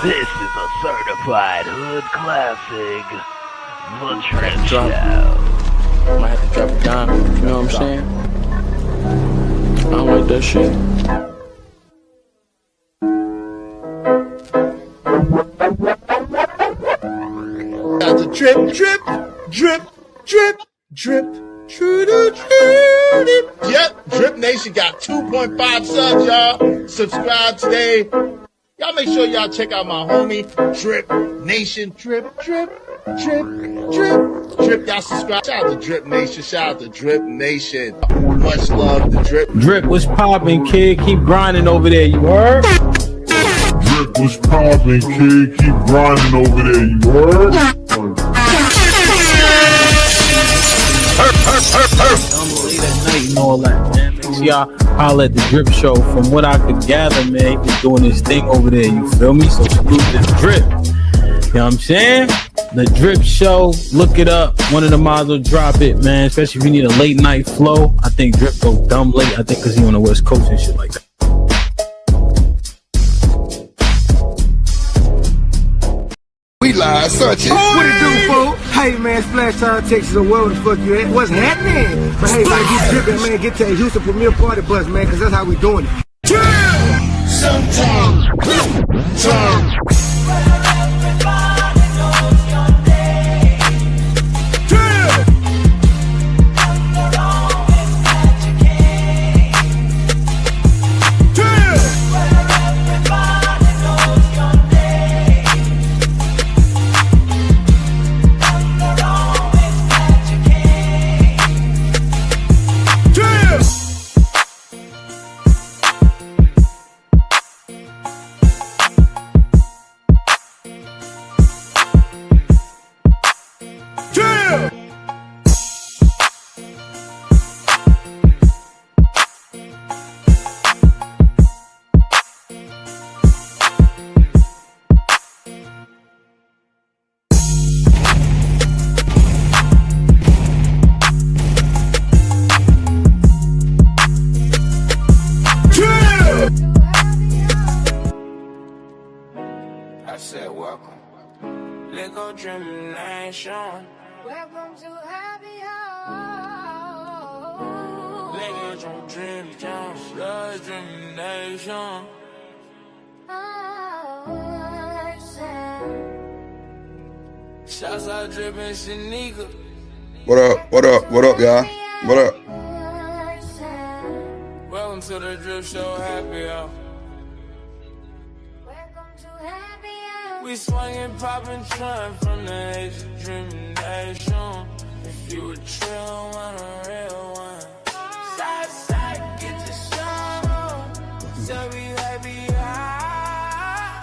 This is a certified hood classic, The Drip Show. Might have to drop it down, you know what I'm saying? I don't like that shit. Got the drip, drip, drip, drip, drip. Yep, Drip Nation got 2.5 subs, y'all. Subscribe today. Y'all make sure y'all check out my homie, Drip Nation. Drip, drip, drip, drip, drip. Y'all subscribe. Shout out to Drip Nation. Shout out to Drip Nation. Much love to Drip. Drip, what's poppin', kid? Keep grinding over there, you heard? Drip, what's poppin', kid? Keep grinding over there, you heard? I'm late at night and all that, man. Make sure y'all holler at the Drip Show. From what I could gather, man, he's doing his thing over there, you feel me? So salute the Drip. You know what I'm saying? The Drip Show, look it up. One of the mods will drop it, man. Especially if you need a late night flow. I think Drip go dumb late. I think because he on the West Coast and shit like that. We live, such it. What it do, fool? Hey, man, Splash Town, Texas, or where the fuck you at? What's happening? But hey, man, get dripping, man. Get to that Houston Premier Party bus, man, because that's how we doing it. I said welcome. Let go Drip Nation. Welcome to Happy Home. Let go Drip Nation. Love Drip Nation. Shouts out Drip and Shanika. What up, what up, what up, y'all? What up? Welcome to the Drip Show, happy hour. We swingin', poppin', trying from the age of Drip Nation. If you a trill one, a real one. Side, side, get the show. So we happy high.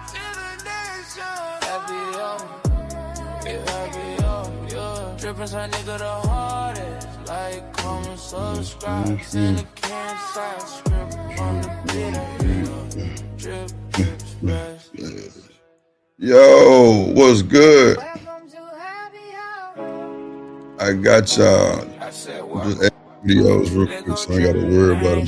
To the nation. Happy hour. Get happy hour, yeah. Drippin's my nigga the hardest. Like, comment, subscribe. Send a can side script from the video. Drip, drip, splash. Yo, what's good? I got y'all. Just edit videos real quick, so I ain't gotta worry about them.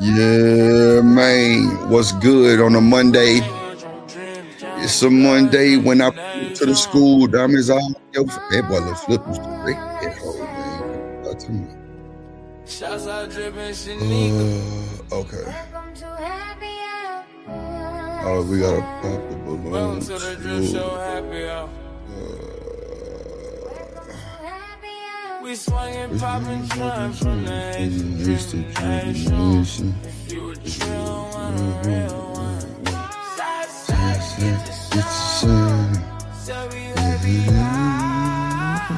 Yeah, man. What's good on a Monday? It's a Monday when I put to the school. Diamonds all yo. That boy Lil Flip was the great that hoe, man. That's me. Okay. Oh, we gotta pop the balloon. We swingin', poppin', trying from the age of Drip Nation. If you a trill one, a real one. Side, side, get the show. So we happy high.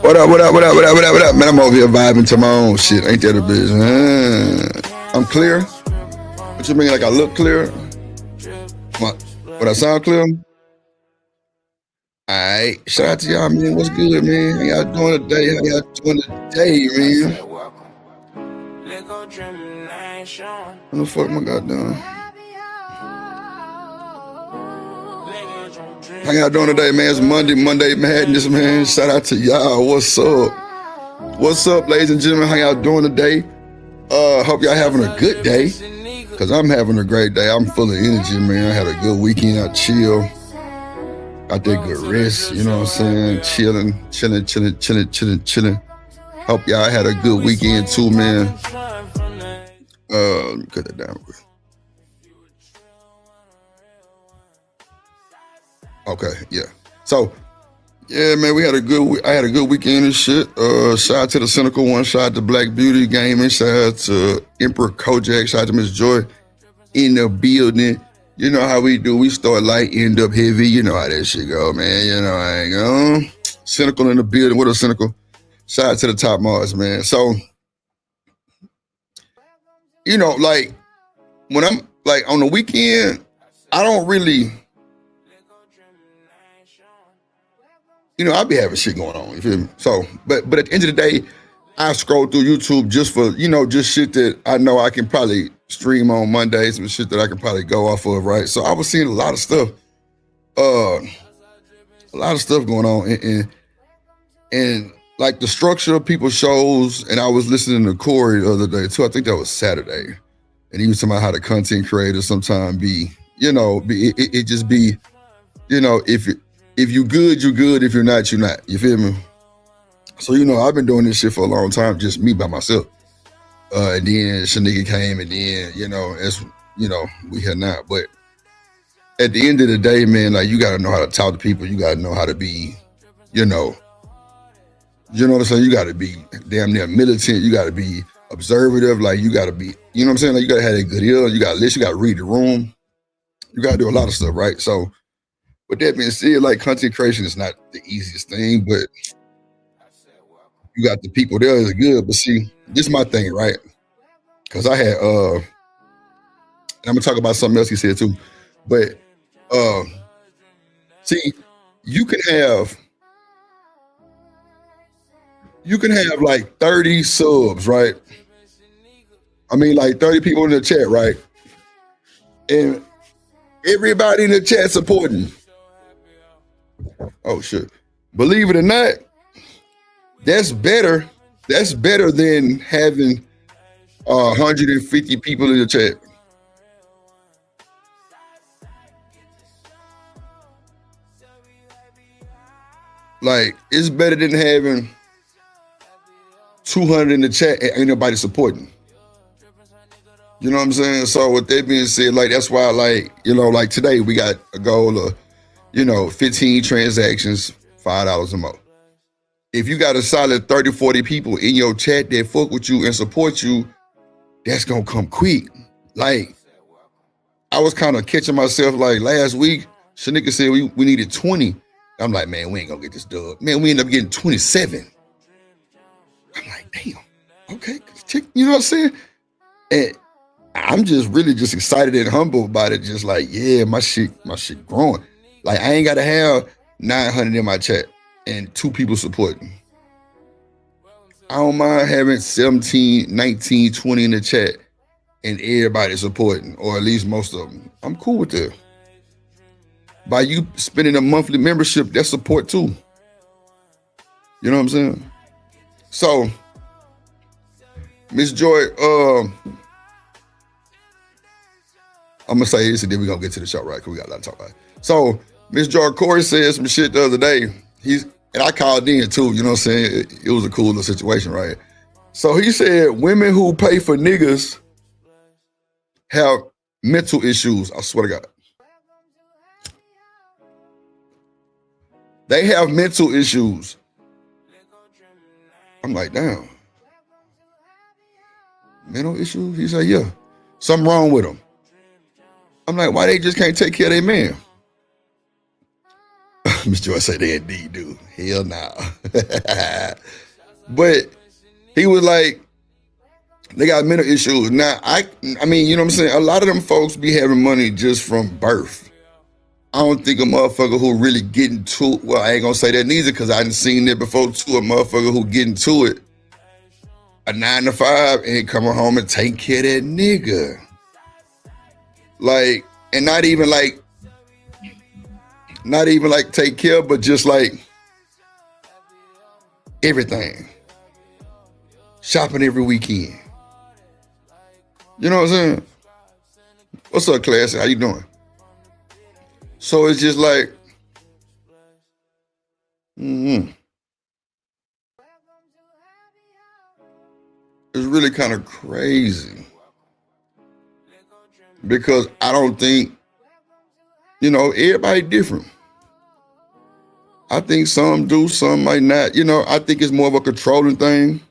What up, what up, what up, what up, what up, what up? Man, I'm over here vibing to my own shit. Ain't that a bitch? I'm clear? What you mean, like I look clear? What I sound clear? Alright, shout out to y'all, man. What's good, man? How y'all doing today? How y'all doing today, man? What the fuck my goddamn? How y'all doing today, man? It's Monday Madness, man. Shout out to y'all. What's up? What's up, ladies and gentlemen? How y'all doing today? Hope y'all having a good day, because I'm having a great day. I'm full of energy, man. I had a good weekend. I chill. I did good rest, you know what I'm saying? Chilling. Hope y'all had a good weekend too, man. Let me cut that down. Okay, yeah. So, yeah, man, I had a good weekend and shit. Shout out to the Cynical One, shout out to Black Beauty Gaming, shout out to Emperor Kojak, shout out to Miss Joy in the building. You know how we do. We start light, end up heavy. You know how that shit go, man. You know I ain't go. Cynical in the building. What a Cynical. Shout out to the Top Mars, man. So, you know, like, when I'm, like, on the weekend, I don't really, you know, I be having shit going on, you feel me? So, but at the end of the day, I scroll through YouTube just for, you know, just shit that I know I can probably stream on Mondays and shit that I can probably go off of, right? So I was seeing a lot of stuff going on and like the structure of people's shows, and I was listening to Corey the other day too. I think that was Saturday. And he was talking about how the content creators sometimes be, you know, it just be, you know, if you good, you good. If you're not, you're not. You feel me? So, you know, I've been doing this shit for a long time, just me by myself. And then Shanika came, and then, you know, as you know, we here now. But at the end of the day, man, like, you gotta know how to talk to people. You gotta know how to be, you know what I'm saying? You gotta be damn near militant. You gotta be observative. Like, you gotta be, you know what I'm saying? Like, you gotta have a good ear. You gotta listen. You gotta read the room. You gotta do a lot of stuff, right? So, with that being said, like, content creation is not the easiest thing, but you got the people there is good. But see, this is my thing, right? Because I had, and I'm gonna talk about something else he said too, but see, you can have like 30 subs, right? I mean, like 30 people in the chat, right? And everybody in the chat supporting. Oh shit. Believe it or not, that's better. That's better than having 150 people in the chat. Like, it's better than having 200 in the chat and ain't nobody supporting. You know what I'm saying? So with that being said, like, that's why, like, you know, like today we got a goal of, you know, 15 transactions, $5 or more. If you got a solid 30, 40 people in your chat that fuck with you and support you, that's gonna come quick. Like, I was kind of catching myself, like, last week, Shanika said we needed 20. I'm like, man, we ain't gonna get this dub. Man, we end up getting 27. I'm like, damn, okay, you know what I'm saying? And I'm just really just excited and humble about it. Just like, yeah, my shit growing. Like, I ain't gotta have 900 in my chat and 2 people supporting. I don't mind having 17, 19, 20 in the chat and everybody supporting, or at least most of them. I'm cool with that. By you spending a monthly membership, that's support too. You know what I'm saying? So, Miss Joy, I'm gonna say this and then we're gonna get to the show, right? Because we got a lot to talk about. So, Miss Joy, Corey said some shit the other day. And I called in too, you know what I'm saying? It was a cool little situation, right? So he said women who pay for niggas have mental issues. I swear to God. They have mental issues. I'm like, damn. Mental issues? He said, yeah. Something wrong with them. I'm like, why they just can't take care of their man? Miss Joy said they indeed do. Hell nah. But he was like, they got mental issues. Now, I mean, you know what I'm saying? A lot of them folks be having money just from birth. I don't think a motherfucker who really get into it, well, I ain't gonna say that neither because I done seen it before too, a motherfucker who get into it, a 9 to 5 and coming home and take care of that nigga. Like, and not even like take care, but just like everything. shopping every weekend. You know what I'm saying? What's up, Classy? How you doing? So it's just like, it's really kind of crazy because I don't think, you know, everybody different. I think some do, some might not. You know, I think it's more of a controlling thing.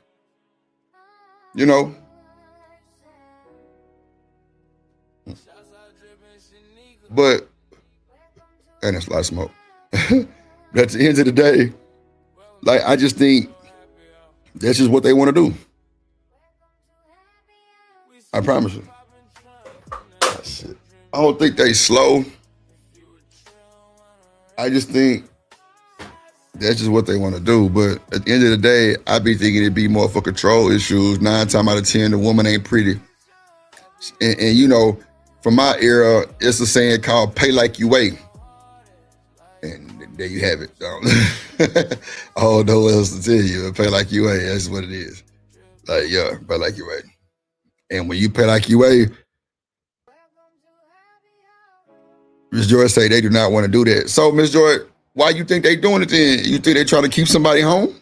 You know? But, and it's a lot of smoke. But at the end of the day, like, I just think that's just what they want to do. I promise you. Oh, shit. I don't think they slow. I just think that's just what they want to do. But at the end of the day, I be thinking it'd be more for control issues. 9 times out of 10, the woman ain't pretty. And you know, from my era, it's a saying called pay like you weigh. And there you have it. I don't know what else to tell you. Pay like you weigh, that's what it is. Like, yeah, pay like you weigh. And when you pay like you weigh, Ms. Joy say they do not want to do that. So, Ms. Joy, why you think they doing it then? You think they trying to keep somebody home?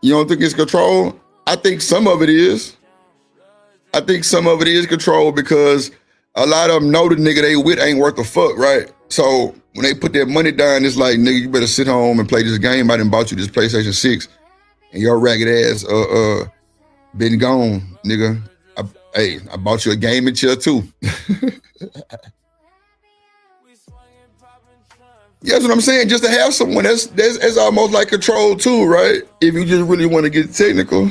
You don't think it's control? I think some of it is. I think some of it is control because a lot of them know the nigga they with ain't worth a fuck, right? So when they put their money down, it's like, nigga, you better sit home and play this game. I done bought you this PlayStation 6 and your ragged ass been gone, nigga. I bought you a gaming chair too. Yeah, that's what I'm saying. Just to have someone that's almost like control too, right? If you just really want to get technical.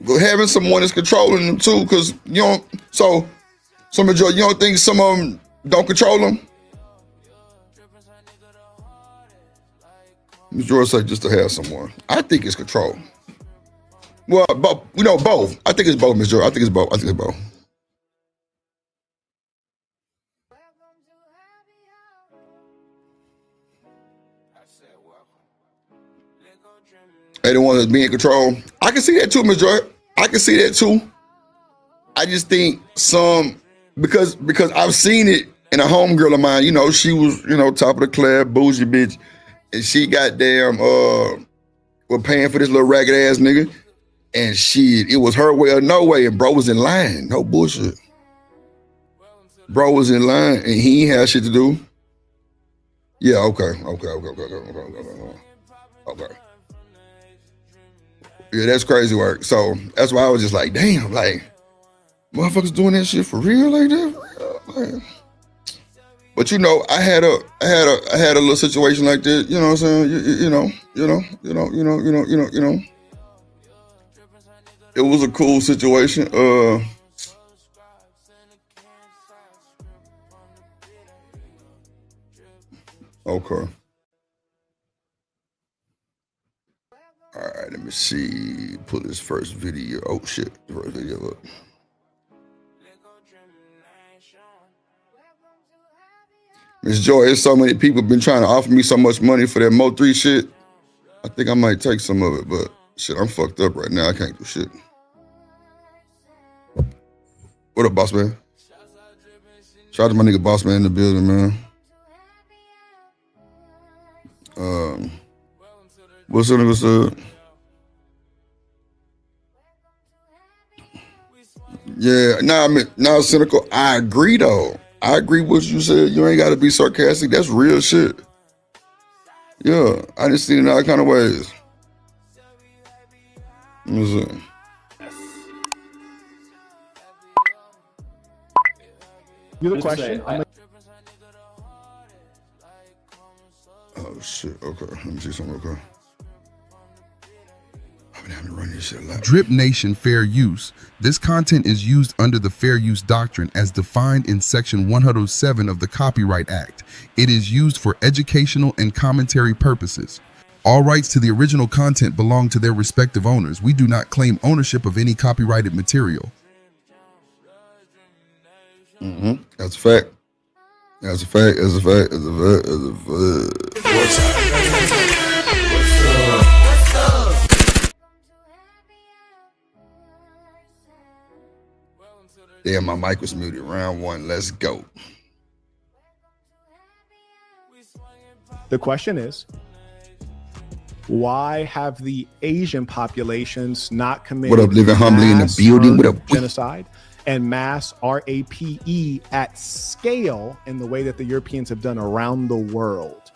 But having someone that's controlling them too, because you don't, so majority, you don't think some of them don't control them? Majority say just to have someone. I think it's control. Well, both. You know, both. I think it's both, Ms. Joy. I think it's both. I think it's both. They the one that's being in control. I can see that too, Ms. Joy. I can see that too. I just think some, because I've seen it in a homegirl of mine. You know, she was, you know, top of the class, bougie bitch, and she goddamn was paying for this little ragged ass nigga, and it was her way or no way, and bro was in line. No bullshit. Bro was in line, and he ain't had shit to do. Yeah, okay. Yeah, that's crazy work. So that's why I was just like, damn, like, motherfuckers doing that shit for real like that? Like, but you know, I had a little situation like that. You know what I'm saying? You know. It was a cool situation. Okay. All right, let me see. Pull this first video. Oh shit, the first video up. Miss Joy, there's so many people been trying to offer me so much money for that Mo3 shit. I think I might take some of it, but shit, I'm fucked up right now. I can't do shit. What up, boss man? Shout out to my nigga boss man in the building, man. What's up, nigga? Yeah, nah, cynical. I agree though. I agree with what you said. You ain't got to be sarcastic. That's real shit. Yeah, I done seen it in all kind of ways. Let me see. You have a question? Oh shit. Okay, let me see something. Okay. I've been having to run this shit a lot. Drip Nation Fair Use. This content is used under the Fair Use Doctrine as defined in Section 107 of the Copyright Act. It is used for educational and commentary purposes. All rights to the original content belong to their respective owners. We do not claim ownership of any copyrighted material. That's a fact. That's a fact. That's a fact. That's a fact. That's a fact. Yeah, my mic was muted. Round one. Let's go. The question is, why have the Asian populations not committed What up, living humbly in the mass building? What murder, up? genocide and mass RAPE at scale in the way that the Europeans have done around the world?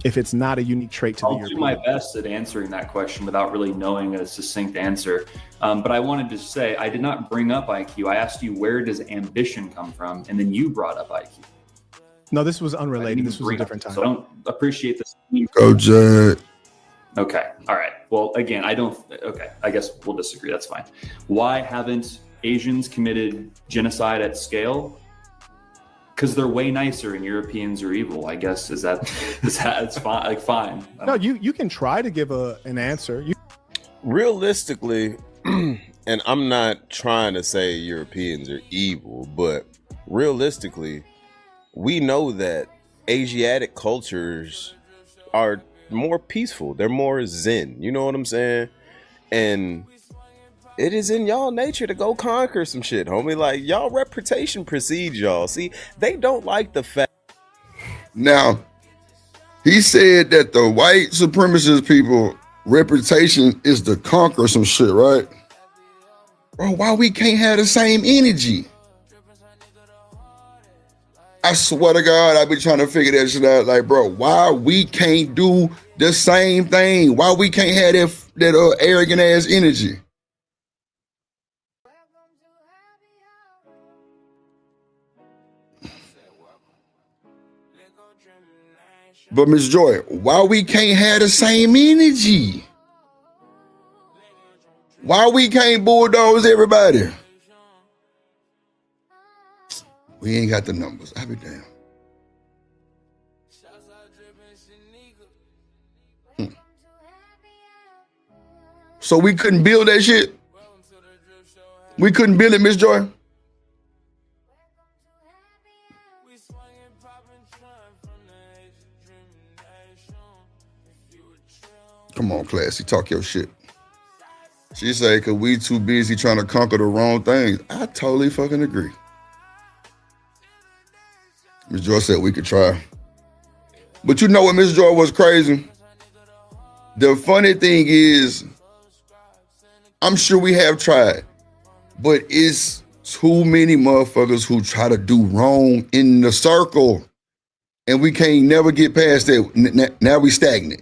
If it's not a unique trait to the I'll do Europeans. my best at answering that question without really knowing a succinct answer. But I wanted to say, I did not bring up IQ. I asked you, where does ambition come from? And then you brought up IQ. No, this was unrelated. This was a different time. So I don't appreciate this. Go, Judd. Okay. All right. Well, again, okay. I guess we'll disagree. That's fine. Why haven't Asians committed genocide at scale? Because they're way nicer and Europeans are evil, I guess. It's fine. Like, fine. No, you can try to give an answer. Realistically, and I'm not trying to say Europeans are evil, but realistically, we know that Asiatic cultures are more peaceful. They're more zen. You know what I'm saying? And it is in y'all nature to go conquer some shit, homie. Like, y'all reputation precedes y'all. See, they don't like the fact. Now, he said that the white supremacist people reputation is to conquer some shit, right? Bro, why we can't have the same energy? I swear to God, I've been trying to figure that shit out. Like, bro, why we can't do the same thing? Why we can't have that arrogant ass energy? But Miss Joy, why we can't have the same energy? Why we can't bulldoze everybody? We ain't got the numbers. I be damn. So we couldn't build that shit? We couldn't build it, Miss Joy? Come on, Classy, talk your shit. She say, cause we too busy trying to conquer the wrong things. I totally fucking agree. Miss Joy said we could try. But you know what, Miss Joy was crazy? The funny thing is, I'm sure we have tried, but it's too many motherfuckers who try to do wrong in the circle. And we can't never get past that. Now we stagnant.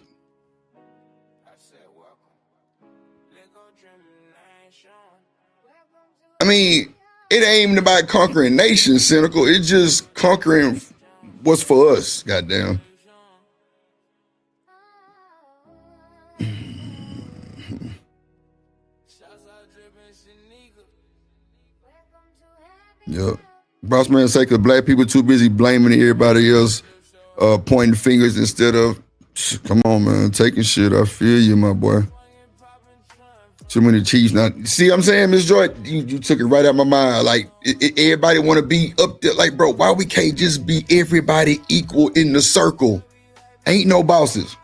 I mean, it ain't even about conquering nations, cynical. It's just conquering what's for us, goddamn. Yep. Boss man say, cause black people too busy blaming everybody else, pointing fingers instead of, come on, man, taking shit. I feel you, my boy. Too many chiefs. Now, see what I'm saying, Miss Joy? You took it right out of my mind. Like, everybody want to be up there. Like, bro, why we can't just be everybody equal in the circle? Ain't no bosses.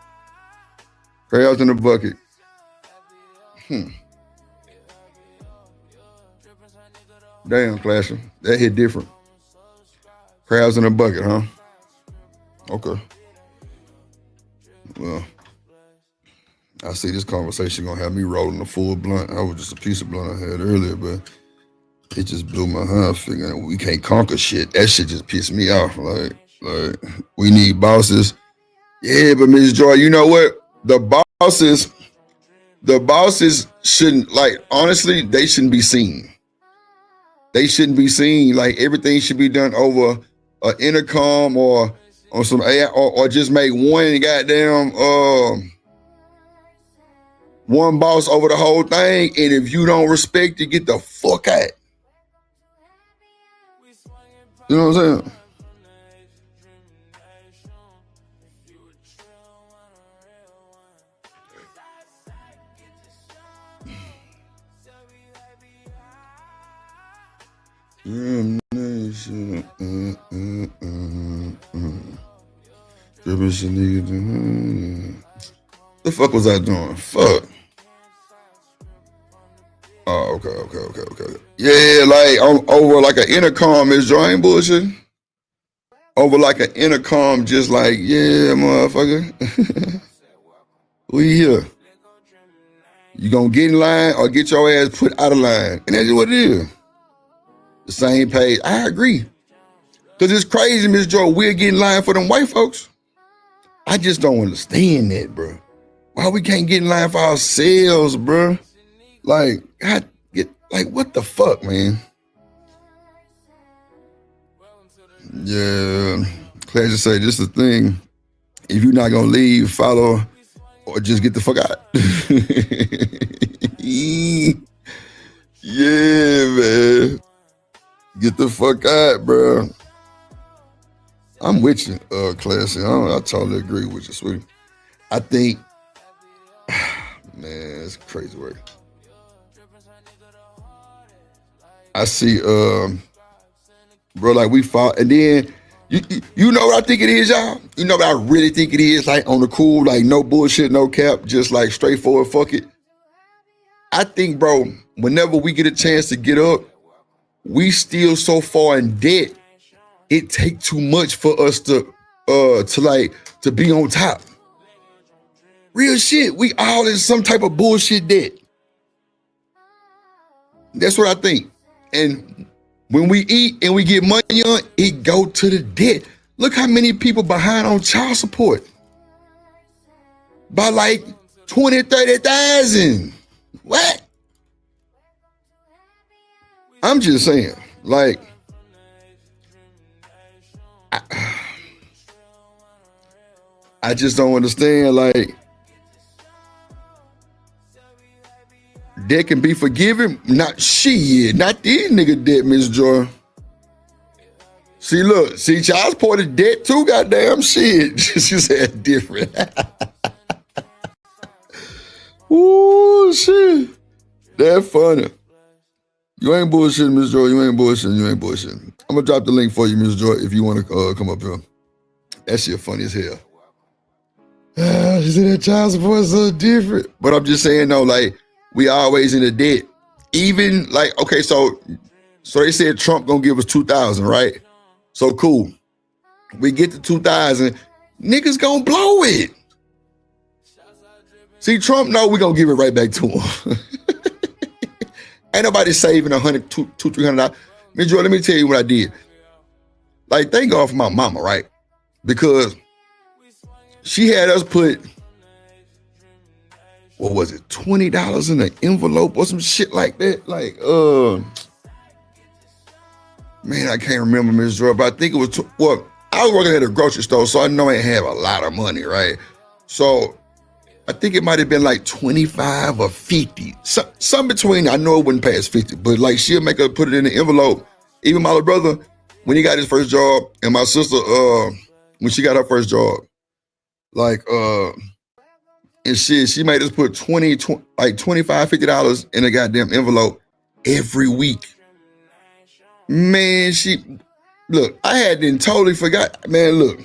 Crabs in the bucket. Damn, Clasher. That hit different. Crabs in the bucket, huh? Okay. Well, I see this conversation gonna have me rolling a full blunt. I was just a piece of blunt I had earlier, but it just blew my mind figuring we can't conquer shit. That shit just pissed me off. Like we need bosses. Yeah, but Ms. Joy, you know what? The bosses shouldn't, like, honestly, they shouldn't be seen. They shouldn't be seen. Like, everything should be done over an intercom or on some AI, or just make one goddamn one boss over the whole thing, and if you don't respect it, get the fuck out. You know what I'm saying? The fuck was I doing? Fuck. Oh, okay. Yeah, like over like an intercom, Miss Joy, ain't bullshit. Over like an intercom, just like, yeah, motherfucker. We here. You gonna get in line or get your ass put out of line. And that's what it is. The same page. I agree. Cause it's crazy, Miss Joy, we'll get in line for them white folks. I just don't understand that, bro. Why we can't get in line for ourselves, bro? Like, God, what the fuck, man? Yeah, Claire just say this is the thing. If you're not gonna leave, follow, or just get the fuck out. Yeah, man. Get the fuck out, bro. I'm with you, Classy. I totally agree with you, sweetie. I think, man, it's crazy work. I see, bro, like we fought, and then you know what I think it is, y'all? You know what I really think it is, like on the cool, like no bullshit, no cap, just like straightforward, fuck it. I think, bro, whenever we get a chance to get up, we still so far in debt, it take too much for us to be on top. Real shit, we all in some type of bullshit debt. That's what I think. And when we eat and we get money on, it go to the debt. Look how many people behind on child support. By like 20, 30,000. What? I'm just saying, like, I just don't understand, like, debt can be forgiven? Not shit, not these nigga debt, Miss Joy. See, look, child support is debt too, goddamn shit. She said different. Ooh, shit. That funny. You ain't bullshitting, Miss Joy. You ain't bullshitting. I'm gonna drop the link for you, Miss Joy, if you want to come up here. That shit funny as hell. She said that child support is so different. But I'm just saying, though, like, we always in the debt. Even, like, okay, so they said Trump gonna give us 2,000, right? So cool. We get to 2,000, niggas gonna blow it. See, Trump know we gonna give it right back to him. Ain't nobody saving $100, $200, $300. Miss Joy, let me tell you what I did. Like, thank God for my mama, right? Because she had us put, what was it, $20 in an envelope or some shit like that? Like, man, I can't remember, Miss Joy, but I think it was, I was working at a grocery store, so I know I ain't have a lot of money, right? So I think it might have been like 25 or 50, some between. I know it wouldn't pass 50, but like she'll make her put it in the envelope. Even my little brother, when he got his first job, and my sister, when she got her first job, like, and she made us put $25, $50 in a goddamn envelope every week. Man, look, I hadn't totally forgot. Man, look,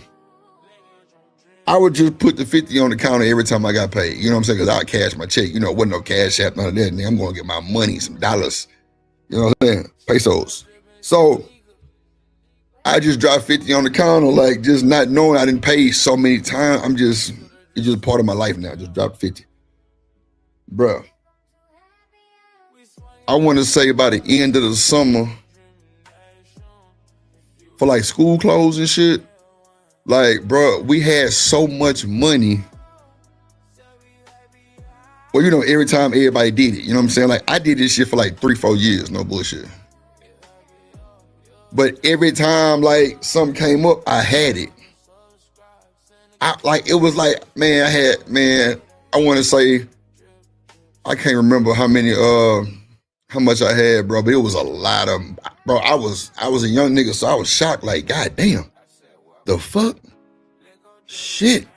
I would just put the 50 on the counter every time I got paid. You know what I'm saying? Because I'd cash my check. You know, it wasn't no cash app, none of that. And I'm going to get my money, some dollars. You know what I'm saying? Pesos. So I just dropped 50 on the counter, like just not knowing I didn't pay so many times. It's just part of my life now. Just dropped 50. Bruh. I want to say by the end of the summer, for like school clothes and shit, like, bro, we had so much money. Well, you know, every time everybody did it, you know what I'm saying? Like, I did this shit for like 3-4 years, no bullshit. But every time, like, something came up, I had it. It was like, man, I want to say, I can't remember how much I had, bro, but it was a lot of, bro, I was a young nigga, so I was shocked, like, God damn. The fuck? Shit.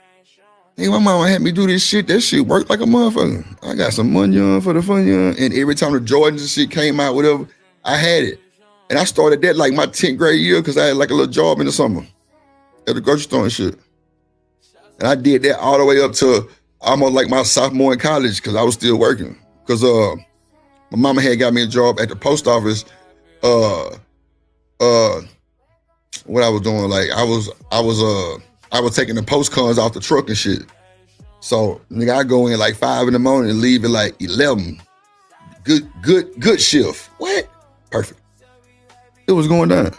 Hey, my mama had me do this shit. That shit worked like a motherfucker. I got some money on for the fun, and every time the Jordans and shit came out, whatever, I had it. And I started that like my 10th grade year because I had like a little job in the summer at the grocery store and shit. And I did that all the way up to almost like my sophomore in college because I was still working. Because my mama had got me a job at the post office. What I was doing, like I was taking the postcards off the truck and shit. So nigga, I go in like 5 in the morning and leave at like 11. Good shift. What? Perfect. It was going down.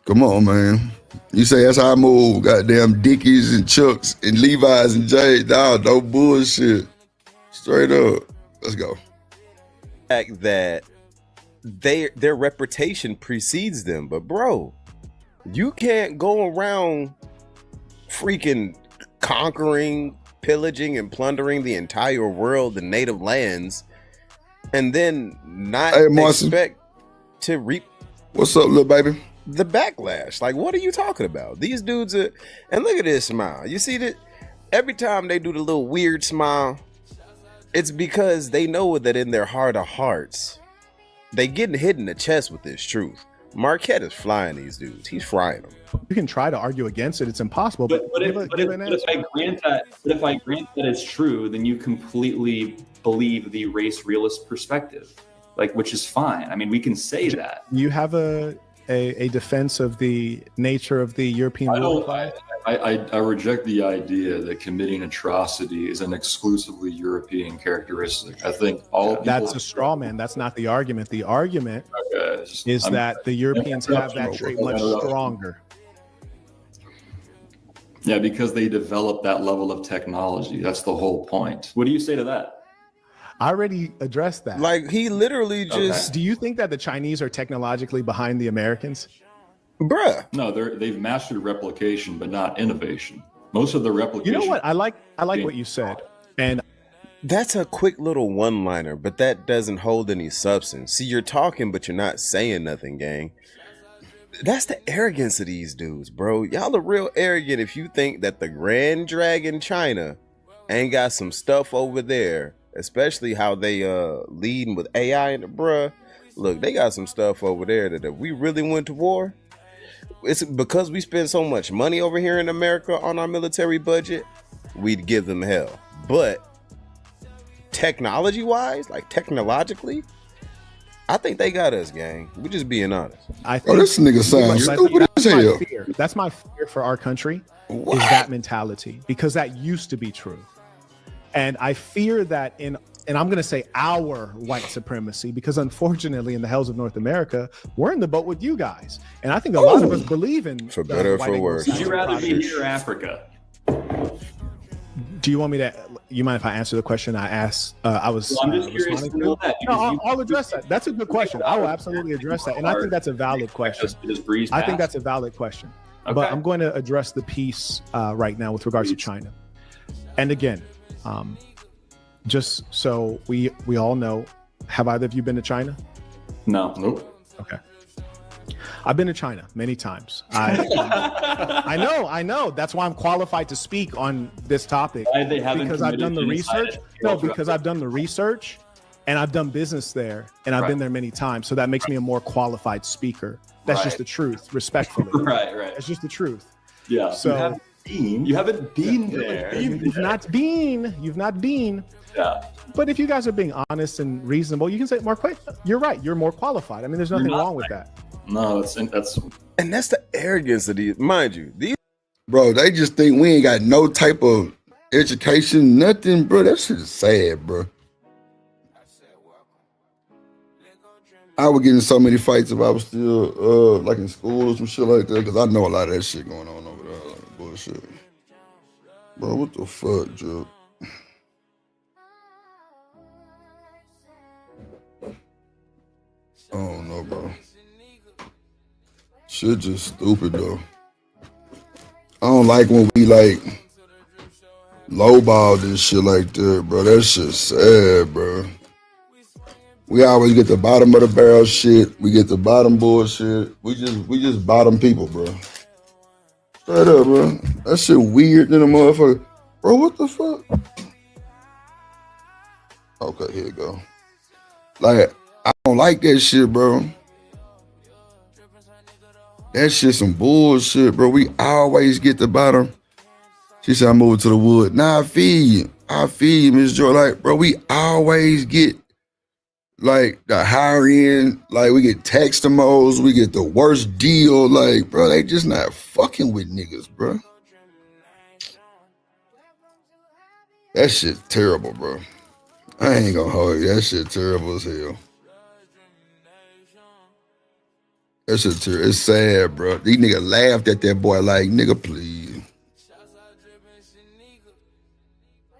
Come on, man. You say that's how I move. Goddamn Dickies and Chucks and Levi's and J's. Nah, no bullshit. Straight up. Let's go. Fact that their reputation precedes them, but bro, you can't go around freaking conquering, pillaging, and plundering the entire world, the native lands, and then not expect to reap. What's up, little baby? The backlash. Like, what are you talking about? These dudes are, and look at this smile. You see that every time they do the little weird smile, it's because they know that in their heart of hearts, they getting hit in the chest with this truth. Marquette is flying these dudes. He's frying them. You can try to argue against it. It's impossible. But if I grant that it's true, then you completely believe the race realist perspective, like, which is fine. I mean, we can say that. You have a defense of the nature of the European rule. I reject the idea that committing atrocity is an exclusively European characteristic. I think all that's a straw man. That's not the argument. The argument is that the Europeans have that trait much stronger. Yeah, because they developed that level of technology. That's the whole point. What do you say to that? I already addressed that. Like, he literally just... Do you think that the Chinese are technologically behind the Americans? Bruh. No, they've mastered replication, but not innovation. Most of the replication... You know what? I like what you said. And that's a quick little one-liner, but that doesn't hold any substance. See, you're talking, but you're not saying nothing, gang. That's the arrogance of these dudes, bro. Y'all are real arrogant if you think that the Grand Dragon China ain't got some stuff over there, especially how they leading with AI and the bruh. Look, they got some stuff over there that if we really went to war, it's because we spend so much money over here in America on our military budget, we'd give them hell. But technology-wise, like technologically, I think they got us, gang. We just being honest. I think this nigga sounds stupid as hell. That's my fear for our country. Is that mentality, because that used to be true. And I fear that and I'm going to say our white supremacy, because unfortunately in the hells of North America, we're in the boat with you guys. And I think a lot of us believe in for better or for worse. Would you rather be here or Africa? Do you want me to, you mind if I answer the question I asked? I'm just curious to know that. No, I'll address that. That's a good question. I will absolutely address that. And I think that's a valid question. I think that's a valid question. Okay. But I'm going to address the piece right now with regards to China. And again, just so we all know, have either of you been to China? No. Nope. Okay. I've been to China many times. I know. That's why I'm qualified to speak on this topic. Because I've done the research. No, because I've done the research and I've done business there and I've been there many times. So that makes me a more qualified speaker. That's just the truth, respectfully. Right. That's just the truth. Yeah. So you haven't been there. You've not been. Yeah. But if you guys are being honest and reasonable, you can say, Mark, you're right. You're more qualified. I mean, there's nothing wrong with that. No, that's and that's the arrogance of these. Mind you, these bro, they just think we ain't got no type of education, nothing, bro. That shit is sad, bro. I would get in so many fights if I was still like in school or some shit like that, because I know a lot of that shit going on over there, like bullshit. Bro, what the fuck, Joe? I don't know, bro. Shit just stupid, though. I don't like when we, like, lowball this shit like that, bro. That shit's sad, bro. We always get the bottom of the barrel shit. We get the bottom bullshit. We just bottom people, bro. Straight up, bro. That shit weird than a motherfucker. Bro, what the fuck? Okay, here you go. Like, I don't like that shit, bro. That shit some bullshit, bro. We always get the bottom. She said, I moved to the wood. Nah, I feel you, Miss Joy. Like, bro, we always get like the higher end, like we get tax the most, we get the worst deal. Like, bro, they just not fucking with niggas, bro. That shit terrible, bro. I ain't gonna hold you. That shit terrible as hell. That shit terrible. It's sad, bro. These niggas laughed at that boy like, nigga, please.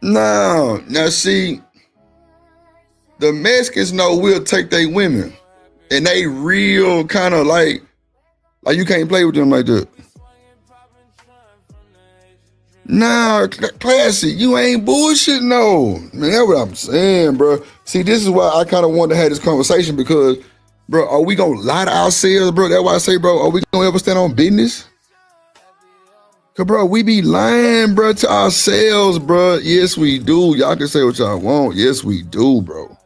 No, now see, the Mexicans know we'll take their women, and they real kind of like you can't play with them like that. Nah, Classy, you ain't bullshit, no. Man, that's what I'm saying, bro. See, this is why I kind of wanted to have this conversation because, bro, are we gonna lie to ourselves, bro? That's why I say, bro, are we gonna ever stand on business? Cause, bro, we be lying, bro, to ourselves, bro. Yes, we do. Y'all can say what y'all want. Yes, we do, bro.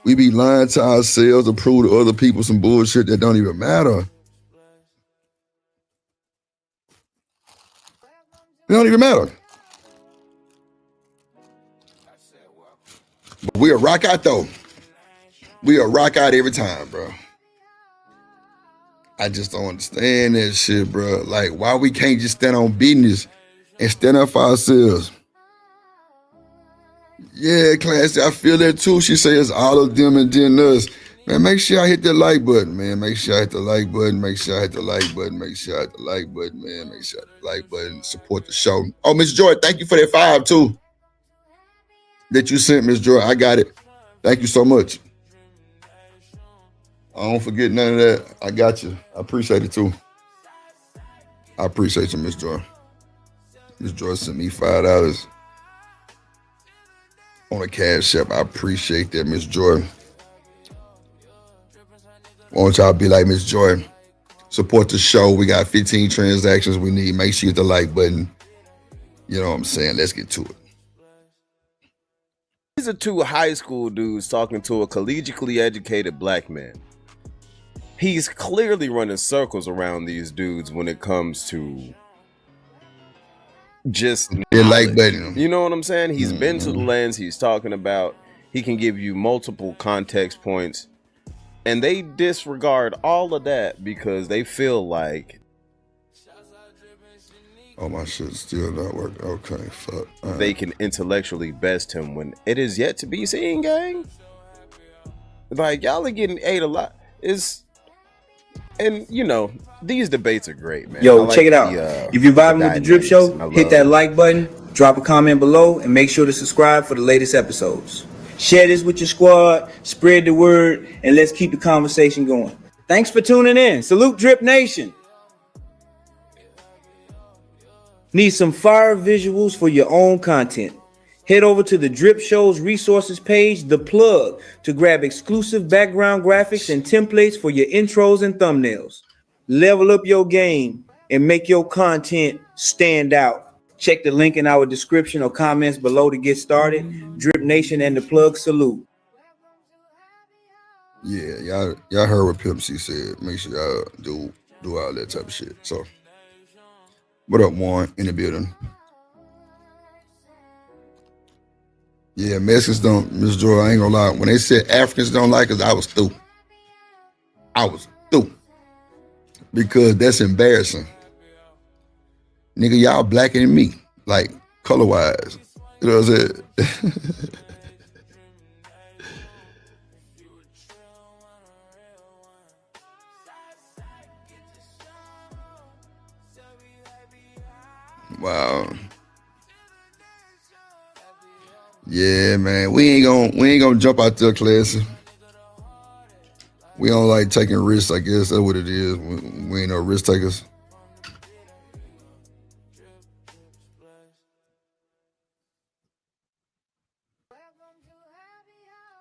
We be lying to ourselves to prove to other people some bullshit that don't even matter. It don't even matter. But we'll rock out, though. We'll rock out every time, bro. I just don't understand that shit, bro. Like, why we can't just stand on business and stand up for ourselves? Yeah, Classy, I feel that too. She says all of them and then us. Man, make sure I hit the like button, man. Make sure I hit the like button. Make sure I hit the like button. Make sure I hit the like button, man. Make sure I hit the like button. Support the show. Oh, Miss Joy, thank you for that 5 too. That you sent, Miss Joy. I got it. Thank you so much. I don't forget none of that. I got you. I appreciate it too. I appreciate you, Miss Joy. Miss Joy sent me $5 on a Cash App. I appreciate that, Miss Joy. Why don't y'all be like Miss Joy? Support the show. We got 15 transactions we need. Make sure you hit the like button. You know what I'm saying? Let's get to it. These are two high school dudes talking to a collegiately educated black man. He's clearly running circles around these dudes when it comes to just like button. You know what I'm saying? He's been to the lens. He's talking about. He can give you multiple context points, and they disregard all of that because they feel like. Oh, my shit's still not working. Okay, fuck. Right. They can intellectually best him when it is yet to be seen, gang. Like, y'all are getting ate a lot. And, you know, these debates are great, man. Yo, check it out. If you're vibing with the Drip Show, hit that like button, drop a comment below, and make sure to subscribe for the latest episodes. Share this with your squad, spread the word, and let's keep the conversation going. Thanks for tuning in. Salute Drip Nation. Need some fire visuals for your own content? Head over to the Drip Show's resources page, The Plug, to grab exclusive background graphics and templates for your intros and thumbnails. Level up your game and make your content stand out. Check the link in our description or comments below to get started. Drip Nation and The Plug salute. Yeah, y'all heard what Pimp C said. Make sure y'all do all that type of shit. So, what up, Warren, in the building? Yeah, Mexicans don't, Miss Joy, I ain't gonna lie. When they said Africans don't like us, I was through. Because that's embarrassing. Nigga, y'all blacker than me, like color-wise. You know what I'm saying? Wow. Yeah, man. We ain't gonna jump out there, Classy. We don't like taking risks, I guess that's what it is. We ain't no risk takers.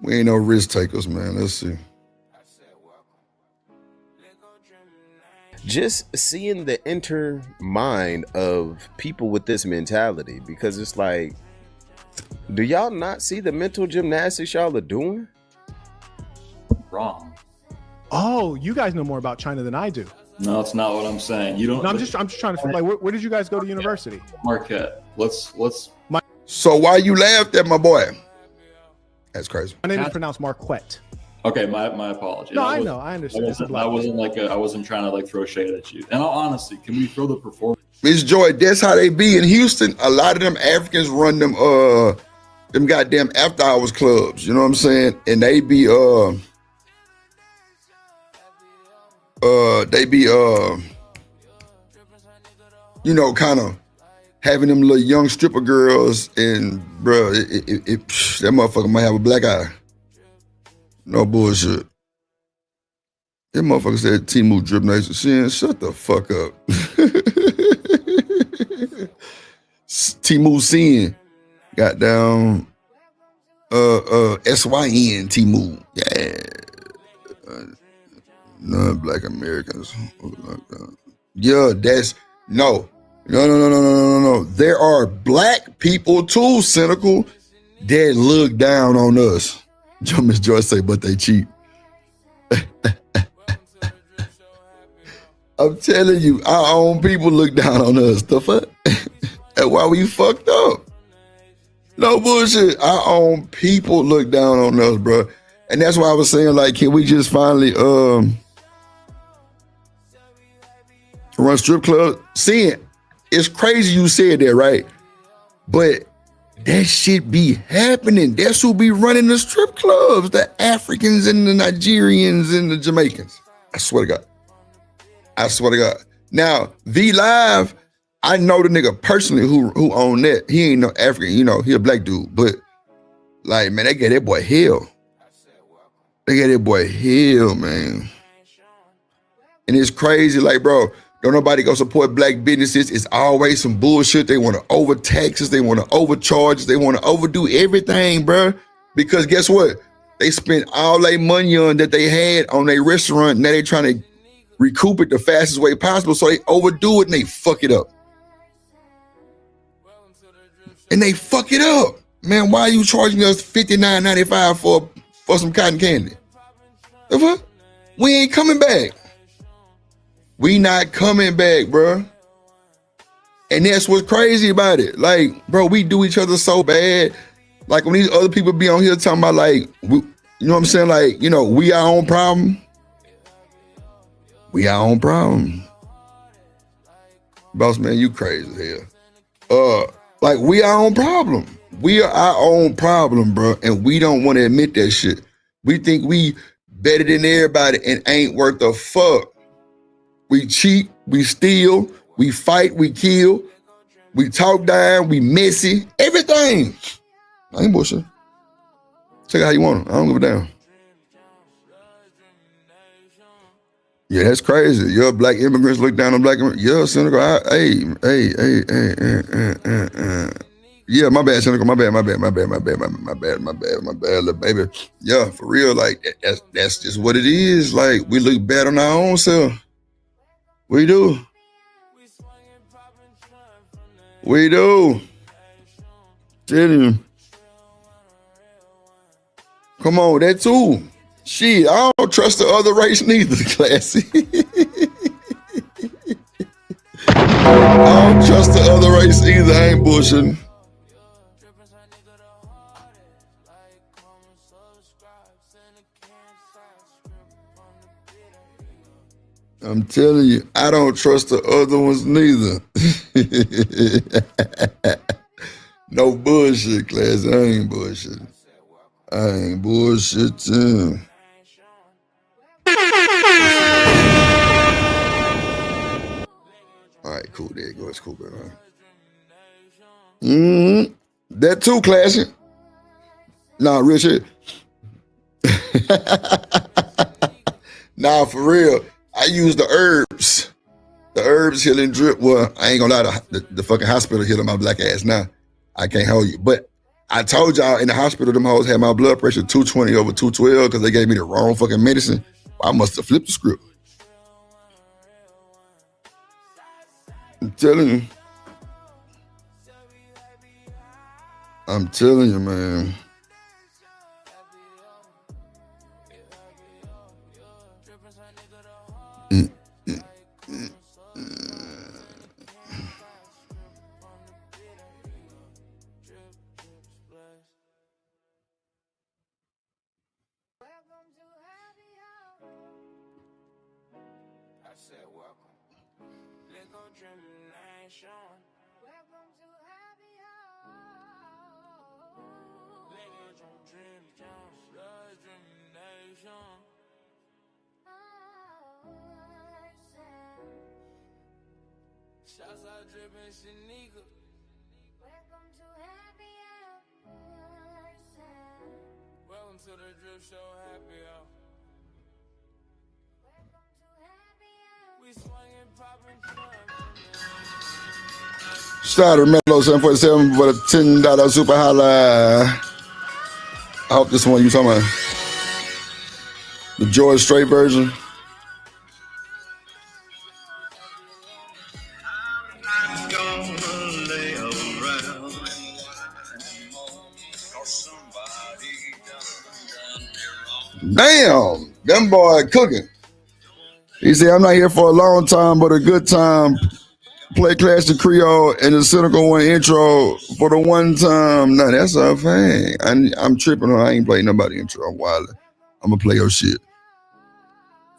We ain't no risk takers, man. Let's see. Just seeing the inner mind of people with this mentality, because it's like, do y'all not see the mental gymnastics y'all are doing? Wrong. Oh, you guys know more about China than I do. No, it's not what I'm saying. You don't. No, I'm just trying to like, where did you guys go to university? Marquette. Let's. So why you laughed at my boy? That's crazy. My name is pronounced Marquette. Okay, my apologies. No, I know, I understand. I wasn't trying to like throw shade at you. And all honesty, can we throw the performance? Miss Joy, that's how they be in Houston. A lot of them Africans run them goddamn after hours clubs. You know what I'm saying? And they be you know, kind of having them little young stripper girls, and bro, that motherfucker might have a black eye. No bullshit. That motherfucker said Timu Drip Nation. Shin, shut the fuck up. Timu Sin. Got down SYN Timu. Yeah. Non-black Americans. Yeah, that's no. There are black people too, cynical, that look down on us. Miss Joyce say, but they cheap. I'm telling you, our own people look down on us. The fuck? That's why we fucked up. No bullshit. Our own people look down on us, bro. And that's why I was saying, like, can we just finally run strip club? Seeing, it's crazy you said that, right? But that shit be happening. That's who be running the strip clubs, the Africans and the Nigerians and the Jamaicans. I swear to God. Now, V Live, I know the nigga personally who owned that. He ain't no African, you know, he a black dude. But like, man, they gave that boy hell. Man. And it's crazy, like, bro, don't nobody go support black businesses. It's always some bullshit. They want to overtax us. They want to overcharge us. They want to overdo everything, bro. Because guess what? They spent all their money on that they had on their restaurant. Now they trying to recoup it the fastest way possible. So they overdo it and they fuck it up. Man, why are you charging us $59.95 for some cotton candy? The fuck? We ain't coming back. We not coming back, bro. And that's what's crazy about it. Like, bro, we do each other so bad. Like, when these other people be on here talking about, like, you know what I'm saying? Like, you know, we our own problem. Boss man, you crazy here. Like, we our own problem. We are our own problem, bro. And we don't want to admit that shit. We think we better than everybody and ain't worth a fuck. We cheat, we steal, we fight, we kill, we talk down, we messy, everything. I ain't bullshit. Check it how you want it. I don't give a damn. Yeah, that's crazy. Your black immigrants look down on black immigrants. Yeah, cynical. Yeah, my bad, cynical. My bad, little baby. Yeah, for real. Like that's just what it is. Like, we look bad on our own self. We do. Tell you. Come on, that too. Shit, I don't trust the other race neither, Classy. I don't trust the other race either. I ain't bullshitting. I'm telling you, I don't trust the other ones neither. No bullshit, Class. I ain't bullshitting. All right, cool. There you go. It's cool, bro. That too, Classy. Nah, real shit. Nah, for real. I use the herbs. The herbs healing drip. Well, I ain't gonna lie, the fucking hospital healing my black ass now. I can't hold you. But I told y'all in the hospital, them hoes had my blood pressure 220 over 212 because they gave me the wrong fucking medicine. I must have flipped the script. I'm telling you, man. Shots out dripping Shanika. Welcome to Happy Hour. Welcome to the Drip Show Happy Hour. Welcome to Happy Hour. We swinging, popping, Shout out to Mellow 747 for the $10 super holla. I hope this one you talking about the George Strait version. Damn, them boy cooking. He said, I'm not here for a long time, but a good time. Play Classic Creole and the Cynical One intro for the one time. Nah, that's a thing. I'm tripping on. I ain't playing nobody intro. I'm wild. I'm gonna play your shit.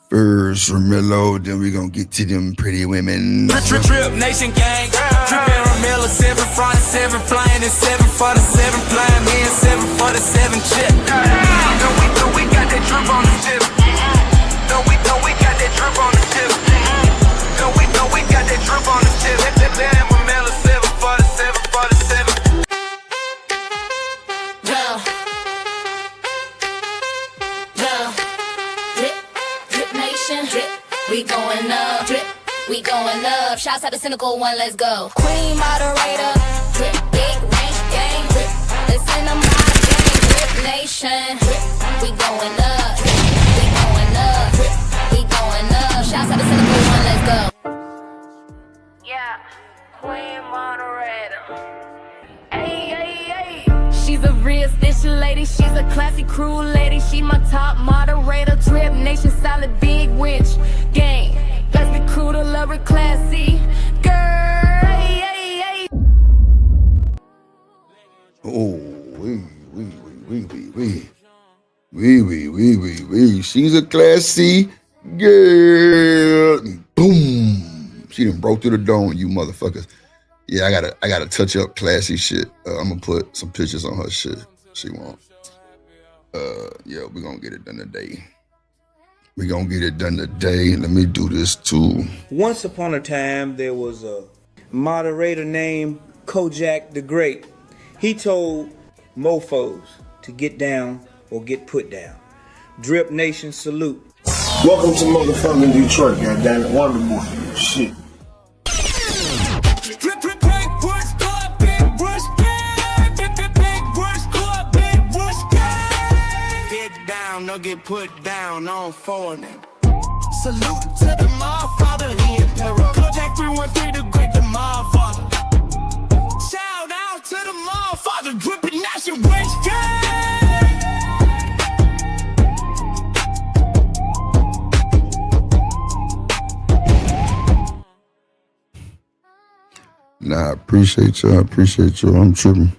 First Ramillo, then we gonna get to them pretty women. Drip Nation gang. Drippin' Ramillo, 7 front, 7 flying, and 7 for the 7 flying, me and 7 for the 7 chip. No, we got that drip on the tip. No, we got that drip on the tip. No, we got that drip on the tip. Damn, Ramillo, 7 for the 7 for the 7. Drip Nation, drip, we going up, drip, we going up. Shouts out to Cynical One, let's go. Queen moderator, drip, big range gang, drip, listen to my gang, Drip Nation, drip, we going up, drip, we going up, drip, we going up. Shouts out to Cynical One, let's go. Yeah, Queen moderator. Hey. She's a real station lady, she's a classy crew lady. She my top moderator, Drip Nation, solid big winch gang. Let's be crew to love her classy girl. Hey. Oh, we. She's a classy girl. Boom. She done broke through the dome, you motherfuckers. Yeah, I gotta touch up classy shit. I'm gonna put some pictures on her shit. She won't. Yeah, we're gonna get it done today. Let me do this too. Once upon a time, there was a moderator named Kojak the Great. He told mofos to get down or get put down. Drip Nation salute. Welcome to motherfucking Detroit, goddammit. Wonderboy. Shit. No get put down on for them. Salute to the Motherfather, he Imperial. Kojak 313, the great, the Motherfather. Shout out to the Motherfather, Drippin' Nation West Nah, I appreciate y'all. I'm tripping.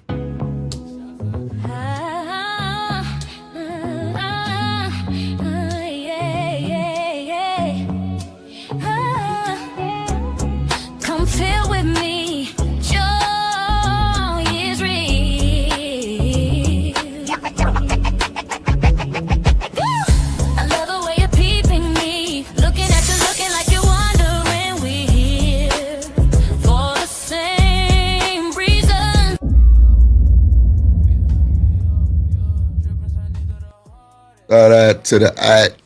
Shout out to the act.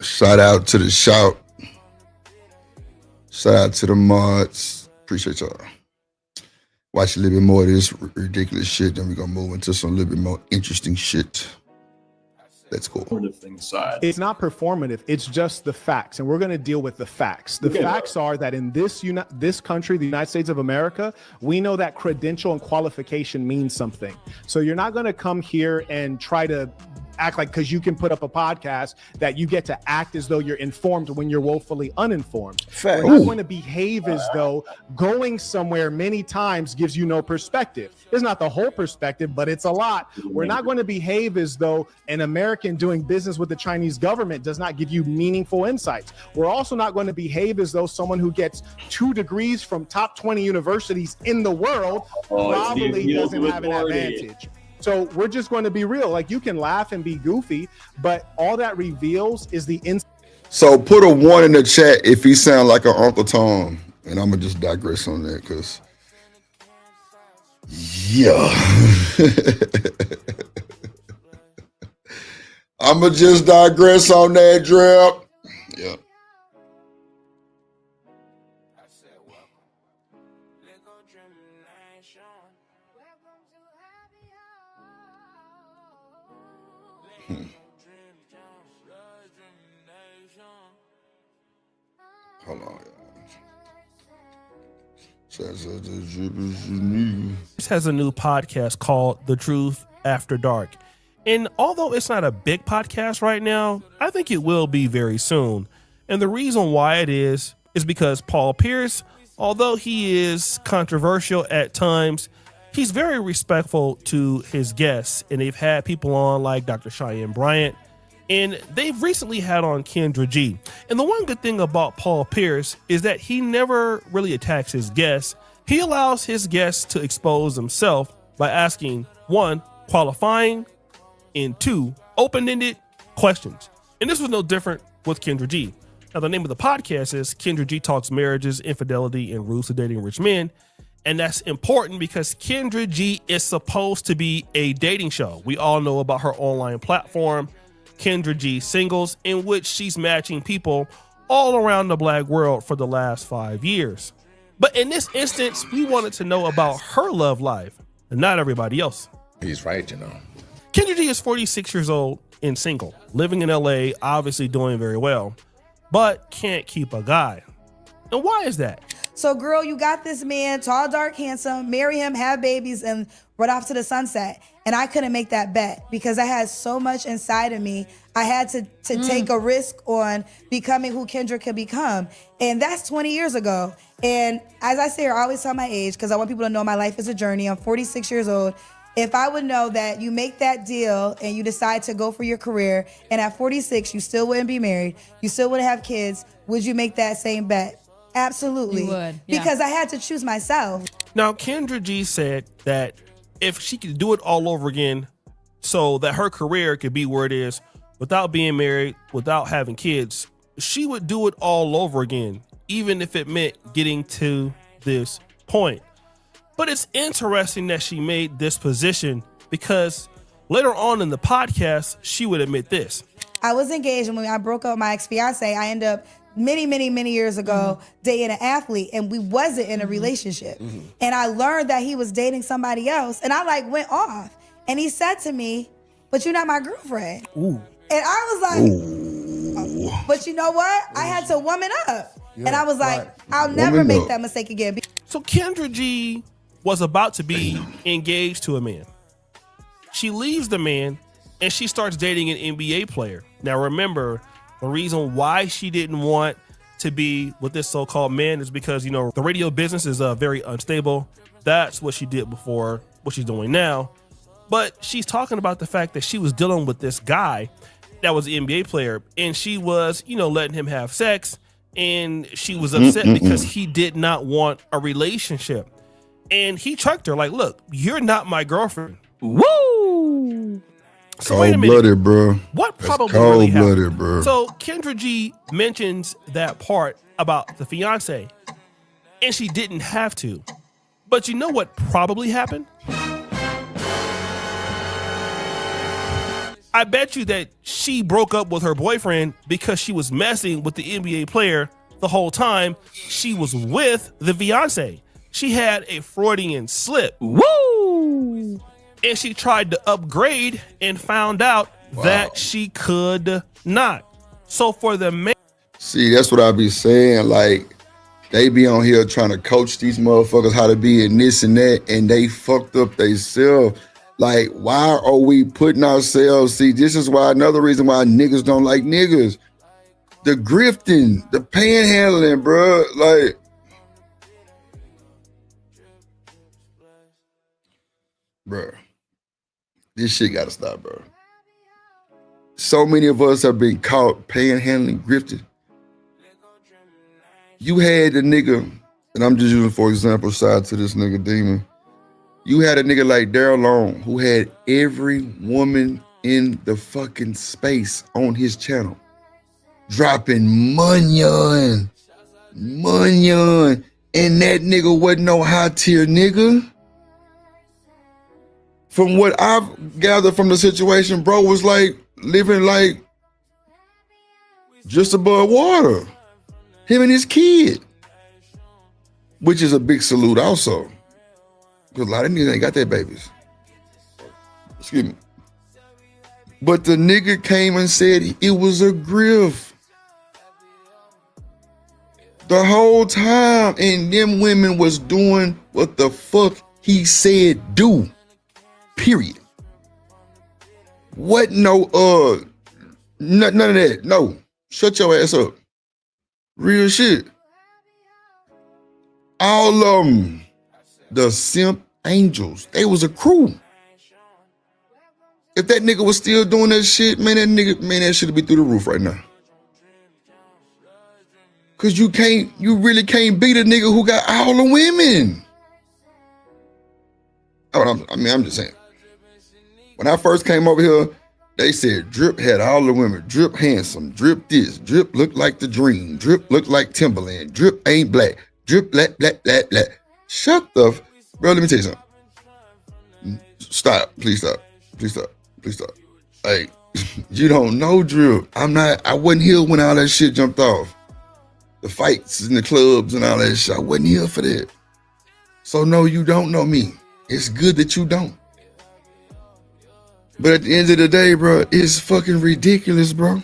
Shout out to the shout. Shout out to the mods. Appreciate y'all. Watch a little bit more of this ridiculous shit. Then we're going to move into some little bit more interesting shit. Let's go. It's not performative. It's just the facts. And we're going to deal with the facts. The facts are that in this country, the United States of America, we know that credential and qualification means something. So you're not going to come here and try to act like because you can put up a podcast that you get to act as though you're informed when you're woefully uninformed. We're not going to behave as though going somewhere many times gives you no perspective. It's not the whole perspective, but it's a lot. We're not going to behave as though an American doing business with the Chinese government does not give you meaningful insights. We're also not going to behave as though someone who gets 2 degrees from top 20 universities in the world probably doesn't have an advantage. So we're just going to be real. Like, you can laugh and be goofy, but all that reveals is the So put a 1 in the chat if he sound like an Uncle Tom. And I'm going to just digress on that because, yeah. I'm going to just digress on that, Drip. Yeah. Hold on, This has a new podcast called The Truth After Dark. And although it's not a big podcast right now, I think it will be very soon. And the reason why it is because Paul Pierce, although he is controversial at times, he's very respectful to his guests. And they've had people on like Dr. Cheyenne Bryant, and they've recently had on Kendra G. And the one good thing about Paul Pierce is that he never really attacks his guests. He allows his guests to expose themselves by asking 1, qualifying, and 2, open-ended questions. And this was no different with Kendra G. Now, the name of the podcast is Kendra G Talks Marriages, Infidelity, and Rules to Dating Rich Men. And that's important because Kendra G is supposed to be a dating show. We all know about her online platform, Kendra G Singles, in which she's matching people all around the Black world for the last 5 years. But in this instance, we wanted to know about her love life and not everybody else. He's right, you know. Kendra G is 46 years old and single, living in LA, obviously doing very well, but can't keep a guy. And why is that? So, girl, you got this man, tall, dark, handsome, marry him, have babies, and run off to the sunset. And I couldn't make that bet because I had so much inside of me. I had to take a risk on becoming who Kendra could become. And that's 20 years ago. And as I say, I always tell my age because I want people to know my life is a journey. I'm 46 years old. If I would know that you make that deal and you decide to go for your career, and at 46, you still wouldn't be married, you still wouldn't have kids, would you make that same bet? Absolutely. You would, yeah. Because I had to choose myself. Now, Kendra G said that if she could do it all over again so that her career could be where it is without being married, without having kids, she would do it all over again, even if it meant getting to this point. But it's interesting that she made this position because later on in the podcast, she would admit this. I was engaged, and when I broke up with my ex-fiance, I ended up many years ago dating an athlete, and we wasn't in a relationship. And I learned that he was dating somebody else, and I went off. And he said to me, "But you're not my girlfriend." Ooh. And I was like, "But you know what? I had to woman up." Yeah, and I was like, I'll never make that mistake again. So Kendra G was about to be engaged to a man. She leaves the man and she starts dating an NBA player. Now remember, the reason why she didn't want to be with this so-called man is because, the radio business is very unstable. That's what she did before, what she's doing now. But she's talking about the fact that she was dealing with this guy that was an NBA player, and she was, letting him have sex, and she was upset because he did not want a relationship. And he chucked her like, "Look, you're not my girlfriend." Woo! So wait a minute. Cold-blooded, bro. What probably really happened? Cold-blooded, bro. So Kendra G mentions that part about the fiance, and she didn't have to. But you know what probably happened? I bet you that she broke up with her boyfriend because she was messing with the NBA player the whole time she was with the fiance. She had a Freudian slip. Woo! And she tried to upgrade and found out that she could not. So for the man. See, that's what I be saying. Like, they be on here trying to coach these motherfuckers how to be in this and that, and they fucked up themselves. Like, why are we putting ourselves? See, this is why another reason why niggas don't like niggas. The grifting, the panhandling, bro. Like, bro, this shit gotta stop, bro. So many of us have been caught panhandling, grifting. You had the nigga, and I'm just using for example, shout out to this nigga Demon. You had a nigga like Daryl Long who had every woman in the fucking space on his channel, dropping munyon, and that nigga wasn't no high tier nigga. From what I've gathered from the situation, bro was like living like just above water. Him and his kid, which is a big salute also. Because a lot of niggas ain't got their babies. Excuse me. But the nigga came and said it was a grift the whole time, and them women was doing what the fuck he said do. Period. What no none of that. No. Shut your ass up. Real shit. All of them. The simp angels. They was a crew. If that nigga was still doing that shit, man, that should be through the roof right now. Cause you really can't beat a nigga who got all the women. Oh, I'm just saying. When I first came over here, they said Drip had all the women. Drip handsome. Drip this. Drip looked like the dream. Drip looked like Timberland. Drip ain't black. Drip black. Shut the bro, let me tell you something. Stop. Please stop. Like, you don't know Drip. I wasn't here when all that shit jumped off. The fights in the clubs and all that shit. I wasn't here for that. So no, you don't know me. It's good that you don't. But at the end of the day, bro, it's fucking ridiculous, bro.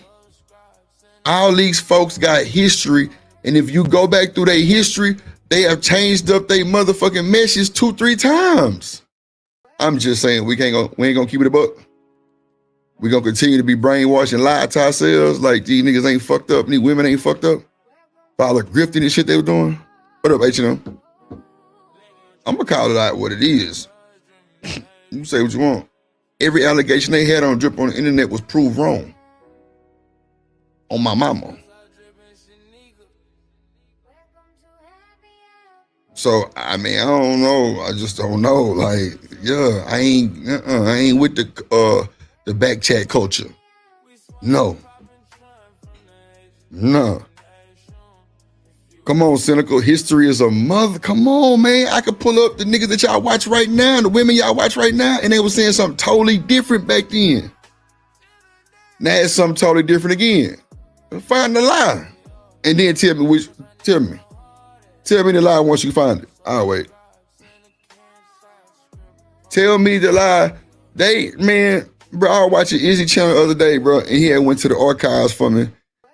All these folks got history, and if you go back through their history, they have changed up their motherfucking message 2-3 times. I'm just saying, we ain't gonna keep it a buck. We gonna continue to be brainwashed and lie to ourselves like these niggas ain't fucked up, these women ain't fucked up. For all the grifting and shit they were doing. What up, H&M? I'm gonna call it out what it is. You say what you want. Every allegation they had on Drip on the internet was proved wrong. On my mama. So, I mean, I don't know. I just don't know. Like, yeah, I ain't with the back chat culture. No. Come on, Cynical. History is a mother. Come on, man. I could pull up the niggas that y'all watch right now, the women y'all watch right now, and they were saying something totally different back then. Now it's something totally different again. Find the lie. And then tell me the lie once you find it. I'll wait. Tell me the lie. Bro, I was watching Izzy channel the other day, bro, and he had went to the archives for me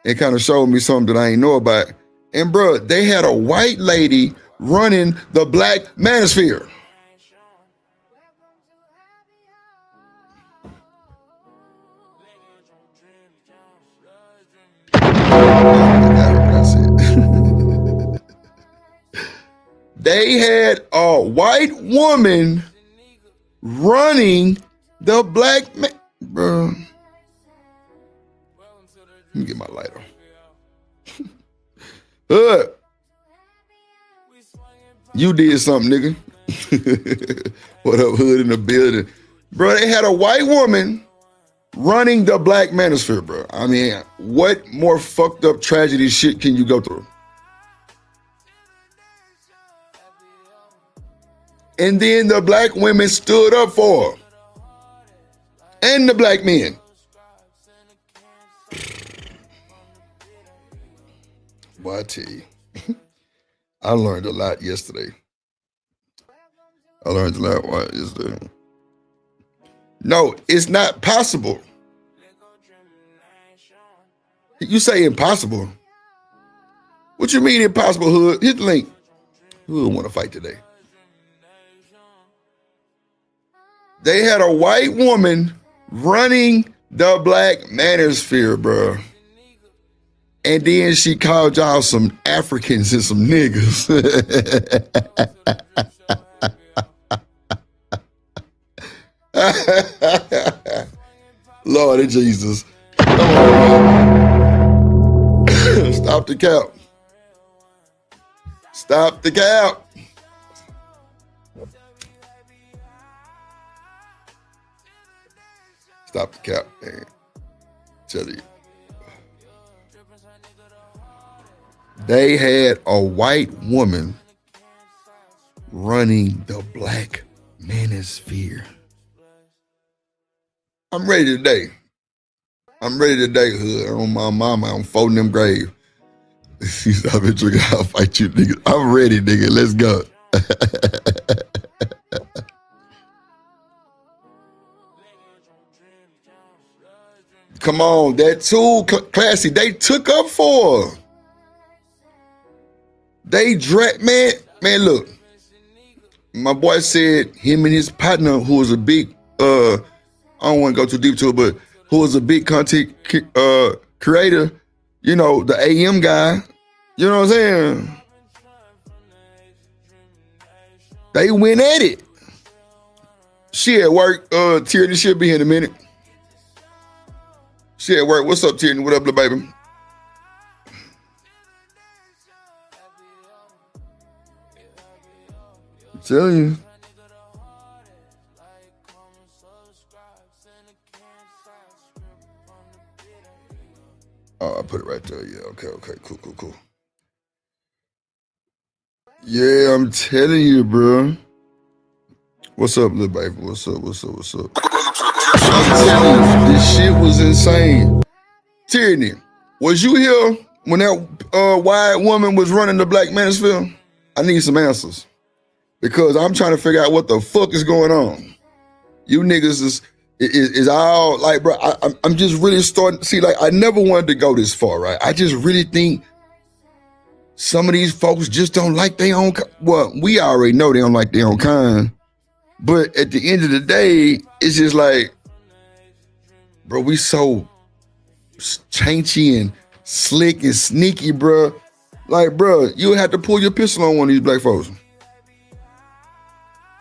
and kind of showed me something that I ain't know about. And bro, they had a white lady running the Black Manosphere. They had a white woman running the Black Man. Bro, let me get my lighter. You did something, nigga. What up, Hood in the building? Bro, they had a white woman running the Black Manosphere, bro. I mean, what more fucked up tragedy shit can you go through? And then the black women stood up for her. And the black men. Boy, I tell you, I learned a lot yesterday. No, it's not possible. You say impossible. What you mean impossible, Hood? Hit the link. Who want to fight today? They had a white woman running the Black Manosphere, bro. And then she called y'all some Africans and some niggas. Lord Jesus. Come on, man. Stop the cap. Stop the cap. Stop the cap, man. Tell you. They had a white woman running the Black Manosphere. I'm ready today. I'm ready today, hood. On my mama, I'm folding them grave. I've been drinking, I'll fight you, nigga. I'm ready, nigga. Let's go. Come on, that too classy. They took up for her. They man, look. My boy said him and his partner, who was a big, I don't want to go too deep to it, but who was a big content creator, you know, the AM guy, you know what I'm saying? They went at it. She at work, Tierney, she'll be here in a minute. She at work. What's up, Tierney? What up, little baby? I'm telling you. Oh, I put it right there. Yeah, okay, cool. Yeah, I'm telling you, bro. What's up, little baby? What's up? I'm telling you, this shit was insane. Tierney, was you here when that white woman was running the Black Manosphere? I need some answers. Because I'm trying to figure out what the fuck is going on. You niggas is all like, bro, I'm just really starting to see, like, I never wanted to go this far, right? I just really think some of these folks just don't like their own, well, we already know they don't like their own kind. But at the end of the day, it's just like, bro, we so changey and slick and sneaky, bro. Like, bro, you would have to pull your pistol on one of these black folks.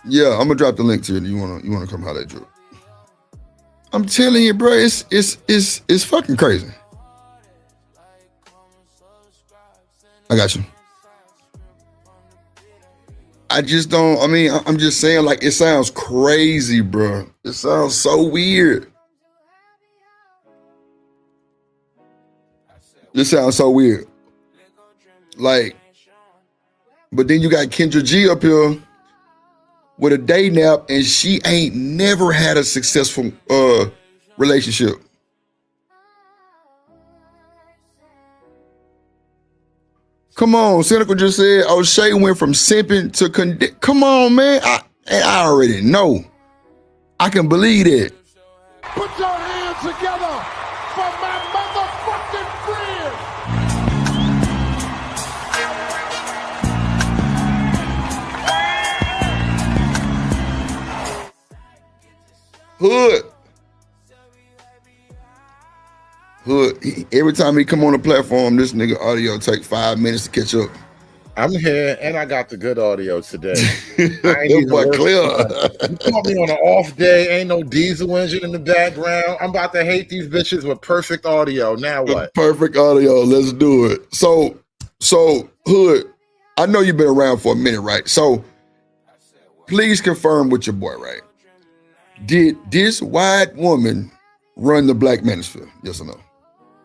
Yeah, I'm gonna drop the link to it. You wanna come holler at Drew? I'm telling you, bro, it's fucking crazy. I got you. I just don't. I mean, I'm just saying, like, it sounds crazy, bro. It sounds so weird. This sounds so weird. Like, but then you got Kendra G up here with a day nap, and she ain't never had a successful relationship. Come on, Cynical just said, oh, Shay went from simping to come on, man. I already know. I can believe it. Put your hands together for my motherfucking friend. Hood. Every time he come on the platform, this nigga audio take 5 minutes to catch up. I'm here and I got the good audio today. Boy, clear. You caught me on an off day. Ain't no diesel engine in the background. I'm about to hate these bitches with perfect audio. Now what? Perfect audio. Let's do it. So Hood, I know you've been around for a minute, right? So please confirm with your boy, right? Did this white woman run the Black Manosphere? Yes or no?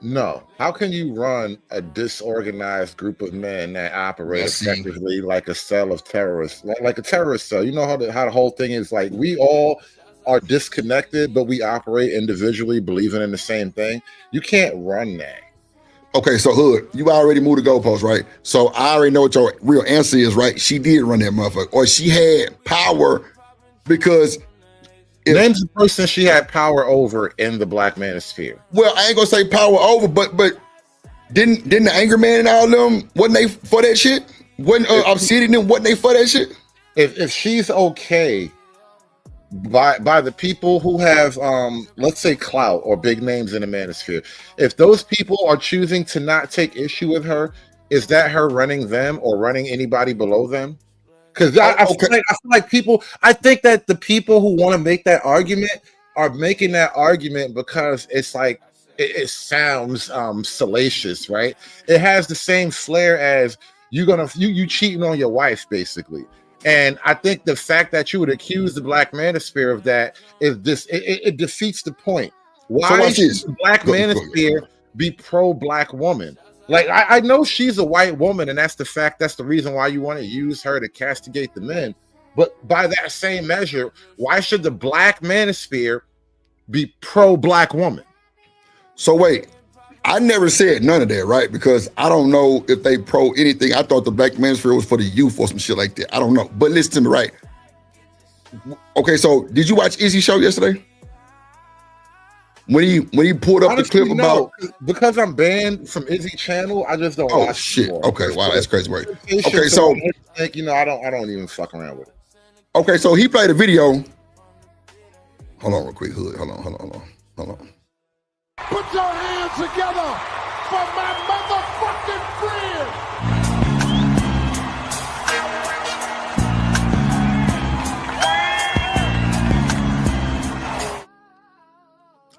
No. How can you run a disorganized group of men that operate effectively like a cell of terrorists, like a terrorist cell? You know how the whole thing is, like, we all are disconnected, but we operate individually, believing in the same thing. You can't run that. Okay, so Hood, you already moved the goalpost, right? So I already know what your real answer is, right? She did run that motherfucker, or she had power because. Name the person she had power over in the Black Manosphere. Well, I ain't gonna say power over, but didn't the Anger Man and all them, wasn't they for that shit? Wasn't Obsidian, wasn't they for that shit? If she's okay by the people who have let's say clout or big names in the manosphere. If those people are choosing to not take issue with her, is that her running them or running anybody below them? Because I feel like people, I think that the people who want to make that argument are making that argument because it's like it sounds salacious, right? It has the same flair as you cheating on your wife, basically. And I think the fact that you would accuse the black manosphere of that is this, it defeats the point. Why should the black manosphere be pro-black woman? Like, I know she's a white woman, and that's the reason why you want to use her to castigate the men. But by that same measure, why should the black manosphere be pro-black woman? So wait, I never said none of that, right? Because I don't know if they pro anything. I thought the black manosphere was for the youth or some shit like that. I don't know. But listen to me, right? Okay, so did you watch Izzy's show yesterday? When he pulled up Honestly, the clip about because I'm banned from Izzy channel, I just don't watch shit. Anymore. Okay, wow, that's crazy work. Okay, so I don't even fuck around with it. Okay, so he played a video. Hold on real quick, Hood. Hold on. Put your hands together for my motherfucking friend.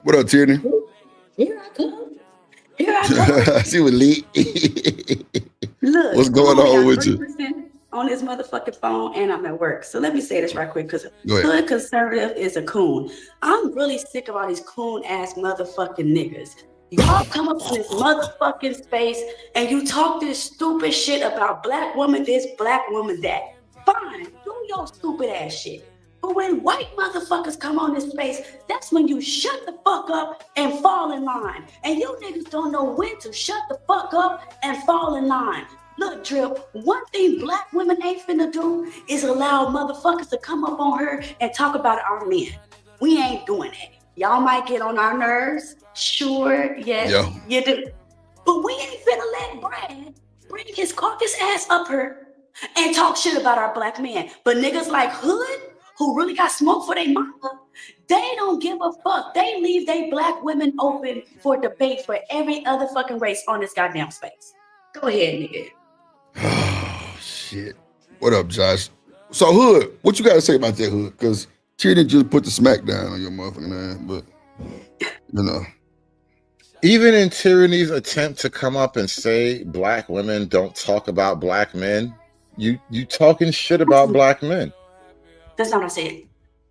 What up, Tierney? Here I come. Here I come. She was lit. Look, what's going on with you? On this motherfucking phone, and I'm at work. So let me say this right quick, because Go ahead. hood conservative is a coon. I'm really sick of all these coon ass motherfucking niggas. Y'all come up in this motherfucking space and you talk this stupid shit about black woman this, black woman that. Fine, do your stupid ass shit. But when white motherfuckers come on this space, that's when you shut the fuck up and fall in line. And you niggas don't know when to shut the fuck up and fall in line. Look, Drip, one thing black women ain't finna do is allow motherfuckers to come up on her and talk about our men. We ain't doing that. Y'all might get on our nerves. Sure, yes, you do. But we ain't finna let Brad bring his caucus ass up here and talk shit about our black men. But niggas like Hood, who really got smoke for their mama, they don't give a fuck. They leave they black women open for debate for every other fucking race on this goddamn space. Go ahead, nigga. Shit. What up, Josh? So, Hood, what you got to say about that, Hood? Because Tierney just put the smack down on your motherfucking ass, but, you know. Even in Tyranny's attempt to come up and say black women don't talk about black men, you talking shit about black men. That's not what I said.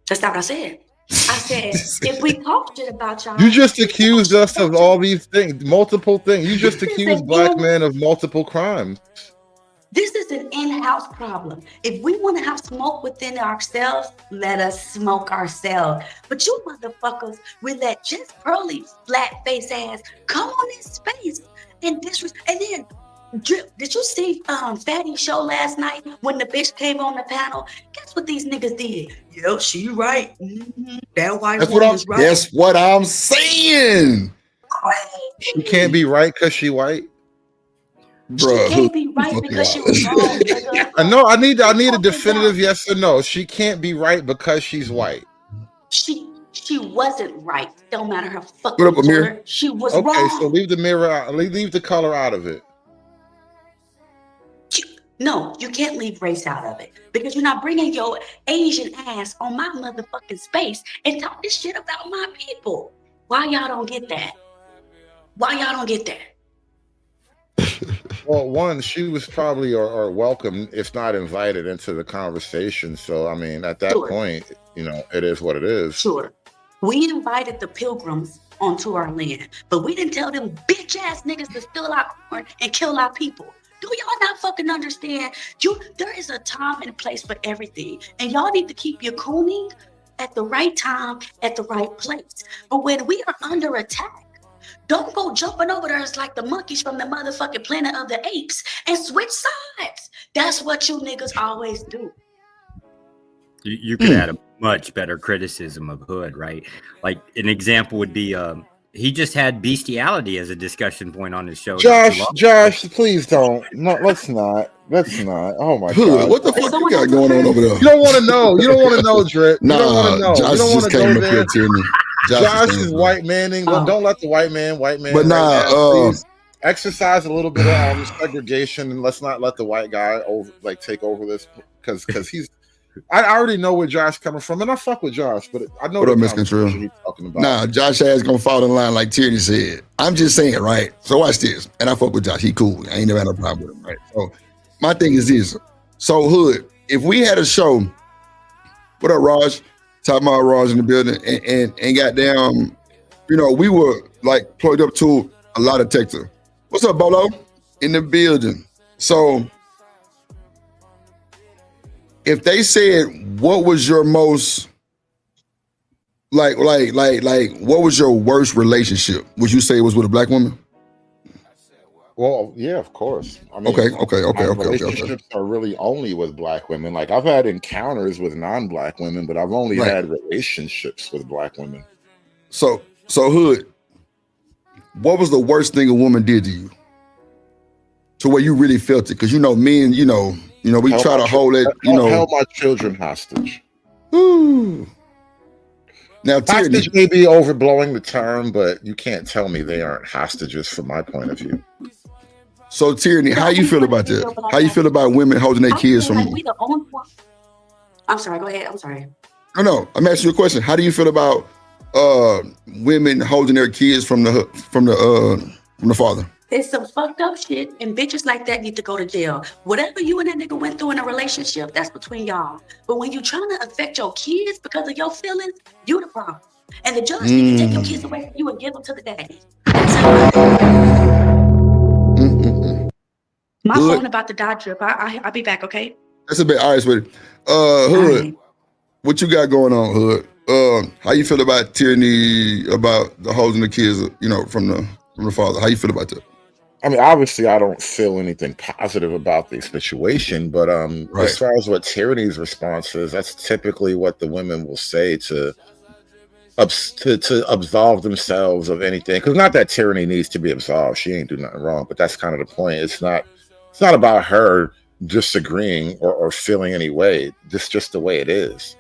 That's not what I said. I said, if we talk shit about y'all. You just accused us of all these things, multiple things. You just accused black men of multiple crimes. This is an in-house problem. If we want to have smoke within ourselves, let us smoke ourselves. But you motherfuckers will let Jess Pearlie's flat face ass come on this space and disrespect. And then, Drip, did you see Fatty's show last night when the bitch came on the panel? Guess what these niggas did? Yo, she right. Mm-hmm. That white woman is right. That's what I'm saying. She can't be right because she white. Bruh. She can't be right because she was wrong. I know. I need a definitive yes or no. She can't be right because she's white. She wasn't right. Don't matter her fucking What up, Amir? color. She was Okay, wrong. so leave the mirror out. Leave the color out of it. No, you can't leave race out of it because you're not bringing your Asian ass on my motherfucking space and talk this shit about my people. Why y'all don't get that? Why y'all don't get that? Well, one, she was probably or welcome, if not invited, into the conversation. So, I mean, at that point, you know, it is what it is. Sure. We invited the pilgrims onto our land, but we didn't tell them bitch ass niggas to steal our corn and kill our people. Do y'all not fucking understand? There is a time and place for everything, and y'all need to keep your cooning at the right time, at the right place. But when we are under attack, don't go jumping over there like the monkeys from the motherfucking Planet of the Apes and switch sides. That's what you niggas always do. You could add a much better criticism of Hood, right? Like an example would be he just had bestiality as a discussion point on his show. Josh, please don't. No, let's not. Let's not. Oh my Hood, god. what the fuck you got going on over there? You don't want to know. You don't want to know, Drip. You don't want Nah, to know. Josh You don't want just to came go up there. here to me. Josh is white manning. Oh. Don't let the white man. But nah, please. Exercise a little bit of segregation, and let's not let the white guy take over this because he's. I already know where Josh coming from, and I fuck with Josh, but I know What the up, Miss conversation Control? he's talking about. Nah, Josh ass gonna fall in line like Tierney said. I'm just saying, right? So watch this. And I fuck with Josh. He cool. I ain't never had no problem with him, right? So my thing is this. So Hood, if we had a show, what up, Raj? Talking about Raj in the building, and goddamn, we were like plugged up to a lot of detector. What's up, Bolo? In the building. So if they said, what was your most like what was your worst relationship? Would you say it was with a black woman? Well, yeah, of course. I mean, Okay. Relationships are really only with black women. Like I've had encounters with non-black women, but I've only Right. had relationships with black women. So Hood, what was the worst thing a woman did to you? To where you really felt it? Because men, we try to hold it, held my children hostage. Ooh. Now, Tierney, hostage may be overblowing the term, but you can't tell me they aren't hostages from my point of view. So Tierney, how you feel about that? How you feel about women holding their kids from? We the only one. I'm sorry. Go ahead. I'm sorry. No, I'm asking you a question. How do you feel about women holding their kids from the father? It's some fucked up shit, and bitches like that need to go to jail. Whatever you and that nigga went through in a relationship, that's between y'all. But when you trying to affect your kids because of your feelings, you the problem. And the judge need to take your kids away from you and give them to the daddy. My Hood. phone about to die, Drip. I'll be back, okay? That's a bit all right, sweetie. Hood, what you got going on, Hood? How you feel about Tierney about the holding the kids, from the father? How you feel about that? I mean, obviously, I don't feel anything positive about the situation, but Right. as far as what Tierney's response is, that's typically what the women will say to absolve themselves of anything. Because not that Tierney needs to be absolved; she ain't do nothing wrong. But that's kind of the point. It's not about her disagreeing or feeling any way. Just the way it is.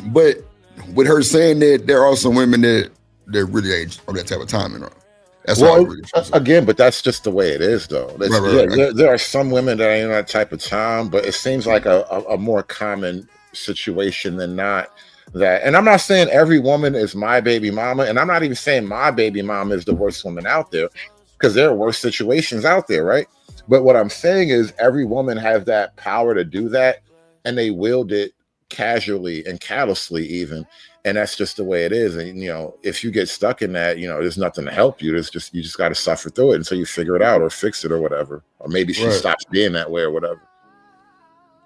But with her saying that, there are some women that really ain't on that type of timing. That's Well, all. again, but that's just the way it is, though. Right. There are some women that ain't on that type of time, but it seems like a more common situation than not. That, and I'm not saying every woman is my baby mama, and I'm not even saying my baby mama is the worst woman out there, because there are worse situations out there, right? But what I'm saying is every woman has that power to do that, and they wield it casually and callously even. And that's just the way it is. And if you get stuck in that, there's nothing to help you. You just got to suffer through it until you figure it out or fix it or whatever. Or maybe she Right. stops being that way or whatever.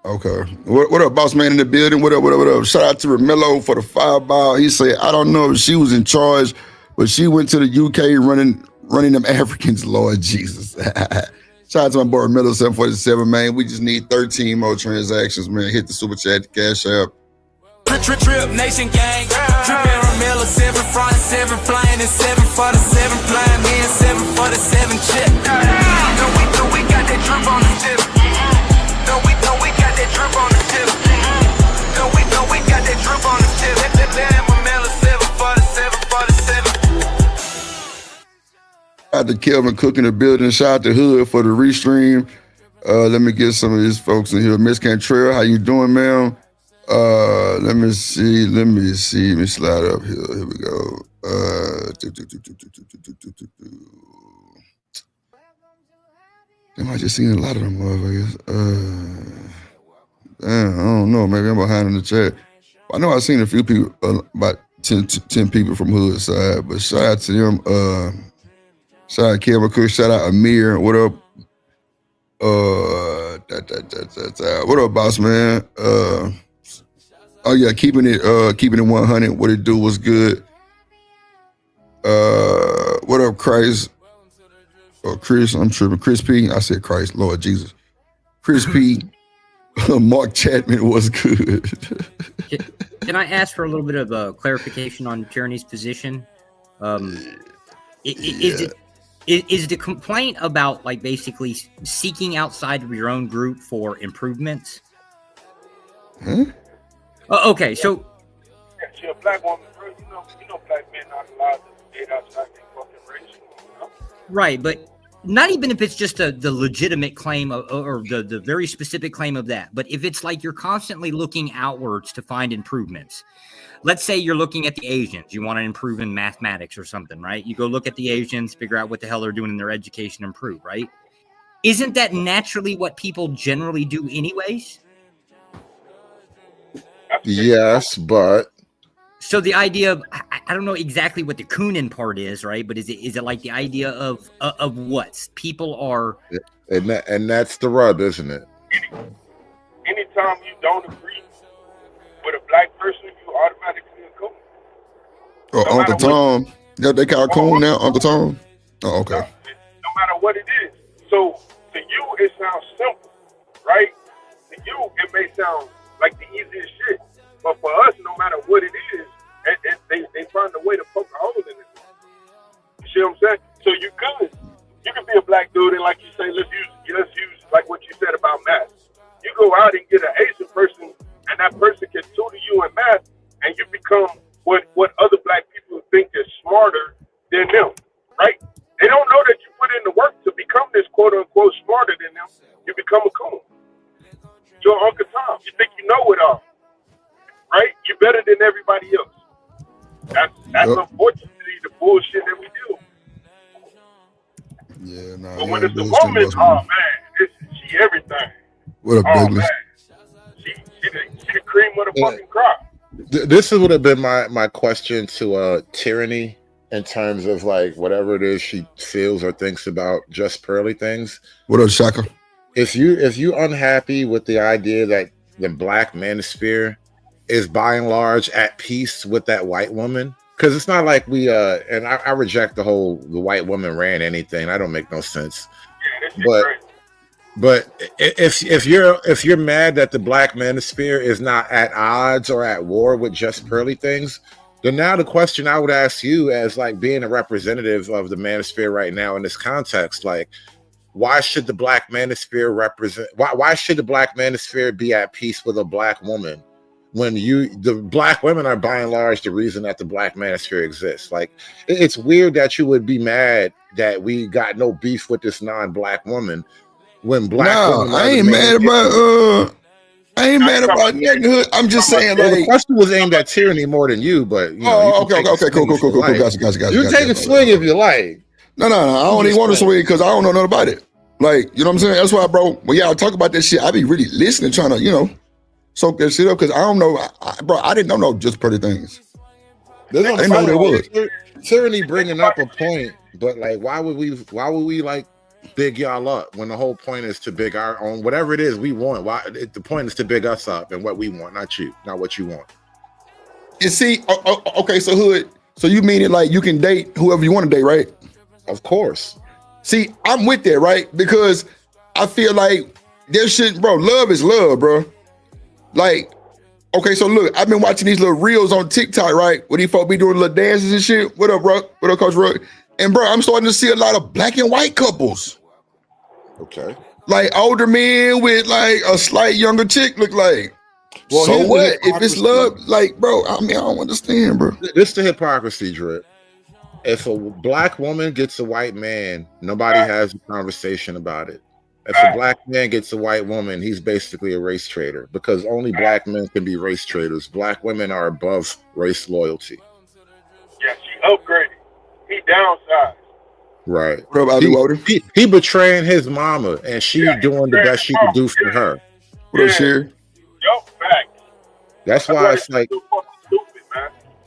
Okay. What up, boss man in the building? What up? Shout out to Ramillo for the 5-ball. He said, I don't know if she was in charge, but she went to the UK running them Africans, Lord Jesus. Shout out to my boy Ramillo 747, man. We just need 13 more transactions, man. Hit the super chat, cash app. Trip Nation gang, Trip and Miller, 7 front, 7 flying, and 7 for the 7 flying, me and 7 for the 7 chip. No, we got that drip on the tip. No, we got that drip on the tip. No, we got that drip on the tip. Miller, 7 for the 7 for the 7. Shout out to Kelvin Cook in the building. Shout out to Hood for the restream. Let me get some of these folks in here. Miss Cantrell, how you doing, ma'am? Let me see. Let me slide up here. Here we go. Damn, I just seen a lot of them motherfuckers. Damn, I don't know. Maybe I'm behind in the chat. I know I've seen a few people, about 10 people from Hood side, but shout out to them. Shout out Kevin Cook. Shout out Amir. What up? What up, boss man? Oh yeah, keeping it 100. What it do was good. What up, Christ? Or Chris? I'm tripping. Chris P. I said Christ. Lord Jesus. Chris P. Mark Chapman was good. Can I ask for a little bit of clarification on Tierney's position? Is Is the complaint about like basically seeking outside of your own group for improvements? Oh, okay, so She a black woman, bro. You know, black men not allowed to date outside their fucking race. You know? right, but not even if it's just the legitimate claim or the very specific claim of that, but if it's like you're constantly looking outwards to find improvements. Let's say you're looking at the Asians, you want to improve in mathematics or something, right? You go look at the Asians, figure out what the hell they're doing in their education, improve, right? Isn't that naturally what people generally do anyways? Yes, but So the idea of, I don't know exactly what the Coonan part is, right? But is it like the idea of what people are, and that's the rub, isn't it? Anytime you don't agree with a black person, you automatically a coon. Oh, Uncle Tom. Yeah, they call Coon now, Uncle Tom. Oh, okay. No matter what it is. So to you, it sounds simple, right? To you, it may sound like the easiest shit. But for us, no matter what it is, they find a way to poke a hole in it. You see what I'm saying? So you can be a black dude and like you say, let's use like what you said about math. You go out and get an Asian person and that person can tutor you in math and you become what other black people think is smarter than them, right? They don't know that you put in the work to become this quote unquote smarter than them. You become a coon. You're Uncle Tom. You think you know it all, right? You're better than everybody else. That's unfortunately the bullshit that we do. Yeah, nah. But when it's a woman, oh man, she everything. What a business. She the cream of the fucking crop. This would have been my question to Tyranny in terms of like whatever it is she feels or thinks about Just Pearly things. What up, Shaka? If you unhappy with the idea that the black manosphere is by and large at peace with that white woman, because it's not like we and I reject the white woman ran anything. I don't make no sense. But if you're mad that the black manosphere is not at odds or at war with Just Pearly things, then now the question I would ask you as like being a representative of the manosphere right now in this context, like why should the black manosphere why should the black manosphere be at peace with a black woman when the black women are by and large the reason that the black manosphere exists? Like it's weird that you would be mad that we got no beef with this non-black woman when black women I ain't mad about niggerhood. I'm just saying like the question was aimed at Tyranny more than you, but you know, okay, cool. Gotcha. You take a swing if you like. No. I don't even want to swing because I don't know nothing about it. Like, you know what I'm saying? That's why, bro, when y'all talk about that shit, I be really listening, trying to, you know, soak that shit up because I don't know, bro, I didn't know Just Pretty Things. I didn't know what it was. Tyranny bringing up a point, but like, why would we like big y'all up when the whole point is to big our own, whatever it is we want. The point is to big us up and what we want, not you, not what you want. You see, okay, so Hood, so you mean it like you can date whoever you want to date, right? Of course. See, I'm with that, right? Because I feel like there shouldn't, bro, love is love, bro. Like, okay, so look, I've been watching these little reels on TikTok, right? Where these folk be doing little dances and shit. What up, bro? What up, Coach Ruck? And bro, I'm starting to see a lot of black and white couples. Okay. Like older men with like a slight younger chick look like. Well, so what? If it's love, like, bro, I mean, I don't understand, bro. This the hypocrisy, Drip. If a black woman gets a white man, nobody has a conversation about it. If a black man gets a white woman, he's basically a race traitor because only black men can be race traitors. Black women are above race loyalty. Yeah, she upgraded. He downsized. Right. What about he betraying his mama and she doing the best she could do for her. What up, Sherry? Yo, back. That's why it's like,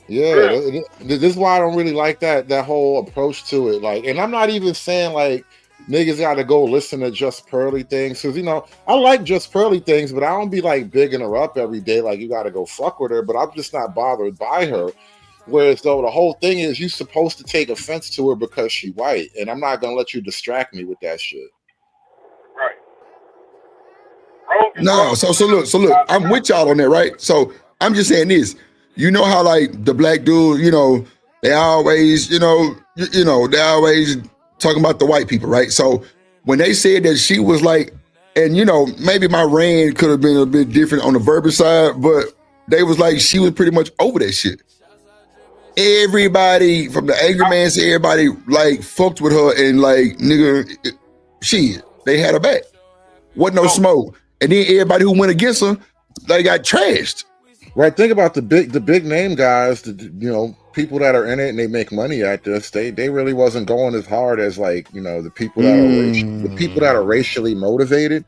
yeah, this is why I don't really like that whole approach to it. Like, and I'm not even saying like niggas got to go listen to Just Pearly things because, you know, I like Just Pearly things, but I don't be like bigging her up every day. Like, you got to go fuck with her, but I'm just not bothered by her. Whereas though the whole thing is you supposed to take offense to her because she white, and I'm not gonna let you distract me with that shit. Right. No, so look, I'm with y'all on that, right? So I'm just saying this. You know how like the black dude, you know, they always, they always talking about the white people, right? So when they said that she was like, and you know, maybe my reign could have been a bit different on the verbiage side, but they was like, she was pretty much over that shit. Everybody from the angry man to everybody like fucked with her and like, nigga, shit, they had her back. Wasn't no smoke. And then everybody who went against her, they got trashed. Right. Think about the big name guys, you know, people that are in it and they make money at this. They really wasn't going as hard as like, you know, the people that are racially motivated.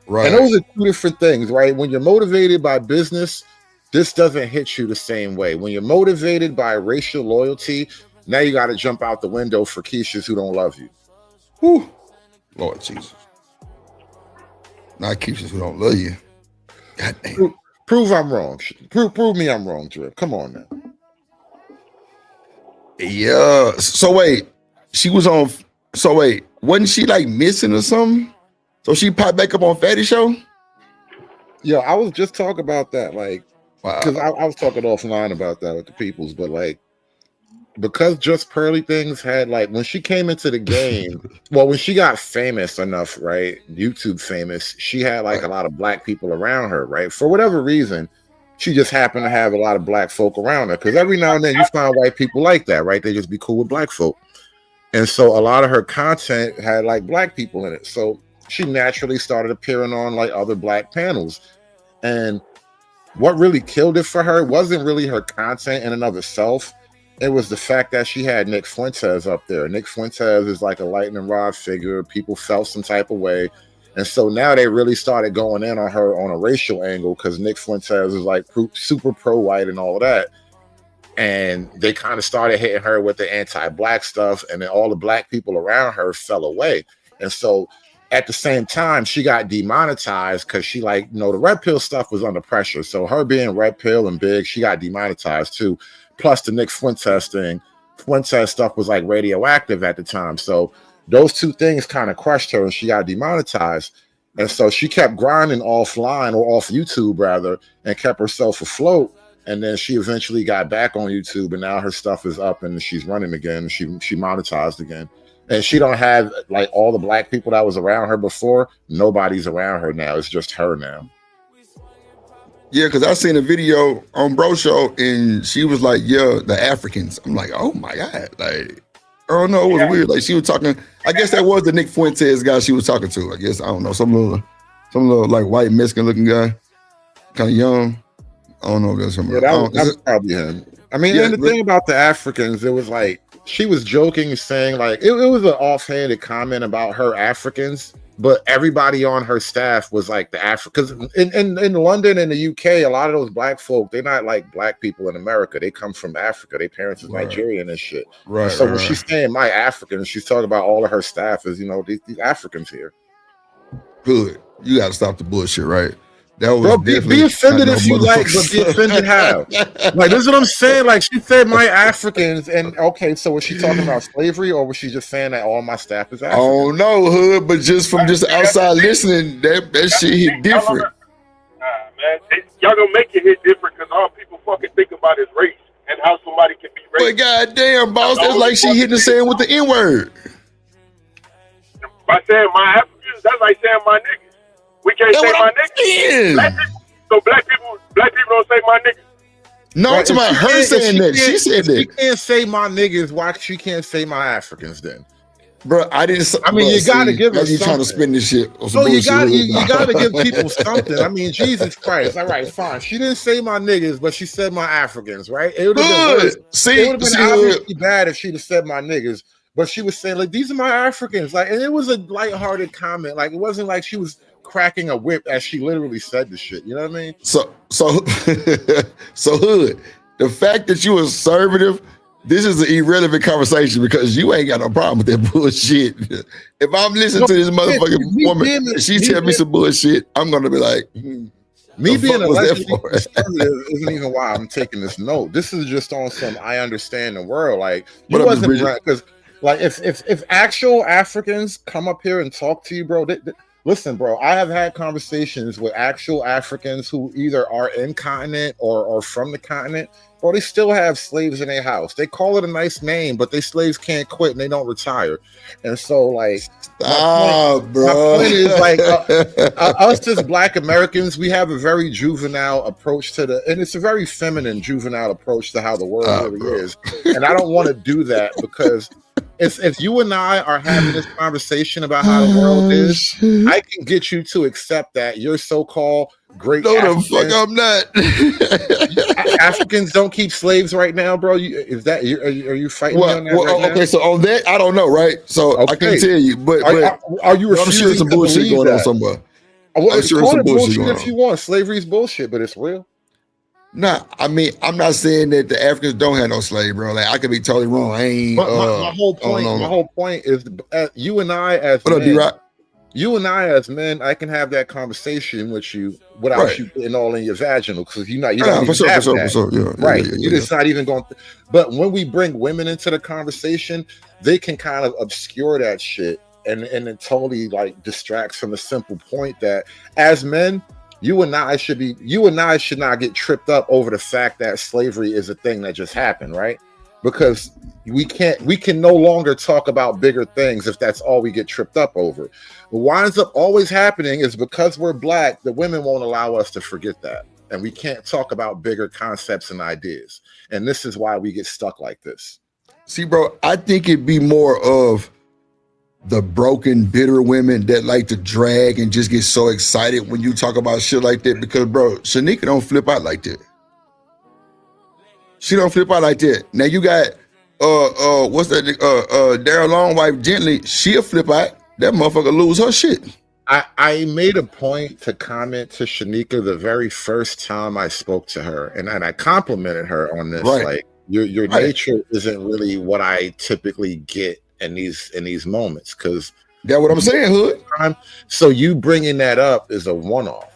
Right. And those are two different things, right? When you're motivated by business, this doesn't hit you the same way. When you're motivated by racial loyalty, now you got to jump out the window for Keishas who don't love you. Whew. Lord Jesus. Not Keishas who don't love you. God damn. Prove I'm wrong. Prove me I'm wrong, Drip. Come on now. Yeah. So wait, she was on. So wait, wasn't she like missing or something? So she popped back up on Fatty Show? Yeah, I was just talking about that. Like, because I was talking offline about that with the peoples, but like, because Just Pearly Things had like when she came into the game, well, when she got famous enough, right? YouTube famous, she had like a lot of black people around her, right? For whatever reason, she just happened to have a lot of black folk around her. Because every now and then you find white people like that, right? They just be cool with black folk. And so a lot of her content had like black people in it. So she naturally started appearing on like other black panels. And what really killed it for her wasn't really her content in and of itself. It was the fact that she had Nick Fuentes up there. Nick Fuentes is like a lightning rod figure. People felt some type of way. And so now they really started going in on her on a racial angle because Nick Fuentes is like super pro-white and all of that. And they kind of started hitting her with the anti-black stuff. And then all the black people around her fell away. And so at the same time, she got demonetized because she like, you know, the Red Pill stuff was under pressure. So her being Red Pill and big, she got demonetized too. Plus the Nick Fuentes thing. Fuentes stuff was like radioactive at the time. So those two things kind of crushed her and she got demonetized. And so she kept grinding offline or off YouTube rather and kept herself afloat. And then she eventually got back on YouTube and now her stuff is up and she's running again. She monetized again. And she don't have like all the black people that was around her before. Nobody's around her now. It's just her now. Yeah, because I seen a video on Bro Show and she was like, yeah, the Africans. I'm like, oh my God. Like, I don't know. It was weird. Like she was talking, I guess that was the Nick Fuentes guy she was talking to. I guess, I don't know, some little like white Mexican looking guy, kind of young. I don't know if that's him. Yeah, that's probably him. I mean, and the thing about the Africans, it was like, she was joking, saying like, it was an offhanded comment about her Africans, but everybody on her staff was like the Africans. In London and the UK, a lot of those black folk, they're not like black people in America. They come from Africa. Their parents is Nigerian and shit. Right. So when she's saying my Africans, she's talking about all of her staff as, you know, these Africans here. Good. You got to stop the bullshit, right? That was bro, be offended if you like, but be offended how? Like, this is what I'm saying. Like, she said my Africans, and okay, so was she talking about slavery, or was she just saying that all my staff is African? Oh no, hood, but just from just outside listening, that shit hit different. Man, y'all gonna make it hit different because all people fucking think about is race and how somebody can be racist. But goddamn, boss, that's like she hitting the sand with the N-word. By saying my Africans, that's like saying my niggas. We can't say my niggas. So black people don't say my niggas. No, it's about her saying that. She said that. She can't say my niggas. Why she can't say my Africans then? Bro, I didn't. I mean, you got to give her something. You trying to spin this shit? So you got to give people something. I mean, Jesus Christ. All right, fine. She didn't say my niggas, but she said my Africans, right? It would have been obviously bad if she'd have said my niggas, but she was saying like these are my Africans, like, and it was a lighthearted comment. Like it wasn't like she was cracking a whip as she literally said the shit. You know what I mean? So hood. The fact that you conservative. This is an irrelevant conversation because you ain't got no problem with that bullshit. If I'm listening to this motherfucking woman and she tell me some bullshit, I'm gonna be like, me being allegedly conservative isn't even why I'm taking this note. This is just on some I understand the world. Like it wasn't because like if actual Africans come up here and talk to you, bro, Listen, bro, I have had conversations with actual Africans who either are incontinent or from the continent. Bro, they still have slaves in their house. They call it a nice name, but they slaves can't quit and they don't retire. And so, like, my point is, like, us as Black Americans, we have a very juvenile approach to and it's a very feminine juvenile approach to how the world really is. And I don't want to do that because if you and I are having this conversation about how the world is, I can get you to accept that your so-called great the fuck I'm not. Africans don't keep slaves right now, bro. Are you fighting me on that right now? Okay, so on that, I don't know, right? So I can tell you, but are you? I'm sure some bullshit going on somewhere. I'm sure some bullshit going on. If you want, slavery is bullshit, but it's real. Nah, I mean, I'm not saying that the Africans don't have no slave, bro. Like, I could be totally wrong. I ain't. But my whole point is, you and I as men, you and I as men, I can have that conversation with you without you getting all in your vaginal, because you don't even have that. Right? You're just not even going. But when we bring women into the conversation, they can kind of obscure that shit, and it totally like distracts from the simple point that as men, you and I should not get tripped up over the fact that slavery is a thing that just happened, right? Because we can no longer talk about bigger things if that's all we get tripped up over. What winds up always happening is because we're Black, the women won't allow us to forget that. And we can't talk about bigger concepts and ideas. And this is why we get stuck like this. See, bro, I think it'd be more of the broken, bitter women that like to drag and just get so excited when you talk about shit like that. Because, bro, Shanika don't flip out like that. She don't flip out like that. Now you got what's that? Daryl Long wife Gently. She'll flip out. That motherfucker lose her shit. I made a point to comment to Shanika the very first time I spoke to her, and I complimented her on this. Right. Like your nature isn't really what I typically get in these moments, because that's what I'm saying, Hood. So you bringing that up is a one-off.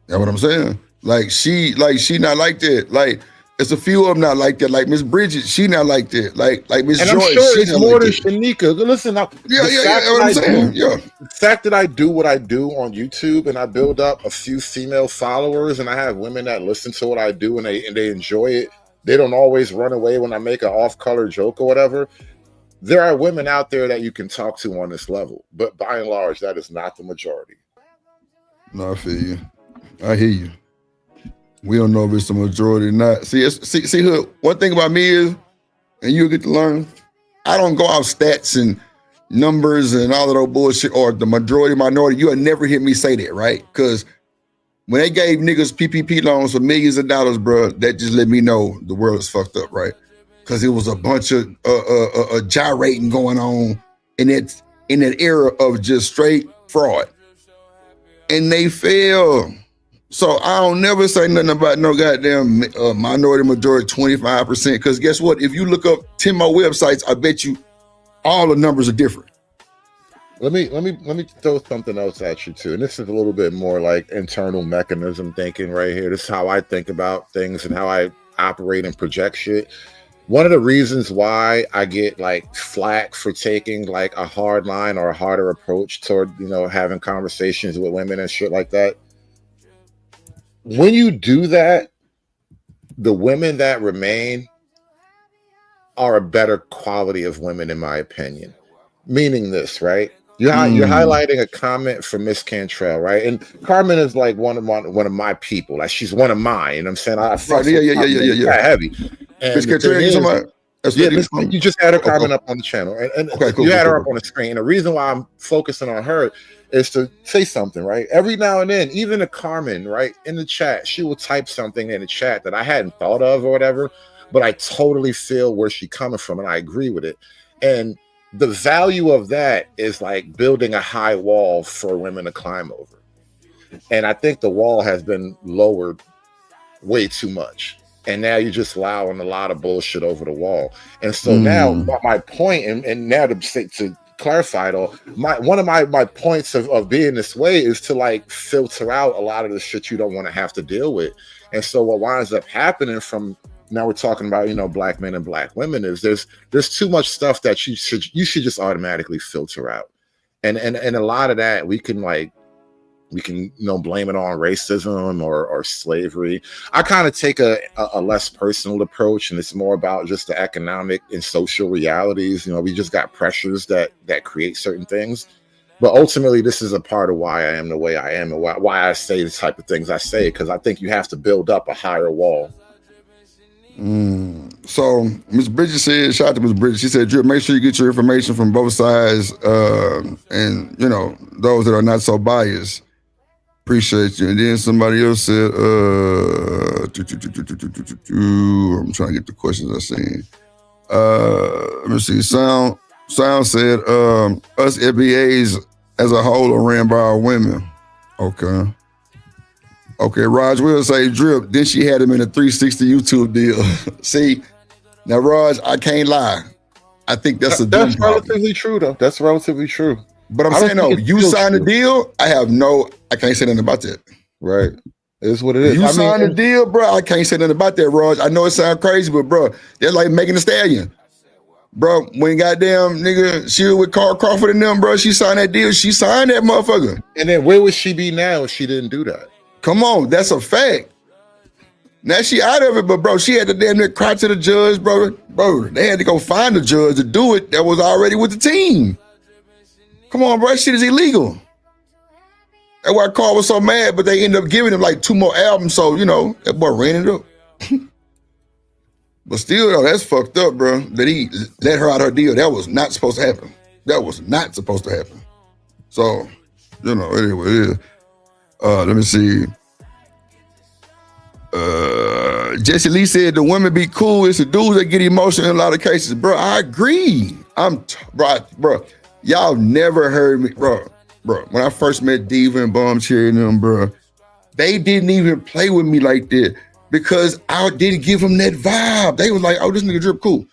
That's what I'm saying. Like she not like that. Like it's a few of them not like that. Like Miss Bridget, she not like that. Like Miss Joyce, I'm sure it's more than Shanika. Listen, What I'm saying. The fact that I do what I do on YouTube and I build up a few female followers and I have women that listen to what I do and they enjoy it. They don't always run away when I make an off-color joke or whatever. There are women out there that you can talk to on this level, but by and large, that is not the majority. No, I feel you. I hear you. We don't know if it's the majority or not. See, Hood, one thing about me is, and you'll get to learn, I don't go off stats and numbers and all of those bullshit or the majority, minority. You'll never hear me say that, right? Because when they gave niggas PPP loans for millions of dollars, bro, that just let me know the world is fucked up, right? Because it was a bunch of gyrating going on in that era of just straight fraud. And they fail. So I don't never say nothing about no goddamn minority, majority, 25%. Because guess what? If you look up 10 more websites, I bet you all the numbers are different. Let me throw something else at you too. And this is a little bit more like internal mechanism thinking right here. This is how I think about things and how I operate and project shit. One of the reasons why I get like flack for taking like a hard line or a harder approach toward, having conversations with women and shit like that. When you do that, the women that remain are a better quality of women, in my opinion. Meaning this, right? You're highlighting a comment from Miss Cantrell, right? And Carmen is like one of my people. Like she's one of mine. You know what I'm saying? Yeah. Heavy. Miss Cantrell, you just had her comment up on the channel, and you had her up on the screen. And the reason why I'm focusing on her is to say something, right? Every now and then, even a Carmen, right, in the chat, she will type something in the chat that I hadn't thought of or whatever, but I totally feel where she's coming from, and I agree with it. And the value of that is like building a high wall for women to climb over. And I think the wall has been lowered way too much. And now you're just allowing a lot of bullshit over the wall. And so now my point, and now to clarify it all, one of my points of being this way is to like filter out a lot of the shit you don't want to have to deal with. And so what winds up happening from now we're talking about, Black men and Black women is there's too much stuff that you should just automatically filter out. and a lot of that we can blame it on racism or slavery. I kind of take a less personal approach, and it's more about just the economic and social realities. We just got pressures that create certain things. But ultimately, this is a part of why I am the way I am and why I say the type of things I say, because I think you have to build up a higher wall. So Ms. Bridget said, shout out to Ms. Bridget. She said, Drip, make sure you get your information from both sides, and those that are not so biased. Appreciate you. And then somebody else said, I'm trying to get the questions I seen. Let me see. Sound said, us FBAs as a whole are ran by our women. Okay, Raj will say, Drip, then she had him in a 360 YouTube deal. See, now Raj, I can't lie. I think that's relatively true, though. That's relatively true. But I'm saying, no, you signed a deal, I can't say nothing about that. Right. It is what it is. You signed a deal, bro, I can't say nothing about that, Raj. I know it sounds crazy, but bro, they're like Megan Thee Stallion. Bro, when goddamn nigga, she was with Carl Crawford and them, bro, she signed that deal. She signed that motherfucker. And then where would she be now if she didn't do that? Come on, that's a fact. Now she out of it, but bro, she had to damn near cry to the judge, bro. Bro, they had to go find the judge to do it that was already with the team. Come on, bro, that shit is illegal. That's why Carl was so mad, but they ended up giving him like 2 more albums, so that boy ran it up. But still, though, that's fucked up, bro, that he let her out her deal. That was not supposed to happen. That was not supposed to happen. So, it is what it is. Let me see. Jesse Lee said the women be cool. It's the dudes that get emotional in a lot of cases. Bro, I agree. Bro, y'all never heard me. Bro, when I first met Diva and Bomb Cherry and them, bro, they didn't even play with me like that because I didn't give them that vibe. They was like, oh, this nigga Drip cool.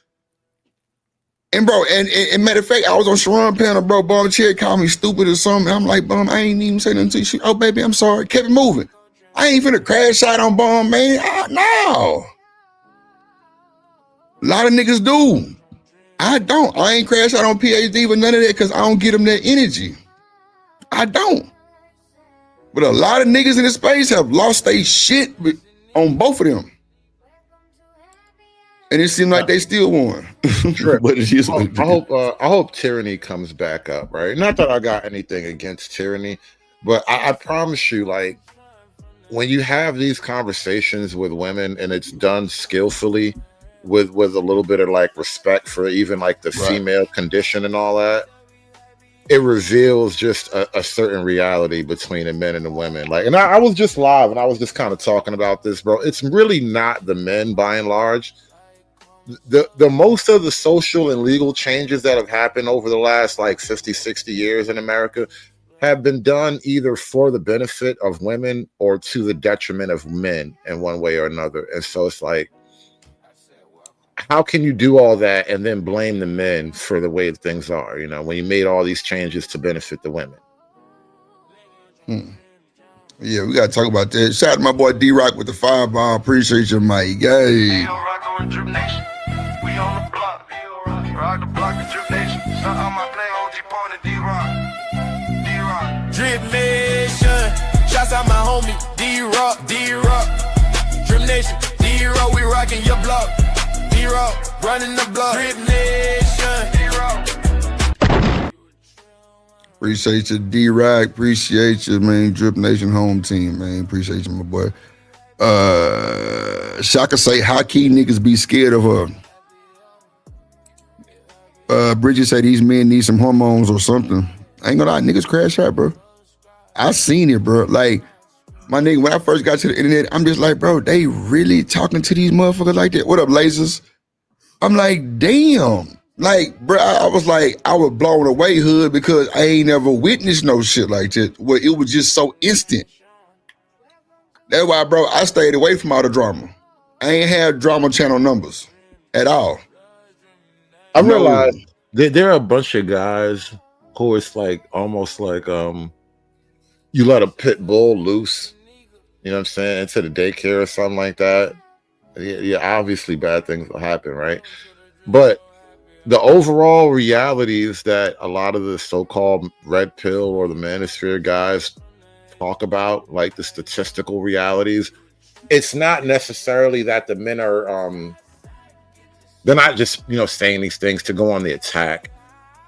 And bro, and matter of fact, I was on Sharon panel, bro. Bomb Cherry called me stupid or something. I'm like, Bomb, I ain't even say nothing to you. Oh, baby, I'm sorry. Kept it moving. I ain't finna crash out on Bomb, man. No. A lot of niggas do. I don't. I ain't crash out on PhD with none of that because I don't get them that energy. I don't. But a lot of niggas in this space have lost their shit on both of them. And it seemed like they still won. But it is I hope Tyranny comes back up, right? Not that I got anything against Tyranny, but I promise you, like, when you have these conversations with women and it's done skillfully with a little bit of like respect for even like the female condition and all that, it reveals just a certain reality between the men and the women. Like, and I was just live and I was just kind of talking about this, bro. It's really not the men by and large. The most of the social and legal changes that have happened over the last like 50, 60 years in America have been done either for the benefit of women or to the detriment of men in one way or another. And so it's like, how can you do all that and then blame the men for the way things are, when you made all these changes to benefit the women? Yeah, we got to talk about that. Shout out to my boy D-Rock with the firebomb. Appreciate you, Mike. Hey. We on the block, rock the block of Drip Nation. Shout out my play OG Pony D-Rock. Drip Nation. Shouts out my homie D-Rock. Drip Nation. D-Rock, we rocking your block. D-Rock, running the block. Drip Nation. D-Rock. Appreciate you, D-Rock. Appreciate you, man. Drip Nation home team, man. Appreciate you, my boy. Shaka say, how key niggas be scared of her? Bridget say these men need some hormones or something. I ain't gonna lie, niggas crash out, bro. I seen it, bro. Like, my nigga, when I first got to the internet, I'm just like, bro, they really talking to these motherfuckers like that? What up, lasers? I'm like, damn. Like, bro, I was blown away, hood, because I ain't never witnessed no shit like that, where it was just so instant. That's why, bro, I stayed away from all the drama. I ain't had drama channel numbers at all. I realized that there are a bunch of guys who it's like almost like you let a pit bull loose, you know what I'm saying, into the daycare or something like that. Yeah, obviously bad things will happen, right? But the overall realities that a lot of the so-called red pill or the manosphere guys talk about, like the statistical realities, it's not necessarily that the men are they're not just saying these things to go on the attack.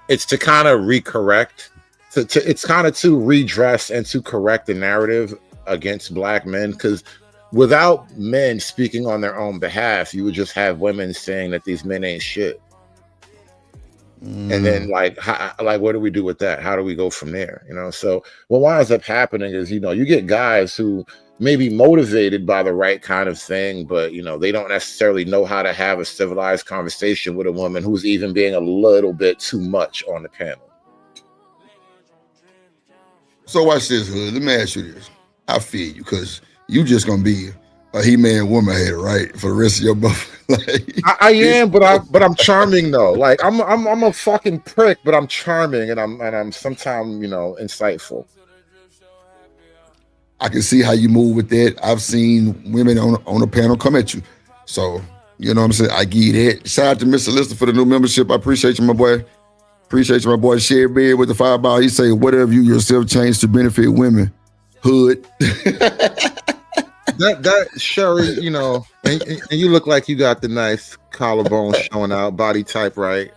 It's to kind of recorrect, it's kind of to redress and to correct the narrative against black men, because without men speaking on their own behalf, you would just have women saying that these men ain't shit. And then like what do we do with that? How do we go from there? So what winds up happening is, you get guys who may be motivated by the right kind of thing, but they don't necessarily know how to have a civilized conversation with a woman who's even being a little bit too much on the panel. So watch this, Hood. Let me ask you this. I feel you, because you just gonna be a He-Man woman hater, right, for the rest of your life. I am, but I'm charming though. Like I'm a fucking prick, but I'm charming and I'm sometimes insightful. I can see how you move with that. I've seen women on a panel come at you, so you know what I'm saying. I give you that. Shout out to Mr. Lister for the new membership. I appreciate you, my boy. Appreciate you, my boy. Share Beard with the $5. He say, "Whatever you yourself change to benefit women." Hood. that Sherry, and you look like you got the nice collarbone showing out, body type right.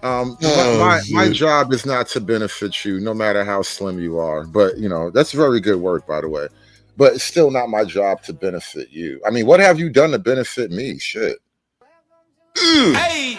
My job is not to benefit you, no matter how slim you are. But that's very good work, by the way. But it's still not my job to benefit you. I mean, what have you done to benefit me? Shit. Hey,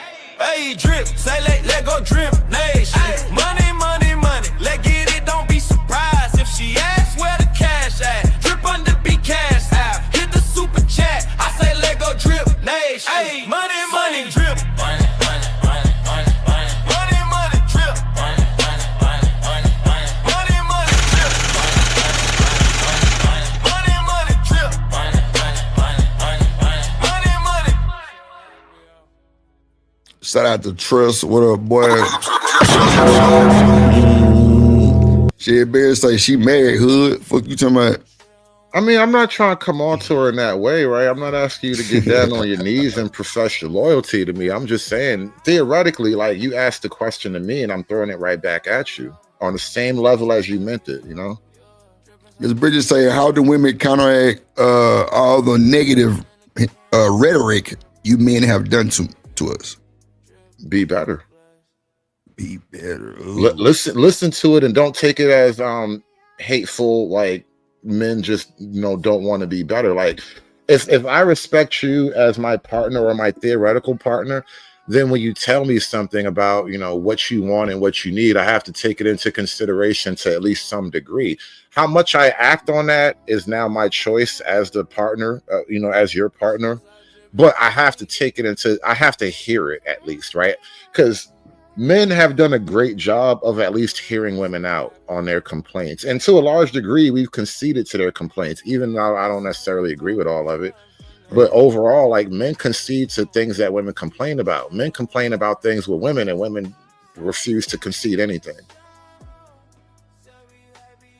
drip, say let go drip nation. Money, money, money. Let get it, don't be surprised if she asks where the cash at. Drip under be cash out. Hit the super chat. I say let go drip nation. Hey, money, money, drip. Money, money, money, money, money. Money, money, drip. Money, money, money, money, money. Money, money, drip. Money, money, drip. Money, money, money, money, money. Money, money. Shout out to Trust. What up, boy? She Bear say she married, Hood. Fuck you talking about? I mean, I'm not trying to come on to her in that way, right? I'm not asking you to get down on your knees and profess your loyalty to me. I'm just saying, theoretically, like you asked the question to me and I'm throwing it right back at you on the same level as you meant it, Ms. Bridges say, how do women counteract all the negative rhetoric you men have done to us? Be better. Be better. Listen to it and don't take it as hateful, like men just don't want to be better. Like if I respect you as my partner or my theoretical partner, then when you tell me something about what you want and what you need, I have to take it into consideration to at least some degree. How much I act on that is now my choice as the partner, as your partner. But I have to take it I have to hear it at least, right? Because men have done a great job of at least hearing women out on their complaints. And to a large degree, we've conceded to their complaints, even though I don't necessarily agree with all of it. But overall, like men concede to things that women complain about. Men complain about things with women and women refuse to concede anything.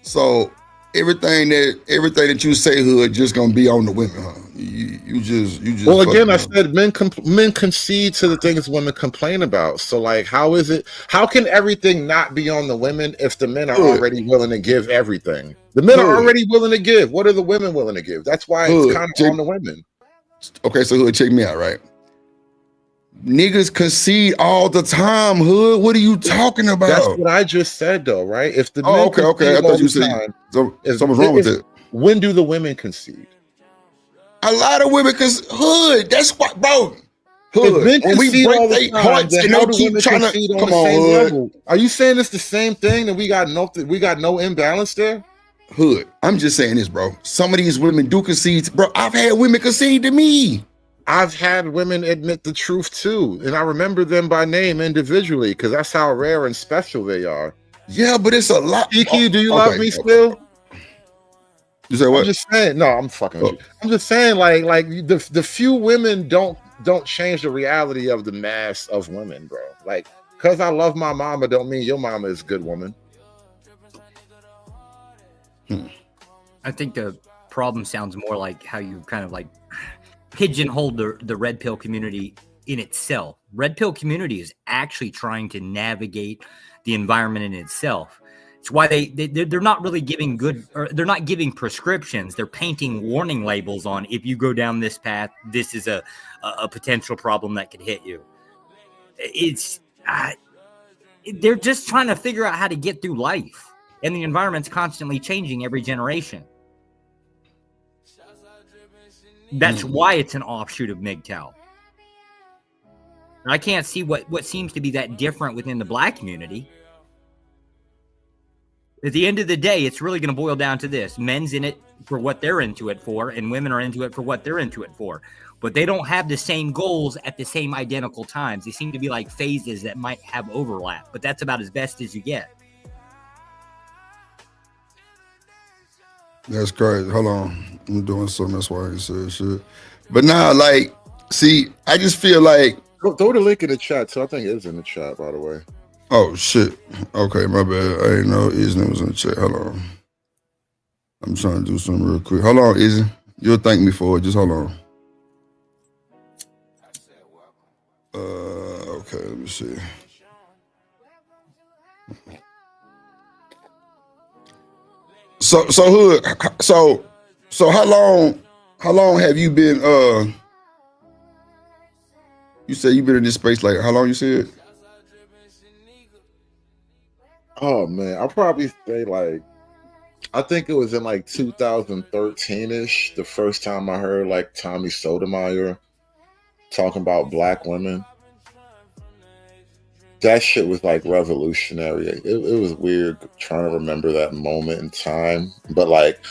So everything that you say, Hood, just gonna be on the women, huh? You just. Well, again, I said men concede to the things women complain about. So, like, how can everything not be on the women if the men are already willing to give everything? The men are already willing to give. What are the women willing to give? That's why it's kind of on the women. Okay, so Hood, check me out, right? Niggas concede all the time, Hood. What are you talking about? That's what I just said, though, right? If the men okay. I thought you said something's wrong with it. When do the women concede? A lot of women, cause Hood. That's what, bro. Hood. If men we break their hearts and they keep trying to come on, Hood. Level. Are you saying it's the same thing? That we got no imbalance there? Hood. I'm just saying this, bro. Some of these women do concede, bro. I've had women concede to me. I've had women admit the truth too, and I remember them by name individually because that's how rare and special they are. Yeah, but it's a lot. EQ, do you love me still? You say what? I'm just saying. No, I'm fucking with you. I'm just saying, like the few women don't change the reality of the mass of women, bro. Like, because I love my mama, don't mean your mama is a good woman. I think the problem sounds more like how you kind of like pigeonhole the red pill community in itself Red pill community is actually trying to navigate the environment in itself. It's why they're not really giving good, or they're not giving prescriptions. They're painting warning labels on, if you go down this path, this is a potential problem that could hit you. They're just trying to figure out how to get through life, and the environment's constantly changing every generation. That's why it's an offshoot of MGTOW. I can't see what seems to be that different within the black community. At the end of the day, it's really going to boil down to this. Men's in it for what they're into it for, and women are into it for what they're into it for. But they don't have the same goals at the same identical times. They seem to be like phases that might have overlap, but that's about as best as you get. That's crazy. Hold on. I'm doing something. That's why I said shit. But now, like, see, I just feel like... Throw the link in the chat, so I think it's in the chat, by the way. Oh, shit. Okay, my bad. I didn't know Izzy was in the chat. Hold on. I'm trying to do something real quick. Hold on, Izzy. You'll thank me for it. Just hold on. Okay, let me see. So Hood, so how long have you been you said you've been in this space, like how long you said? Oh man, I'll probably say like, I think it was in like 2013-ish, the first time I heard like Tommy Sotomayor talking about black women. That shit was like revolutionary. It was weird trying to remember that moment in time, but like,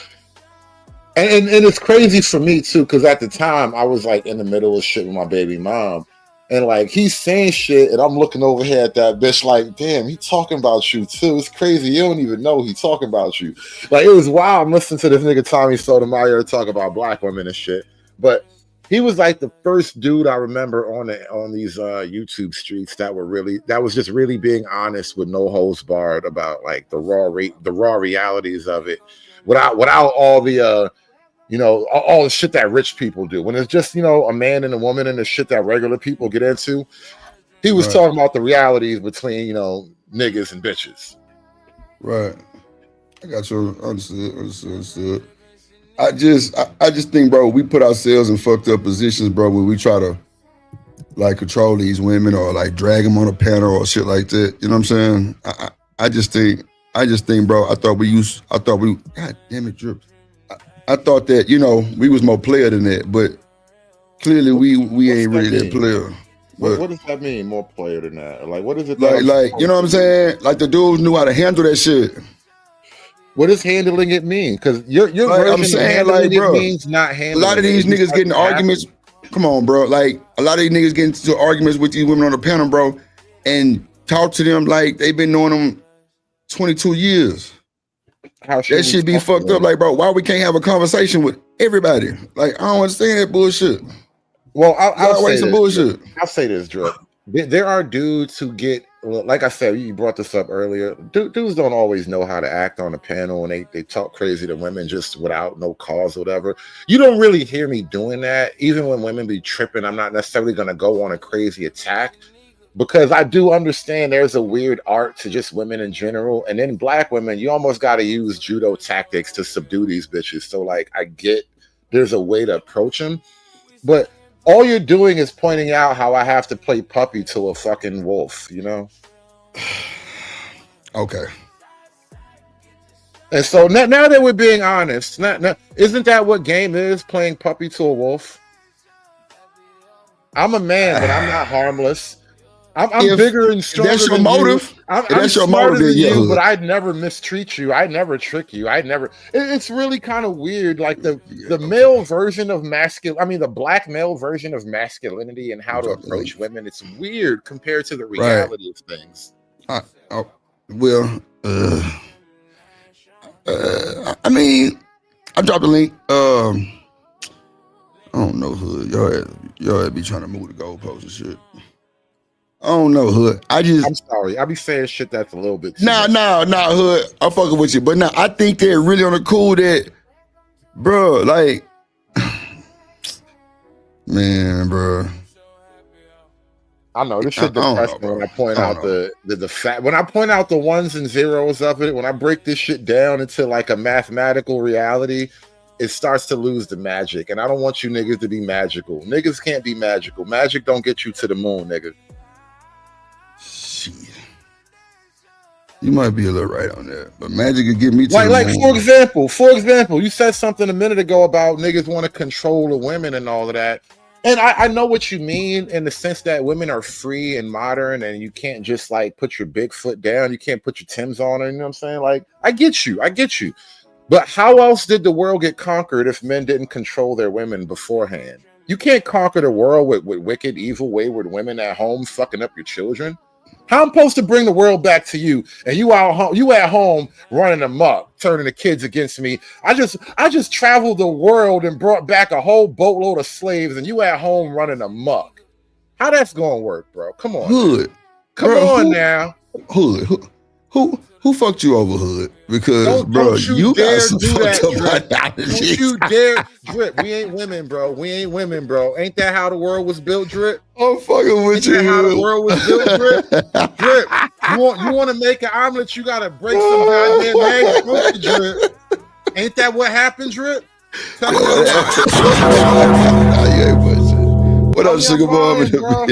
and it's crazy for me too, because at the time I was like in the middle of shit with my baby mom, and like he's saying shit, and I'm looking over here at that bitch like, damn, he talking about you too. It's crazy. You don't even know he talking about you. Like, it was wild. I'm listening to this nigga Tommy Sotomayor talk about black women and shit, but he was like the first dude I remember on these YouTube streets that was just really being honest with no holds barred about like the raw realities of it, without all the all the shit that rich people do. When it's just a man and a woman and the shit that regular people get into, he was talking about the realities between niggas and bitches. Right. I got you. Understood. I just think, bro, we put ourselves in fucked up positions, bro, when we try to like control these women or like drag them on a panel or shit like that. You know what I'm saying? I just think, bro, I thought we, God damn it, Drip. I thought that, we was more player than that, but clearly we ain't really that player. What does that mean, more player than that? Like, what is it? Like, you know what I'm saying? Like the dudes knew how to handle that shit. What does handling it mean? Because your like, version I'm saying, of handling like, bro, it means not handling. A lot of these niggas getting arguments. Come on, bro. Like a lot of these niggas getting into arguments with these women on the panel, bro, and talk to them like they've been knowing them 22 years. That shit be fucked up. Like, bro, why we can't have a conversation with everybody? Like, I don't understand that bullshit. Well, I'll say some bullshit. I'll say this, Drip. There are dudes who get, like I said, you brought this up earlier. Dudes don't always know how to act on a panel, and they talk crazy to women just without no cause or whatever. You don't really hear me doing that. Even when women be tripping, I'm not necessarily going to go on a crazy attack, because I do understand there's a weird art to just women in general. And then black women, you almost got to use judo tactics to subdue these bitches. So like, I get there's a way to approach them, but all you're doing is pointing out how I have to play puppy to a fucking wolf, Okay. And so now that we're being honest, isn't that what game is, playing puppy to a wolf? I'm a man, but I'm not harmless. I'm bigger and stronger. That's your than motive. You. I'm that's your smarter motive, than yeah. you, but I'd never mistreat you. I'd never trick you. It's really kind of weird. Like the male version of the black male version of masculinity and how to approach women. It's weird compared to the reality of things. I mean, I dropped a link. I don't know, Hood. Y'all be trying to move the goalposts and shit. I don't know, Hood. I'm sorry. I be saying shit that's a little bit. Nah, Hood. I'm fucking with you, but nah, I think they're really on the cool that, bro. Like, man, bro. I know this shit depressing when I point out the fact, when I point out the ones and zeros of it, when I break this shit down into like a mathematical reality, it starts to lose the magic. And I don't want you niggas to be magical. Niggas can't be magical. Magic don't get you to the moon, nigga. Shit. You might be a little right on that, but magic could get me to the Like moon. for example, you said something a minute ago about niggas want to control the women and all of that. And I know what you mean in the sense that women are free and modern and you can't just like put your big foot down. You can't put your Timbs on, you know what I'm saying? Like, I get you. But how else did the world get conquered if men didn't control their women beforehand? You can't conquer the world with wicked, evil, wayward women at home fucking up your children. How I'm supposed to bring the world back to you and you at home running amok, turning the kids against me? I just traveled the world and brought back a whole boatload of slaves and you at home running amok. How that's gonna work, bro? Come on. Hood. Come on now. Hood. Who fucked you over, Hood? Because bro, you dare got some do fucked up that, ideologies. Don't you dare, Drip. We ain't women, bro. Ain't that how the world was built, Drip? I'm fucking with you. Ain't that how the world was built, Drip? Drip. You want to make an omelet? You gotta break some goddamn eggs, cook it, Drip. Ain't that what happened, Drip? Tell me What up, Sugar Bomb?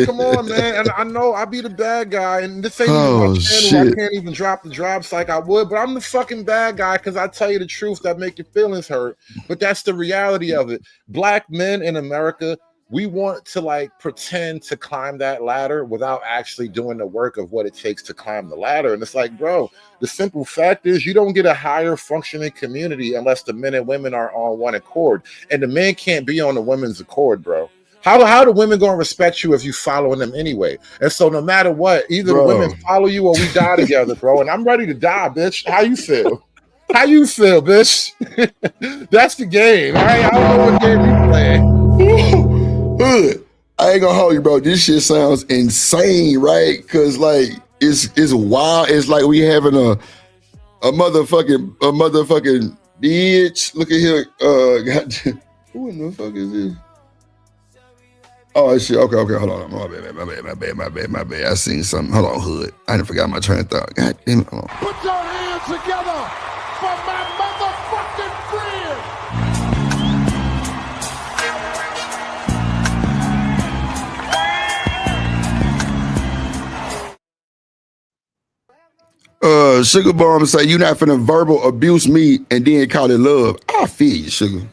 Come on, man. And I know I be the bad guy, and this ain't even my channel. Shit. I can't even drop the drops like I would, but I'm the fucking bad guy because I tell you the truth that make your feelings hurt. But that's the reality of it. Black men in America, we want to like pretend to climb that ladder without actually doing the work of what it takes to climb the ladder. And it's like, bro, the simple fact is you don't get a higher functioning community unless the men and women are on one accord. And the men can't be on the women's accord, bro. How the women gonna respect you if you following them anyway? And so no matter what, either the women follow you or we die together, bro. And I'm ready to die, bitch. How you feel? How you feel, bitch? That's the game. All right, I don't know what game you playing. Hood. I ain't gonna hold you, bro. This shit sounds insane, right? Cause like it's wild. It's like we having a motherfucking bitch. Look at here. God, who in the fuck is this? Oh shit. Okay. Hold on. My bad. I seen something. Hold on, Hood. I didn't forgot my train of thought. God damn it. Hold on. Put your hands together for my motherfucking friend. Sugar Bomb say you not finna verbal abuse me and then call it love. I feel you, Sugar.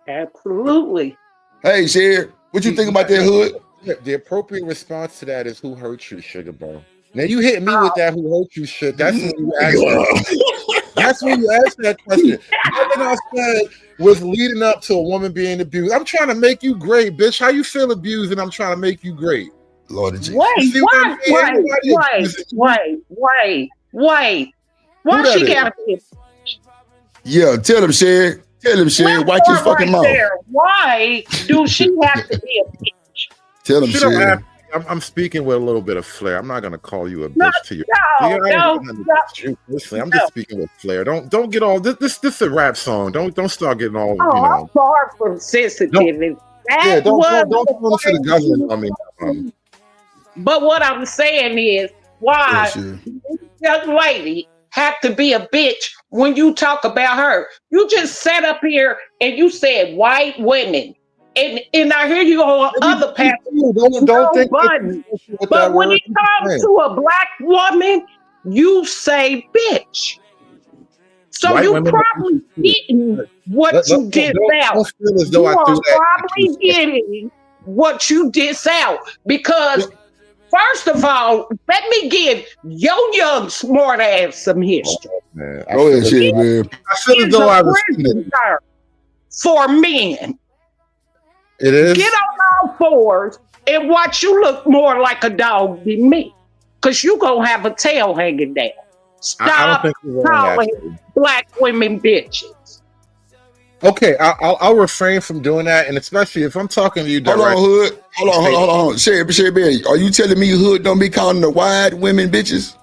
Absolutely. Hey, Sher, what you think about that, Hood? The appropriate response to that is who hurt you, Sugar Bro. Now you hit me with that who hurt you shit. That's when you ask that. That's when you ask that question. Nothing I said was leading up to a woman being abused. I'm trying to make you great, bitch. How you feel abused and I'm trying to make you great? Lord of Jesus. Wait. Why she got a kid? Yeah, tell him, Sher. Tell him, Sher. Watch his fucking mouth. Why do she have to be a bitch? Tell him, Sher. I'm speaking with a little bit of flair. I'm not gonna call you a bitch to you. No. Listen, I'm just speaking with flair. Don't get all this is a rap song. Don't start getting all I'm far from sensitive. Don't go to the government. I mean, but what I'm saying is why young lady have to be a bitch when you talk about her. You just sat up here and you said white women. And I hear you on other paths. Don't think but when it comes to a black woman, you say bitch. So white you probably getting what you did out. You are probably getting what you did out. Because first of all, let me give your young smart ass some history. Go ahead, shit, man. I feel as though I was for men. It is. Get on all fours and watch you look more like a dog than me. Because you gonna have a tail hanging down. Stop calling black women bitches. Okay, I'll refrain from doing that, and especially if I'm talking to you directly. Hold on. Sher, are you telling me Hood don't be calling the white women bitches?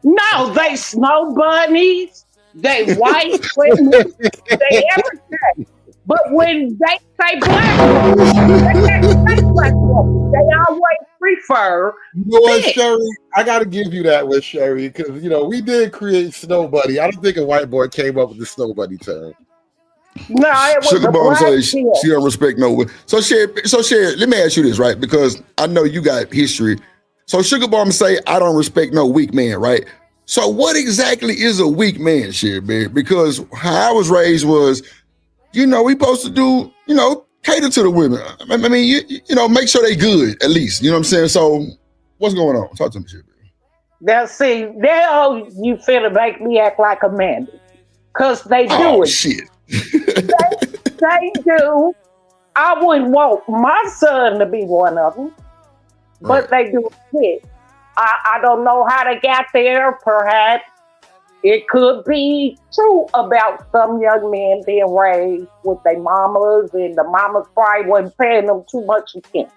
No, they snow bunnies. They white women. They everything. But when they say black woman, they can't say black woman. They always prefer. You know what, bitch. Sherry? I got to give you that with Sherry because we did create Snow Bunny. I don't think a white boy came up with the Snow Bunny term. No, it was Sugar a Bomb black says kid. she don't respect no. So Sherry, let me ask you this, right? Because I know you got history. So Sugar Bomb say I don't respect no weak man, right? So what exactly is a weak man, Sherry, man? Because how I was raised was, we supposed to do, cater to the women. I mean, make sure they good at least. You know what I'm saying? So what's going on? Talk to me, Sherry. Now, see, now you finna make me act like a man. Because they do Oh, it. shit. They do. I wouldn't want my son to be one of them. But they do it. I don't know how they got there. Perhaps it could be true about some young men being raised with their mamas, and the mamas probably wasn't paying them too much attention.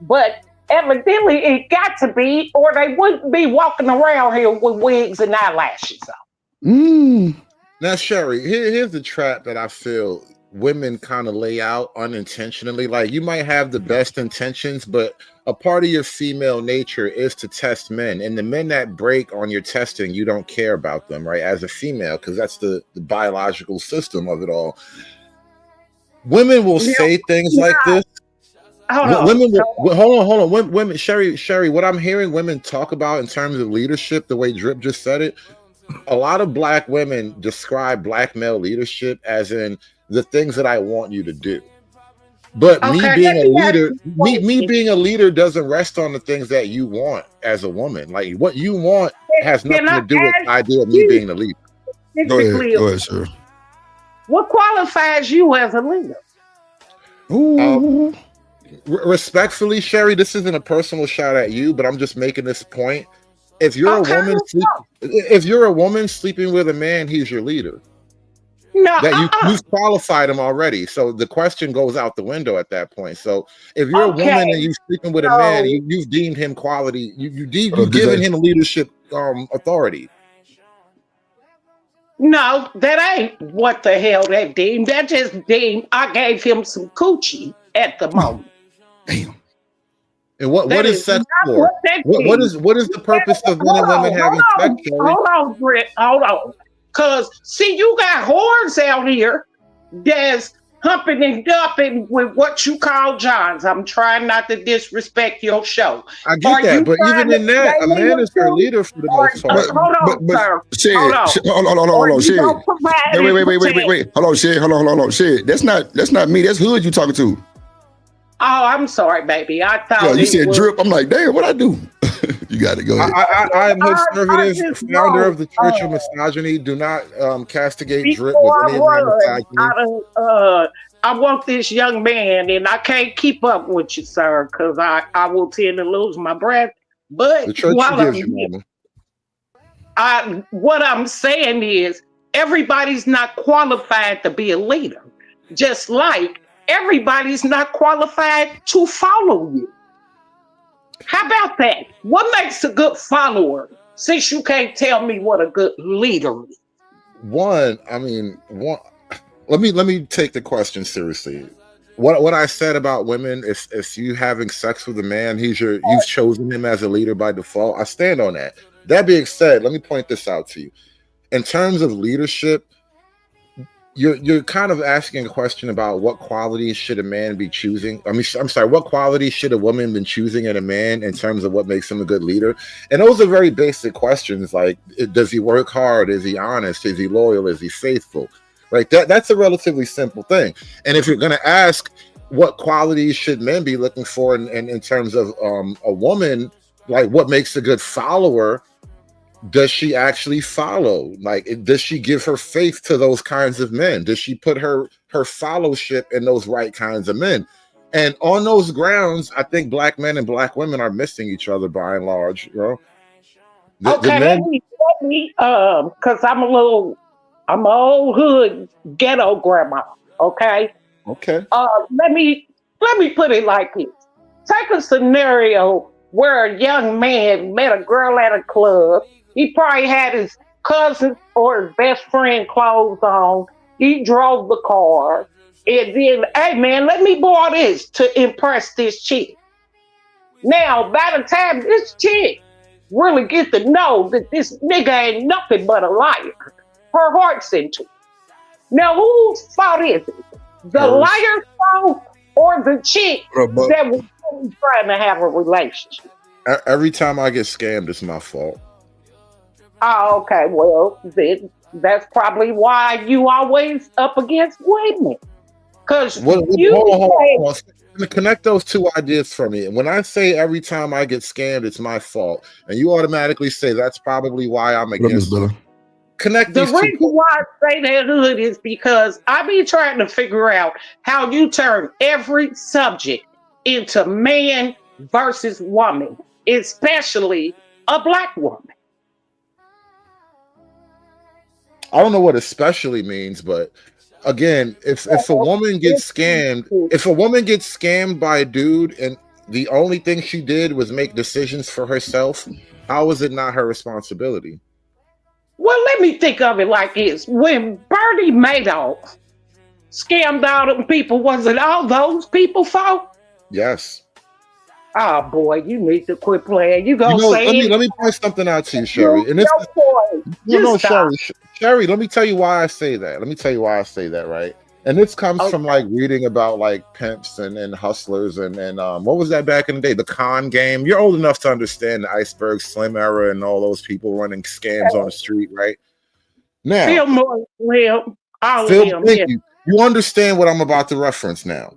But evidently it got to be, or they wouldn't be walking around here with wigs and eyelashes on. Now, Sherry, here's the trap that I feel women kind of lay out unintentionally. Like, you might have the best intentions, but a part of your female nature is to test men. And the men that break on your testing, you don't care about them, right? As a female, because that's the biological system of it all. Women will say things like this. Women, hold on. Women, Sherry, what I'm hearing women talk about in terms of leadership, the way Drip just said it, a lot of black women describe black male leadership as in the things that I want you to do. But me being a leader doesn't rest on the things that you want as a woman. Like, what you want has nothing to do with the idea of me being the leader. Go ahead, sir. What qualifies you as a leader? Respectfully, Sherry, this isn't a personal shot at you, but I'm just making this point. If you're a woman sleeping with a man, he's your leader. No, you've qualified him already. So the question goes out the window at that point. So if you're a woman and you're sleeping with a man, you've deemed him quality. You've given him leadership authority. No, that ain't what the hell that deemed. That just deemed I gave him some coochie at the moment. Damn. And what is sex for? What is the purpose of men and women having sex? Hold on, Britt. Hold on. Because, see, you got whores out here that's humping and dumping with what you call Johns. I'm trying not to disrespect your show. I get that, but even in that, a man is their leader for the most part. Hold on, sir. Hold on, Sherry. Wait. Hold on, Sherry. Hold on, Sherry. That's not me. That's Hood you talking to. Oh, I'm sorry, baby. I thought you said Drip. I'm like, damn, what I do? You got to go ahead. I am conservative, founder of the Church of Misogyny. Do not castigate Drip with any of my misogyny. I want this young man, and I can't keep up with you, sir, because I will tend to lose my breath. But the church forgives you, Mama. What I'm saying is, everybody's not qualified to be a leader. Just like everybody's not qualified to follow you. How about that? What makes a good follower? Since you can't tell me what a good leader is. Let me take the question seriously. What I said about women is you having sex with a man, you've chosen him as a leader by default. I stand on that. That being said, let me point this out to you. In terms of leadership, you're kind of asking a question about what qualities should a man be choosing. What qualities should a woman be choosing in a man in terms of what makes him a good leader? And those are very basic questions. Like, does he work hard? Is he honest? Is he loyal? Is he faithful? Right? That's a relatively simple thing. And if you're going to ask what qualities should men be looking for in terms of a woman, like what makes a good follower, does she actually follow? Like, does she give her faith to those kinds of men? Does she put her fellowship in those right kinds of men? And on those grounds, I think black men and black women are missing each other by and large. Let me, because I'm an old hood ghetto grandma. Okay. Let me put it like this. Take a scenario where a young man met a girl at a club. He probably had his cousin or his best friend clothes on. He drove the car. And then, hey man, let me borrow this to impress this chick. Now, by the time this chick really get to know that this nigga ain't nothing but a liar, her heart's into it. Now, whose fault is it? The liar's fault or the chick that was really trying to have a relationship? Every time I get scammed, it's my fault. Oh, okay. Well, then that's probably why you always up against women. Because Hold on. Connect those two ideas for me. And when I say every time I get scammed, it's my fault, and you automatically say that's probably why I'm against it. Connect the these two. reason why I say that, Hood, is because I be trying to figure out how you turn every subject into man versus woman, especially a black woman. I don't know what especially means, but again, if a woman gets scammed by a dude and the only thing she did was make decisions for herself, how is it not her responsibility? Well, let me think of it like this. When Bernie Madoff scammed all them people, was it all those people's fault? Yes. Oh boy, you need to quit playing. You gonna say let me point something out to you, Sherry. And Sherry, let me tell you why I say that. Right? And this comes from like reading about like pimps and hustlers and what was that back in the day? The con game. You're old enough to understand the Iceberg Slim era and all those people running scams on the street, right? Now, thank you. You understand what I'm about to reference now.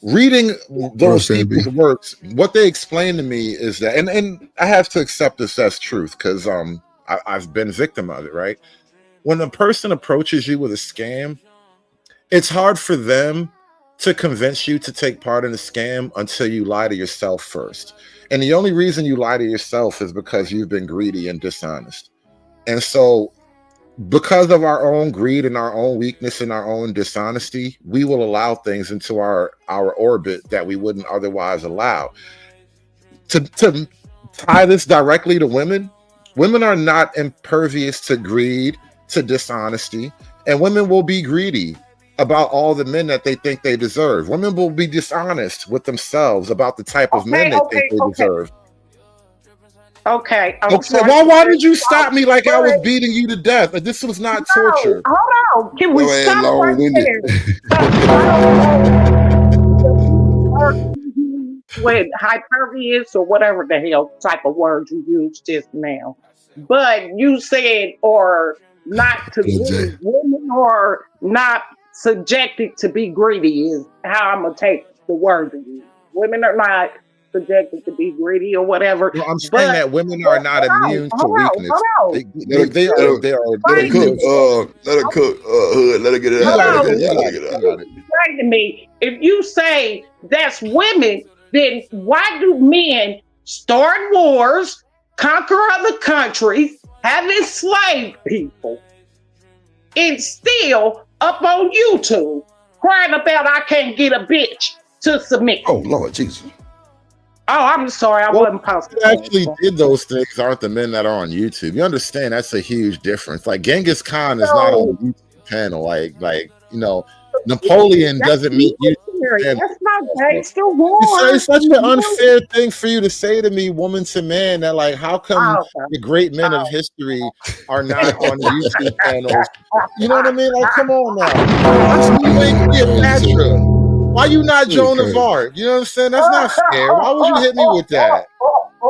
Reading those people's works, what they explain to me is that, and I have to accept this as truth because I've been victim of it, right? When a person approaches you with a scam, it's hard for them to convince you to take part in the scam until you lie to yourself first. And the only reason you lie to yourself is because you've been greedy and dishonest. And so because of our own greed and our own weakness and our own dishonesty, we will allow things into our orbit that we wouldn't otherwise allow. To tie this directly to women, women are not impervious to greed, to dishonesty, and women will be greedy about all the men that they think they deserve. Women will be dishonest with themselves about the type of men they think they deserve. Okay. Why did you stop me like I was beating you to death? This was not torture. Hold on. Can we stop right there? With hypervious or whatever the hell type of word you used just now. But you said, or not to be women or not subjected to be greedy is how I'm going to take the word to you. Women are not subjected to be greedy or whatever. No, I'm saying that women are not immune to weakness. They are. Let her cook. Hood. Let her get it out. Say to me, if you say that's women, then why do men start wars, conquer other countries, have enslaved people, and still up on YouTube crying about I can't get a bitch to submit? Oh Lord Jesus. Oh, I'm sorry, I wasn't possible. Who actually did those things aren't the men that are on YouTube. You understand that's a huge difference. Like Genghis Khan is not on the YouTube channel. Like Napoleon doesn't meet YouTube. That's not gangster war. It's such an unfair thing for you to say to me, woman to man, that like, how come the great men of history are not on YouTube channels? You know what I mean? Like, come on now. You ain't Cleopatra. Why you not Joan of Arc? You know what I'm saying? That's not fair. Why would you hit me with that?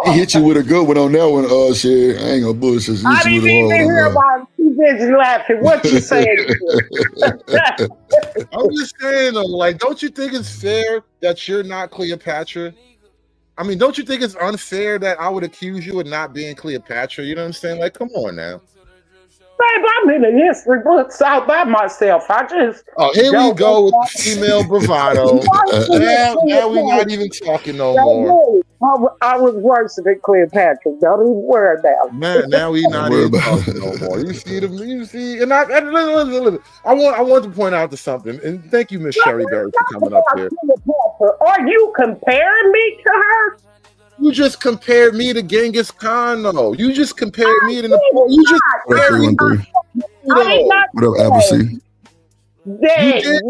He hit you with a good one on that one, Sherry. I ain't gonna bullshit. I didn't even hear about you busy laughing. What you saying? I'm just saying though, like, don't you think it's fair that you're not Cleopatra? I mean, don't you think it's unfair that I would accuse you of not being Cleopatra? You know what I'm saying? Like, come on now. Babe, I'm in the history books all by myself. Here we go with the female bravado. now we're not even talking no more. I was worse than Cleopatra. Don't even worry about it. Now we not even talking no more. You see, and I want to point out to something, and thank you, Miss Sherry Berry, for coming up here. Are you comparing me to her? You just compared me to Genghis Khan, though. You just compared me to Napoleon. You just compared me. What up, Appleseed? that did.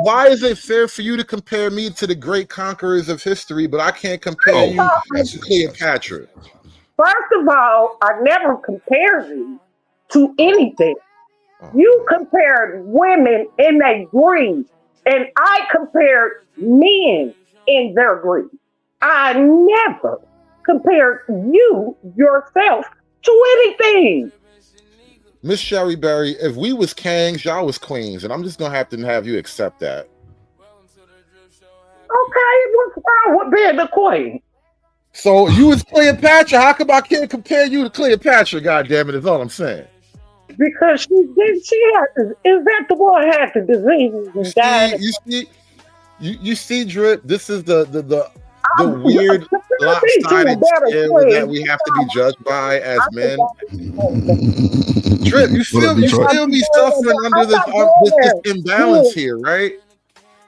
Why is it fair for you to compare me to the great conquerors of history, but I can't compare you to Cleopatra? First of all, I never compared you to anything. You compared women in their greed, and I compared men in their greed. I never compared you yourself to anything. Miss Sherry Berry, if we was kings, y'all was queens, and I'm just gonna have you accept that. Okay, what's wrong with being the queen? So you was Cleopatra. How come I can't compare you to Cleopatra? God damn it, is all I'm saying. Because she had, is that the one who had the disease and died? You see, Drip, this is the weird lopsided scale that we have to be judged by as men. Drip, you still be suffering under this imbalance here, right?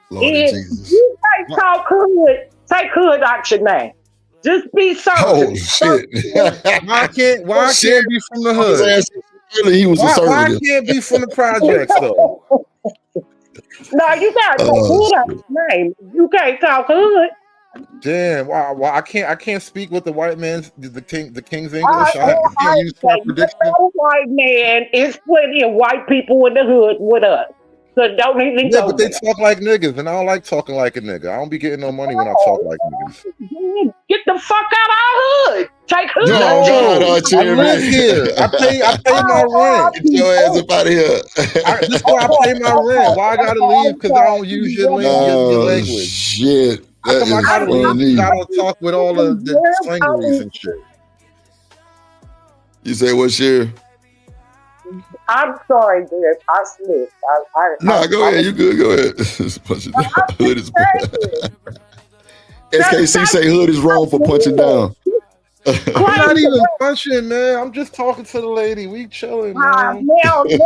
You can't talk hood, take hood out your name. Just be something. Oh shit! Why can't be from the hood? He was why can't be from the projects though? No, you gotta take hood out your name. You can't talk hood. Damn! Wow! I can't speak with the white man's the king's English. I can't use contradiction. White man, it's plenty of white people in the hood with us. So don't even go. But they talk like niggas, and I don't like talking like a nigga. I don't be getting no money when I talk like niggas. Get the fuck out of our hood. Take hood. No, I live here. I pay my rent. Get your ass up out of here. That's why I pay my rent. Why I gotta leave? Because I don't use your language. Shit. How come I gotta leave? I don't talk with all of the slangeries and shit. You say what, Sherry? I'm sorry, dear. I slipped. No, go ahead. You good? Go ahead. Hood is SKC say hood is wrong for punching down. I'm not even punching, man. I'm just talking to the lady. We chilling, man. Now he's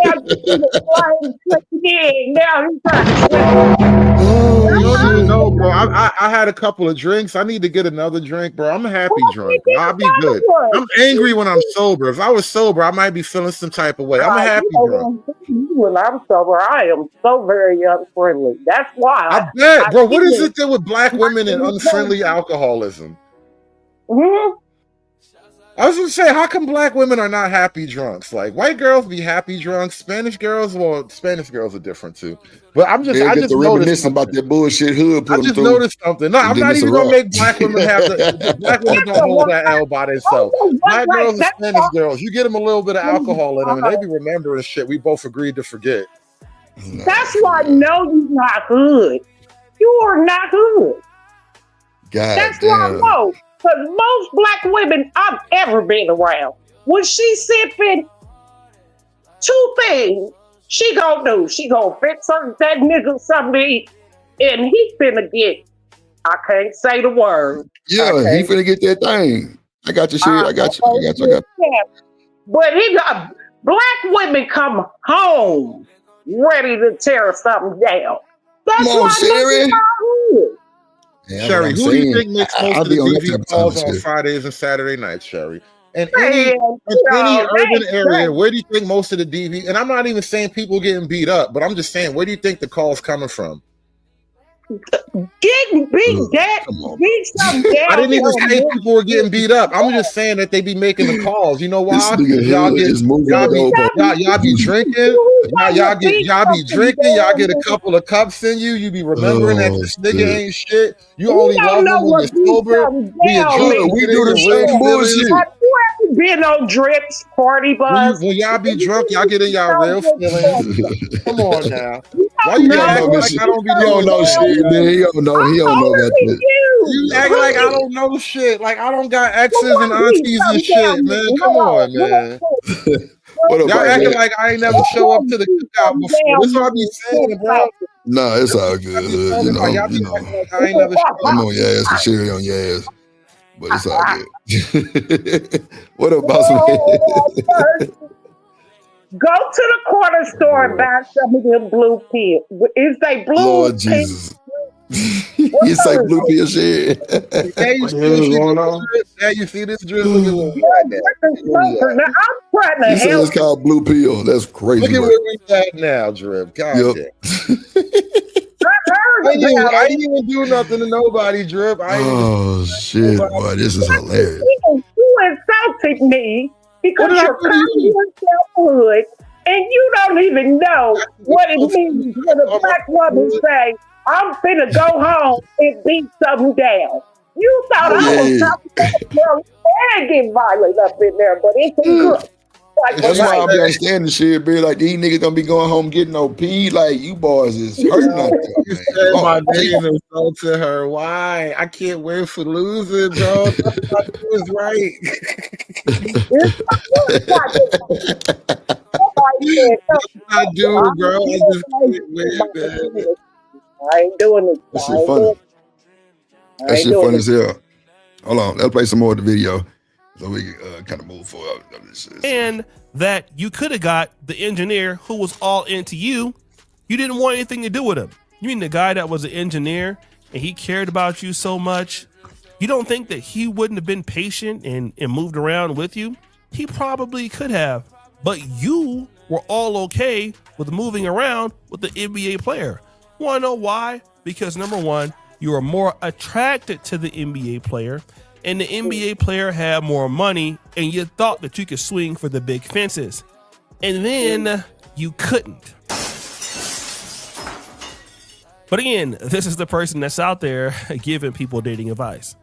you don't even know, bro. I had a couple of drinks. I need to get another drink, bro. I'm a happy drunk. I'll be good. I'm angry when I'm sober. If I was sober, I might be feeling some type of way. I'm a happy drunk. When I'm sober, I am so very unfriendly. That's why. I bet, bro. What is it with black women and unfriendly alcoholism? I was gonna say, how come black women are not happy drunks? Like white girls be happy drunks, Spanish girls are different too. But I just reminiscing about that bullshit hood. I just noticed something. No, I'm not even gonna make black women have the black women don't hold that L by themselves. Black girls and Spanish girls, you get them a little bit of alcohol in them, and they be remembering shit we both agreed to forget. That's why I know you're not hood. You are not hood. That's why I know. Because most black women I've ever been around, when she sipping, two things she gonna do. She gonna fix that nigga something to eat, and he finna get, I can't say the word. Yeah, he finna get that thing. I got you, shit. I got you. But he got, black women come home ready to tear something down. That's why Sherry. Yeah, Sherry, who do you think makes most of the DV calls on Fridays and Saturday nights, Sherry? And any urban area, where do you think most of the DV, and I'm not even saying people getting beat up, but I'm just saying, where do you think the calls coming from? Getting beat down. I didn't even say people were getting beat up. I'm just saying that they be making the calls. You know why? Y'all be drinking. Y'all be drinking. Y'all get a couple of cups in you. You be remembering that this nigga ain't shit. You only love him when you're sober. We do the same bullshit. You been on Drips, party bus. When y'all be drunk, y'all get in y'all real feelings. Come on now. Why you act like I don't be doing no shit? Man, he don't know about that. You act like I don't know shit. Like I don't got exes and aunties and shit, man. Come on, man. Y'all acting like I ain't never show up to the cookout before. This is what I be saying, bro. Nah, it's all good. You know. I'm on your ass and Sherry on your ass. But it's all good. What about some? Go to the corner store and buy some of them blue pills. Is they blue? Lord Jesus. You say blue pill shit. Now you see this drip. Look at where Now, I'm trying to You say help. it's called blue pill. That's crazy. Look at work. where we at now, Drip. God Yep. damn. I heard I ain't about it. even do nothing to nobody, Drip. I ain't Oh shit, boy, this is hilarious. You insulted me because What did I you're do to you? calling yourself hood, and you don't even know what it means when a black woman say, "I'm finna go home and beat something down." You thought I was Yeah. talking about girl and get violent up in there, but it's good. Like, That's why I right. be understanding shit, be like, these niggas gonna be going home getting no pee. Like, you boys is hurting out there. You man. said Oh, my damn. name and so to her. Why? I can't win for losing, bro. That's what I do is right. I do, bro. I just can't win, man. I ain't doing it. That shit funny. That shit funny as hell. Hold on, let's play some more of the video so we can kind of move forward. And that you could have got the engineer who was all into you. You didn't want anything to do with him. You mean the guy that was an engineer and he cared about you so much? You don't think that he wouldn't have been patient and moved around with you? He probably could have, but you were all okay with moving around with the NBA player. Want to know why? Because number one, you were more attracted to the NBA player, and the NBA player had more money, and you thought that you could swing for the big fences. And then you couldn't. But again, this is the person that's out there giving people dating advice.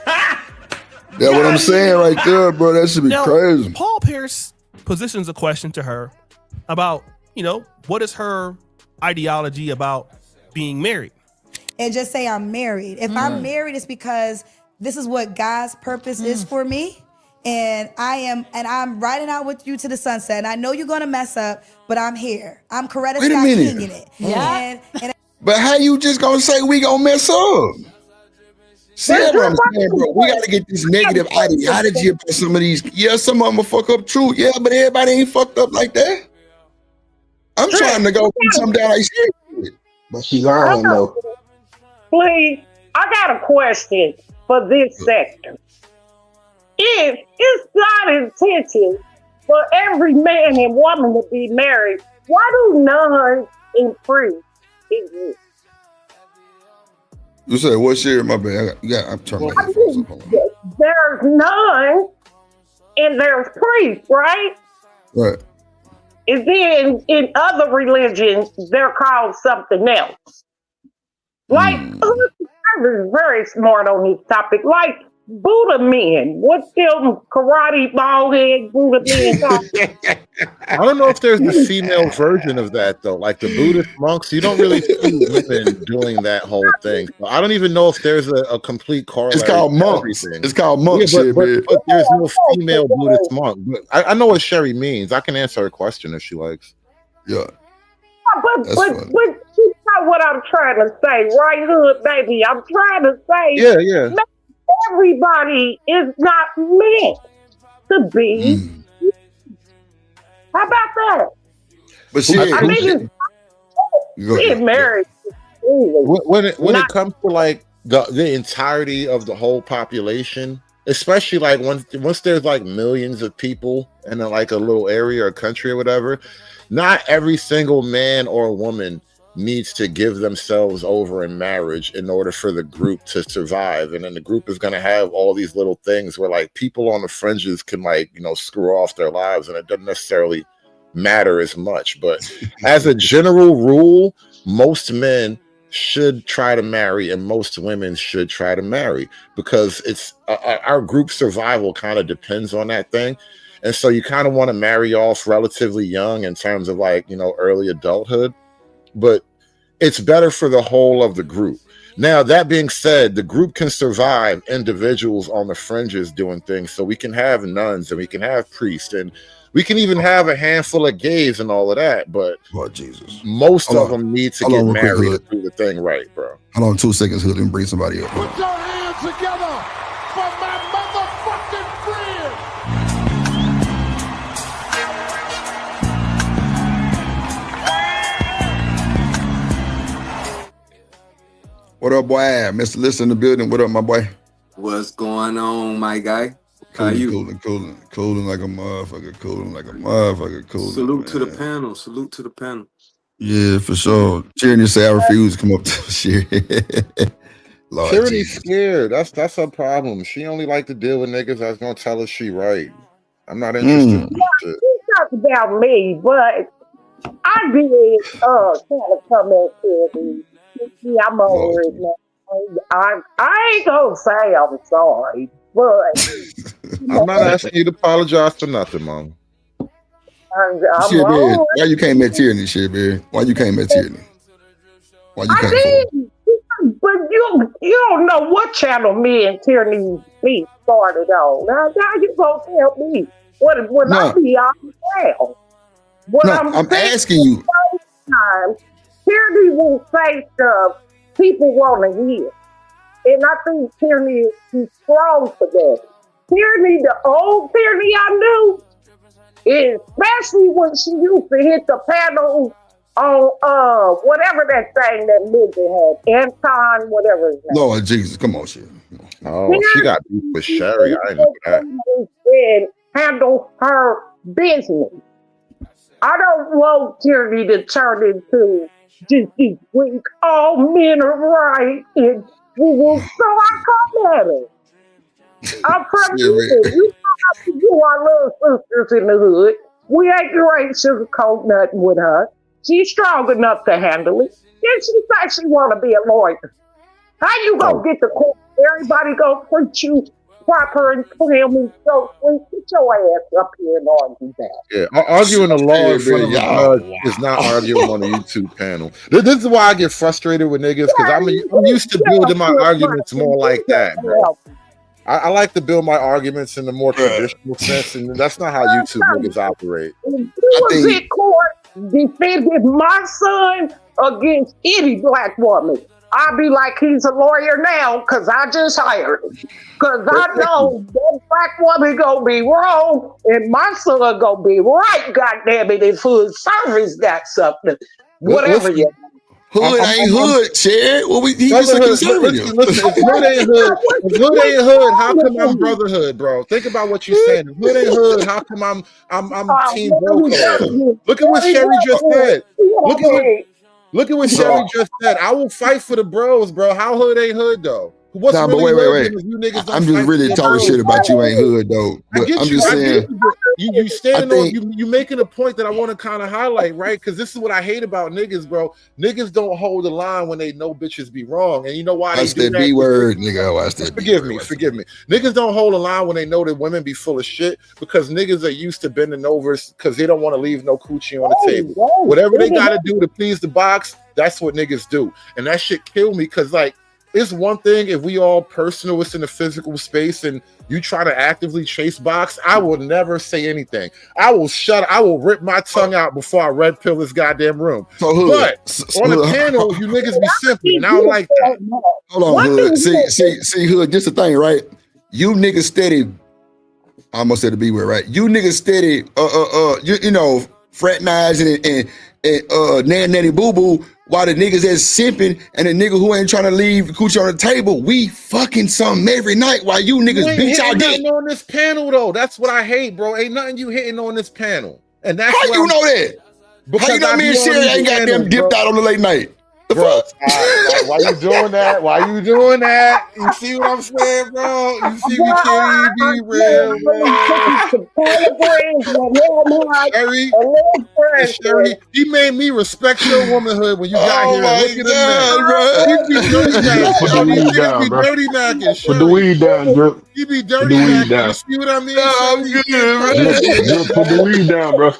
That's what I'm saying right there, bro. That should be Now, crazy. Paul Pierce positions a question to her about, what is her ideology about being married? And just say I'm married. If I'm married, it's because this is what God's purpose is for me. And I'm riding out with you to the sunset. And I know you're gonna mess up, but I'm here. I'm Coretta Wait a Scott minute. King in it. Yeah. And But how you just gonna say we gonna mess up? See what I'm saying, bro? We gotta get this negative ideology about some of these. Yeah, some of them will fuck up true. Yeah, but everybody ain't fucked up like that. I'm trying to go put something down like shit. But she lying though. Please, I got a question for this sector. If it's not intention for every man and woman to be married, why do nuns and priests exist? You said what shit? My bad. I'm turning my headphones up. Hold on. There's nuns and there's priests, right? Right. And then in other religions, they're called something else. Like, I'm very smart on this topic. Like Buddha men. What's them karate ball head Buddha men called? I don't know if there's the female version of that though. Like the Buddhist monks, you don't really see women doing that whole thing. So I don't even know if there's a complete correlation. It's called to monks. everything. It's called monk shit, man. But there's no female Buddhist monk. But I know what Sherry means. I can answer her question if she likes. Yeah. But you know what I'm trying to say, right, hood baby? I'm trying to say, Yeah. everybody is not meant to be. How about that? But she I mean, get married. When it comes to like the entirety of the whole population, especially like once there's like millions of people in like a little area or country or whatever, not every single man or woman needs to give themselves over in marriage in order for the group to survive. And then the group is going to have all these little things where like people on the fringes can like, screw off their lives, and it doesn't necessarily matter as much. But as a general rule, most men should try to marry and most women should try to marry, because it's our group survival kind of depends on that thing. And so you kind of want to marry off relatively young in terms of like, early adulthood, but it's better for the whole of the group. Now, that being said, the group can survive individuals on the fringes doing things. So we can have nuns and we can have priests and we can even have a handful of gays and all of that. But Lord Jesus, most of them need to get married Hood. and do the thing right, bro. Hold on 2 seconds, Hood, and bring somebody up. Put your hands together for my motherfucking friend. What up, boy? Mr. Listen in the building. What up, my boy? What's going on, my guy? How you? Cooling like a motherfucker. Salute to the panel. Salute to the panel. Yeah, for sure. Tyranny say I refuse to come up to shit. Lord Tyranny's Jesus. scared. That's her problem. She only like to deal with niggas that's gonna tell her she right. I'm not interested in this shit. You talk about me, but I did kind of come at Tyranny. Yeah, I'm over it now. I ain't gonna say I'm sorry, but I'm not asking you to apologize for nothing, Mom. I'm Shit, man. over Why you came at Tyranny, shit, man? Why you came at Tyranny? Why you came for? I did, but you don't know what channel me and Tyranny B started on. Now you gonna tell me what I be on now? I'm asking you. Sometimes Tyranny will say stuff people want to hear, and I think Tyranny is strong for that. Tyranny, the old Tyranny I knew, especially when she used to hit the panel on whatever that thing that Midget had, Anton, whatever his name. Lord Jesus, come on, shit. Oh, she got beef with Sherry. I didn't know that. And handle her business. I don't want Tyranny to turn into just this week. All men are right, and so I come at it. I'm from Houston. You know how to do our little sisters in the hood. We ain't great sugarcoat nothing with her. She's strong enough to handle it. Then she said she want to be a lawyer. How you gonna get the court? Everybody gonna treat you proper and clean and so sweet. Get your ass up here and argue that. Yeah, arguing the law in front of a judge is not arguing on a YouTube panel. This is why I get frustrated with niggas, because I'm used to building my arguments more like that, bro. I like to build my arguments in the more traditional sense, and that's not how YouTube niggas operate. You was in court defended my son against any black woman. I'll be like, he's a lawyer now because I just hired him. Because I know that black woman gonna be wrong and my son gonna be right, goddamn it, if hood service got something. Whatever you Hood ain't hood, Chad. Well, he just a conservative. Listen, if hood ain't hood, how come I'm brotherhood, bro? Think about what you're saying. If hood ain't hood, how come I'm team bro code? Look at what Sherry just said. Look at what Sherry just said. I will fight for the bros, bro. How hood ain't hood though? What's nah, really but wait. you niggas don't I'm just fight really for talking bros? shit about you ain't hood though. But I'm just saying. You standing on you making a point that I want to kind of highlight, right? Because this is what I hate about niggas, bro. Niggas don't hold the line when they know bitches be wrong, and you know why Watch they do that that? B word, nigga. Watch that. Forgive me. Niggas don't hold the line when they know that women be full of shit because niggas are used to bending over because they don't want to leave no coochie on the table. Whatever they gotta do to please the box, that's what niggas do, and that shit kill me because like. It's one thing if we all personal, it's in the physical space, and you try to actively chase box. I will never say anything. I will rip my tongue out before I red pill this goddamn room. But on the panel, you niggas be simple, and I don't like that. Hold on, Hood. See, Hood. Just the thing, right? You niggas steady. I almost said the B word, right? You niggas steady. You know, fraternizing and nanny boo boo. While the niggas that's simping and the nigga who ain't trying to leave the coochie on the table, we fucking something every night while you niggas beat y'all dick. On this panel though, that's what I hate, bro. Ain't nothing you hitting on this panel, and that's how you know that. How you know me and Sherry ain't goddamn dipped out on the late night? Bro, why you doing that? Why you doing that? You see what I'm saying, bro? You see we can't even be real, bro. Sherry, he made me respect your womanhood when you got here. Look at him, bro. He be dirty macking. Put the weed down, Drip. He be dirty macking. You see what I mean? I'm good, Drip, put the weed down, bro.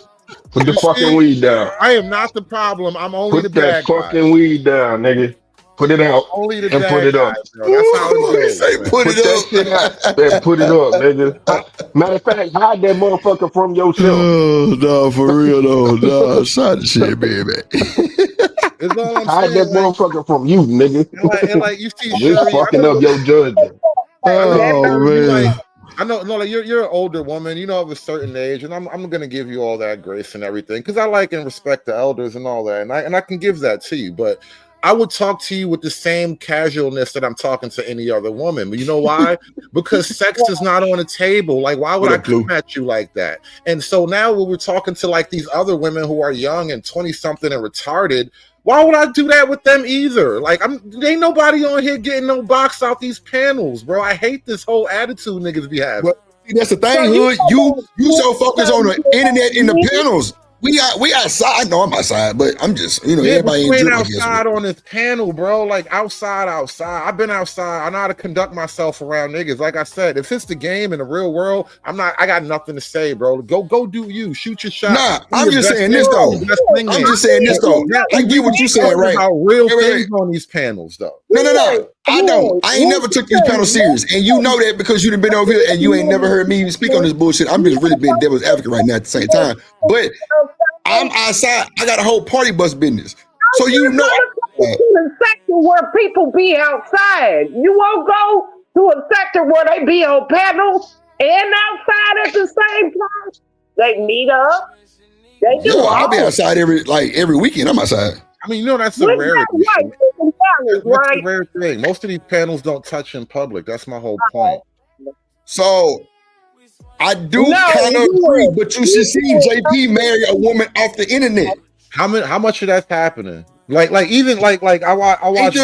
Put the fucking weed down. I am not the problem. I'm only the bad guy. Put that fucking weed down, nigga. Put it out only the and put it up. Bro. That's how it goes. Say put it up. Man, put it up, nigga. Matter of fact, hide that motherfucker from yourself. Oh, no, for real though. No, shot the shit, baby. Hide that motherfucker from you, nigga. And like you see, You're fucking up your judgment. Oh man. I know, no, like you're an older woman, you know, of a certain age, and I'm gonna give you all that grace and everything because I like and respect the elders and all that, and I can give that to you. But I would talk to you with the same casualness that I'm talking to any other woman. But you know why? Because sex is not on the table. Like, why would I come at you like that? And so now when we're talking to like these other women who are young and 20-something and retarded, why would I do that with them either? Like, ain't nobody on here getting no box out these panels, bro. I hate this whole attitude niggas be having. But see, that's the thing, Hood. You so focused on the internet and the panels. We outside. I know I'm outside, but I'm just, everybody ain't ain't outside on this panel, bro. Like outside. I've been outside. I know how to conduct myself around niggas. Like I said, if it's the game in the real world, I got nothing to say, bro. Go do you. Shoot your shot. Nah, I'm just saying this though. I'm just saying this though. I get what you saying, right? About real things on these panels, though. No. I don't. I ain't never took these panels serious, and you know that because you've been over here and you ain't never heard me even speak on this bullshit. I'm just really being devil's advocate right now at the same time, but. I'm outside. I got a whole party bus business. So you know the sector where people be outside. You won't go to a sector where they be on panels and outside at the same time. They meet up. They do. I'll be outside every weekend. I'm outside. I mean, that's a rarity. That's a rare thing. Most of these panels don't touch in public. That's my whole point. So I do kind of agree, but you should see JP marry a woman off the internet. How much of that's happening? Like even like I watch they got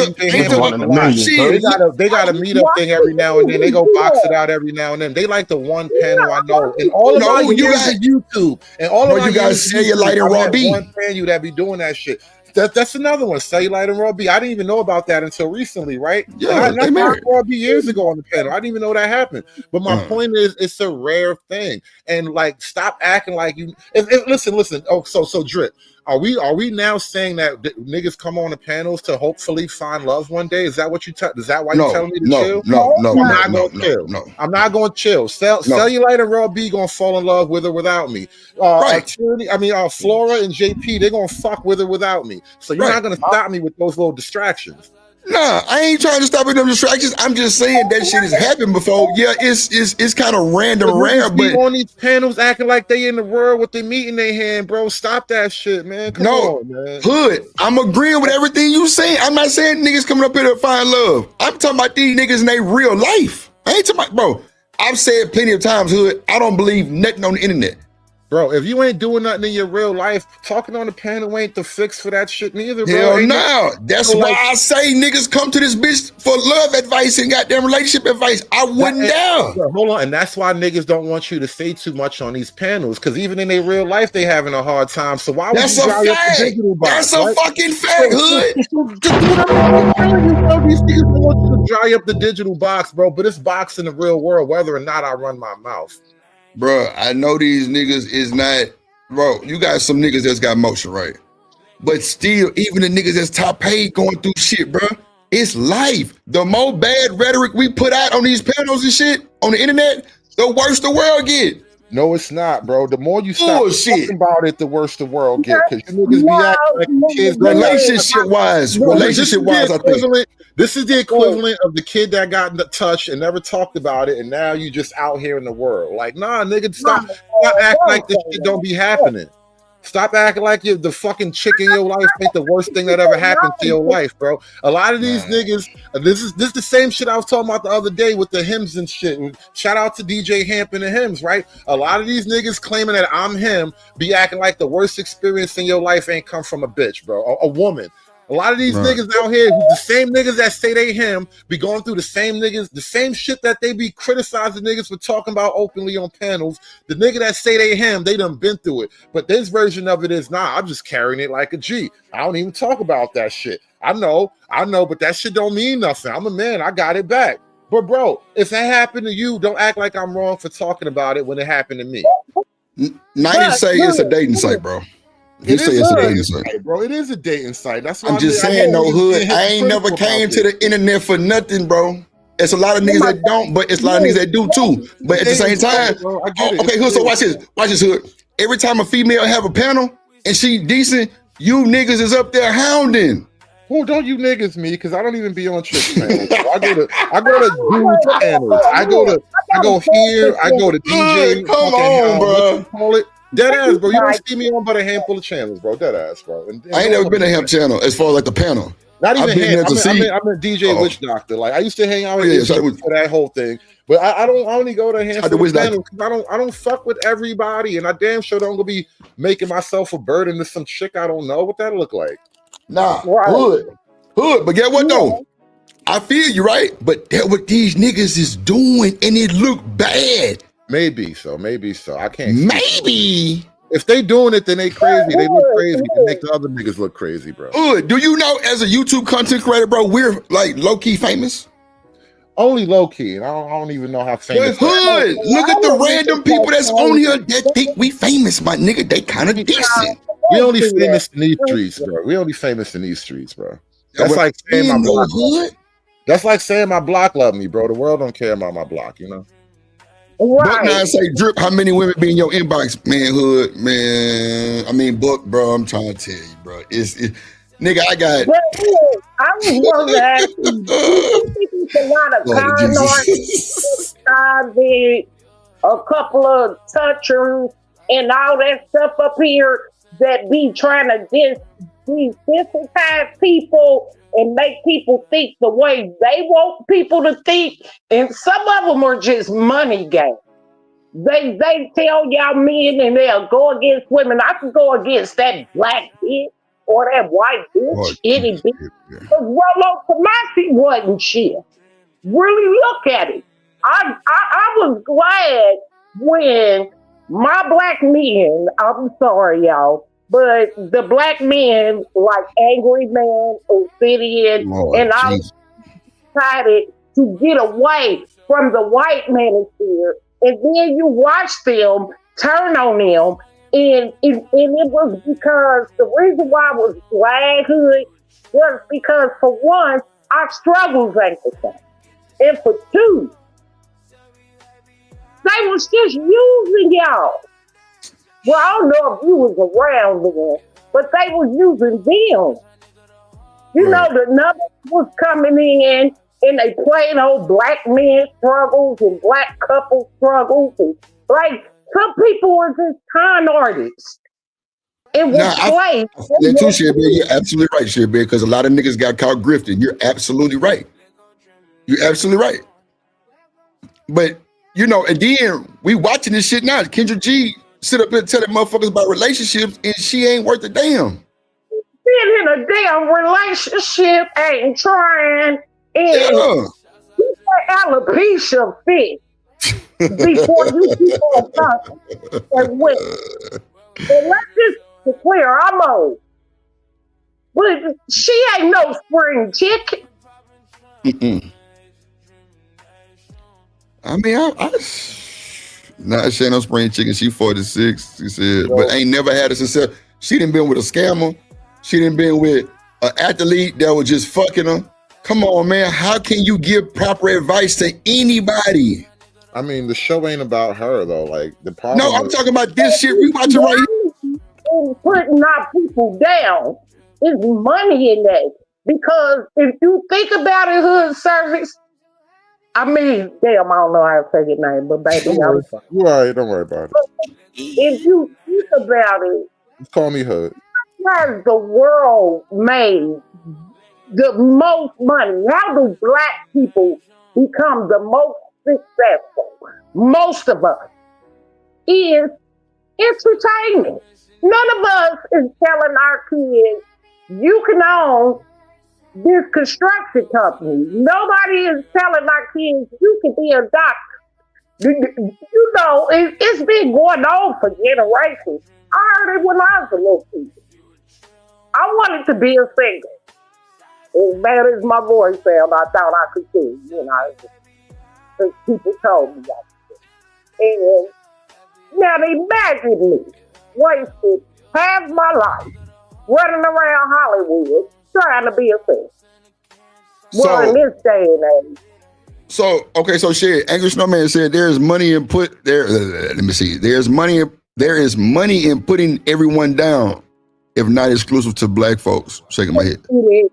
a meetup thing every now and then. They go box it out every now and then. They like the one panel I know. And all of my years of YouTube and all of my you guys Cellulite and Raw B. One fan you that be doing that shit. That's another one. Cellulite and Raw B. I didn't even know about that until recently, right? Yeah, I met Raw B years ago on the panel. I didn't even know that happened. But my point is, it's a rare thing. And like, stop acting like you. Listen. Oh, so Drip. Are we now saying that niggas come on the panels to hopefully find love one day? Is that what you is that why you're telling me to chill? No. I'm not gonna chill. I'm not gonna chill. Cellulite and Raw B gonna fall in love with or without me. Right. Flora and JP, they're gonna fuck with or without me. So you're not gonna stop me with those little distractions. Nah, I ain't trying to stop with them distractions. I'm just saying that shit has happened before. Yeah, it's kind of random, rare, but on these panels acting like they in the world with their meat in their hand, bro. Stop that shit, man. Come on, man. Hood, I'm agreeing with everything you saying. I'm not saying niggas coming up here to find love. I'm talking about these niggas in their real life. I ain't talking about, bro. I've said plenty of times, Hood, I don't believe nothing on the internet. Bro, if you ain't doing nothing in your real life, talking on the panel ain't the fix for that shit neither, bro. Hell no. That's why I say niggas come to this bitch for love advice and goddamn relationship advice. I wouldn't dare. Hold on. And that's why niggas don't want you to say too much on these panels, because even in their real life, they having a hard time. So why would you dry up the digital box? That's a fucking fact, Hood. These niggas don't want you to dry up the digital box, bro, but it's box in the real world, whether or not I run my mouth. Bro, I know these niggas is not, bro, you got some niggas that's got motion, right? But still, even the niggas that's top paid going through shit, bro, it's life. The more bad rhetoric we put out on these panels and shit on the internet, the worse the world get. No, it's not, bro. The more you stop talking about it, the worse the world get. Because you niggas be acting like kids. Relationship-wise, I think. This is the equivalent of the kid that got touched and never talked about it, and now you just out here in the world. Like, nah, nigga, stop acting like this shit don't be happening. Stop acting like the fucking chick in your life ain't the worst thing that ever happened to your life, bro. A lot of these niggas, this is the same shit I was talking about the other day with the hymns and shit. And shout out to DJ Hampton and hymns, right? A lot of these niggas claiming that I'm him be acting like the worst experience in your life ain't come from a bitch, bro. A woman. A lot of these niggas out here, the same niggas that say they him, be going through the same niggas, the same shit that they be criticizing niggas for talking about openly on panels. The nigga that say they him, they done been through it. But this version of it is, nah, I'm just carrying it like a G. I don't even talk about that shit. I know, but that shit don't mean nothing. I'm a man, I got it back. But bro, if that happened to you, don't act like I'm wrong for talking about it when it happened to me. 90 say it's a dating site, bro. You say it's a dating site, bro. It is a dating site. That's why I'm just saying, no, Hood. I ain't never came to the internet for nothing, bro. It's a lot of niggas that don't, but it's a lot of niggas that do too. But at the same time, okay, Hood. So watch this, Hood. Every time a female have a panel and she decent, you niggas is up there hounding. Well, don't you niggas me, because I don't even be on chicks panels. I go to dude panels. I go here. I go to DJ. Come on, bro. Call it. Dead ass, bro. You don't see me on but a handful of channels, bro. Dead ass, bro. I ain't never been a hemp channel as far as like the panel. Not even I've been him. there to see. I'm a DJ Witch Doctor. Like I used to hang out with Yeah, DJ shout out for that whole thing. But I don't only go to Shout out handful to of Witch Doctor. panels because I don't fuck with everybody, and I damn sure don't gonna be making myself a burden to some chick I don't know what that look like. Nah, Right. hood. But get what though? I feel you, right? But that what these niggas is doing, and it look bad. Maybe so. I can't. Maybe. If they doing it, then they crazy. They look crazy to make the other niggas look crazy, bro. Hood, do you know as a YouTube content creator, bro, we're like low key famous? Only low key, and I don't even know how famous. Hood, look at the random people that's on here that think we famous, my nigga. They kind of decent. We only famous in these streets, bro. That's like saying my block. That's like saying my block love me, bro. The world don't care about my block, you know. But now I say, Drip, how many women be in your inbox, man? Hood, man. I mean, Book, bro. I'm trying to tell you, bro. It's nigga. I got. But I was going to ask you, do you think it's a lot of con artists, a couple of touchers, and all that stuff up here that be trying to desensitize people and make people think the way they want people to think, and some of them are just money game. They tell y'all men and they'll go against women. I could go against that black bitch or that white bitch, any bitch. Because Rollo Tomasi wasn't shit. Really look at it. I was glad when my black men, I'm sorry y'all, but the black men like Angry Man, Obsidian, and I decided to get away from the white manosphere, and then you watch them turn on them, and it was because the reason why I was glad Hood was because for one, our struggles ain't the same, and for two, they was just using y'all. Well, I don't know if you was around then, but they was using them. You know, the numbers was coming in and they played old black men struggles and black couple struggles. And like, some people were just con artists. It was played. That too, Shit, man. You're absolutely right, Shit, man, because a lot of niggas got caught grifting. You're absolutely right. But, you know, and then we watching this shit now. Kendra G sit up and telling motherfuckers about relationships, and she ain't worth a damn. Being in a damn relationship ain't trying, and keep that alopecia fit before you keep on talking as well. And let's just declare I'm old, but she ain't no spring chicken. I mean, Nah, she ain't no spring chicken. She 46. She said, but ain't never had a success. She done been with a scammer. She done been with an athlete that was just fucking her. Come on, man. How can you give proper advice to anybody? I mean, the show ain't about her though. Like the problem. No, I'm talking about this shit we watching right here. Putting our people down. There's money in that. Because if you think about it, Hood Service, I mean, damn, I don't know how to say your name, but baby, You all right, don't worry about it. if you think about it, Just call me Hood. has the world made the most money? How do black people become the most successful? Most of us is entertainment. None of us is telling our kids, you can own this construction company. Nobody is telling our kids, you can be a doctor. You know, it's been going on for generations. I heard it when I was a little kid. I wanted to be a singer. As bad as my voice sounded, I thought I could sing. You know, because people told me I could sing. And now imagine me wasted half my life running around Hollywood trying to be a singer. Well, in this day and age. So shit, Angry Snowman said there's money in let me see. There is money in putting everyone down, if not exclusive to black folks. Shaking my head. There's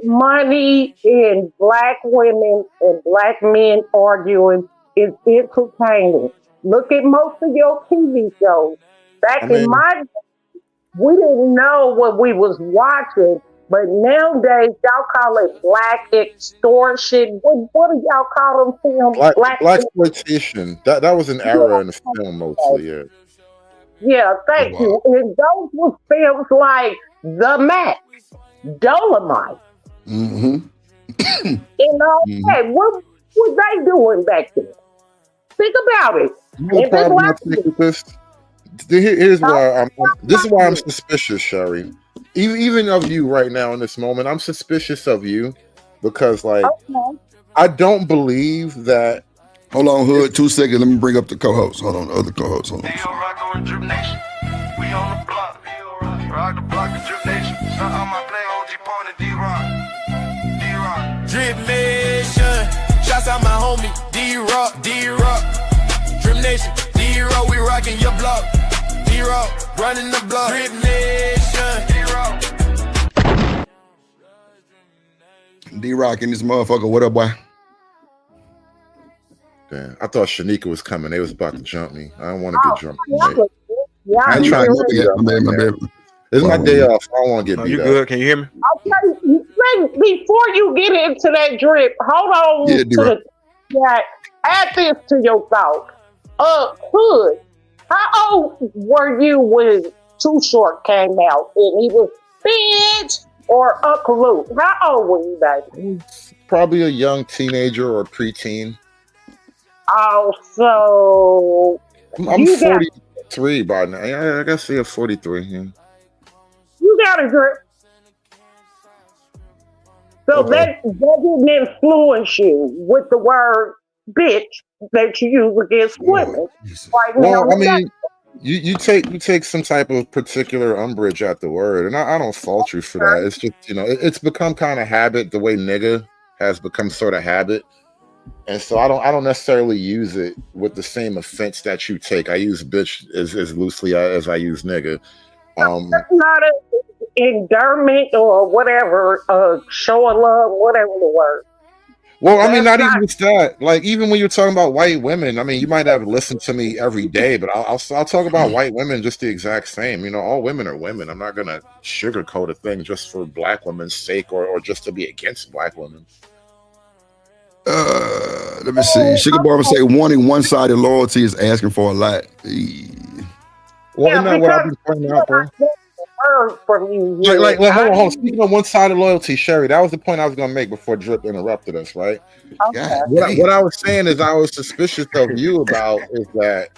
money in black women and black men arguing is entertaining. Look at most of your TV shows. In my day, we didn't know what we was watching But nowadays, y'all call it black extortion. What do y'all call them films? Black exploitation. That was an era in the film mostly. Yeah. Yeah, thank you. And those were films like The Max, Dolomite, Mm-hmm. and all that. What were they doing back then? Think about it. You know the problem I take with this? Here's why this is why I'm suspicious, Sherry. Even of you right now in this moment, I'm suspicious of you because, like, I don't believe that. Hold on, Hood, 2 seconds. Let me bring up the co-host. Hold on, the other co-host. Hold on. We on the block, rock the block of Drip Nation. Something I play OG Point and D-Rock. Drip Nation, shouts out my homie D-Rock. Drip Nation, D-Rock, we rockin' your block. D-Rock, running the block. Drip Nation, D-Rock. D-Rock in this motherfucker. What up, boy? Damn, I thought Shanika was coming. They was about to jump me. I don't want to get jumped. I ain't trying to beat up. It's my day off. I don't want to get beat you up. good? Can you hear me? Okay, before you get into that drip, hold on to the chat. Add this to your thought. Hood, how old were you when Too Short came out and he was bitch or Uncle Luke? How old were you, baby? Probably a young teenager or preteen. Oh, so I'm 43 by now. Yeah, I guess you're 43. Yeah. You got a drip. So that didn't influence you with the word bitch that you use against women. Well, I mean, you take some type of particular umbrage at the word, and I don't fault you for that. It's just, it's become kind of habit. The way nigga has become sort of habit. And so I don't necessarily use it with the same offense that you take. I use bitch as loosely as I use nigga. That's not an endearment or whatever, show of love, whatever the word. Well, I mean, not even just that. Like, even when you're talking about white women, I mean, you might have listened to me every day, but I'll talk about white women just the exact same. All women are women. I'm not gonna sugarcoat a thing just for black women's sake or just to be against black women. Let me see. Sugar Barber say wanting one-sided loyalty is asking for a lot. Well, isn't that what I've been pointing out, bro? From you, like, hold on. Speaking of one-sided loyalty, Sherry, that was the point I was gonna make before Drip interrupted us, right? Okay. What I was saying is I was suspicious of you about is that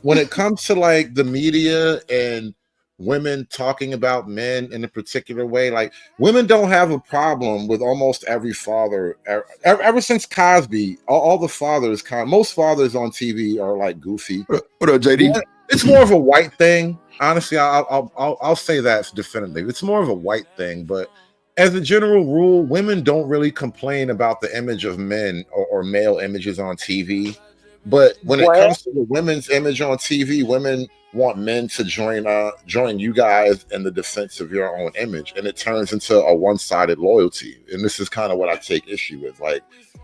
when it comes to like the media and women talking about men in a particular way, like women don't have a problem with almost every father ever since Cosby. All the fathers, most fathers on TV are like goofy. What up, JD? It's more of a white thing. Honestly, I'll say that definitively. It's more of a white thing, but as a general rule, women don't really complain about the image of men or male images on TV. But when it comes to the women's image on TV, women want men to join you guys in the defense of your own image, and it turns into a one-sided loyalty. And this is kind of what I take issue with. Like,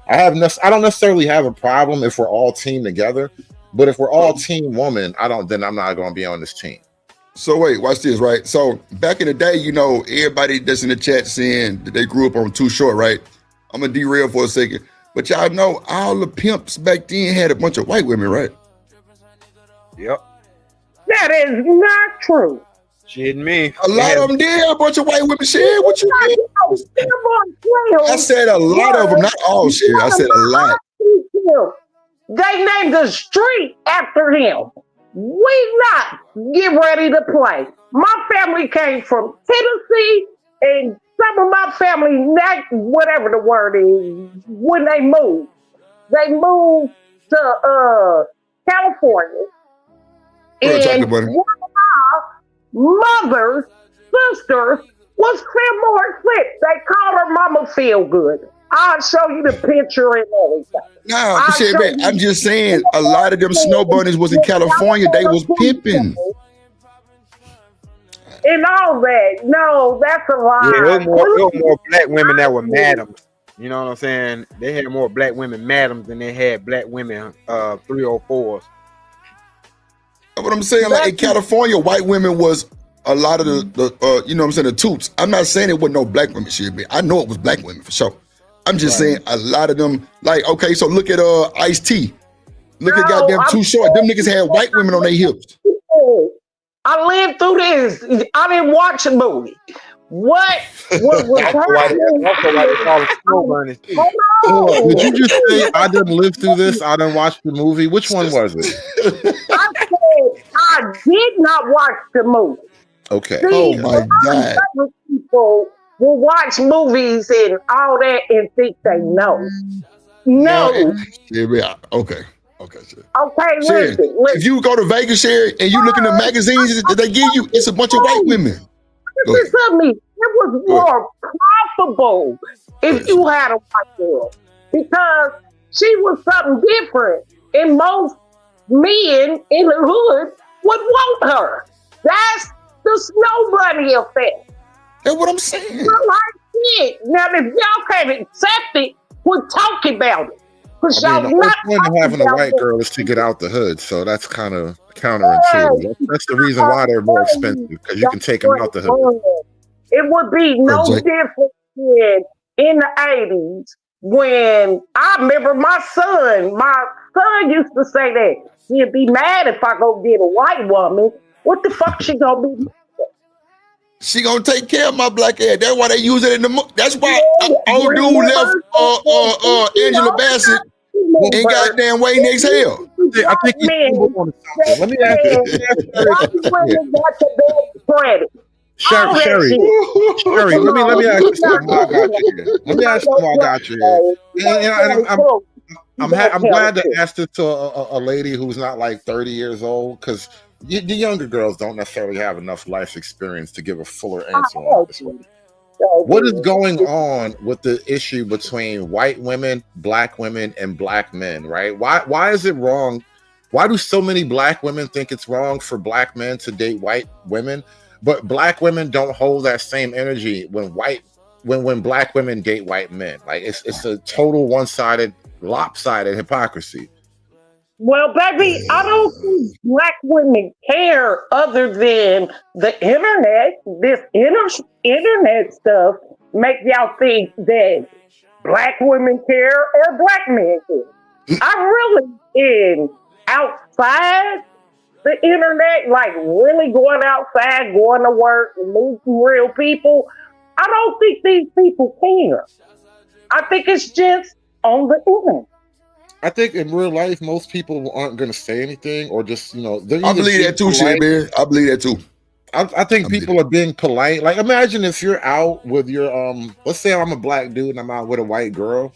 I don't necessarily have a problem if we're all team together, but if we're all team woman, then I'm not going to be on this team. So wait, watch this, right? So back in the day, everybody that's in the chat saying that they grew up on Too Short, right? I'm gonna derail for a second, but y'all know all the pimps back then had a bunch of white women, right? Yep. That is not true. Shit, me. A lot of them did have a bunch of white women. Shit, what you mean? I said a lot of them, not all. Shit, I said a lot. They named the street after him. We not get ready to play. My family came from Tennessee, and some of my family, not whatever the word is, when they moved to California. And one of my mother's sisters was Fillmore Clip. They called her Mama Feel Good. I'll show you the picture and everything. No, shit, man. I'm just saying, a lot of them snow bunnies was in California. They was pimping. And all that. No, that's a lie. Yeah, there was more black women that were madams. You know what I'm saying? They had more black women madams than they had black women 304s. What I'm saying, like in California, white women was a lot of the you know what I'm saying, the toots. I'm not saying it wasn't no black women shit, man. I know it was black women for sure. I'm just saying a lot of them, like, okay, so look at Ice-T. Look at goddamn Too Short. Them niggas had white women on their hips. I lived through this. I didn't watch the movie. What was happening? Did you just say I didn't live through this? I didn't watch the movie. Which one was it? I said I did not watch the movie. Okay. See, other people will watch movies and all that and think they know. No. Yeah, okay. Okay, sure. Okay, Sherry, listen. if you go to Vegas, Sherry, and you look in the magazines that they give you, it's a bunch of white women. Listen to me. It was more profitable if you had a white girl because she was something different, and most men in the hood would want her. That's the snow bunny effect. That's what I'm saying. You're like shit. Now, if y'all can't accept it, we're talking about it. I mean, the whole point of having a white girl is to get out the hood, so that's kind of counterintuitive. That's the reason why they're more expensive, because you can take them out the hood. It would be no different than in the 80s when I remember my son used to say that he'd be mad if I go get a white woman. What the fuck she gonna be? She gonna take care of my black ass. That's why they use it in the. That's why old dude left Angela Bassett and goddamn Wayne Exhale. I think he's on something. Let me ask you. Sherry, let me ask you something while I got you here. Let me ask you while I got you here. And I'm glad to ask this to a lady who's not like 30 years old, because the younger girls don't necessarily have enough life experience to give a fuller answer on this one. What is going on with the issue between white women, black women, and black men, right? Why is it wrong? Why do so many black women think it's wrong for black men to date white women, but black women don't hold that same energy when black women date white men? Like it's a total one-sided, lopsided hypocrisy. Well, baby, I don't think black women care other than the internet. This internet stuff make y'all think that black women care or black men care. I really am outside the internet, like really going outside, going to work, meeting real people. I don't think these people care. I think it's just on the internet. I think in real life, most people aren't going to say anything, or just, you know, I believe that too, shit, man. I believe that too. I think people are being polite. Like, imagine if you're out with your, let's say I'm a black dude and I'm out with a white girl.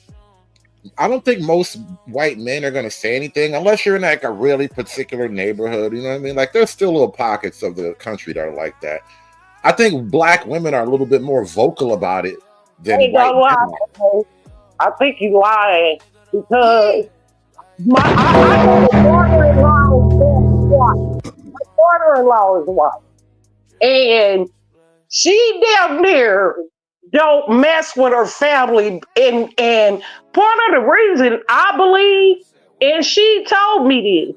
I don't think most white men are going to say anything unless you're in like a really particular neighborhood. You know what I mean? Like, there's still little pockets of the country that are like that. I think black women are a little bit more vocal about it than white men. I think you lying because my daughter-in-law is white, and she damn near don't mess with her family, and part of the reason I believe, and she told me this,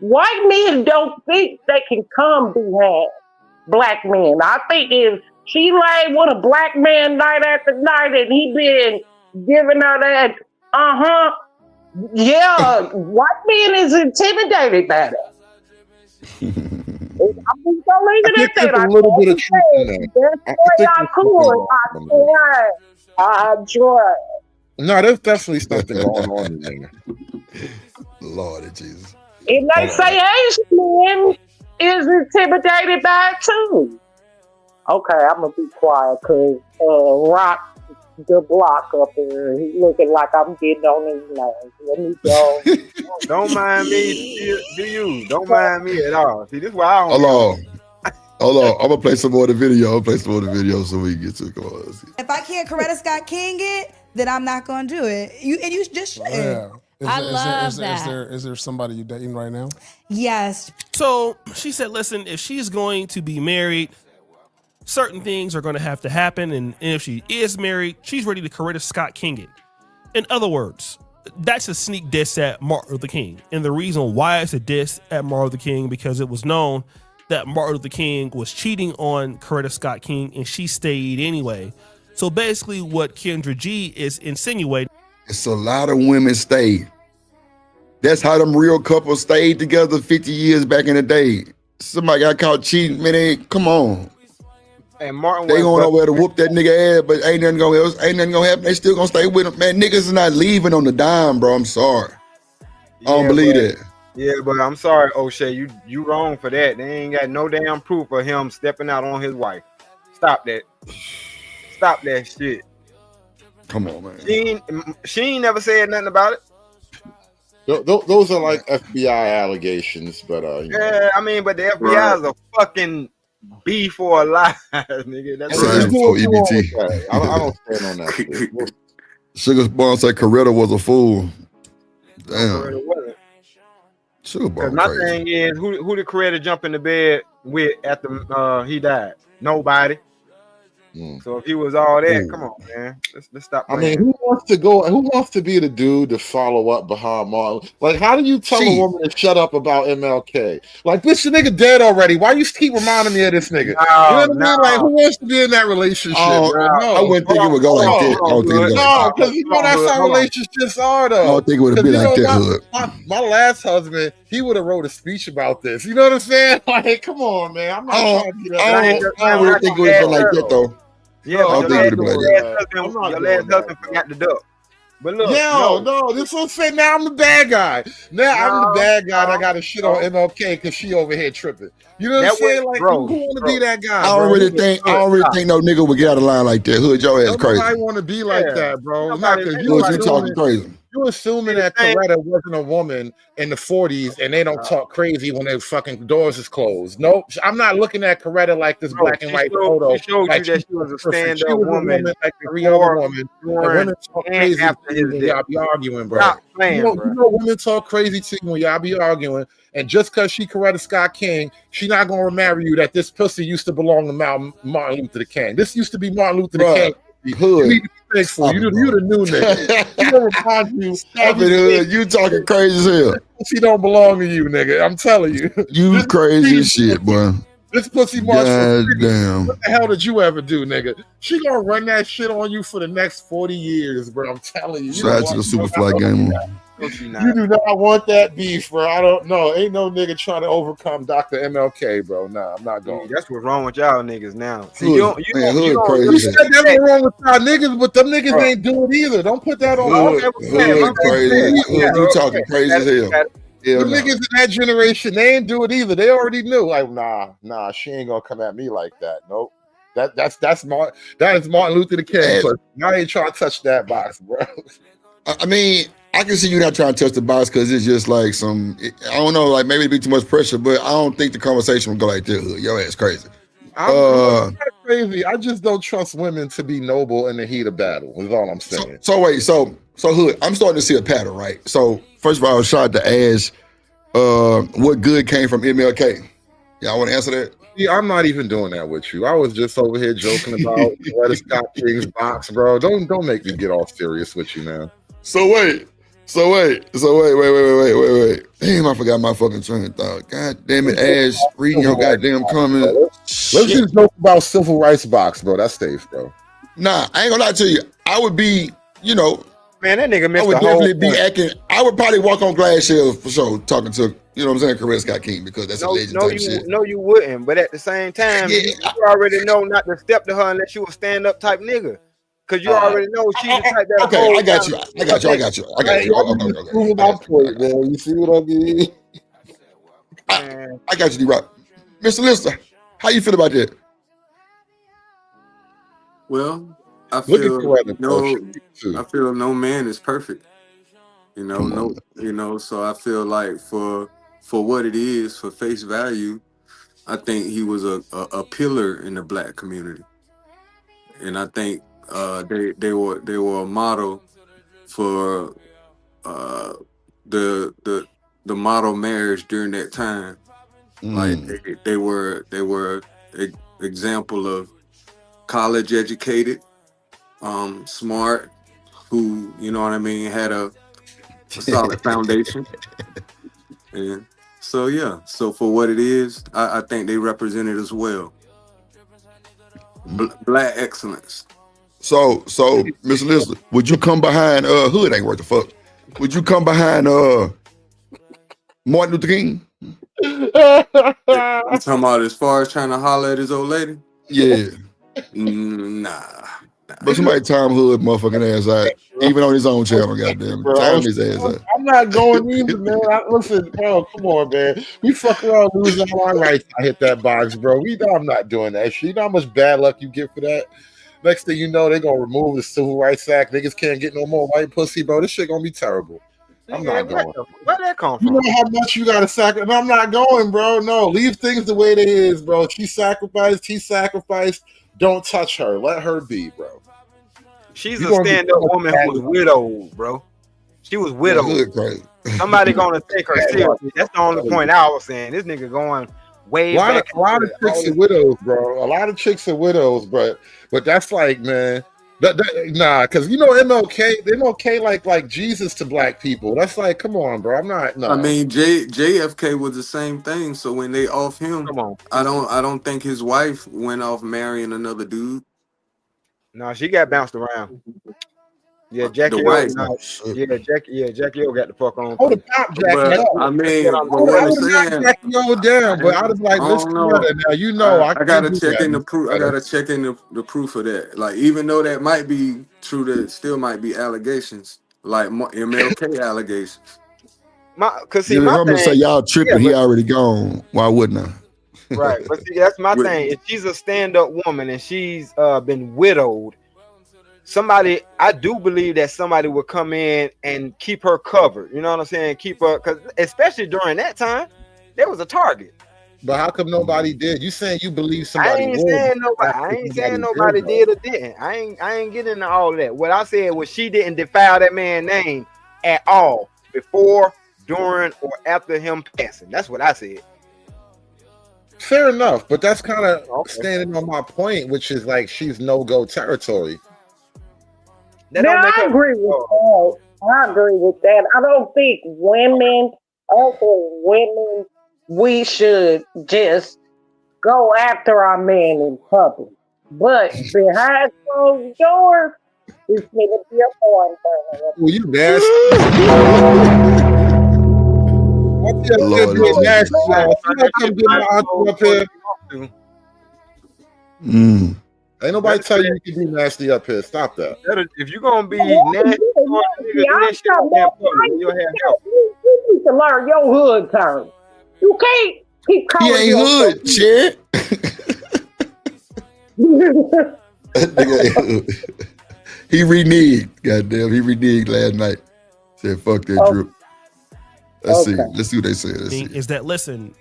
white men don't think they can come behind black men. I think if she laid with a black man night after night and he been giving her that, yeah, white man is intimidated by that. I'm just gonna leave it at that. There's a little bit of truth in that. I tried. No, there's definitely something going on in there. Lord Jesus. And they say Asian men is intimidated by it too. Okay, I'm gonna be quiet because Rock the block up there. He looking like I'm getting on his nerves. Let me go. Don't mind me. Do you? Don't mind me at all. See, this is why I don't. Hold on. I'm gonna play some more of the video. So we can get to it. Come on. If I can't Coretta Scott King it, then I'm not gonna do it. You just should. Yeah. I love that. Is there somebody you dating right now? Yes. So she said, listen, if she's going to be married, certain things are going to have to happen. And if she is married, she's ready to Coretta Scott King it. In other words, that's a sneak diss at Martin Luther King. And the reason why it's a diss at Martin Luther King, because it was known that Martin Luther King was cheating on Coretta Scott King and she stayed anyway. So basically what Kendra G is insinuating. It's a lot of women stay. That's how them real couples stayed together 50 years back in the day. Somebody got caught cheating, man, come on. And Martin, they going over there to whoop that nigga ass, but ain't nothing gonna happen. They still gonna stay with him. Man, niggas is not leaving on the dime, bro. I'm sorry. I don't believe that. Yeah, but I'm sorry, O'Shea. You wrong for that. They ain't got no damn proof of him stepping out on his wife. Stop that. Stop that shit. Come on, man. She ain't never said nothing about it. Those are like FBI allegations, but yeah, I mean, but the FBI is a fucking B for a lie, nigga. That's for EBT. I don't stand on that shit. Sugar Bond said Coretta was a fool. Damn. Sugar Bond. My thing is, who did Coretta jump in the bed with after he died? Nobody. So if he was all that, come on, man. Let's stop playing. I mean, who wants to be the dude to follow up behind Martin? Like, how do you tell a woman to shut up about MLK? Like, bitch, the nigga dead already. Why you keep reminding me of this nigga? You know what I mean? Like, who wants to be in that relationship? I wouldn't think it would go like that. I don't think it would go no, because you know that's how relationships are, though. I don't think it would be like that. My last husband, he would have wrote a speech about this. You know what I'm saying? Like, come on, man. I'm not trying to be that. I don't really think it would be like that, though. Yeah, but your last husband forgot the duck. But look, no, this one say now I'm the bad guy. I'm the bad guy that got to shit on MLK because she over here tripping. You know what I'm saying? Like, who want to be that guy? I don't really think no nigga would get out of line like that. Hood, your ass crazy. I want to be like that, bro. Not because you talking crazy. You assuming that Coretta wasn't a woman in the 40s and they don't talk crazy when their fucking doors is closed. Nope. I'm not looking at Coretta like this black and white photo. She showed like you that she was a stand-up woman. Like every other woman. Women talk crazy when y'all be arguing, bro. Stop playing, you know women talk crazy too when y'all be arguing. And just because she Coretta Scott King, she not going to marry you that this pussy used to belong to Martin Luther King. This used to be Martin Luther King. Hood. You the new nigga. He don't remind you. Stop it, Hood. You talking crazy as hell. She don't belong to you, nigga. I'm telling you. You crazy as shit, boy. This pussy march. Damn. What the hell did you ever do, nigga? She gonna run that shit on you for the next 40 years, bro. I'm telling you. Shout out to the Superfly game. You do not want that beef, bro. I don't know. Ain't no nigga trying to overcome Dr. MLK, bro. Nah, I'm not going. That's what's wrong with y'all niggas now. See, you said that's wrong with y'all niggas, but them niggas ain't do it either. Don't put that on. Crazy. You talking crazy as hell. The niggas in that generation, they ain't do it either. They already knew. Like, nah, she ain't gonna come at me like that. Nope. That is Martin Luther King. Now ain't trying to touch that box, bro. I mean, I can see you not trying to touch the box because it's just like I don't know, like maybe it'd be too much pressure, but I don't think the conversation would go like that. Hood. Your ass crazy. I'm not crazy. I just don't trust women to be noble in the heat of battle. Is all I'm saying. So wait, so Hood, I'm starting to see a pattern, right? So first of all, I was trying to ask, what good came from MLK? Y'all want to answer that? Yeah, I'm not even doing that with you. I was just over here joking about Coretta Scott King's box, bro. Don't make me get all serious with you, man. So wait. Damn, I forgot my fucking train of thought. God damn it, Ash, reading your goddamn comment. Let's just joke about civil rights box, bro. That's safe, bro. Nah, I ain't gonna lie to you. I would be, man, that nigga missed I would the definitely whole be point. acting. I would probably walk on glass shells for sure, talking to, what I'm saying, Coretta Scott King, because that's a legend type shit. No, you wouldn't. But at the same time, you already know not to step to her unless you a stand-up type nigga. Because you already know she's the type that. Okay, I got you. Man. You see what I mean? I got you, D-Rock. Mr. Lister, how you feel about that? Well, I feel no man is perfect. So I feel like for what it is, for face value, I think he was a pillar in the black community. And I think they were a model for the model marriage during that time. Like they were example of college educated, smart, who had a solid foundation. And So yeah, so for what it is, I think they represent it as well. Black excellence. So Miss Elizabeth, would you come behind Hood ain't worth the fuck? Would you come behind Martin Luther King? You talking about as far as trying to holler at his old lady? Yeah. Nah. But somebody time Hood motherfucking ass out, even on his own channel, goddamn. Bro, Time his ass out. I'm not going either, man. Listen, bro, come on, man. We fuck around losing all our rights. I hit that box, bro. We know I'm not doing that shit. You know how much bad luck you get for that? Next thing you know, they're gonna remove the Civil Rights Act. Niggas can't get no more white pussy, bro. This shit gonna be terrible. I'm not going. Where that come from? You know how much you gotta sacrifice. I'm not going, bro. No, leave things the way they is, bro. She sacrificed. He sacrificed. Don't touch her. Let her be, bro. She's a stand-up woman who was widowed, bro. She was widowed. Somebody gonna take her seriously. That's the only point I was saying. This nigga going way back. A lot of chicks are widows, bro. A lot of chicks are widows, but that's like, man, nah, because you know MLK like Jesus to black people. That's like, come on, bro. I'm not. No. I mean, JFK was the same thing. So when they off him, I don't think his wife went off marrying another dude. No, she got bounced around. Yeah, Jackie. Jackie O got the fuck on. Hold about Jackie O. I mean, Jackie O down, but I was like, let's go now. You know, I gotta check in the proof. I gotta check in the proof of that. Like, even though that might be true, that still might be allegations, like MLK allegations. Cause see, I'm gonna say y'all tripping. He already gone. Why wouldn't I? Right, but see, that's my thing. If she's a stand-up woman and she's been widowed, I do believe that somebody would come in and keep her covered. You know what I'm saying? Keep her, because especially during that time, there was a target. But how come nobody did? You saying you believe somebody? I ain't saying nobody did or didn't. I ain't getting into all of that. What I said was she didn't defile that man's name at all before, during, or after him passing. That's what I said. Fair enough, but that's kind of standing on my point, which is like she's no-go territory. I agree with that. I agree with that. I don't think women, we should just go after our man in public. But behind closed doors, it's going to be a porn thing. Well, you nasty. What's your nasty? Come get my auntie up here. Ain't nobody tell you can be nasty up here. Stop that. If you're gonna be nasty, you need to learn your hood term. You can't keep calling he ain't hood, shit. He reneged. Goddamn, he reneged last night. Said fuck that drip. Let's see. Let's see what they say. Is that listen?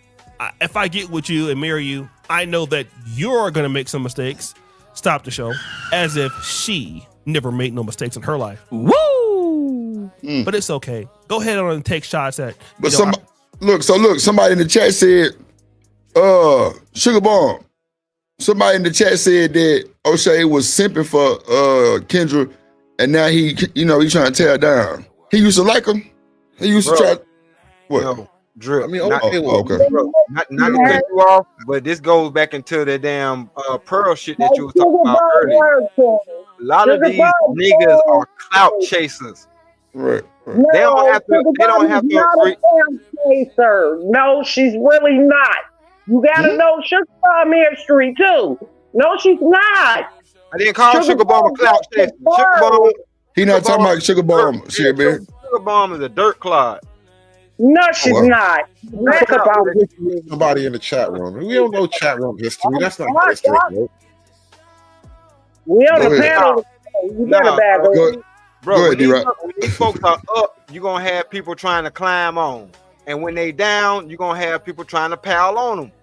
If I get with you and marry you, I know that you're gonna make some mistakes. Stop the show, as if she never made no mistakes in her life. Woo! But it's okay. Go ahead on and take shots at. But somebody in the chat said, Sugar Bomb. Somebody in the chat said that O'Shea was simping for Kendra, and now he's trying to tear her down. He used to like him. He used to try. What? No, Drip. I mean, okay. Not to cut you off, but this goes back into the damn Pearl shit that you were talking about earlier. A lot of these niggas are clout chasers. Right. No, they don't have to agree. Chaser. No, she's really not. You gotta know Sugar Bomb history too. No, she's not. I didn't call Sugar Bomb a clout chaser. Sugar Bomb. He not talking about Sugar Bomb. Shit, man. Sugar Bomb is a dirt clod. No, she's not. That's about somebody in the chat room. We don't know chat room history. That's not history. We on the panel. You got a bad baby. Bro, when these folks are up, you're going to have people trying to climb on. And when they down, you're going to have people trying to pile on them.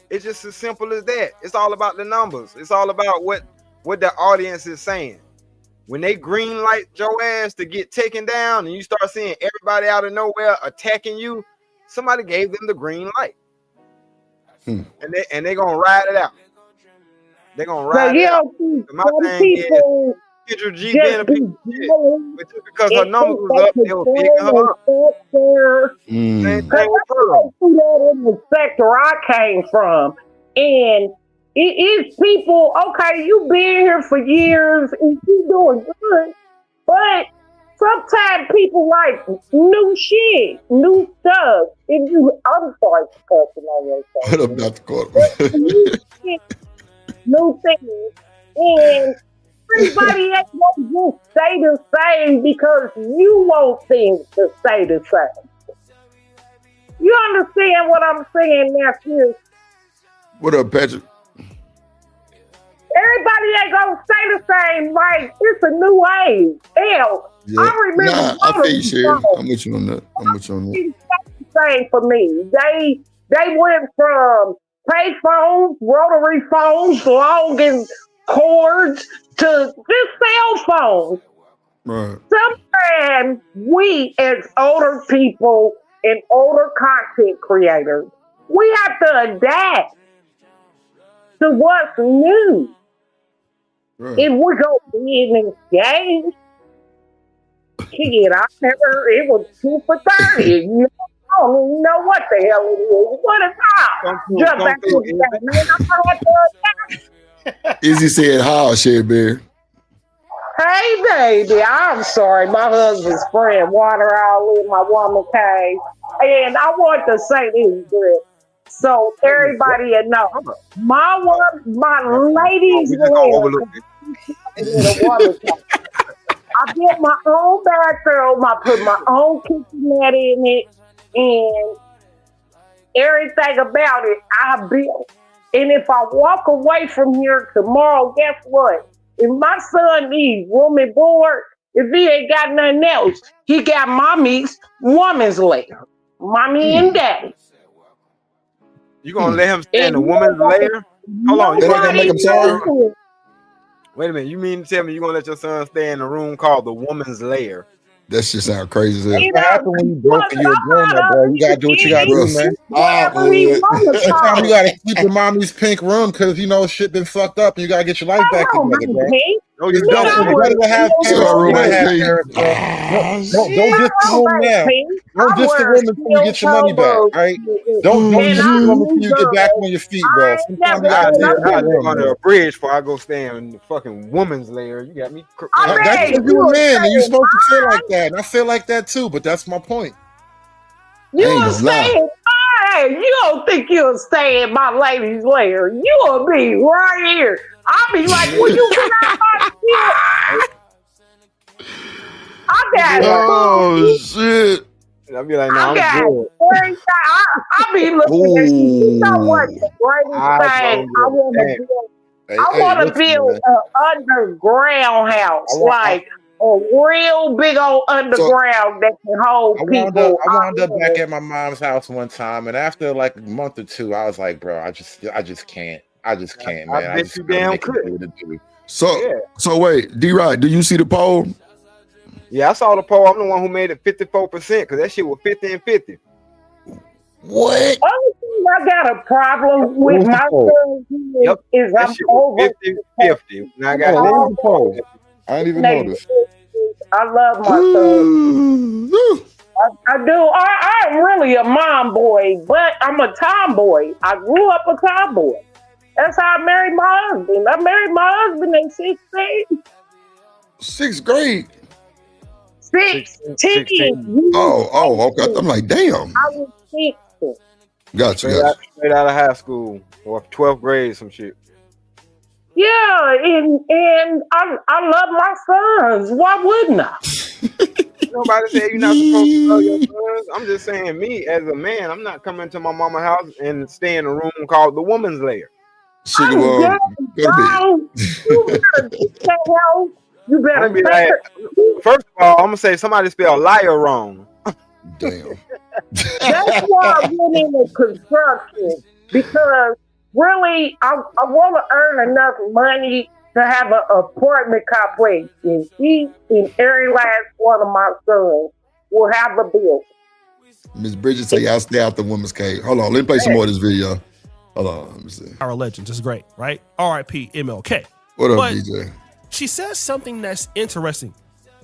It's just as simple as that. It's all about the numbers. It's all about what the audience is saying. When they green light your ass to get taken down and you start seeing everybody out of nowhere attacking you, somebody gave them the green light. And they're going to ride it out. They're going to ride it out. My thing is, Kendra G being a piece of shit. But just because her numbers was up, they were picking her up. Same thing with Pearl. That in the sector I came from, and it's people. Okay, you been here for years and you doing good, but sometimes people like new shit, new stuff. And I'm sorry for cussing on yourself. What up, Dr. Carter? New things, and everybody ain't gonna just stay the same because you want things to stay the same. You understand what I'm saying, nephew? What up, Patrick? Everybody ain't gonna stay the same. Like, it's a new age. Hell, Yeah. I remember. Nah, I feel you, Sherry. I'm with you on that. It's the same for me. They went from pay phones, rotary phones, long and cords to just cell phones. Right. Sometimes we, as older people and older content creators, we have to adapt to what's new. Right. If we're going to be in this game, shit, it was 2 for 30. You know, I don't even know what the hell it is. What is that? Jump back to the game, man. Izzy said, "How, Sherry Bear?" Hey, baby, I'm sorry. My husband's friend water all in my woman cave. And I want to say this, Greg. So everybody know, my ladies I built my own bathroom. I put my own kitchenette in it, and everything about it I built. And if I walk away from here tomorrow, guess what? If my son needs room and board, if he ain't got nothing else, he got mommy's woman's lair. Mommy and daddy. You gonna let him stay in the woman's lair? Hold on, you gonna make him sorry? Wait a minute, you mean to tell me you're gonna let your son stay in a room called the woman's lair? That shit sound crazy as hell. What happened when you broke and you're a grown up, bro? You gotta do what you gotta do, man. Sometimes you gotta keep your mommy's pink room because you know shit been fucked up and you gotta get your life back together, bro. No, you better to have parents. Don't diss the room now. Don't diss the room until you get your money back, right? Don't diss the room until you get back on your feet, bro. Sometimes you gotta go under a bridge before I go stay in the fucking woman's lair. You got me. That's because you're a man and you're supposed to feel like that. And I feel like that too, but that's my point. You'll stay. Hey, you don't think you'll stay in my lady's lair? You'll be right here. I'll be like, will you get out my shit? I got Oh shit! I'll be like, no, I'm good. I'll be looking at you. You know what? The greatest thing I want to build an underground house, like a real big old underground that can hold people. I wound up back at my mom's house one time, and after like a month or two, I was like, bro, I just can't. I just can't, man. I just damn could. So wait, D-Rod, do you see the poll? Yeah, I saw the poll. I'm the one who made it 54% because that shit was 50 and 50. What? Only thing I got a problem with my son is I'm over 50-50. I got the poll. I didn't even notice. I love my son. I do. I'm really a mom boy, but I'm a tomboy. I grew up a tomboy. That's how I married my husband. I married my husband in 6th grade. 6th grade? 16. Oh, okay. I'm like, damn. I was 16. Gotcha. Straight out of high school or 12th grade, some shit. Yeah, and I love my sons. Why wouldn't I? Nobody said you're not supposed to love your sons. I'm just saying, me as a man, I'm not coming to my mama's house and stay in a room called the woman's lair. You better be like, first of all, I'm gonna say somebody spelled liar wrong. Damn. That's why I went into construction, because really I want to earn enough money to have an apartment complex, and each and every last one of my sons will have a bill. Miss Bridget say y'all stay out the woman's cave. Hold on, let me play some more of this video. Hold on, let me see. Our legends is great, right? R.I.P. MLK. What up, DJ? she says something that's interesting.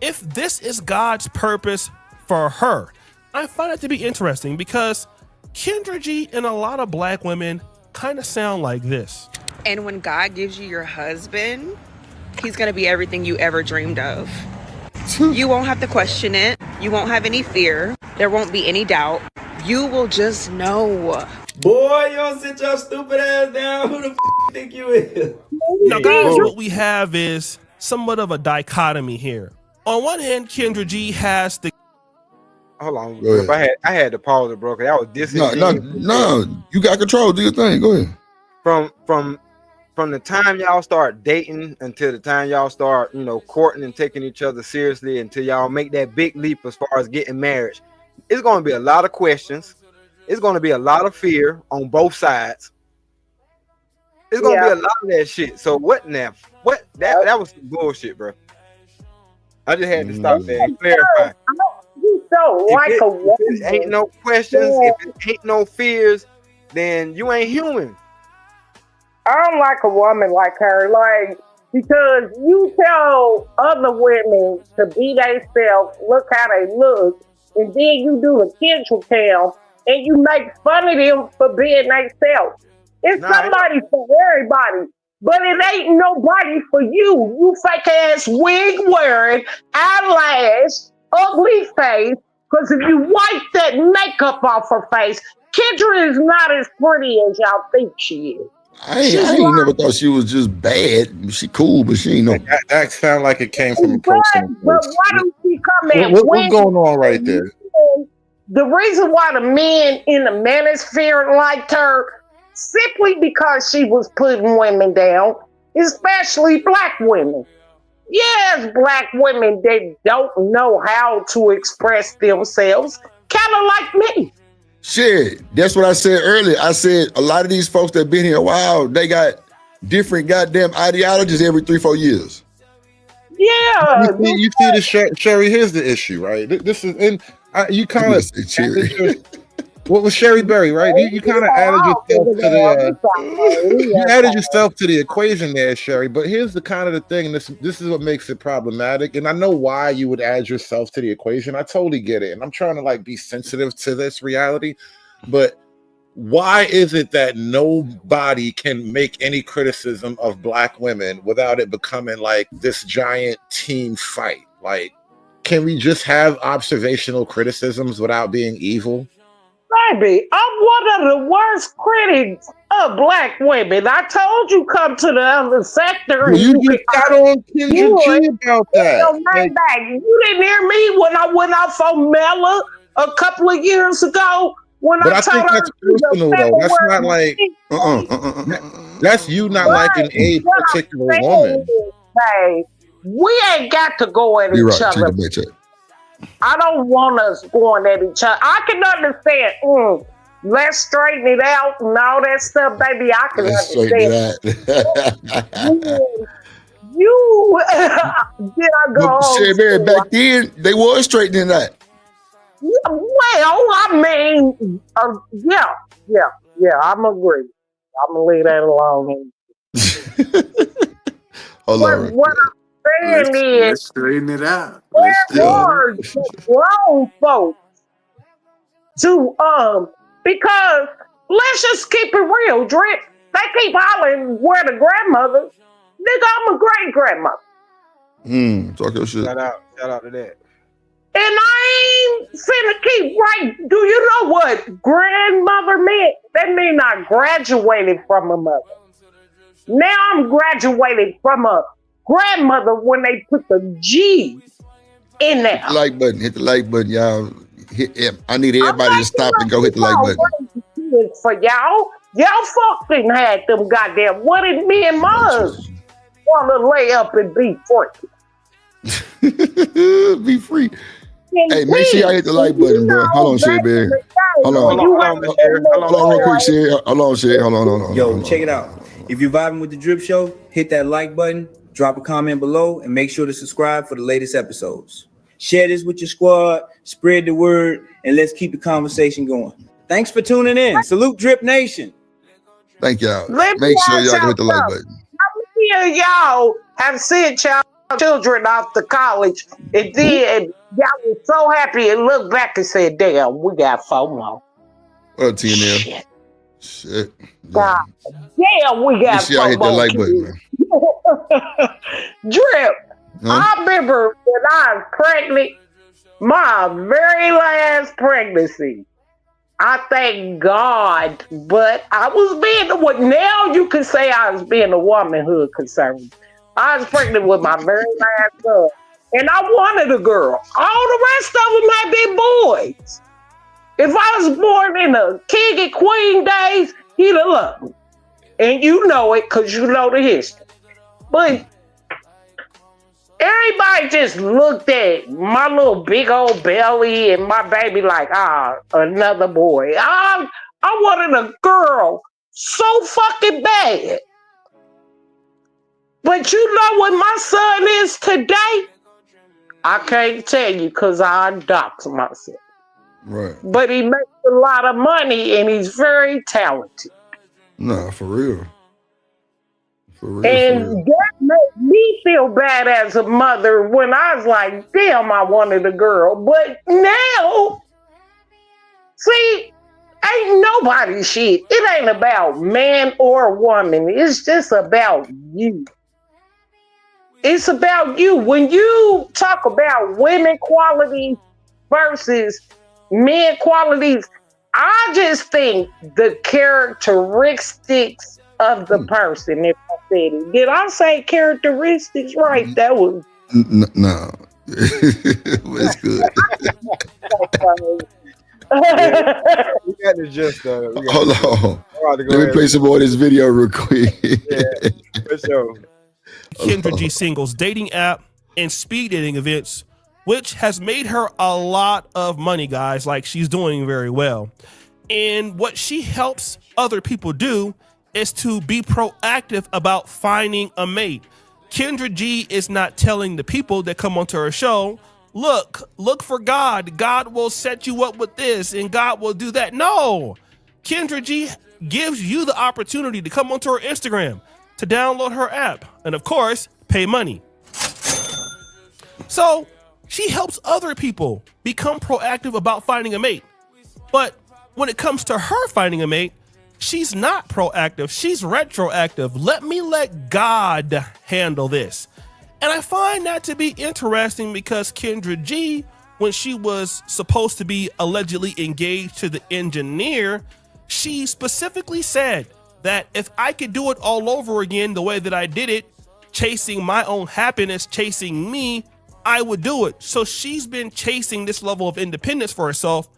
If this is God's purpose for her, I find it to be interesting because Kendra G and a lot of black women kind of sound like this. And when God gives you your husband, he's going to be everything you ever dreamed of. You won't have to question it. You won't have any fear. There won't be any doubt. You will just know. Boy, you don't sit your stupid ass down. Who the think you is? Now, guys, what we have is somewhat of a dichotomy here. On one hand, Kendra G has the... Hold on, bro. I had to pause it, bro. That was disingenuous. No, you got control. Do your thing. Go ahead. From the time y'all start dating until the time y'all start, courting and taking each other seriously until y'all make that big leap as far as getting married, it's going to be a lot of questions. It's going to be a lot of fear on both sides. It's going to be a lot of that shit. So what now? That was some bullshit, bro. I just had to stop there and clarify. You don't like a woman. If it ain't no questions, if it ain't no fears, then you ain't human. I don't like a woman like her, because you tell other women to be themselves, look how they look, and then you do the Kendra cam and you make fun of them for being themselves. It's somebody for everybody, but it ain't nobody for you. You fake ass wig wearing, eyelash, ugly face, because if you wipe that makeup off her face, Kendra is not as pretty as y'all think she is. I ain't never thought she was just bad. She cool, but she ain't no. That sound like it came from a person. But why don't she come in? What's going on right there? The reason why the men in the manosphere liked her, simply because she was putting women down, especially black women. Yes, black women that don't know how to express themselves, kind of like me. Shit, that's what I said earlier. I said a lot of these folks that been here a while, they got different goddamn ideologies every 3-4 years. Yeah. You see the Sherry, here's the issue, right? This is in you kind of what was Sherry Berry, right? You kind of added yourself to the equation there, Sherry. But here's the kind of the thing. This is what makes it problematic, and I know why you would add yourself to the equation. I totally get it, and I'm trying to be sensitive to this reality. But why is it that nobody can make any criticism of black women without it becoming this giant team fight? Can we just have observational criticisms without being evil? Baby, I'm one of the worst critics of black women. I told you come to the other sector. Well, you just got on Kendra G about that. You didn't hear me when I went out for Mela a couple of years ago. But I think that's personal, though. That's not that's you not liking a particular woman. Hey, we ain't got to go at each other. I don't want us going at each other. I can understand. Let's straighten it out and all that stuff, baby. I can understand. You did I go? Shit, back then they was straightening that. Well, I mean, yeah. I'm agree. I'm gonna leave that alone. What I'm saying is, let's straighten it out. There are grown folks to because let's just keep it real, Drip. They keep hollering where the grandmother. Nigga, I'm a great grandmother. Talk your shit. Shout out to that. And I ain't finna keep right. Do you know what grandmother meant? That mean I graduated from a mother. Now I'm graduated from a grandmother when they put the G in there. Hit the like button, y'all. I need everybody to stop and go hit the like button. For y'all fucking had them goddamn. What did me and Muzz want to lay up and be free? Be free. Hey, make sure y'all hit the like button, bro. Hold on, Sherry Berry. Hold on, real quick, Sherry. Hold on, Sherry. Hold on. Yo, check it out. If you're vibing with the Drip Show, hit that like button, drop a comment below, and make sure to subscribe for the latest episodes. Share this with your squad, spread the word, and let's keep the conversation going. Thanks for tuning in. Salute Drip Nation. Thank y'all. Make sure y'all hit the like button. How many of y'all have sent y'all children off to college, and then y'all was so happy and looked back and said, damn, we got 4 more. Well, TNL. Shit. God damn, we got Y'all hit the like button, man. Drip. I remember when I was pregnant, my very last pregnancy. I thank God, but I was being what now you can say I was being a womanhood concern. I was pregnant with my very last son, and I wanted a girl. All the rest of them might be boys. If I was born in the king and queen days, he'd have loved me. And you know it because you know the history. But everybody just looked at my little big old belly and my baby like, another boy. I wanted a girl so fucking bad. But you know what my son is today? I can't tell you because I dox myself. Right. But he makes a lot of money and he's very talented. Nah, for real. For real. And that made me feel bad as a mother when I was like, damn, I wanted a girl. But now, see, ain't nobody shit. It ain't about man or woman. It's just about you. It's about you. When you talk about women qualities versus men qualities, I just think the characteristics of the person. If I said it, did I say characteristics right? That was no. It's good. We got to just hold on. Let me play some more of this video real quick. Yeah, for sure. Kendra G Singles dating app and speed dating events, which has made her a lot of money, guys. Like, she's doing very well. And what she helps other people do is to be proactive about finding a mate. Kendra G is not telling the people that come onto her show, look for God. God will set you up with this and God will do that. No, Kendra G gives you the opportunity to come onto her Instagram, to download her app, and of course, pay money. So she helps other people become proactive about finding a mate. But when it comes to her finding a mate, she's not proactive. She's retroactive. Let God handle this. And I find that to be interesting because Kendra G, when she was supposed to be allegedly engaged to the engineer, she specifically said that if I could do it all over again the way that I did it, chasing my own happiness, chasing me, I would do it. So she's been chasing this level of independence for herself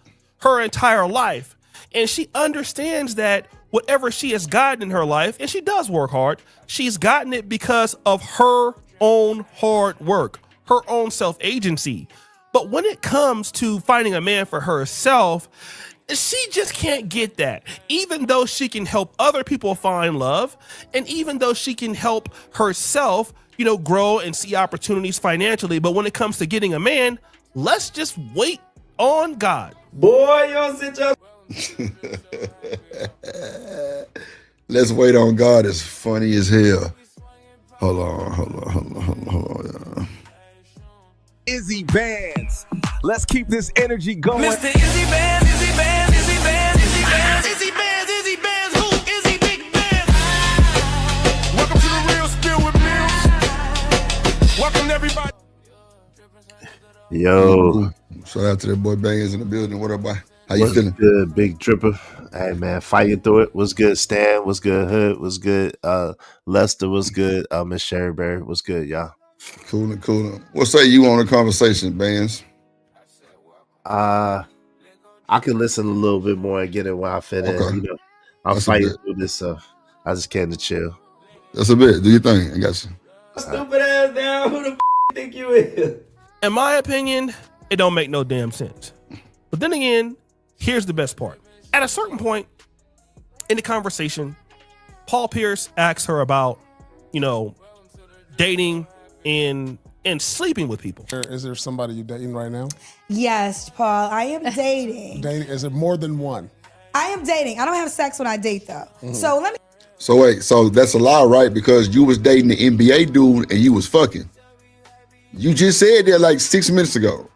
her entire life. And she understands that whatever she has gotten in her life, and she does work hard, she's gotten it because of her own hard work, her own self-agency. But when it comes to finding a man for herself, she just can't get that. Even though she can help other people find love, and even though she can help herself, grow and see opportunities financially. But when it comes to getting a man, let's just wait on God. Boy, y'all sit y'all. Let's wait on God is funny as hell. Hold on. Izzy Bands. Let's keep this energy going. Mr. Izzy Bands, Izzy Bands, Izzy Bands, Izzy Bands, Izzy Bands, Izzy Bands, who Izzy Big Bands? Welcome to the Real Spill with Mills. Welcome everybody. Yo. Shout out to that boy Bangers in the building. What up, boy? How you feeling? Good, Big Dripper. Hey man, fighting through it. What's good, Stan? What's good, Hood? What's good? Lester was good. Miss Sherryberry was good, y'all. Cool. What say you on the conversation, Bands? I can listen a little bit more and get it while I fit in. I'm fighting through this stuff. I just came to chill. That's a bit. Do your thing. I got you. Stupid ass down. Who the think you is? In my opinion, it don't make no damn sense. But then again, here's the best part. At a certain point in the conversation, Paul Pierce asks her about, dating and sleeping with people. Is there somebody you're dating right now? Yes, Paul, I am dating. Dating? Is it more than one? I am dating. I don't have sex when I date, though. Mhm. So let me. So wait, so that's a lie, right? Because you was dating the NBA dude and you was fucking. You just said that like 6 minutes ago.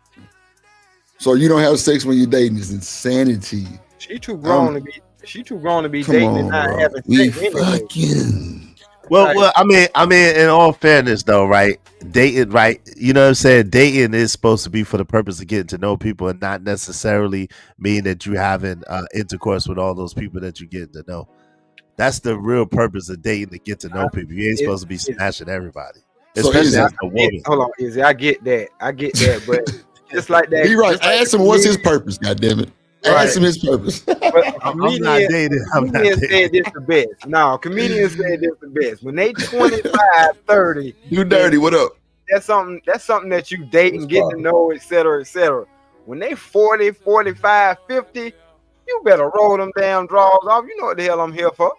So you don't have sex when you're dating is insanity. She too grown to be. She too grown to be Come dating on, and not bro. having We sex anyway. fucking. Well, I mean, in all fairness, though, right? Dating, right? You know what I'm saying? Dating is supposed to be for the purpose of getting to know people, and not necessarily mean that you having intercourse with all those people that you're getting to know. That's the real purpose of dating, to get to know people. You ain't supposed to be smashing everybody, especially as a woman. Hold on, Izzy. I get that, but just like that. He right. just like Ask him what's his purpose. God damn it. Ask him his purpose. I'm not dating. Comedians said this the best. No, comedians said this the best. When they 25, 30, You dirty. What up? that's something that you date and get to know, etc., etc. When they 40, 45, 50, you better roll them damn draws off. You know what the hell I'm here for.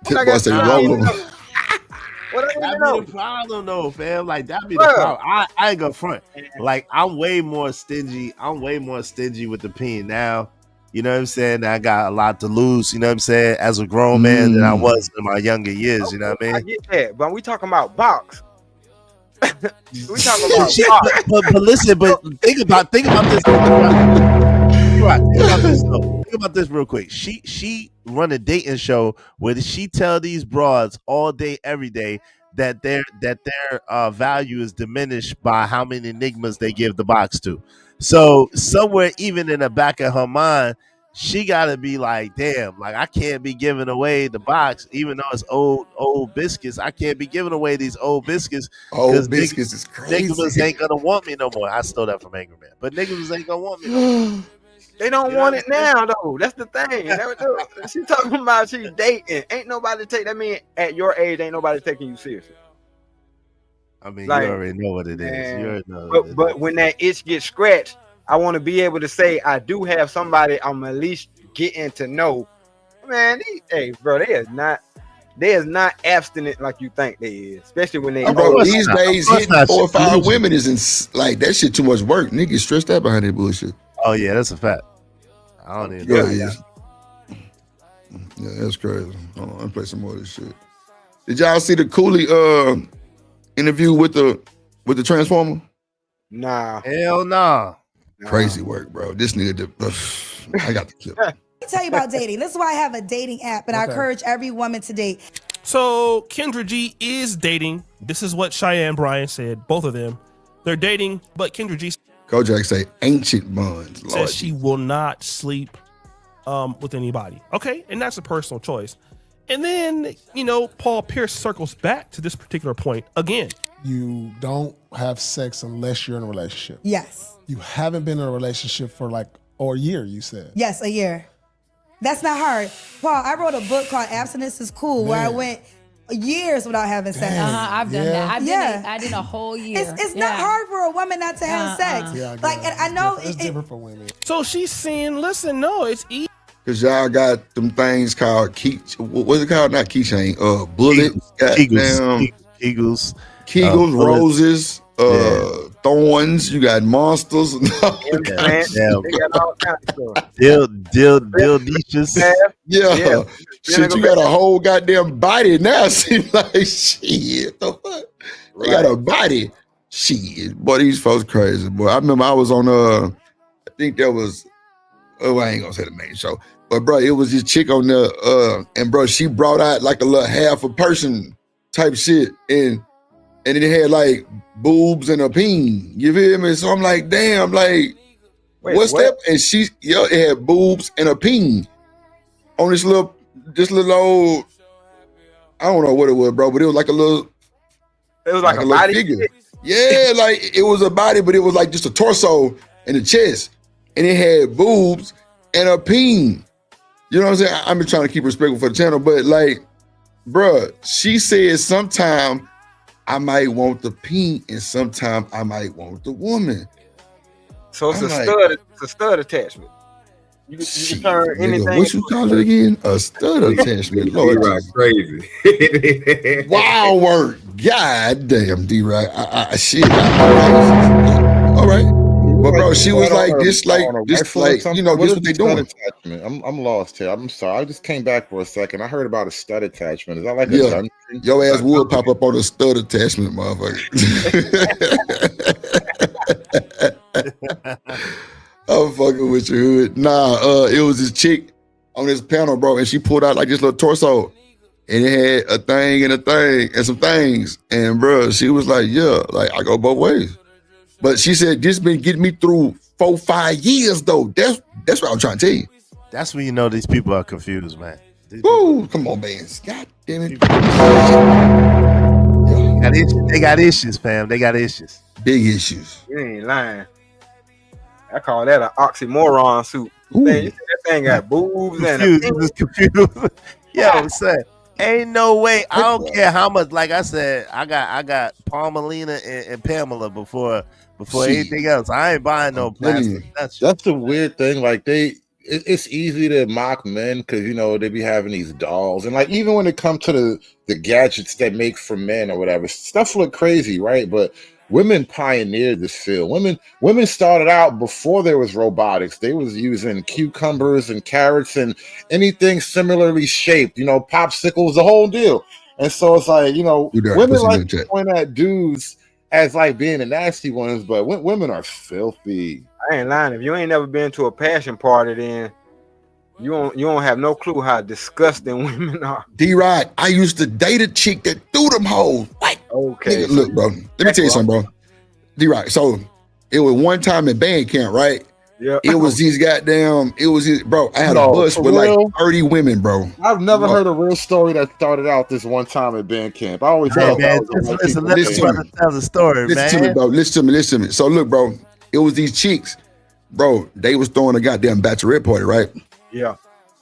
Tip boy say roll them. That be the problem, though, fam. Like that be the problem. I ain't gonna front. Like I'm way more stingy. I'm way more stingy with the peen now. You know what I'm saying? I got a lot to lose. You know what I'm saying? As a grown man than I was in my younger years. You know what I mean? I get that, but we talking about box. we talking But, about she, box. but listen, but think about this. Think about this though. Think about this real quick. She run a dating show where she tell these broads all day, every day that their value is diminished by how many enigmas they give the box to. So somewhere, even in the back of her mind, she gotta be like, damn, like I can't be giving away the box, even though it's old biscuits. I can't be giving away these old biscuits. Old biscuits is crazy. Niggas ain't gonna want me no more. I stole that from Angry Man, but niggas ain't gonna want me no more. They don't want it now, though. That's the thing. She talking about she dating. Ain't nobody take that. Mean at your age, ain't nobody taking you seriously. I mean, Like, you already know what it is. man, You already know what it But when that itch gets scratched, I want to be able to say I do have somebody I'm at least getting to know. Man, hey, bro, they is not abstinent like you think they is, especially when they. Bro, these days hitting 4 or 5 women is like that shit too much work. Niggas stressed out behind that bullshit. Oh yeah, that's a fact. I don't even Yeah, know. yeah. Yeah, that's crazy. Hold on, let me play some more of this shit. Did y'all see the Cooley interview with the Transformer? Nah. Hell nah. Crazy work, bro. This nigga, I got the clip. Let me tell you about dating. This is why I have a dating app, and I encourage every woman to date. So Kendra G is dating. This is what Cheyenne Bryan said. Both of them, they're dating, but Kendra G Kojak say ancient bonds. Lord. says she will not sleep with anybody. Okay, and that's a personal choice. And then, Paul Pierce circles back to this particular point again. You don't have sex unless you're in a relationship. Yes. You haven't been in a relationship for a year, you said. Yes, a year. That's not hard. Paul, I wrote a book called Abstinence is Cool, where I went years without having sex. I've done that. I did a whole year. It's not hard for a woman not to have sex. Yeah, and I know it's different for women. So she's saying, listen, no, it's easy. Cause y'all got them things called what's it called? Not keychain. Bullets. Kegels. Roses. Thorns. You got monsters. Dill niches. Yeah. Shit, you got a whole goddamn body now. Seems like shit. The fuck? They got a body. Shit. Boy, these folks crazy. Boy, I remember I was on I think that was I ain't gonna say the main show. But bro, it was this chick on the and bro, she brought out like a little half a person type shit, and it had like boobs and a peen. You feel me? So I'm like, damn, like, what's that? And it had boobs and a peen on this little old. I don't know what it was, bro, but it was like a little. It was like a body figure. Yeah, like it was a body, but it was like just a torso and a chest, and it had boobs and a peen. You know what I'm saying? I've been trying to keep respectful for the channel, but like, bruh, she said sometime I might want the peen and sometime I might want the woman. So it's a stud attachment. You can turn anything. What you call it again? A stud attachment. Lord, D-Rock crazy. Wild work. God damn, D-Rock. Shit. All right. But bro, she was like on a this, like rifle or something? you know, What this is what they the stud doing. attachment? I'm lost here. I'm sorry. I just came back for a second. I heard about a stud attachment. Is that like a Yeah, gun? your ass would pop up on a stud attachment, motherfucker. I'm fucking with your hood. Nah, it was this chick on this panel, bro, and she pulled out like this little torso, and it had a thing and a thing and some things, and bro, she was like, yeah, like I go both ways. But she said this been getting me through 4-5 years though. That's what I'm trying to tell you. That's when you know these people are confused, man. Woo, come on, man. God damn it. They got issues, fam. They got issues. Big issues. You ain't lying. I call that an oxymoron suit. Man, you see that thing got boobs and confused. Yo, son, ain't no way. I don't care how much. Like I said, I got Palmelina and Pamela before anything else. I ain't buying no plastic. That's the weird thing. Like it's easy to mock men because you know they be having these dolls, and like even when it comes to the gadgets that make for men or whatever, stuff look crazy, right? But women pioneered this field. Women started out before there was robotics. They was using cucumbers and carrots and anything similarly shaped, you know, popsicles, the whole deal. And so it's like, you know, women like to point at dudes as like being the nasty ones, but women are filthy. I ain't lying. If you ain't never been to a passion party, then you don't have no clue how disgusting women are. D-Rod, I used to date a chick that threw them hoes. What? Okay. Nigga, look, bro. Let me tell you something, bro. D-Rod, so it was one time at band camp, right? Yeah. It was bro, I had a bus with like 30 women, bro. I've never heard a real story that started out this one time at band camp. I always thought that was listen to me. Tell the story, Listen man. to me, bro. Listen to me. So look, bro, it was these chicks, bro. They was throwing a goddamn bachelorette party, right? Yeah.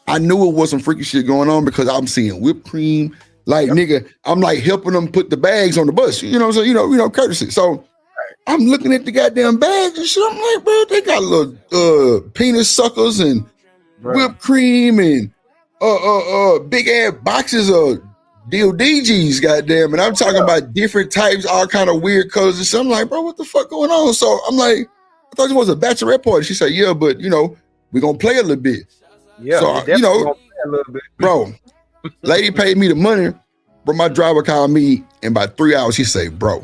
I knew it was some freaky shit going on because I'm seeing whipped cream. Like, nigga, I'm like helping them put the bags on the bus. You know what I'm saying? You know, courtesy. So I'm looking at the goddamn bags and shit. I'm like, bro, they got little penis suckers and whipped cream and big ass boxes of DGs, goddamn. And I'm talking about different types, all kind of weird colors and shit. I'm like, bro, what the fuck going on? So I'm like, I thought it was a bachelorette party. She said, yeah, but you know, we're gonna play a little bit. Yeah, so you know, a little bit. Bro, lady paid me the money, but my driver called me in about 3 hours. He say, bro,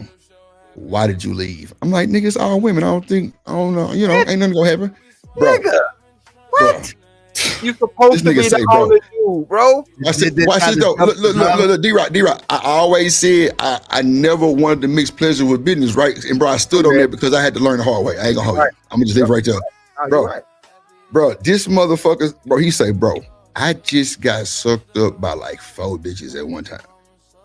why did you leave? I'm like, nigga, it's all women. I don't know, you know, ain't nothing gonna happen. Bro, nigga, what? You supposed to be the only dude, bro. Watch this though. Look, D-Rock. I always said I never wanted to mix pleasure with business, right? And bro, I stood on that because I had to learn the hard way. I ain't gonna hold you. I'm gonna just leave it right there. Bro, this motherfucker, bro, he say, bro, I just got sucked up by like 4 bitches at one time.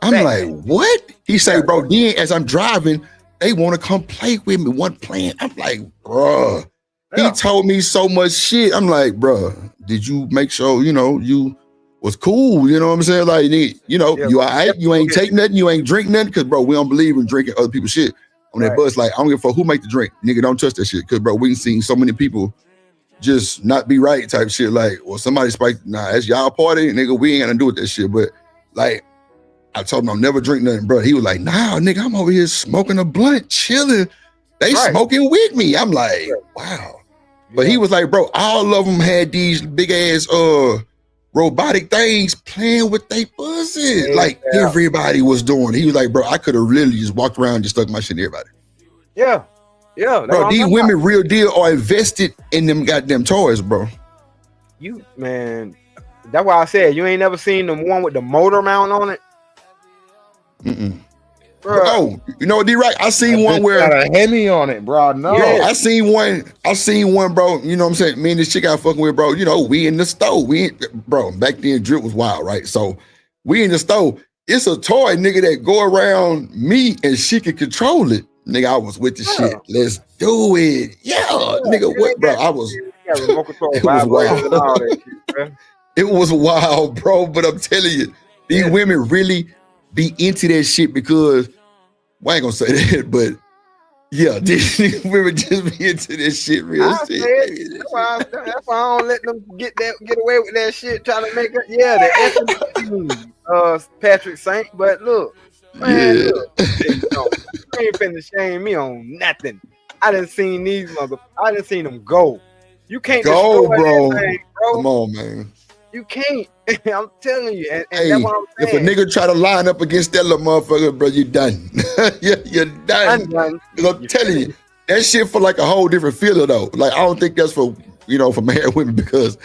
I'm like, what? He say, bro, then as I'm driving, they want to come play with me, one playing. I'm like, bro. He told me so much shit. I'm like, bro, did you make sure, you know, you was cool? You know what I'm saying? Like, you know, you all right? You ain't take nothing, you ain't drink nothing? Because, bro, we don't believe in drinking other people's shit on that bus. Like, I don't give a fuck who make the drink. Nigga, don't touch that shit. Because, bro, we seen so many people just not be right type shit. Like, well, somebody spiked, nah, that's y'all party, nigga, we ain't gonna do with that shit. But, like, I told him I'll never drink nothing, bro. He was like, nah, nigga, I'm over here smoking a blunt, chilling. They smoking with me. I'm like, wow. But he was like, bro, all of them had these big ass robotic things playing with their pussy. Like everybody was doing it. He was like, bro, I could have literally just walked around and just stuck my shit in everybody. Yeah. Bro, these women real deal are invested in them goddamn toys, bro. You, man, that's why I said you ain't never seen the one with the motor mount on it. Bro. Oh, you know what, D-Right? I seen one where got a Hemi on it, bro. No, I seen one, bro. You know what I'm saying? Me and this chick I fucking with, bro. You know, we in the store. Bro, back then drip was wild, right? So we in the store. It's a toy, nigga, that go around me and she can control it. Nigga, I was with the shit. Let's do it. Nigga, what, bro? I was. It was wild. It was wild, bro. But I'm telling you, these women really be into that shit because, well, I ain't gonna say that, but yeah, these women just be into this shit real shit. That's why I don't let them get away with that shit, trying to make it. Yeah, the Patrick Saint, but look, man, look, you ain't finna shame me on nothing. I done seen I done seen them go. You can't Go, destroy bro. that thing, bro. Come on, man. You can't. I'm telling you. And Hey, that's what I'm if a saying. nigga try to line up against that little motherfucker, bro, you done. You're done. done. 'Cause I'm telling you, that shit for like a whole different feeling though. Like I don't think that's for for married women because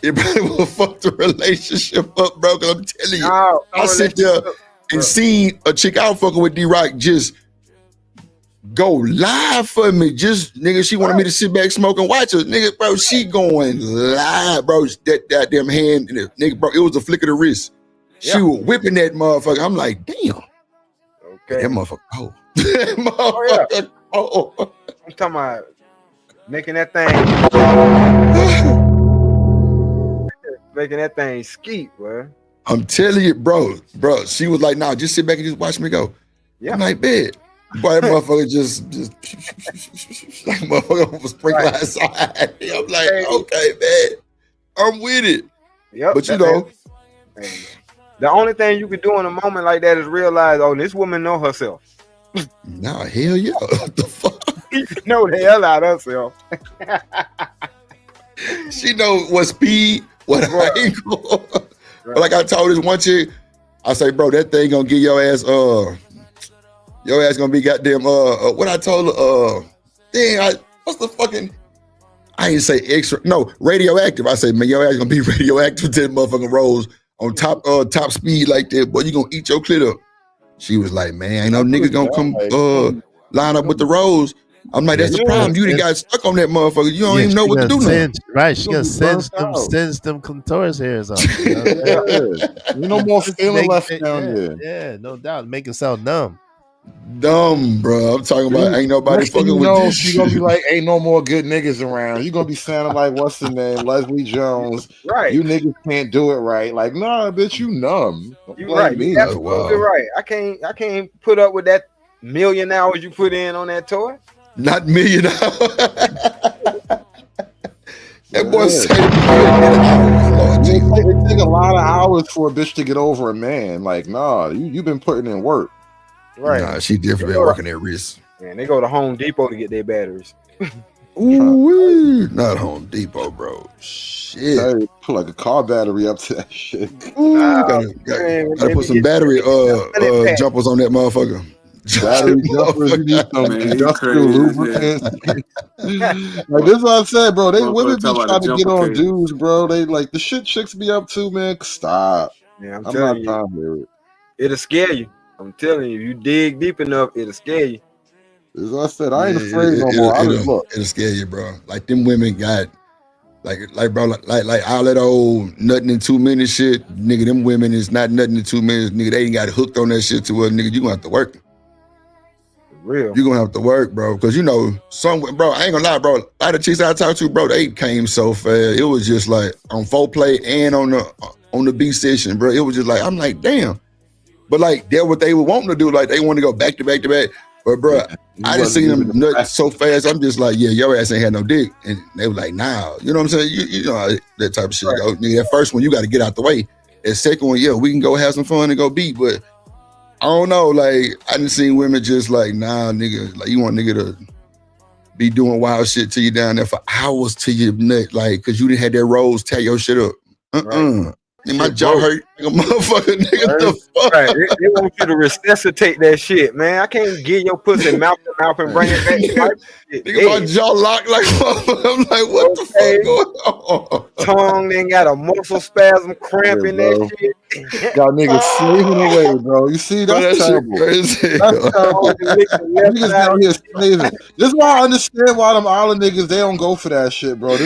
it probably will fuck the relationship up, bro. Cause I'm telling you, I sit there and seen a chick out fucking with D-Rock just go live for me. Just nigga, she wanted me to sit back, smoke, and watch her. Nigga, bro, she going live, bro. That goddamn hand, nigga, bro, it was a flick of the wrist. She was whipping that motherfucker. I'm like, damn. Okay. That motherfucker cold. That motherfucker cold. I'm talking about making that thing. Making that thing skeet, bro. I'm telling you, bro. She was like, nah, just sit back and just watch me go. Yeah. I'm like, bet. Boy, that motherfucker just like motherfucker was sprinkler outside. I'm like, okay, man. I'm with it. Yep. But you know, the only thing you can do in a moment like that is realize, oh, this woman know herself. nah, hell yeah. What the fuck? She know the hell out of herself. She know what speed, what angle. But like I told this one chick, I say, bro, that thing gonna get your ass gonna be goddamn what I told her what's the fucking I ain't say extra, no, radioactive. I say, man, your ass gonna be radioactive to that motherfucking rolls on top speed like that, boy, you gonna eat your clit up. She was like, man, ain't no nigga gonna come line up with the rolls. I'm like, that's the problem. You done got stuck on that motherfucker. You don't even know what to do now. Right, she gonna sends them clitoris hairs off. No more feeling left down there. Yeah, no doubt. Make it sound numb. Dumb, bro. I'm talking about ain't nobody Next thing fucking you with know, this she shit. gonna be like, ain't no more good niggas around. You gonna be sounding like what's the name, Leslie Jones. Right. You niggas can't do it right. Like, nah, bitch, you numb. Don't You blame right. me. You absolutely right. I can't put up with that million hours you put in on that toy. Not million hours. That boy said it take a lot of hours for a bitch to get over a man. Like, nah, you've been putting in work. Right. Nah, she definitely been working that wrist. Man, they go to Home Depot to get their batteries. Ooh, not Home Depot, bro. Shit. Hey, put like a car battery up to that shit. Ooh, gotta put some battery jumpers on that motherfucker. Battery jumpers, you need some industrial lubricants. Like this is what I said, bro. Women be trying to get on dudes, bro. They like the shit chicks be up to, man. Stop. Yeah, I'm not trying to hear it. It'll scare you. I'm telling you, if you dig deep enough, it'll scare you. As I said, I ain't afraid no more. It'll scare you, bro. Like them women got like bro, like all that old nothing in 2 minutes shit, nigga. Them women is not nothing in 2 minutes, nigga. They ain't got hooked on that shit to her, nigga. You gonna have to work. Real. You're gonna have to work, bro, because bro, I ain't gonna lie, bro. A lot of chicks I talked to, bro, they came so fast. It was just like on foreplay and on the B session, bro. It was just like, I'm like, damn. But like, they're what they were wanting to do. Like, they want to go back to back to back. But bro, I just seen them nut so fast. I'm just like, yeah, your ass ain't had no dick. And they were like, nah. You know what I'm saying? You know how that type of shit go. Nigga, that first one, you got to get out the way. That second one, yeah, we can go have some fun and go beat. But I don't know, like, I done seen women just like, nah, nigga, like, you want nigga to be doing wild shit to you down there for hours to your nut, like, because you didn't have that rose tear your shit up. Right. And my jaw hurt like a motherfucker, nigga. Right. The fuck? Right. They want you to resuscitate that shit, man. I can't get your pussy mouth to mouth and bring it back. Nigga, my jaw locked like I'm like, what the fuck going on? Tongue then got a muscle spasm cramp in that shit. Y'all niggas slaving away, bro. You see, that's terrible. That's terrible. Niggas down here slaving. This is why I understand why them island niggas, they don't go for that shit, bro.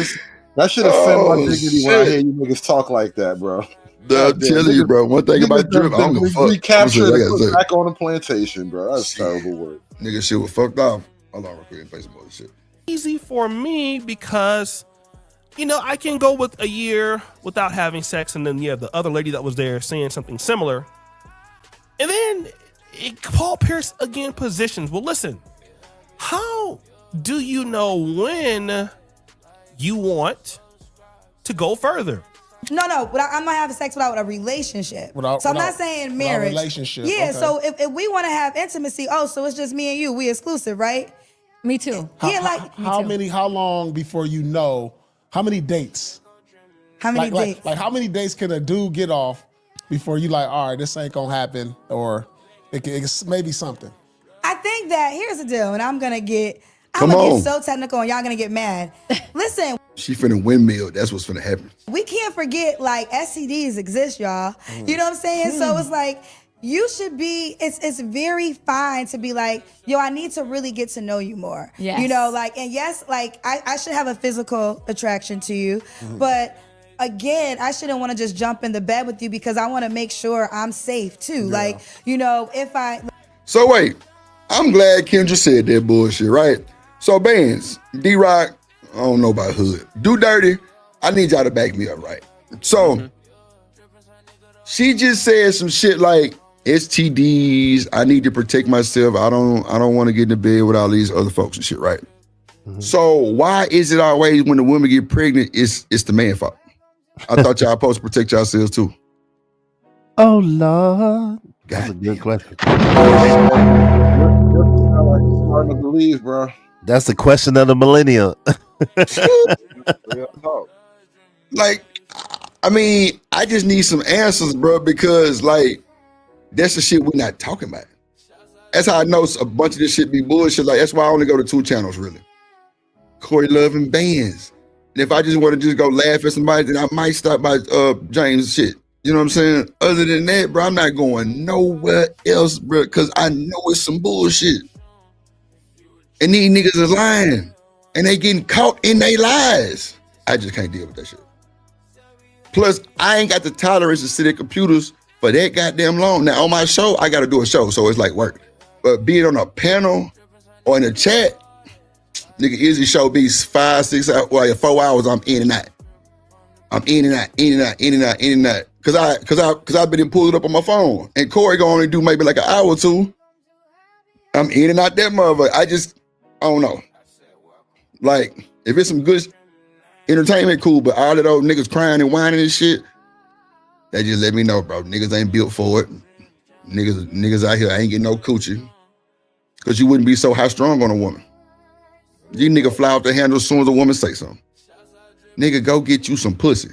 That should offend my dignity when I hear you niggas talk like that, bro. I'm telling you, bro. One thing about drip, I don't give a fuck. Recapture and put back on the plantation, bro. That's terrible work. Nigga, shit was fucked off. Hold on, real quick, and play some other shit. Easy for me because, I can go with a year without having sex, and then the other lady that was there saying something similar, and then Paul Pierce again positions. Well, listen, how do you know when you want to go further? No, but I'm not having sex without a relationship. I'm not saying marriage. Relationship. Yeah, okay. so if we want to have intimacy, so it's just me and you, we exclusive, right? Me too. How long before you know? How many dates? How many dates? Like how many dates can a dude get off before you like, all right, this ain't gonna happen, or it's maybe something? I think that here's the deal, and I'm gonna get so technical, and y'all gonna get mad. Listen, She finna windmill. That's what's finna happen. we can't forget like STDs exist, y'all. You know what I'm saying? So it's like you should be. It's very fine to be like, yo, I need to really get to know you more. Yes. You know, like, and yes, like I should have a physical attraction to you, but. Again, I shouldn't want to just jump in the bed with you because I want to make sure I'm safe too. Yeah. Like, you know, if I. So wait, I'm glad Kendra said that bullshit, right? So Bands, D-Rock, I don't know about Hood. Do Dirty, I need y'all to back me up, right? So she just said some shit like STDs, I need to protect myself. I don't want to get in the bed with all these other folks and shit, right? So why is it always when the woman get pregnant, it's the man fault? I thought y'all supposed to protect yourselves too. Oh Lord, that's a good question. Hard to believe, bro. That's the question of the millennium. Like, I mean, I just need some answers, bro, because like that's the shit we're not talking about. That's how I know a bunch of this shit be bullshit. Like, that's why I only go to 2 channels, really. Corey Love and Bands. And if I just want to just go laugh at somebody, then I might stop by James shit. You know what I'm saying? Other than that, bro, I'm not going nowhere else, bro, because I know it's some bullshit. And these niggas are lying. And they getting caught in their lies. I just can't deal with that shit. Plus, I ain't got the tolerance to sit at computers for that goddamn long. Now, on my show, I got to do a show, so it's like work. But being on a panel or in a chat, nigga, Izzy show be 5, 6 hours, well, 4 hours, I'm in and out. I'm in and out, in and out, in and out, in and out. Cause I've been pulled up on my phone. And Corey gonna only do maybe like an hour or 2. I'm in and out that motherfucker. I don't know. Like, if it's some good entertainment, cool, but all of those niggas crying and whining and shit, they just let me know, bro. Niggas ain't built for it. Niggas out here ain't getting no coochie. Cause you wouldn't be so high strong on a woman. You nigga fly off the handle as soon as a woman say something. Nigga, go get you some pussy.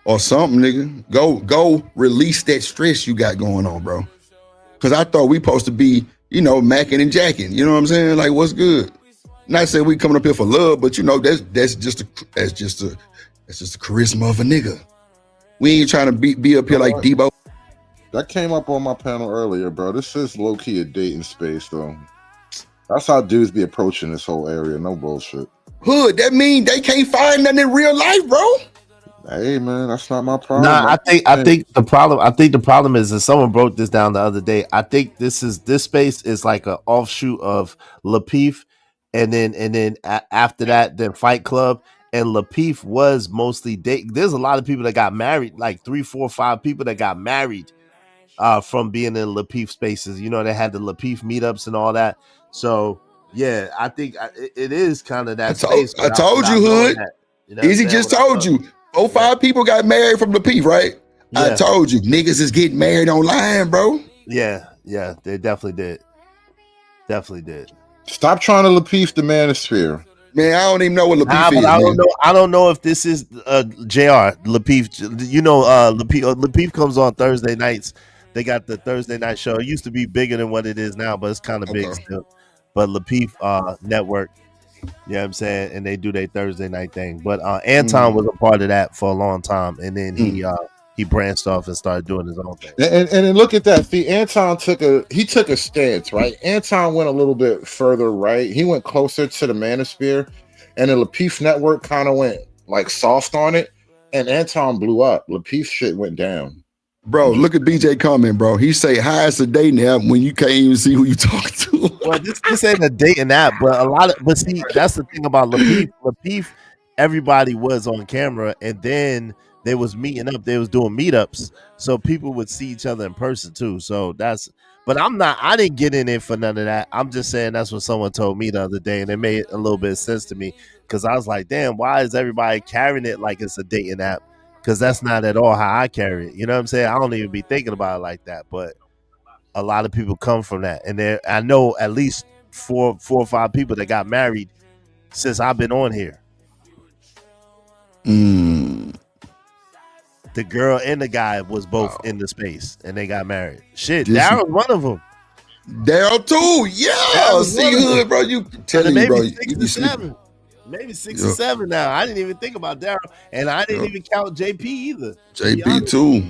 Or something, nigga. Go release that stress you got going on, bro. Cause I thought we supposed to be, you know, macking and jacking. You know what I'm saying? Like, what's good? Not saying we coming up here for love, but you know, that's just the charisma of a nigga. We ain't trying to be up here like Debo. That came up on my panel earlier, bro. This is low-key a dating space, though. That's how dudes be approaching this whole area. No bullshit. Hood, that mean they can't find nothing in real life, bro. Hey, man, that's not my problem. Nah, I think the problem is that someone broke this down the other day. I think this space is like an offshoot of Lapeef, and then after that, then Fight Club. And Lapeef was mostly date. There's a lot of people that got married, like 3, 4, 5 people that got married from being in Lapeef spaces. You know, they had the Lapeef meetups and all that. So yeah, I think it is kind of that space. I told you, Hood. You know Easy just told you. 4, 5 people got married from Lapeef, right? Yeah. I told you, niggas is getting married online, bro. Yeah, they definitely did. Stop trying to Lapeef the manosphere. Man, I don't even know what Lapeef is. I don't know if this is JR Lapeef. You know, Lapeef comes on Thursday nights. They got the Thursday night show. It used to be bigger than what it is now, but it's kind of big still. But Lapeef Network, you know what I'm saying? And they do their Thursday night thing. But Anton was a part of that for a long time, and then he branched off and started doing his own thing. And then look at that. See, Anton took a stance, right? Anton went a little bit further right. He went closer to the manosphere, and the Lapeef Network kind of went like soft on it, and Anton blew up. Lapeef shit went down. Bro, look at BJ comment, bro. He say hi, it's a dating app when you can't even see who you talking to. Well, this ain't a dating app, but see, that's the thing about Lapeef. Lapeef, everybody was on camera, and then they was meeting up. They was doing meetups, so people would see each other in person too. So but I didn't get in it for none of that. I'm just saying that's what someone told me the other day, and it made a little bit of sense to me because I was like, damn, why is everybody carrying it like it's a dating app? Because that's not at all how I carry it. You know what I'm saying? I don't even be thinking about it like that. But a lot of people come from that. And I know at least four or five people that got married since I've been on here. The girl and the guy was both in the space, and they got married. Shit, Daryl's one of them. Daryl too, yeah. See, Hood, bro, you telling me, bro, maybe 6 or 7. Maybe 6 or 7 now. I didn't even think about Daryl, and I didn't even count JP either. JP too.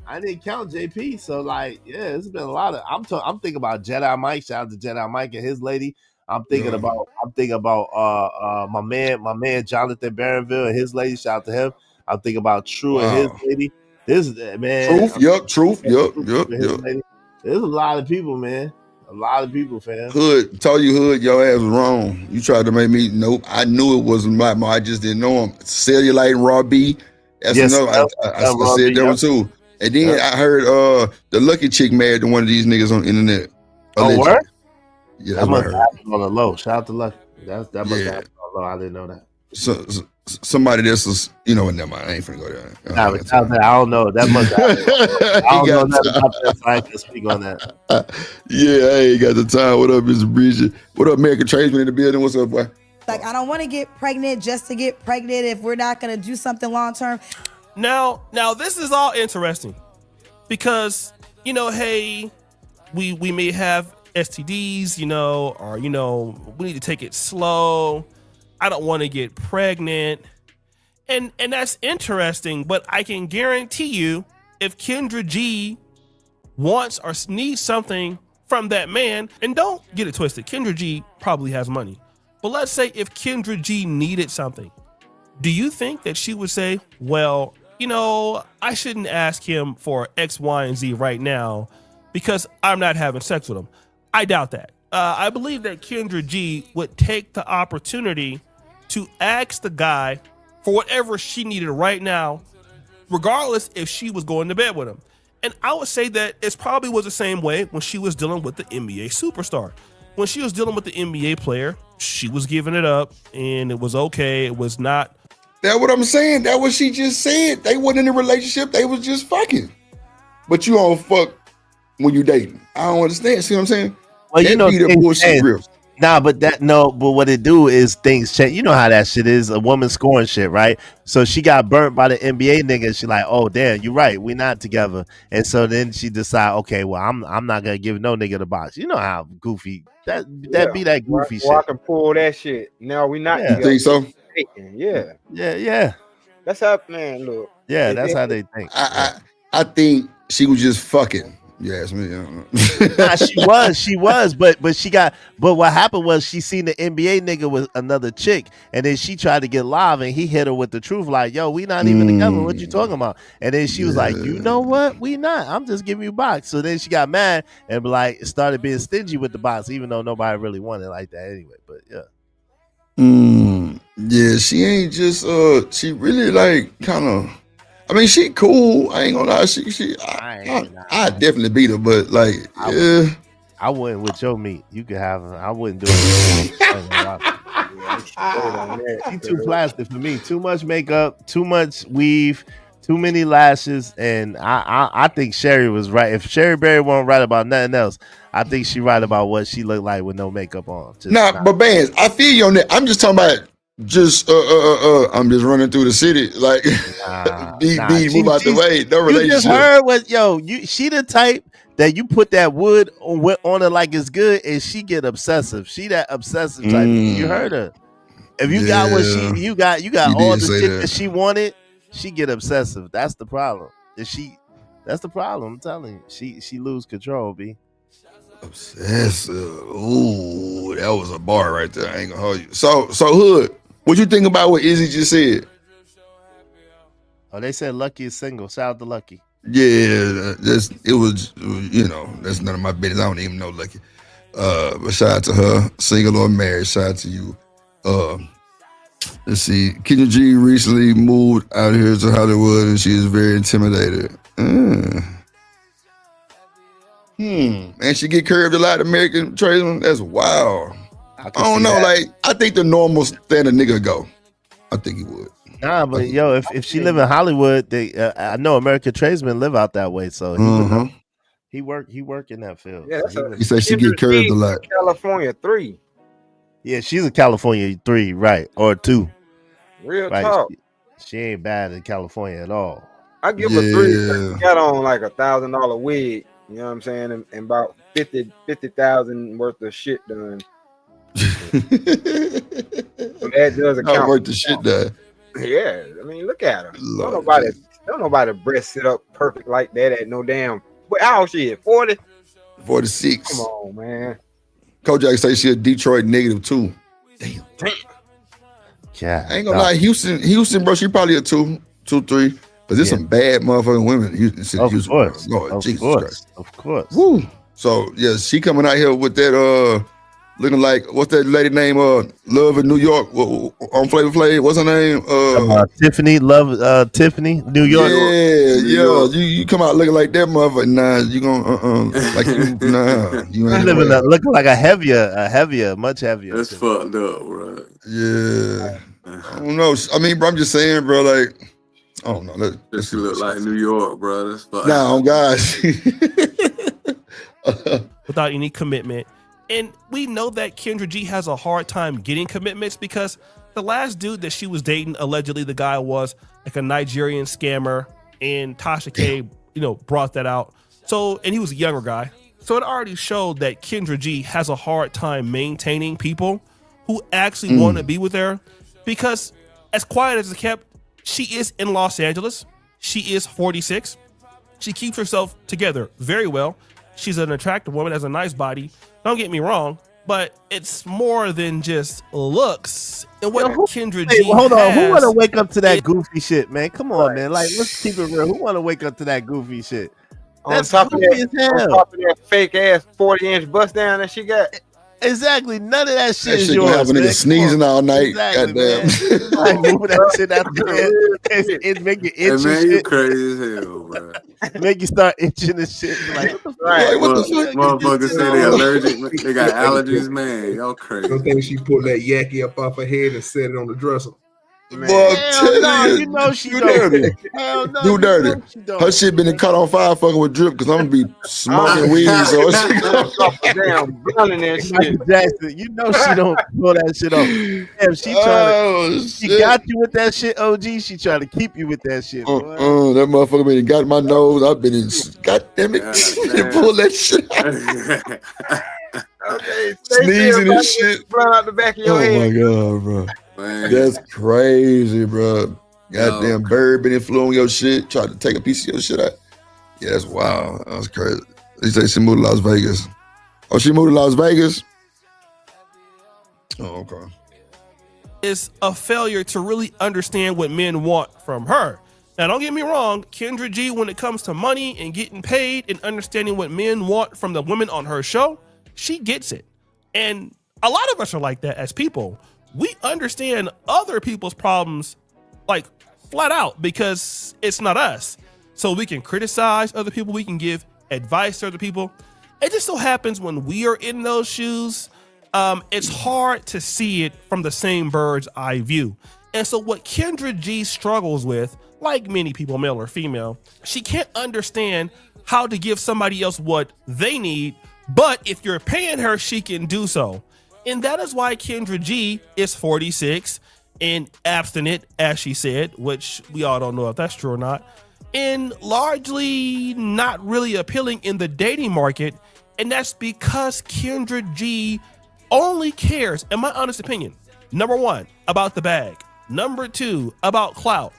I didn't count JP, so like, yeah, it's been a lot of. I'm thinking about Jedi Mike. Shout out to Jedi Mike and his lady. I'm thinking about my man Jonathan Barronville and his lady. Shout out to him. I'm thinking about True and his lady. This man. Truth. Yep. There's a lot of people, man. A lot of people, fam. Hood, told you, Hood, your ass was wrong. You tried to make me. Nope, I knew it wasn't my mom. I just didn't know him. Cellulite and Raw B. That's another. I said that one too. And then I heard the Lucky Chick married to one of these niggas on the internet. Oh, what? Yeah, that must happen on the low. Shout out to Lucky. That must happen on the low. I didn't know that. So somebody that's was, never mind. I ain't finna go there. I don't know. That must happen. I don't know nothing about that, so I can speak on that. Yeah, I ain't got the time. What up, Mr. Bridget? What up, American Tradesman in the building? What's up, boy? Like, I don't want to get pregnant just to get pregnant if we're not going to do something long term. Now, this is all interesting because, hey, we may have STDs, or, we need to take it slow. I don't want to get pregnant. And that's interesting, but I can guarantee you if Kendra G wants or needs something from that man, and don't get it twisted, Kendra G probably has money. But let's say if Kendra G needed something, do you think that she would say, well, I shouldn't ask him for X, Y, and Z right now because I'm not having sex with him? I doubt that. I believe that Kendra G would take the opportunity to ask the guy for whatever she needed right now, regardless if she was going to bed with him. And I would say that it probably was the same way when she was dealing with the NBA superstar. When she was dealing with the NBA player, she was giving it up and it was okay. It was not. That's what I'm saying. That's what she just said. They wasn't in a relationship. They was just fucking. But you don't fuck when you dating. I don't understand. See what I'm saying? Well, that bullshit real. Nah, but what it do is things change. You know how that shit is, a woman scoring shit, right? So she got burnt by the NBA nigga. She like, oh damn, you're right, we not together. And so then she decide, okay, well, I'm not gonna give no nigga the box. You know how goofy that be that goofy shit. I can pull that shit. No, we not. You think so? Yeah. That's how, man. Look. Yeah, that's how they think. I think she was just fucking. You ask me. Nah, she was, but what happened was she seen the NBA nigga with another chick, and then she tried to get live, and he hit her with the truth, like, yo, we not even together. What you talking about? And then she was like, you know what? We not. I'm just giving you box. So then she got mad and like started being stingy with the box, even though nobody really wanted it like that anyway. But yeah. Yeah, she ain't just she really like kind of. I mean, she cool. I ain't gonna lie. I definitely beat her, but like, yeah. I wouldn't with your meat. You could have her. I wouldn't do it. She too plastic for me. Too much makeup, too much weave, too many lashes, and I think Sherry was right. If Sherry Berry wasn't right about nothing else, I think she right about what she looked like with no makeup on. But Bands, I feel you on that. I'm just talking about. I'm just running through the city like move out the way. No relationship. You just heard what she the type that you put that wood on her like it's good, and she get obsessive. She that obsessive type. You heard her. If you got what you got all the shit that she wanted, she get obsessive. That's the problem. That's the problem. I'm telling you, she lose control. B. Obsessive. Ooh, that was a bar right there. I ain't gonna hold you. So Hood. What you think about what Izzy just said? Oh, they said Lucky is single. Shout out to Lucky. Yeah, that's none of my business. I don't even know Lucky. But shout out to her, single or married. Shout out to you. Let's see. Kendra G recently moved out here to Hollywood, and she is very intimidated. And she get curved a lot. American tradesman. That's wild. I don't know. Like, I think the normal standard nigga go. I think he would. Nah, but if she live in Hollywood, I know American tradesmen live out that way. So He work in that field. Yeah, So He said she get curved a lot. California 3. yeah, she's a California 3, right, or 2. Real Right. talk. She ain't bad in California at all. I give her 3. She got on like $1,000 wig. You know what I'm saying? And about 50,000 worth of shit done. That does account. Worth the shit done. Yeah, I mean, look at her. Don't nobody breast sit up perfect like that at no damn. What how old she is? 40? 46. Come on, man. Kojak say she a Detroit -2. Damn. Yeah. I ain't gonna lie, Houston, bro, she probably a 2, 3. But there's some bad motherfucking women in Houston. Of Houston, course. Lord, Of Jesus course. Christ. Of course. Woo. So yeah, she coming out here with that looking like what's that lady name? Love in New York on Flavor Flav. What's her name? Tiffany, Tiffany, New York. Yeah. You come out looking like that motherfucker. Nah, you gonna like you nah. You ain't looking like much heavier. That's fucked up, bro. Yeah. I don't know. I mean, bro, I'm just saying, bro. Like, I don't know. She look like New York, bro. That's fucked. Nah, guys. Without any commitment. And we know that Kendra G has a hard time getting commitments because the last dude that she was dating, allegedly the guy was like a Nigerian scammer, and Tasha K, brought that out. So, and he was a younger guy. So it already showed that Kendra G has a hard time maintaining people who actually want to be with her, because as quiet as it's kept, she is in Los Angeles. She is 46. She keeps herself together very well. She's an attractive woman, has a nice body. Don't get me wrong, but it's more than just looks. And what Kendra G hold on, who has want to wake up to that goofy shit, man? Come on, man. Like, let's keep it real. Who want to wake up to that goofy shit? That's goofy as hell. On top of that fake ass 40-inch bust down that she got. Exactly. None of that shit That is shit yours. gonna have a nigga sneezing all night. Exactly, Goddamn. Like, move that shit out there. It make you itch. Hey, man, and you shit. crazy as hell, bro. Make you start itching and shit. Like, what the fuck? Like, What the fuck? Motherfuckers say they allergic. They got allergies, man. Y'all crazy. Don't think she pulled that yaki up off her head and set it on the dresser. Hell no, you know she don't. Hell no, You dirty. know she don't. Her shit been caught on fire fucking with Drip because I'm gonna be smoking weed. So Damn, blunt in that shit. Michael Jackson, you know she don't pull that shit off. Damn, she trying to. She got you with that shit, OG. She trying to keep you with that shit, boy. that motherfucker been got in my nose. I've been in. God damn it! Pull that shit out. Okay, Sneezing and shit. Blood out the back of your Oh head. my god, bro. Man. That's crazy, bro. Goddamn bird been flew on your shit, tried to take a piece of your shit out. Yeah, that's wild. That was crazy. They say she moved to Las Vegas. Oh, she moved to Las Vegas? Oh, okay. Is a failure to really understand what men want from her. Now, don't get me wrong, Kendra G, when it comes to money and getting paid and understanding what men want from the women on her show, she gets it. And a lot of us are like that as people. We understand other people's problems like flat out because it's not us. So we can criticize other people. We can give advice to other people. It just so happens when we are in those shoes, it's hard to see it from the same bird's eye view. And so what Kendra G struggles with, like many people, male or female, she can't understand how to give somebody else what they need. But if you're paying her, she can do so. And that is why Kendra G is 46 and abstinent, as she said, which we all don't know if that's true or not, and largely not really appealing in the dating market. And that's because Kendra G only cares, in my honest opinion, number one, about the bag, number two, about clout,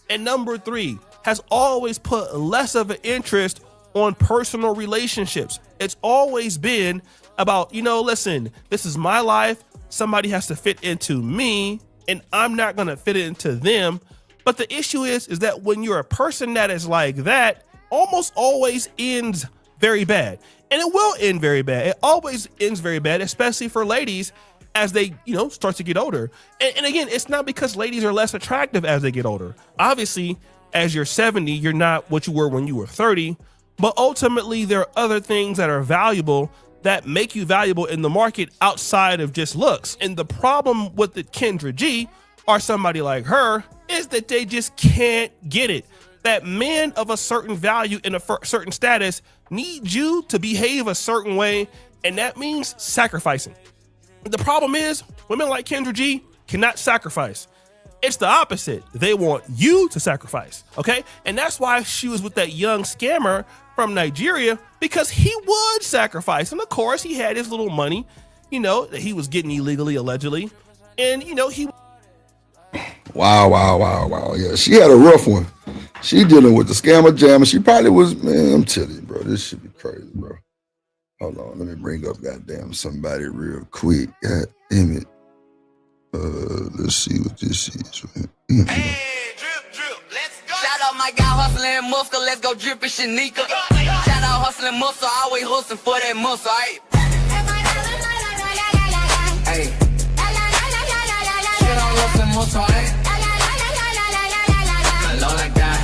and number three, has always put less of an interest on personal relationships. It's always been about, listen, this is my life. Somebody has to fit into me and I'm not going to fit into them. But the issue is that when you're a person that is like that, almost always ends very bad. And it will end very bad. It always ends very bad, especially for ladies as they, start to get older. And again, it's not because ladies are less attractive as they get older. Obviously, as you're 70, you're not what you were when you were 30. But ultimately, there are other things that are valuable that make you valuable in the market outside of just looks. And the problem with the Kendra G or somebody like her is that they just can't get it. that men of a certain value in a certain status need you to behave a certain way, and that means sacrificing. The problem is women like Kendra G cannot sacrifice. It's the opposite. They want you to sacrifice, okay? And that's why she was with that young scammer from Nigeria, because he would sacrifice. And of course, he had his little money, you know, that he was getting illegally, allegedly. And, you know, he... Wow. Yeah, she had a rough one. She dealing with the scammer jammer. She probably was, man, I'm telling you, bro, this should be crazy, bro. Hold on, let me bring up goddamn somebody real quick. God damn it. Let's see what this is. Shout out my guy hustling muscle, let's go drippin' Shanika. Shout out hustling muscle, always hustling for that muscle, right? Hey. Shout out hustling muscle, right? Alone like that.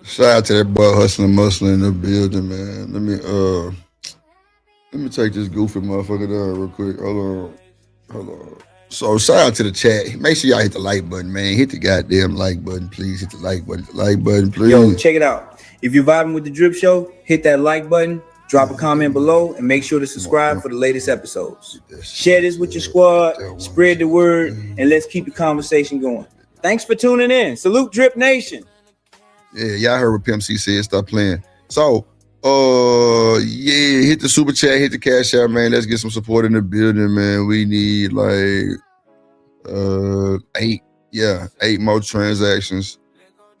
Shout out to that boy hustling muscle in the building, man. Let me take this goofy motherfucker down real quick. Hold on. So shout out to the chat. Make sure y'all hit the like button, man. Hit the goddamn like button, please. Hit the like button, please. Yo, check it out. If you're vibing with the Drip Show, hit that like button, drop a comment below, and make sure to subscribe for the latest episodes. Share this with your squad, spread the word, and let's keep the conversation going. Thanks for tuning in. Salute Drip Nation. Yeah, y'all heard what Pimp C said. Stop playing. So, yeah, hit the super chat, hit the cash out, man. Let's get some support in the building, man. We need like 8 more transactions.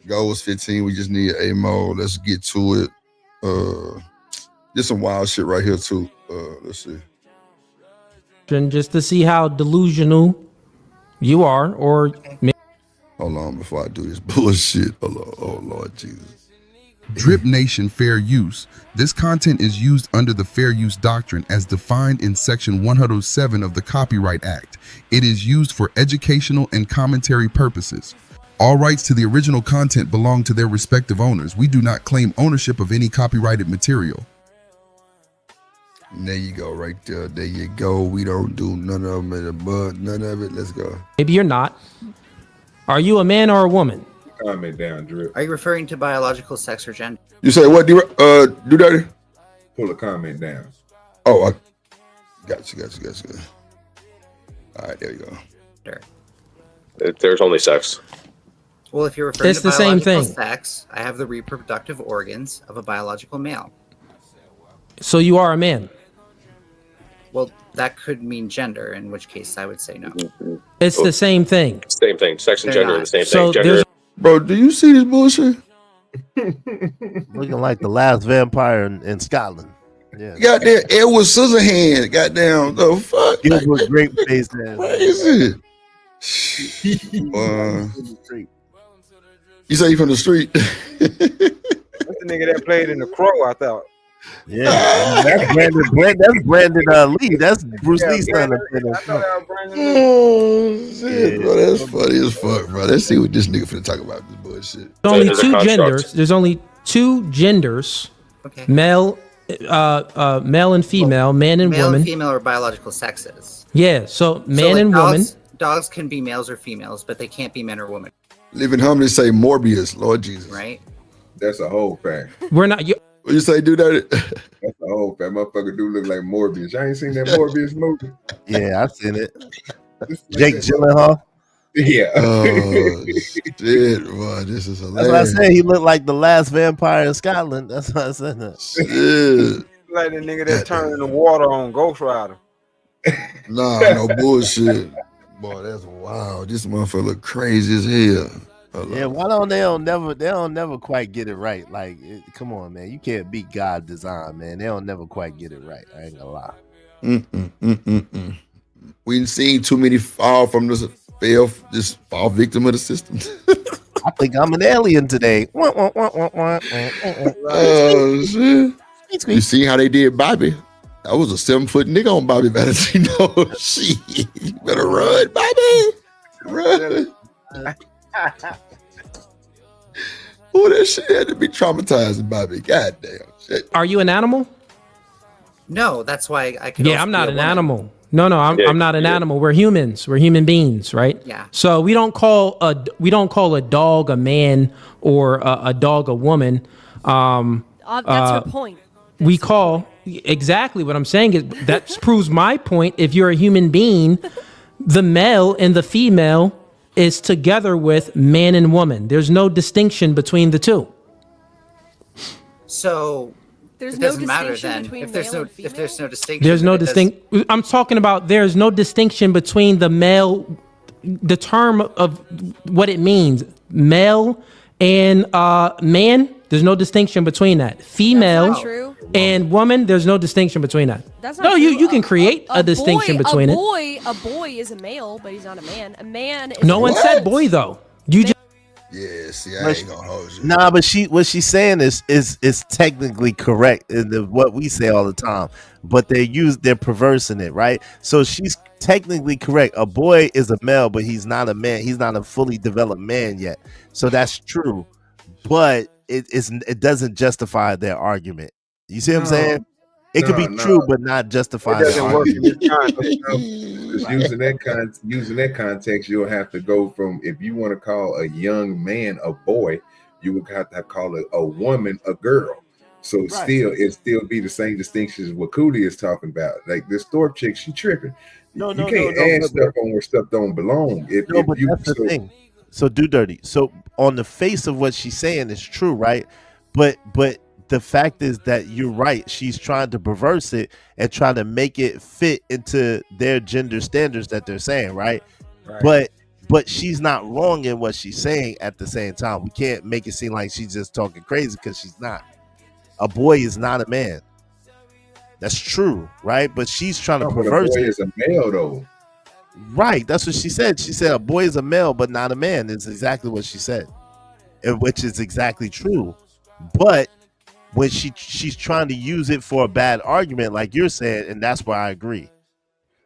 Goal was 15. We just need 8 more. Let's get to it. There's some wild shit right here too. Let's see. Just to see how delusional you are, or hold on before I do this bullshit. Hold on. Oh Lord Jesus. Drip Nation Fair Use. This content is used under the Fair Use Doctrine as defined in Section 107 of the Copyright Act. It is used for educational and commentary purposes. All rights to the original content belong to their respective owners. We do not claim ownership of any copyrighted material. There you go, right there. There you go. We don't do none of them in the bud. None of it. Let's go. maybe you're not. Are you a man or a woman? Comment down, Drip. Are you referring to biological sex or gender? You say what? Do that? Pull a comment down. Oh, I got you. All right, there you go. Sure. There's only sex. Well, if you're referring It's to the same biological thing. sex, I have the reproductive organs of a biological male. So you are a man. Well, that could mean gender, in which case I would say no. It's the same thing. Same thing. Sex and They're gender are the not. same So thing. Gender. Bro, do you see this bullshit? Looking like the last vampire in Scotland. Yeah. Goddamn Edward Scissorhands. Goddamn the fuck. Gilbert Grape face. Crazy. You say you from the street? That's the nigga that played in The Crow, I thought. Yeah, that's Brandon Lee. That's Bruce Lee's son. Oh shit, bro, that's funny as fuck, bro. Let's see what this nigga finna talk about this bullshit. There's only two genders. There's only two genders. Okay. Male and female, man and Male woman. and female are biological sexes. Yeah, so man So, like, and woman. Dogs can be males or females, but they can't be men or women, Living Harmony say Morbius, Lord Jesus. right? That's a whole fact. We're not. What you say, do that? That's a whole fact. Motherfucker do look like Morbius. I ain't seen that Morbius movie. Yeah, I've seen it. Jake Gyllenhaal. Yeah. Oh shit, boy, this is That's what I hilarious. said. He looked like the last vampire in Scotland. That's why I said that. Shit. Like the nigga that turned the water on Ghost Rider. Nah, no bullshit. Boy, that's wild. This motherfucker look crazy as hell. Yeah, why don't they don't never quite get it right? Like, come on, man, you can't beat God's design, man. They don't never quite get it right. I ain't gonna lie. We ain't seen too many fall from this fall victim of the system. I think I'm an alien today. Oh shit! You see how they did Bobby? That was a 7-foot nigga on Bobby Valentino. Shit, you better run, Bobby. Run. Oh, that shit had to be traumatizing, Bobby. Goddamn shit. Are you an animal? No, that's why I could. Yeah, also I'm be not a an woman. animal. No, I'm not an animal. We're humans. We're human beings, right? Yeah. So we don't call a dog a man or a dog a woman. That's your point. We call exactly what I'm saying is that proves my point. If you're a human being, the male and the female is together with man and woman. There's no distinction between the two. So there's it no doesn't matter distinction then between if there's male no and female? if there's no distinction. There's no then it does- distinct. I'm talking about there's no distinction between the male, the term of what it means, male and man. There's no distinction between that. Female That's not true. and woman. There's no distinction between that. That's not No, true. you can create a distinction between it. A boy is a male, but he's not a man. A man is No one said boy though. You just Yeah, see, I ain't gonna hold you. Nah, but what she's saying is technically correct in what we say all the time, but they're perversing it, right? So she's technically correct. A boy is a male, but he's not a man. He's not a fully developed man yet. So that's true, but it doesn't justify their argument. You see what I'm saying? It could be true, but not justify. It doesn't their work argument. in this context. Because using that context, you'll have to go from, if you want to call a young man a boy, you would have to call a woman a girl. So it still be the same distinction as what Cooley is talking about. Like this Thorpe chick, she tripping. You can't add stuff on where stuff don't belong. But that's the thing. So do dirty. So on the face of what she's saying is true, right? But the fact is that you're right. She's trying to perverse it and trying to make it fit into their gender standards that they're saying, right? But she's not wrong in what she's saying at the same time. We can't make it seem like she's just talking crazy because she's not. A boy is not a man. That's true, right? But she's trying to perverse a boy it. is a male though. Right, that's what she said. She said a boy is a male, but not a man. It's exactly what she said, which is exactly true. But when she's trying to use it for a bad argument, like you're saying, and that's why I agree.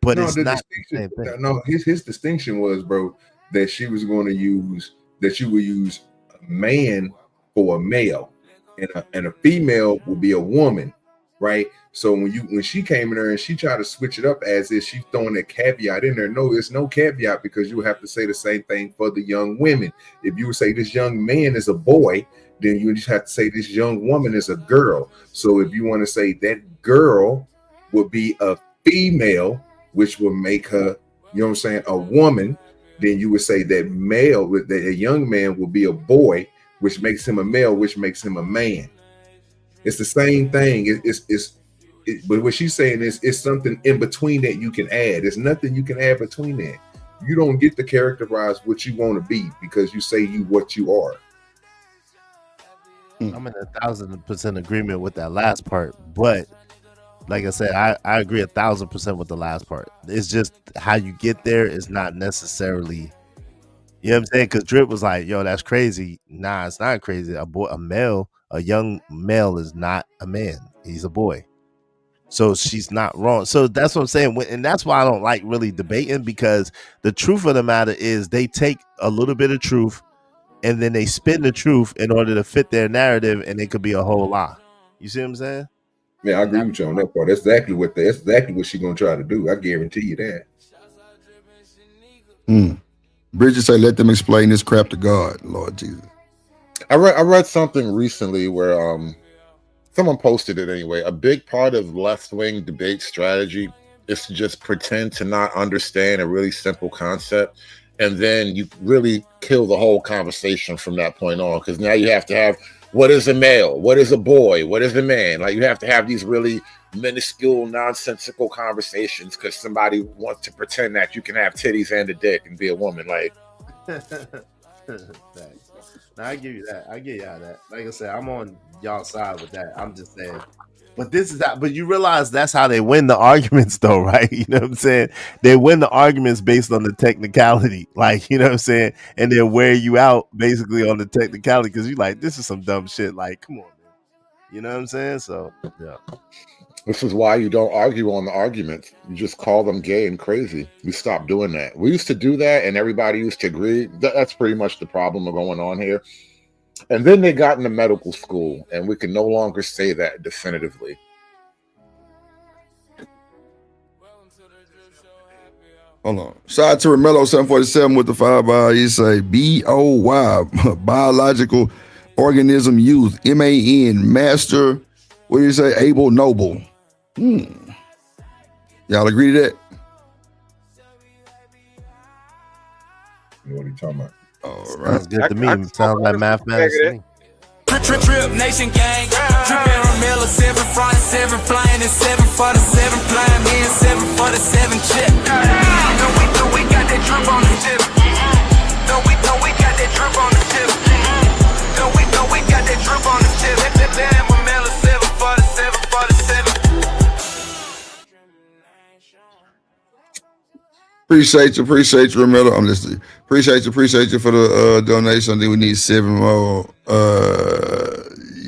But No, it's the not the distinction. same thing. No, his distinction was, bro, that she was going to use that you would use a man for a male, and a female will be a woman, right? So when she came in there and she tried to switch it up as if she's throwing that caveat in there, no, it's no caveat, because you have to say the same thing for the young women. If you would say this young man is a boy, then you just have to say this young woman is a girl. So if you want to say that girl would be a female, which would make her, you know what I'm saying, a woman, then you would say that male, that a young man will be a boy, which makes him a male, which makes him a man. It's the same thing. But what she's saying is it's something in between that you can add. There's nothing you can add between that. You don't get to characterize what you want to be because you say you what you are. I'm in 1,000% agreement with that last part, but like I said, I agree 1,000% with the last part. It's just how you get there is not necessarily, you know what I'm saying? Because Drip was like, "Yo, that's crazy." Nah, it's not crazy. A young male is not a man. He's a boy. So she's not wrong. So that's what I'm saying, and that's why I don't like really debating, because the truth of the matter is they take a little bit of truth and then they spin the truth in order to fit their narrative, and it could be a whole lie. You see what I'm saying? Yeah, I agree with you on that part. That's exactly what she's gonna try to do. I guarantee you that. Bridget say, "Let them explain this crap to God, Lord Jesus." I read something recently where someone posted it anyway. A big part of left-wing debate strategy is to just pretend to not understand a really simple concept, and then you really kill the whole conversation from that point on, because now you have to have, what is a male? What is a boy? What is a man? Like, you have to have these really minuscule, nonsensical conversations because somebody wants to pretend that you can have titties and a dick and be a woman. Like, Now, I give you that. I give y'all that. Like I said, I'm on y'all side with that. I'm just saying. But this is that. But you realize that's how they win the arguments, though, right? You know what I'm saying? They win the arguments based on the technicality, like, you know what I'm saying, and they'll wear you out basically on the technicality because you're like, this is some dumb shit. Like, come on, man. You know what I'm saying? So, yeah. this is why you don't argue on the arguments. You just call them gay and crazy. We stopped doing that. We used to do that, and everybody used to agree. That's pretty much the problem going on here. And then they got into medical school, and we can no longer say that definitively. Hold on. Shout out to Remello 747 with the 5 He say BOY, biological organism youth, MAN, master, what do you say, able, noble. Y'all agree to that? What are you talking about? All right. Sounds good to me. Sounds like mathematics to me. Trip nation gang. Trippin' Ramilla, 7 front, 7 flying, and 7 for the 7 flying, me and 7 for the 7 chip. No, we got that drip on the tip. No, we got that drip on the tip. No, we got that drip on the tip. Damn, Ramilla, 7 for the 7 for the 7. Appreciate you, Remello. I'm listening. Appreciate you for the donation. I think we need 7 more.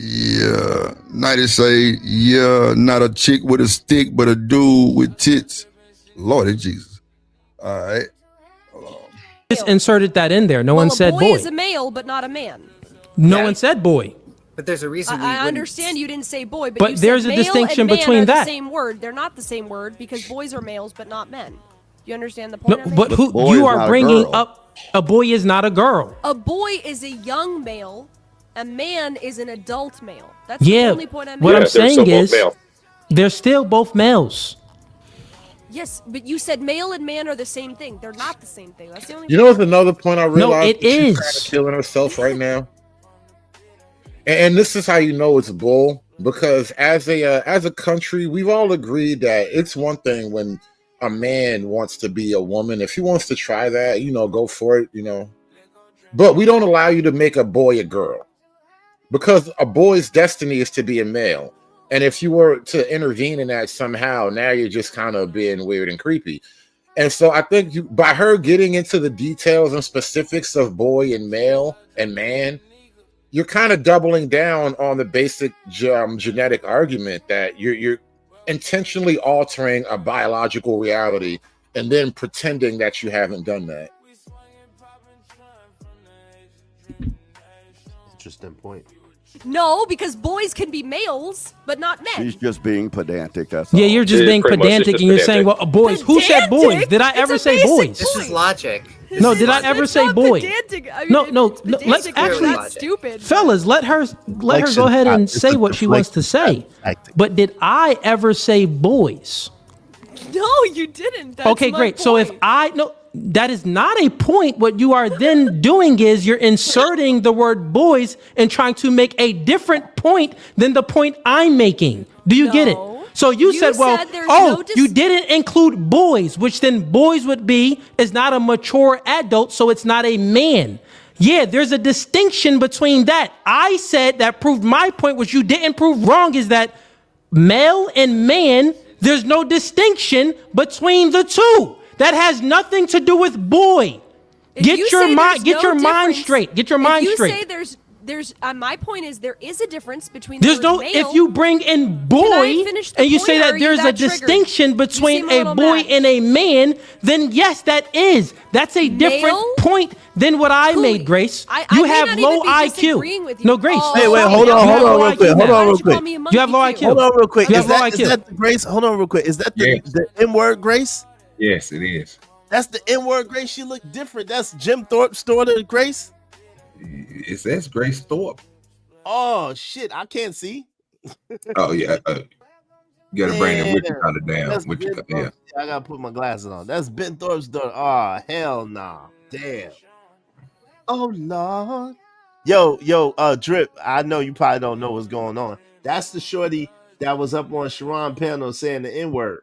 Yeah. Nighty say, yeah, not a chick with a stick, but a dude with tits. Lordy Jesus. All right. Just inserted that in there. No one said boy boy. is a male, but not a man. No one said boy. But there's a reason. I understand you didn't say boy, but But you there's said a male distinction and man between are that. The same word. They're not the same word because boys are males, but not men. You understand the point? No, I'm but making? who you are bringing up? A boy is not a girl. A boy is a young male. A man is an adult male. That's the only point I'm making. What I'm saying is, they're still both males. Yes, but you said male and man are the same thing. They're not the same thing. That's the only. You know what's another point I realized? it is. She's kind of killing herself right now. And this is how you know it's bull, because as a country, we've all agreed that it's one thing when a man wants to be a woman. If he wants to try that, go for it, But we don't allow you to make a boy a girl, because a boy's destiny is to be a male. And if you were to intervene in that somehow, now you're just kind of being weird and creepy. And so I think by her getting into the details and specifics of boy and male and man, you're kind of doubling down on the basic genetic argument that you're intentionally altering a biological reality and then pretending that you haven't done that. Interesting point. No, because boys can be males, but not men. She's just being pedantic. That's Yeah, all. you're just being pedantic, and you're saying, "Well, boys." Who said boys? Did I ever say boys? This is logic. No, did I ever say boy? No. Let's actually, That's stupid. fellas, let her go ahead and say what she wants to say. But did I ever say boys? No, you didn't. That's Okay, my great. So if that is not a point. What you are then doing is you're inserting the word boys and trying to make a different point than the point I'm making. Do you get it? So you said, you didn't include boys, which then boys would be is not a mature adult, so it's not a man. Yeah, there's a distinction between that. I said that proved my point, which you didn't prove wrong, is that male and man, there's no distinction between the two. That has nothing to do with boy. Get your mind straight. Get your mind straight. You say there's my point is there is a difference between there's the word no male. If you bring in boy and you say that there's a distinction between a boy and a man, then yes, that's a different point than what I made, Grace. You have low IQ. No, Grace. Wait, hold on real quick. You have low IQ. Hold on real quick. You have low IQ. Is that the Grace? Hold on real quick. Is that the N-word Grace? Yes, it is. That's the N-word Grace. She looked different. That's Jim Thorpe's daughter, Grace. It says Grace Thorpe. Oh shit, I can't see. Oh yeah, you gotta bring them with you kind of down. Yeah, I gotta put my glasses on. That's Ben Thorpe's daughter. Oh hell nah, damn. Oh Lord. Yo, Drip. I know you probably don't know what's going on. That's the shorty that was up on Sharon panel saying the N-word.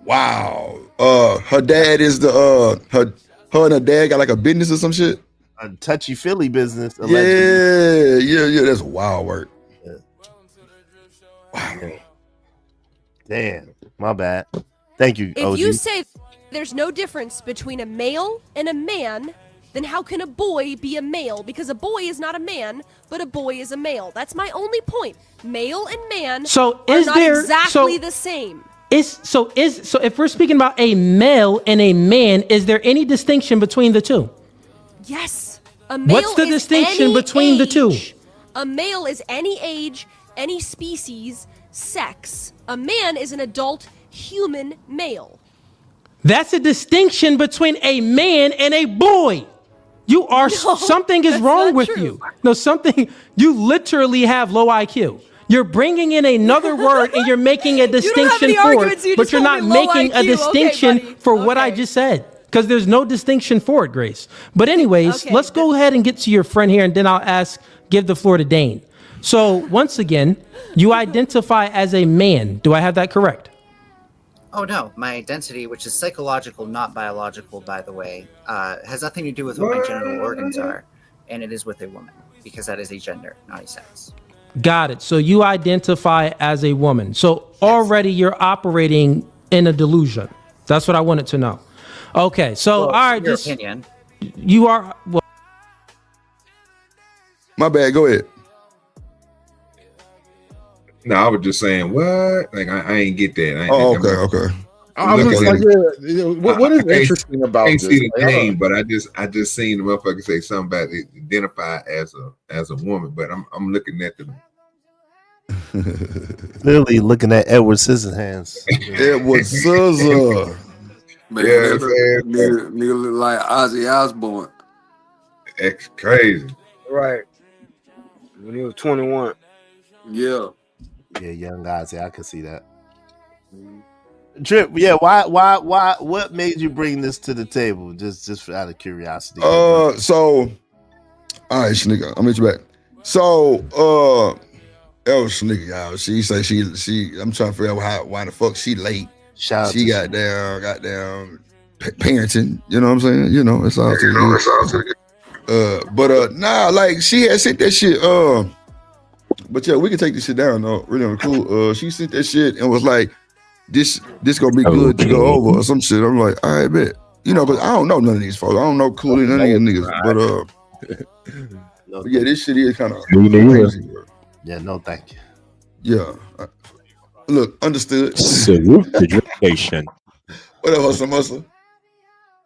Wow. Her dad is her and her dad got like a business or some shit. A touchy-feely business. Allegedly. Yeah. That's wild work. Yeah. Wow. Damn. My bad. Thank you, If OG. you say there's no difference between a male and a man, then how can a boy be a male? Because a boy is not a man, but a boy is a male. That's my only point. Male and man are not exactly the same. So if we're speaking about a male and a man, is there any distinction between the two? Yes. A male What's the is distinction any between the two? A male is any age, any species, sex. A man is an adult human male. That's a distinction between a man and a boy. You are something is wrong with you. No, something you literally have low IQ. You're bringing in another word and you're making a distinction for it, but you're not making a distinction for what I just said. Because there's no distinction for it, Grace. But anyways, let's go ahead and get to your friend here, and then I'll give the floor to Dane. So once again, you identify as a man. Do I have that correct? Oh no, my identity, which is psychological, not biological, by the way, has nothing to do with what my genital organs are, and it is with a woman, because that is a gender, not a sex. Got it. So you identify as a woman. So already you're operating in a delusion. That's what I wanted to know. Okay, so all right, your opinion. You are. Well, my bad. Go ahead. No, I was just saying what? Like I ain't get that. Okay. I was just like, what is interesting about I can't this? see the name, but I just seen the motherfucker say something about it, identify as a woman. But I'm looking at the Clearly looking at Edward Scissorhands. Edward Scissor. Man, Yeah, nigga look like Ozzy Osbourne. That's crazy. Right. When he was 21. Yeah. Yeah, young guys. Yeah, I can see that. Drip. Yeah. Why? What made you bring this to the table? Just out of curiosity. So, all right, Sneaker. I'll meet you back. So, Sneaker, y'all. She say she. I'm trying to figure out why the fuck she late. She got down parenting. You know what I'm saying? You know, it's all to you. Nah, like she had sent that shit. But yeah, we can take this shit down though. Really on cool. She sent that shit and was like, this gonna be good to go over or some shit. I'm like, all right, bet. You know, because I don't know none of these folks. I don't know Cooley, none of these niggas. But yeah, this shit is kind of crazy. Yeah, no, thank you. Yeah. Look, understood. Salute to Drip Nation. What up, Hustle?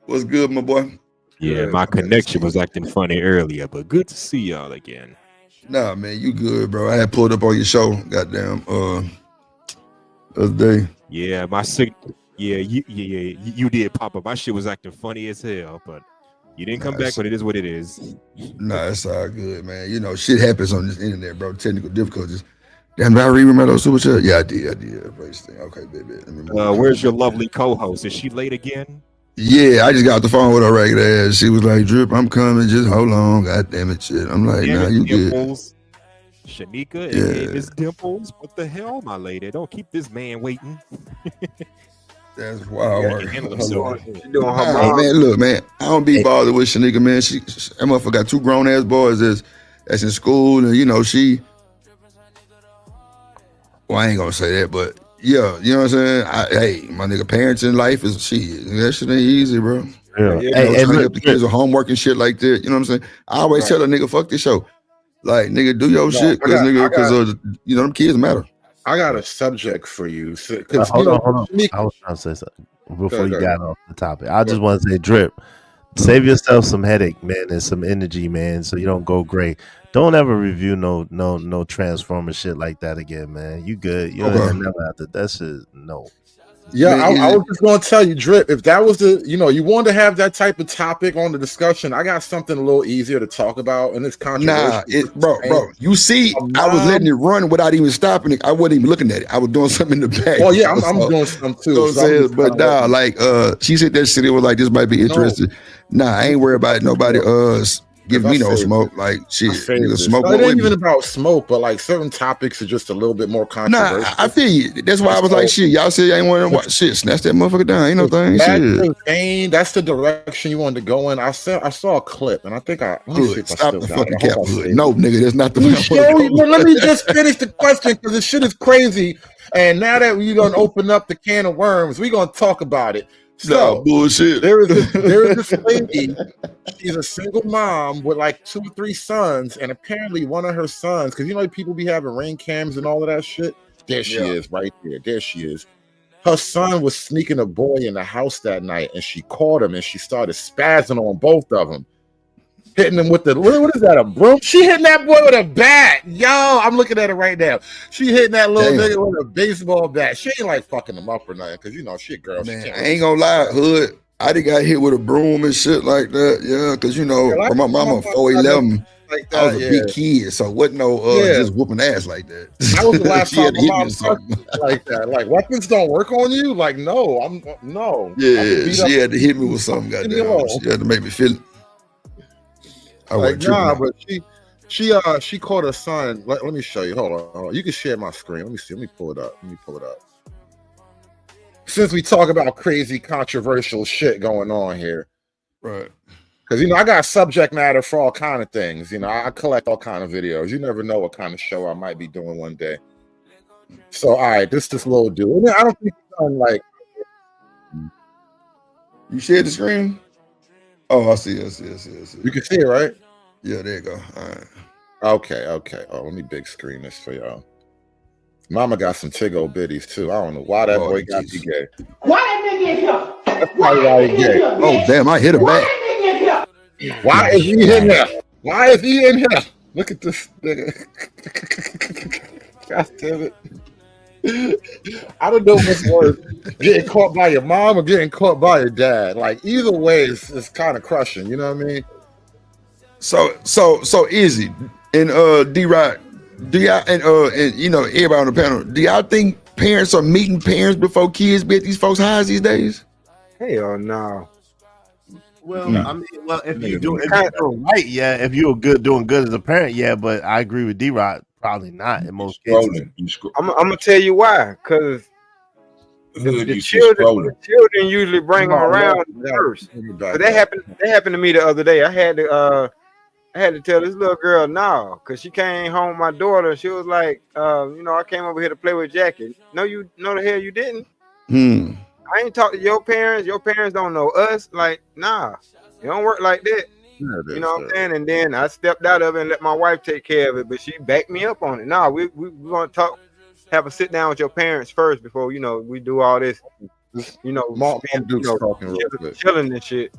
What's good, my boy? Yeah, my connection was acting funny earlier, but good to see y'all again. Nah, man, you good, bro. I had pulled up on your show, goddamn, other day. Yeah, you did pop up. My shit was acting funny as hell, but you didn't come back, but it is what it is. Nah, it's all good, man. You know, shit happens on this internet, bro. Technical difficulties. Damn, did I remember those super chat? Yeah, I did. Okay, baby. Where's your lovely co-host? Is she late again? Yeah, I just got off the phone with her regular ass. She was like, Drip, I'm coming. Just hold on. God damn it, shit. I'm like, nah, you Dimples. good. Shanika Yeah. and Miss Dimples. What the hell, my lady? Don't keep this man waiting. That's wild work. She doing her Nah, mom. man, look, man, I don't be bothered with Shanika, man. That motherfucker got two grown ass boys that's in school, and you know well, I ain't gonna say that, but yeah, you know what I'm saying. Hey, my nigga, parents in life is shit. That shit ain't easy, bro. Yeah. You know, trying to help the kids with homework and shit like that. You know what I'm saying. I always tell a nigga, fuck this show. Like, nigga, do your shit, because you know them kids matter. I got a subject for you. Hold on. I was trying to say something before you got off the topic. I just want to say, Drip, save yourself some headache, man, and some energy, man, so you don't go gray. Don't ever review no Transformer shit like that again, man. You good? You don't never have to. That shit, no. Yeah, I was just going to tell you, Drip, if that was you wanted to have that type of topic on the discussion, I got something a little easier to talk about, and it's controversial. Nah, bro, you see, I was letting it run without even stopping it. I wasn't even looking at it. I was doing something in the back. Oh yeah, I'm doing something too. You know what I'm saying? But nah, like, she said that shit, it was like, this might be interesting. Nah, I ain't worried about nobody give me no smoke. Like, shit, nigga, smoke. It ain't even about smoke, but like certain topics are just a little bit more controversial. Nah, I feel you. That's why I was like, shit, y'all say I ain't want to watch shit. Snatch that motherfucker down. Ain't no thing. Shit. That's the direction you wanted to go in. I saw a clip, and I think let me see if I Stop still the got it. fucking cap. No, nigga, that's not the Let me just finish the question, because this shit is crazy. And now that we're gonna open up the can of worms, we're gonna talk about it. So bullshit. There is this lady. She's a single mom with like 2 or 3 sons, and apparently one of her sons, because you know people be having ring cams and all of that shit. There she is, right there. There she is. Her son was sneaking a boy in the house that night, and she caught him, and she started spazzing on both of them. hitting him with the what is that, a broom? She hitting that boy with a bat. Yo, I'm looking at it right now. She hitting that little nigga with a baseball bat. She ain't like fucking him up or nothing, because you know she a girl. Man, I ain't gonna lie, Hood. I done got hit with a broom and shit like that. Yeah, because you know, my mama 4'11". Like I was a big kid, so wasn't no just whooping ass like that. That was the last She time had to my hit me mom with something. like that. Like, weapons don't work on you? Like, no, no. Yeah, she had to hit me with something, goddamn. She had to make me feel it. I Like, wasn't tripping. nah, but she caught her son. Let me show you. Hold on. You can share my screen. Let me see. Let me pull it up. Since we talk about crazy, controversial shit going on here, right? Because you know I got subject matter for all kind of things. You know, I collect all kind of videos. You never know what kind of show I might be doing one day. So, all right, this little dude. I don't think he's done like. You shared the screen? Oh, I see. You can see it, right? Yeah, there you go. All right. Okay. Oh, let me big screen this for y'all. Mama got some Tiggo bitties too. I don't know why that boy got me gay. Why that nigga in here? That's probably why he gay. Oh, damn, I hit him back. Why is he in here? Why is he in here? Look at this nigga. God damn it. I don't know what's worse, getting caught by your mom or getting caught by your dad. Like, either way, it's kind of crushing. You know what I mean? So Izzy and D-Rock, do y'all and you know everybody on the panel, do y'all think parents are meeting parents before kids be at these folks' houses these days? Hell no. Well, I mean, if you do it right, yeah. If you're doing good as a parent, yeah. But I agree with D-Rock, probably not in most cases. I'm gonna tell you why, because the children usually bring them around first. But that happened to me the other day. I had to tell this little girl no, because she came home with my daughter. She was like, I came over here to play with Jackie. No, you know the hell you didn't. I ain't talked to your parents. Your parents don't know us. Like, nah, it don't work like that. You know what I'm saying? And then I stepped out of it and let my wife take care of it, but she backed me up on it. Nah, we want to talk, have a sit down with your parents first before, we do all this, chilling and shit.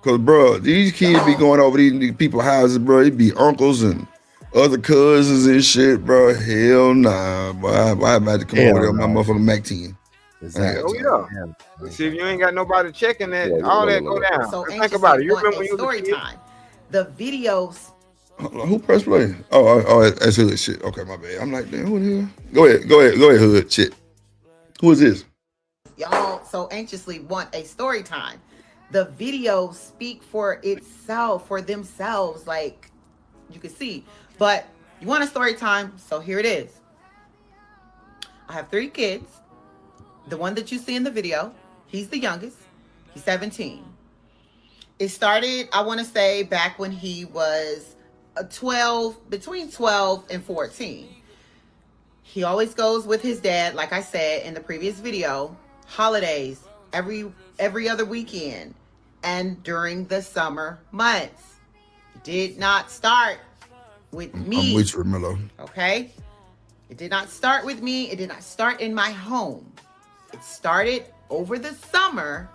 Cause bro, these kids be going over these people's houses, bro. It be uncles and other cousins and shit, bro. Hell nah, boy. Why am I to come over there with my motherfucking Mac 10? Exactly. Oh yeah. See, if you ain't got nobody checking that, all that go down. So think about it. You remember when you story time? The videos. Who pressed play? Oh, that's Hood shit. Okay, my bad. I'm like, damn, who the hell? Go ahead, Hood shit. Who is this? Y'all so anxiously want a story time. The videos speak for itself, for themselves, like you can see. But you want a story time, so here it is. I have 3 kids. The one that you see in the video, he's the youngest. He's 17. It started, I want to say, back when he was between 12 and 14. He always goes with his dad, like I said in the previous video, holidays, every other weekend, and during the summer months. It did not start with me. I'm with you, Milo. Okay? It did not start with me. It did not start in my home. It started over the summer,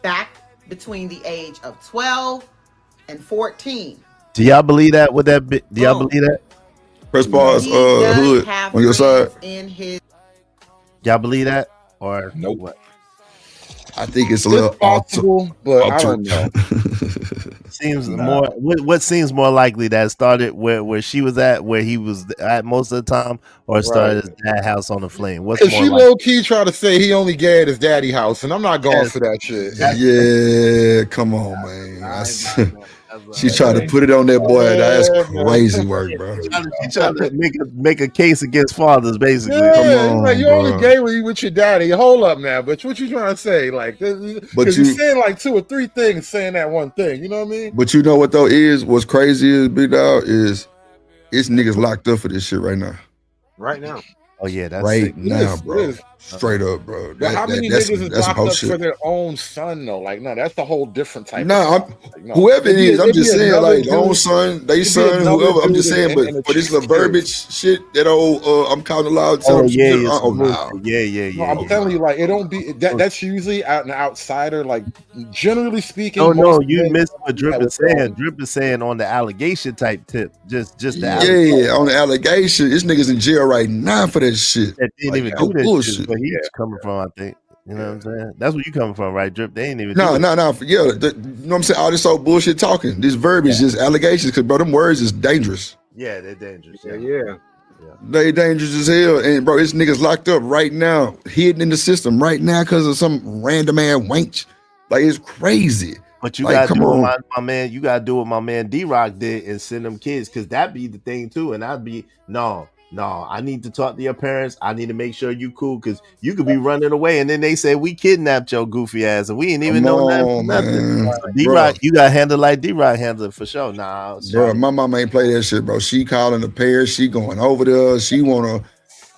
back between the age of 12 and 14. Do y'all believe that? Would that be? Do y'all believe that? Press pause. Hood on your side. Y'all believe that or no? What? I think it's a little possible, but I don't know. Seems more. What seems more likely, that it started where she was at, where he was at most of the time, or it started at his dad's house on the flame? What's more she low key try to say he only gay at his daddy house, and I'm not going for that shit. Yeah, come on, man. She tried to put it on that boy. That's crazy work, bro. She tried to make a case against fathers, basically. Yeah, come on, like, you're only gay with your daddy. Hold up now, but what you trying to say? Like, because you're saying like 2 or 3 things, saying that one thing. You know what I mean? But you know what though what's crazy is, big dog, is it's niggas locked up for this shit right now. Right now. Oh yeah, that's right sick. now, It bro. is. Straight up, bro. But how many That's niggas is some locked whole up for shit. their own son though? Like, no, that's a whole different type. No, of I'm, like, no. whoever it is, I'm It'd be just saying, another like, their own dude- son, they it'd be son, another whoever. I'm dude just saying, and a but this little chick kid. verbiage shit, that old, I'm counting aloud. Tell Oh them yeah, shit. yeah, Oh, some no. bullshit. Yeah. No, I'm telling you, like, it don't be that. That's usually out an outsider. Like, generally speaking, No, most you men missed what Drip that is with their saying. own- Drip is saying on the allegation type tip, just the Yeah, allegation. on the allegation, this nigga's in jail right now for that shit. That didn't Like, even no do this bullshit. shit. Where he's coming from, I think. You know what I'm saying? That's where you coming from, right, Drip? They ain't even. No, do it. yeah. You know what I'm saying? All this old bullshit talking. This verbiage, just allegations, because, bro, them words is dangerous. Yeah, they're dangerous. Yeah. They dangerous as hell. And, bro, this nigga's locked up right now, hidden in the system right now because of some random ass wench. Like, it's crazy. But you Like, gotta come do on. what my man. You gotta do what my man D-Rock did and send them kids, because that be the thing too. And I'd be no. I need to talk to your parents. I need to make sure you cool, because you could be running away, and then they say we kidnapped your goofy ass, and we ain't even Come know on, nothing. man. D-Rock, Bro. you got handled like D-Rock handled for sure. Nah, Bro, my mama ain't play that shit, bro. She calling the parents. She going over there. She wanna,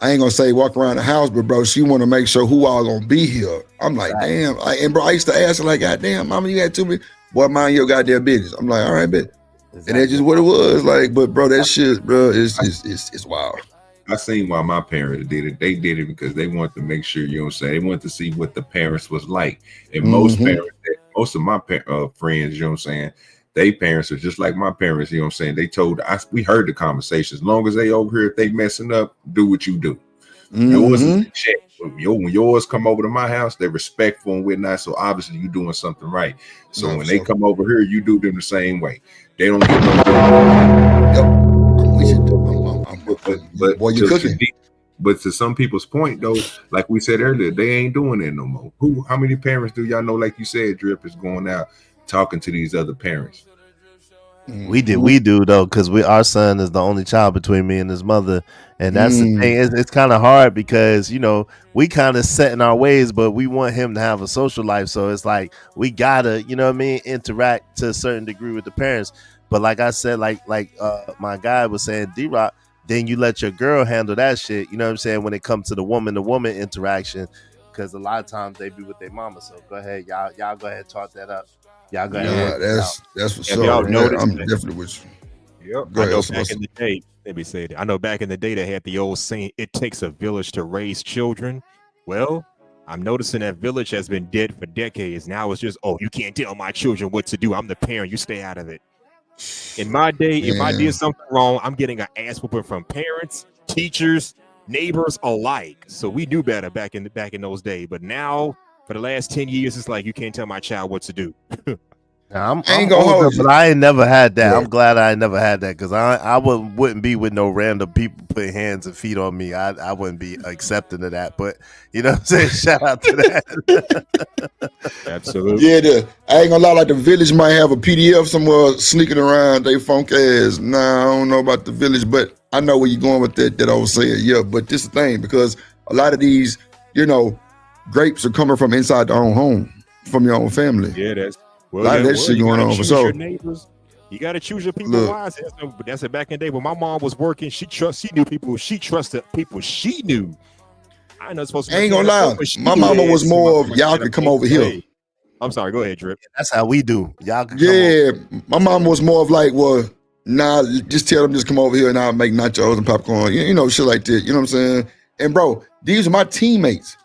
I ain't gonna say walk around the house, but bro, she wanna make sure who all gonna be here. I'm like, damn. And bro, I used to ask her like, God damn, mama, you got too many. Boy, mind your goddamn business. I'm like, all right, bet. And that's just what it was. Like, but bro, that shit, bro, it's wild. I seen why my parents did it. They did it because they wanted to make sure, you know what I'm saying, they wanted to see what the parents was like. And most parents, most of my friends, you know what I'm saying, they parents are just like my parents, you know what I'm saying. They told us, we heard the conversation. As long as they over here, if they messing up, do what you do. Yours is in check. When yours come over to my house, they're respectful and whatnot. So obviously you doing something right. So No, when so- they come over here, you do them the same way. They don't get no. But Boy, you to- cooking. But to some people's point, though, like we said earlier, they ain't doing that no more. How many parents do y'all know, like you said, Drip, is going out talking to these other parents? We do though, because our son is the only child between me and his mother, and that's the thing. It's kind of hard because we kind of set in our ways, but we want him to have a social life. So it's like we gotta, interact to a certain degree with the parents. But like I said, like my guy was saying, D-Rock, then you let your girl handle that shit. You know what I'm saying? When it comes to the woman interaction, because a lot of times they be with their mama. So go ahead, y'all go ahead and talk that up. Y'all go ahead. Yeah, that's for Have sure. y'all man. noticed I'm that? definitely with you. Yep. Go I ahead. know What's- back what's- in the day, let me say that. I know back in the day they had the old saying, "It takes a village to raise children." Well, I'm noticing that village has been dead for decades. Now it's just, oh, you can't tell my children what to do. I'm the parent. You stay out of it. In my day, if I Man. did something wrong, I'm getting an ass whooping from parents, teachers, neighbors alike. So we knew better back in those days. But now, for the last 10 years, it's like you can't tell my child what to do. Now, I'm ain't gonna older, hold you. but I ain't never had that. Yeah. I'm glad I ain't never had that, because I wouldn't be with no random people putting hands and feet on me. I wouldn't be accepting of that. But you know what I'm saying? Shout out to that. Absolutely. Yeah, I ain't gonna lie, like the village might have a PDF somewhere sneaking around they funk ass. Nah, I don't know about the village, but I know where you're going with that I was saying. Yeah, but this is the thing, because a lot of these, grapes are coming from inside the own home, from your own family. Yeah, that's A lot of that shit you going gotta on for choose sure. your neighbors. You got to choose your people Look. wisely. That's it. Back in the day when my mom was working, she knew people. She trusted people she knew. I know supposed to. I ain't gonna lie, my mama was more of y'all could come over here. I'm sorry. Go ahead, Drip. That's how we do. Y'all can come Yeah, my mom was more of like, well, nah, just tell them just come over here and I'll make nachos and popcorn, shit like that. You know what I'm saying? And bro, these are my teammates.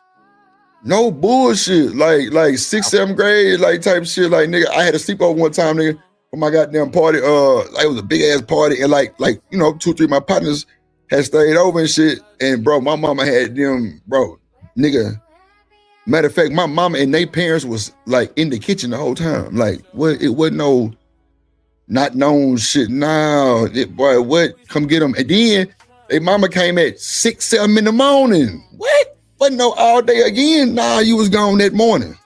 No bullshit. Like 6th, 7th grade, like type shit. Like nigga, I had a sleepover one time, nigga, for my goddamn party. Like it was a big ass party, and like 2, 3 of my partners had stayed over and shit. And bro, my mama had them, bro, nigga. Matter of fact, my mama and they parents was like in the kitchen the whole time. Like, what? It wasn't no not known shit. Nah, boy, what? Come get them. And then they mama came at 6, 7 in the morning. What? Wasn't no all day again. Nah, you was gone that morning.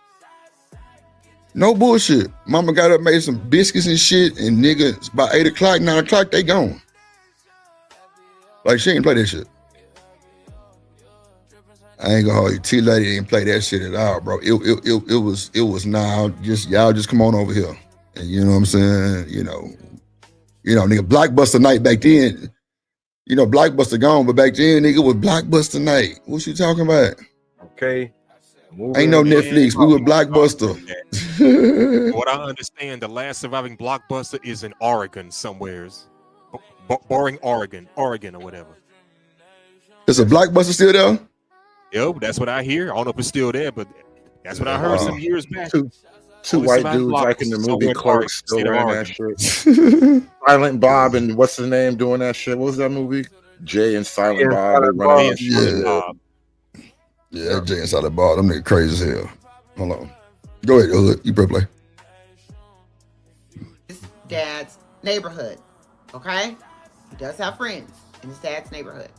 No bullshit. Mama got up, made some biscuits and shit, and nigga, it's about 8 o'clock, 9 o'clock, they gone. Like, she ain't play that shit. I ain't gonna hold you. T-Lady didn't play that shit at all, bro. It was now just y'all just come on over here. And you know what I'm saying? Nigga, Blockbuster night back then, You know, Blockbuster gone, but back then, nigga, was Blockbuster night. What you talking about? Okay. Ain't no Netflix. We were Blockbuster. What I understand, the last surviving Blockbuster is in Oregon somewheres. Boring Oregon or whatever. Is a Blockbuster still there? Yep, that's what I hear. I don't know if it's still there, but that's what I heard some years back. Two Only white surviving dudes like in the Blockbuster movie somewhere in Clerks still state of wearing that Oregon. shit. Silent Bob and what's the name doing that shit? What was that movie? Jay and Silent Bob. They running that shit. Yeah, Jay and Silent Bob. Them niggas crazy as hell. Hold on. Go ahead, Hood. You play. His dad's neighborhood. Okay? He does have friends in his dad's neighborhood.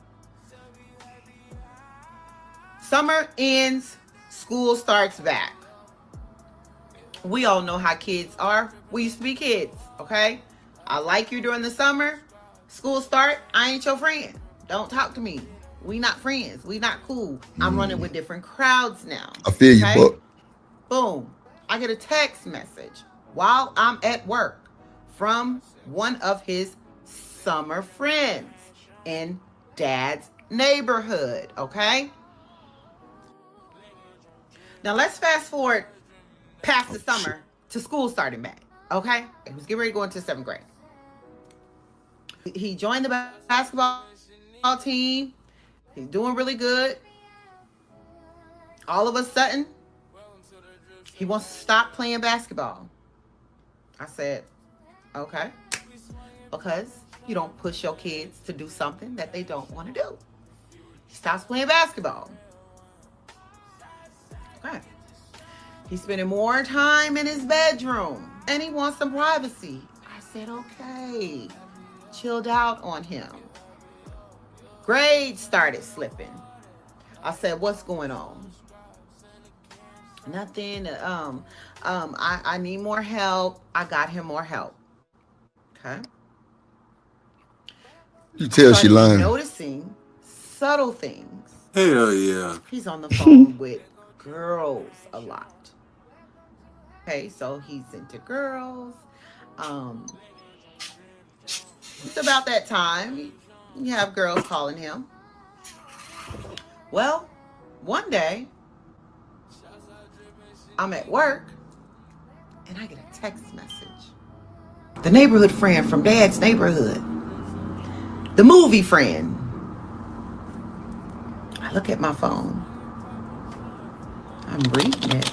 Summer ends, school starts back. We all know how kids are. We used to be kids, okay? I like you during the summer. School start, I ain't your friend. Don't talk to me. We not friends. We not cool. I'm running with different crowds now. I feel you, Buck. Boom. I get a text message while I'm at work from one of his summer friends in dad's neighborhood, okay? Now let's fast forward past the summer to school starting back, okay? He was getting ready to go into 7th grade. He joined the basketball team. He's doing really good. All of a sudden, he wants to stop playing basketball. I said, okay. Because you don't push your kids to do something that they don't want to do. He stops playing basketball. Okay. He's spending more time in his bedroom and he wants some privacy. I said, okay. Chilled out on him. Grades started slipping. I said, what's going on? Nothing. I need more help. I got him more help. Okay. You tell she lying. Noticing subtle things. Hell yeah. He's on the phone with girls a lot. Okay, so he's into girls. It's about that time. You have girls calling him. Well, one day, I'm at work, and I get a text message. The neighborhood friend from Dad's neighborhood. The movie friend. I look at my phone. I'm reading it.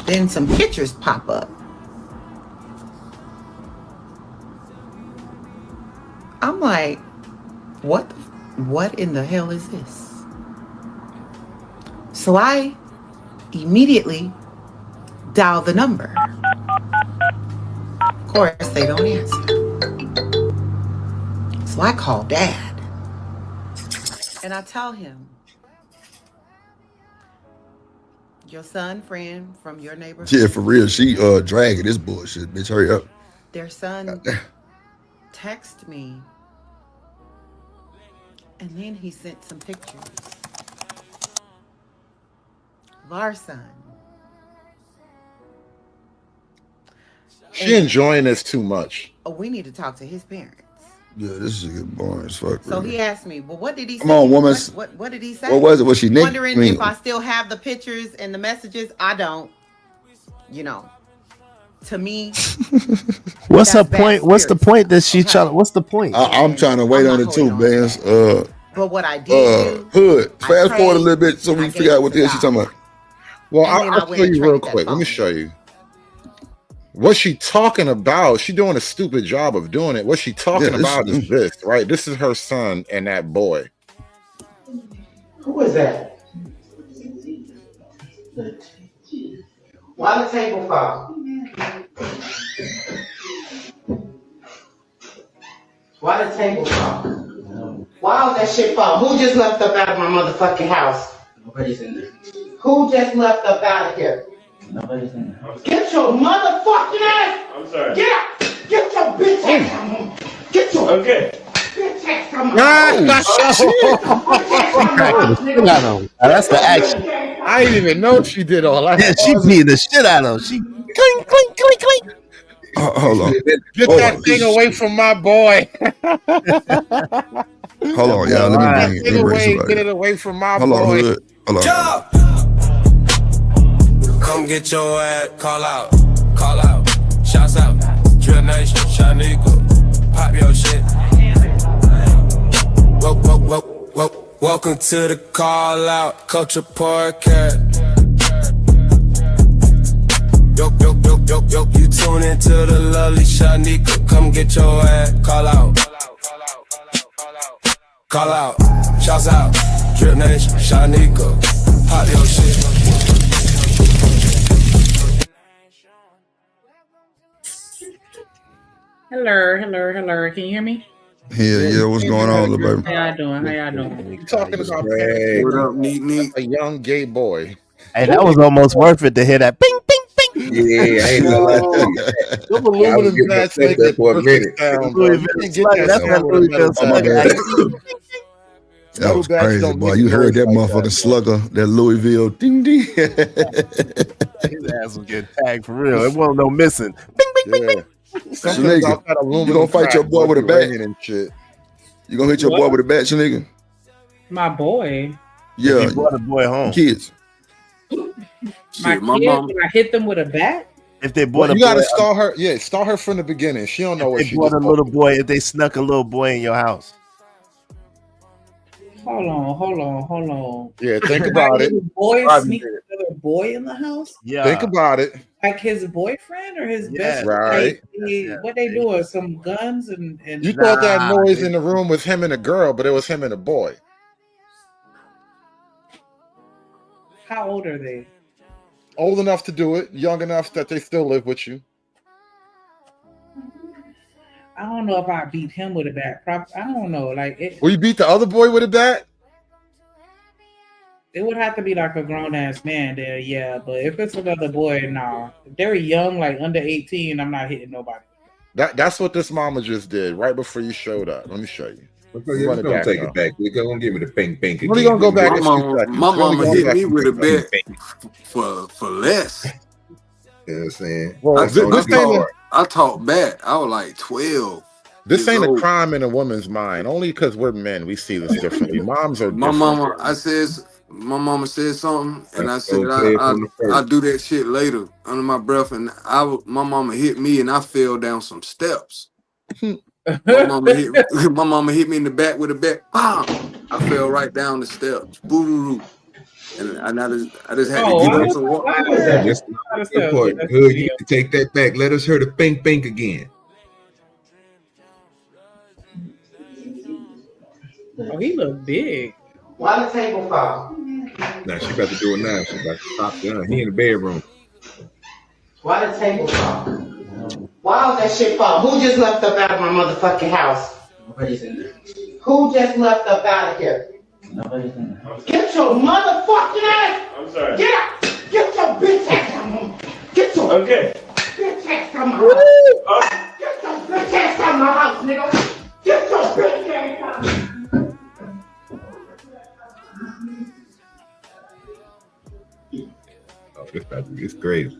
Then some pictures pop up. I'm like, what in the hell is this? So I immediately dial the number. Of course, they don't answer. So I call Dad. And I tell him, your son, friend from your neighborhood. Yeah, for real. She dragging this bullshit. Bitch, hurry up. Their son texted me. And then he sent some pictures of our son. She enjoying this too much. Oh, we need to talk to his parents. Yeah, this is getting boring as fuck. So really. he asked me, well, what did he say? Come on, woman. What did he say? What was it? Was she naked? Wondering I mean, if I still have the pictures and the messages. I don't. You know, to me. What's her point? What's the point that she trying? What's the point? I'm trying to wait on it too, Vance. But what I did Hood, fast forward a little bit so we can figure out what the hell she's talking about. Well, And then I I'll went show and you real tracked that quick. Let me phone. show you. What she talking about? She doing a stupid job of doing it. What she talking Yeah, about is this, right? This is her son and that boy. Who is that? Why the table fall? Why the table fall? Why all that shit fall? Who just left up out of my motherfucking house? Nobody's in there. Who just left up out of here? Nobody's in there. Get your motherfucking ass! I'm sorry. Get out! Get your bitch ass! Get your bitch ass from That's the action. I didn't even know she did all that. Yeah, she beat the shit out of him. She clink, clink, clink, clink. Hold on. Get Hold that on. thing away from my boy. Hold on, y'all. Let me bring it. Get it away from my Hold boy. on, Hood. Hold on. Come get your ass, call out, shouts out, Drill Nation, Shaniqua, pop your shit. Welcome to the call out, Culture Podcast. Yo, you tune into the lovely Shaniqua, come get your ass, call out, shouts out, Drill Nation, Shaniqua, pop your shit. Hello. Can you hear me? Yeah. What's going on, little baby? How y'all doing? You talking about Hey, what up, neat? A young gay boy. Hey, that was almost worth it to hear that. Bing, bing, bing. Yeah, I ain't gonna lie to you. Them I was aluminum getting bats upset make there it for a minute. sound, bro. Louisville You can't get slugger. that That's sound that with a Louisville metal slugger. bat. That was bats crazy, don't boy. make You a heard noise that like motherfucking that, slugger, that Louisville ding ding. His ass was getting tagged for real. It wasn't no missing. Bing, bing, bing, bing. Something Shanika, about that you aluminum gonna fight your crack, boy with a be bat? ringing and shit. You gonna hit your boy What? with a bat, Shanika? My boy. Yeah. If you brought a boy home. Kids. My my kid, mom- can I hit them with a bat? If they brought Well, a you boy, gotta start her. Yeah, start her from the beginning. She don't know what they she brought just a little boy, if they snuck a little boy in your house. Hold on. Yeah, think Like about it. his boy Probably sneak did. another boy in the house? Yeah. Think about it. Like his boyfriend or his best Right. What they doing? Some guns and You thought that noise in the room was him and a girl, but it was him and a boy. how old are they? Old enough to do it, young enough that they still live with you. I don't know if I beat him with a bat. I don't know. Like Will you beat the other boy with a bat? it would have to be like a grown ass man there, yeah. But if it's another boy, nah. If they're young, like under 18, I'm not hitting nobody. That's what this mama just did right before you showed up. Let me show you. You're Run it gonna back take now. it back. We're gonna give me the pink again. When are you gonna go back My in 2 mama, seconds? my When are you mama going hit back me in with 2 a bet seconds? for less. You know what I'm saying? Well, I, this ain't I talked back. I was like 12. this years ain't a old. crime in a woman's mind. Only because we're men, we see this differently. Moms are My different. mama, my mama said something, and I said Don't play it from the I first. do that shit later under my breath, and my mama hit me, and I fell down some steps. my mama hit me in the back with a bat. Bam! I fell right down the steps. Boo-doo-doo. And I just had to get up and walk. That's the part. Hood, you can take that back. Let us hear the pink again. Oh, he look big. Why the table fall? Now she about to do it now. She about to stop down. He in the bedroom. Why the table fall? Why was that shit fall? Who just left up out of my motherfucking house? Nobody's in there. Who just left up out of here? Nobody's in there. Get your motherfucking ass! I'm sorry. Get out! Get your bitch ass out! Get your bitch ass out my house! Get your bitch ass out my house, nigga! Get your bitch ass out! Oh, this about to be it's crazy.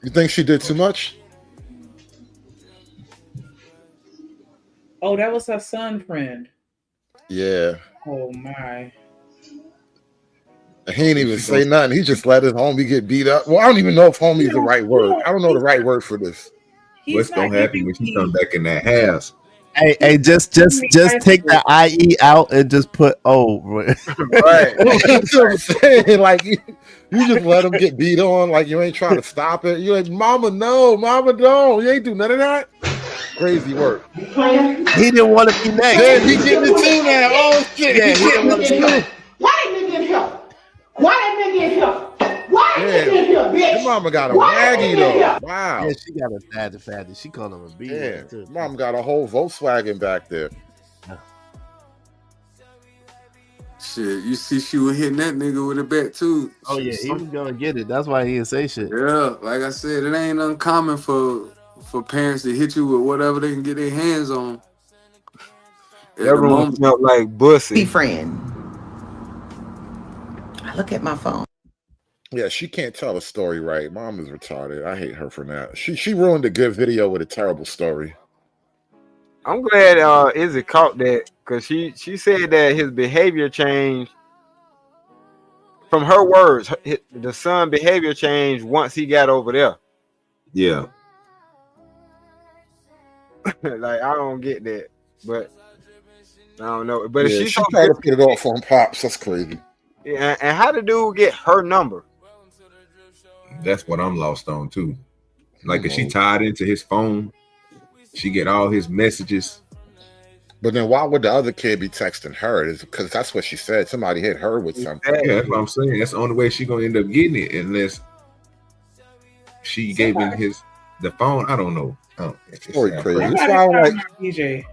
You think she did too much? Oh, that was her son friend. Yeah. Oh my. He ain't even say nothing. He just let his homie get beat up. Well, I don't even know if homie is the right word. I don't know the right word for this. What's gonna happen when she come back in that house? Hey, just take the IE out and just put O. Right. That's what I'm saying. Like you just let him get beat on, like you ain't trying to stop it. You like, mama, no, mama, don't. You ain't do none of that. Crazy work. He didn't want to be next. Yeah, he getting it too now. Oh shit. Yeah, he he getting didn't it too. Why that nigga in here? Why that nigga in here? Why that Yeah. nigga in here, bitch? Your mama got a Why that waggy nigga in though. here? Wow. Yeah, she got a fatty. She called him a B. Yeah. Mom got a whole Volkswagen back there. Shit, you see, she was hitting that nigga with a bat too. Oh yeah, he was gonna get it. That's why he didn't say shit. Yeah, like I said, it ain't uncommon for parents to hit you with whatever they can get their hands on. At That the room moment. smelled like bussy. Be friend. I look at my phone. Yeah, she can't tell a story right. Mom is retarded. I hate her for that. She ruined a good video with a terrible story. I'm glad Izzy caught that because she said that his behavior changed. From her words, the son behavior changed once he got over there. Yeah. Like I don't get that, but I don't know. But Yeah, if she tried to put it off on Pops. That's crazy. Yeah, and how the dude get her number? That's what I'm lost on too. Like if she tied into his phone, she get all his messages. But then why would the other kid be texting her? Is because that's what she said. Somebody hit her with something. Yeah, that's what I'm saying. That's the only way she gonna end up getting it unless she gave him the phone. I don't know. It's Story crazy. Somebody That's why I'm like, found my DJ.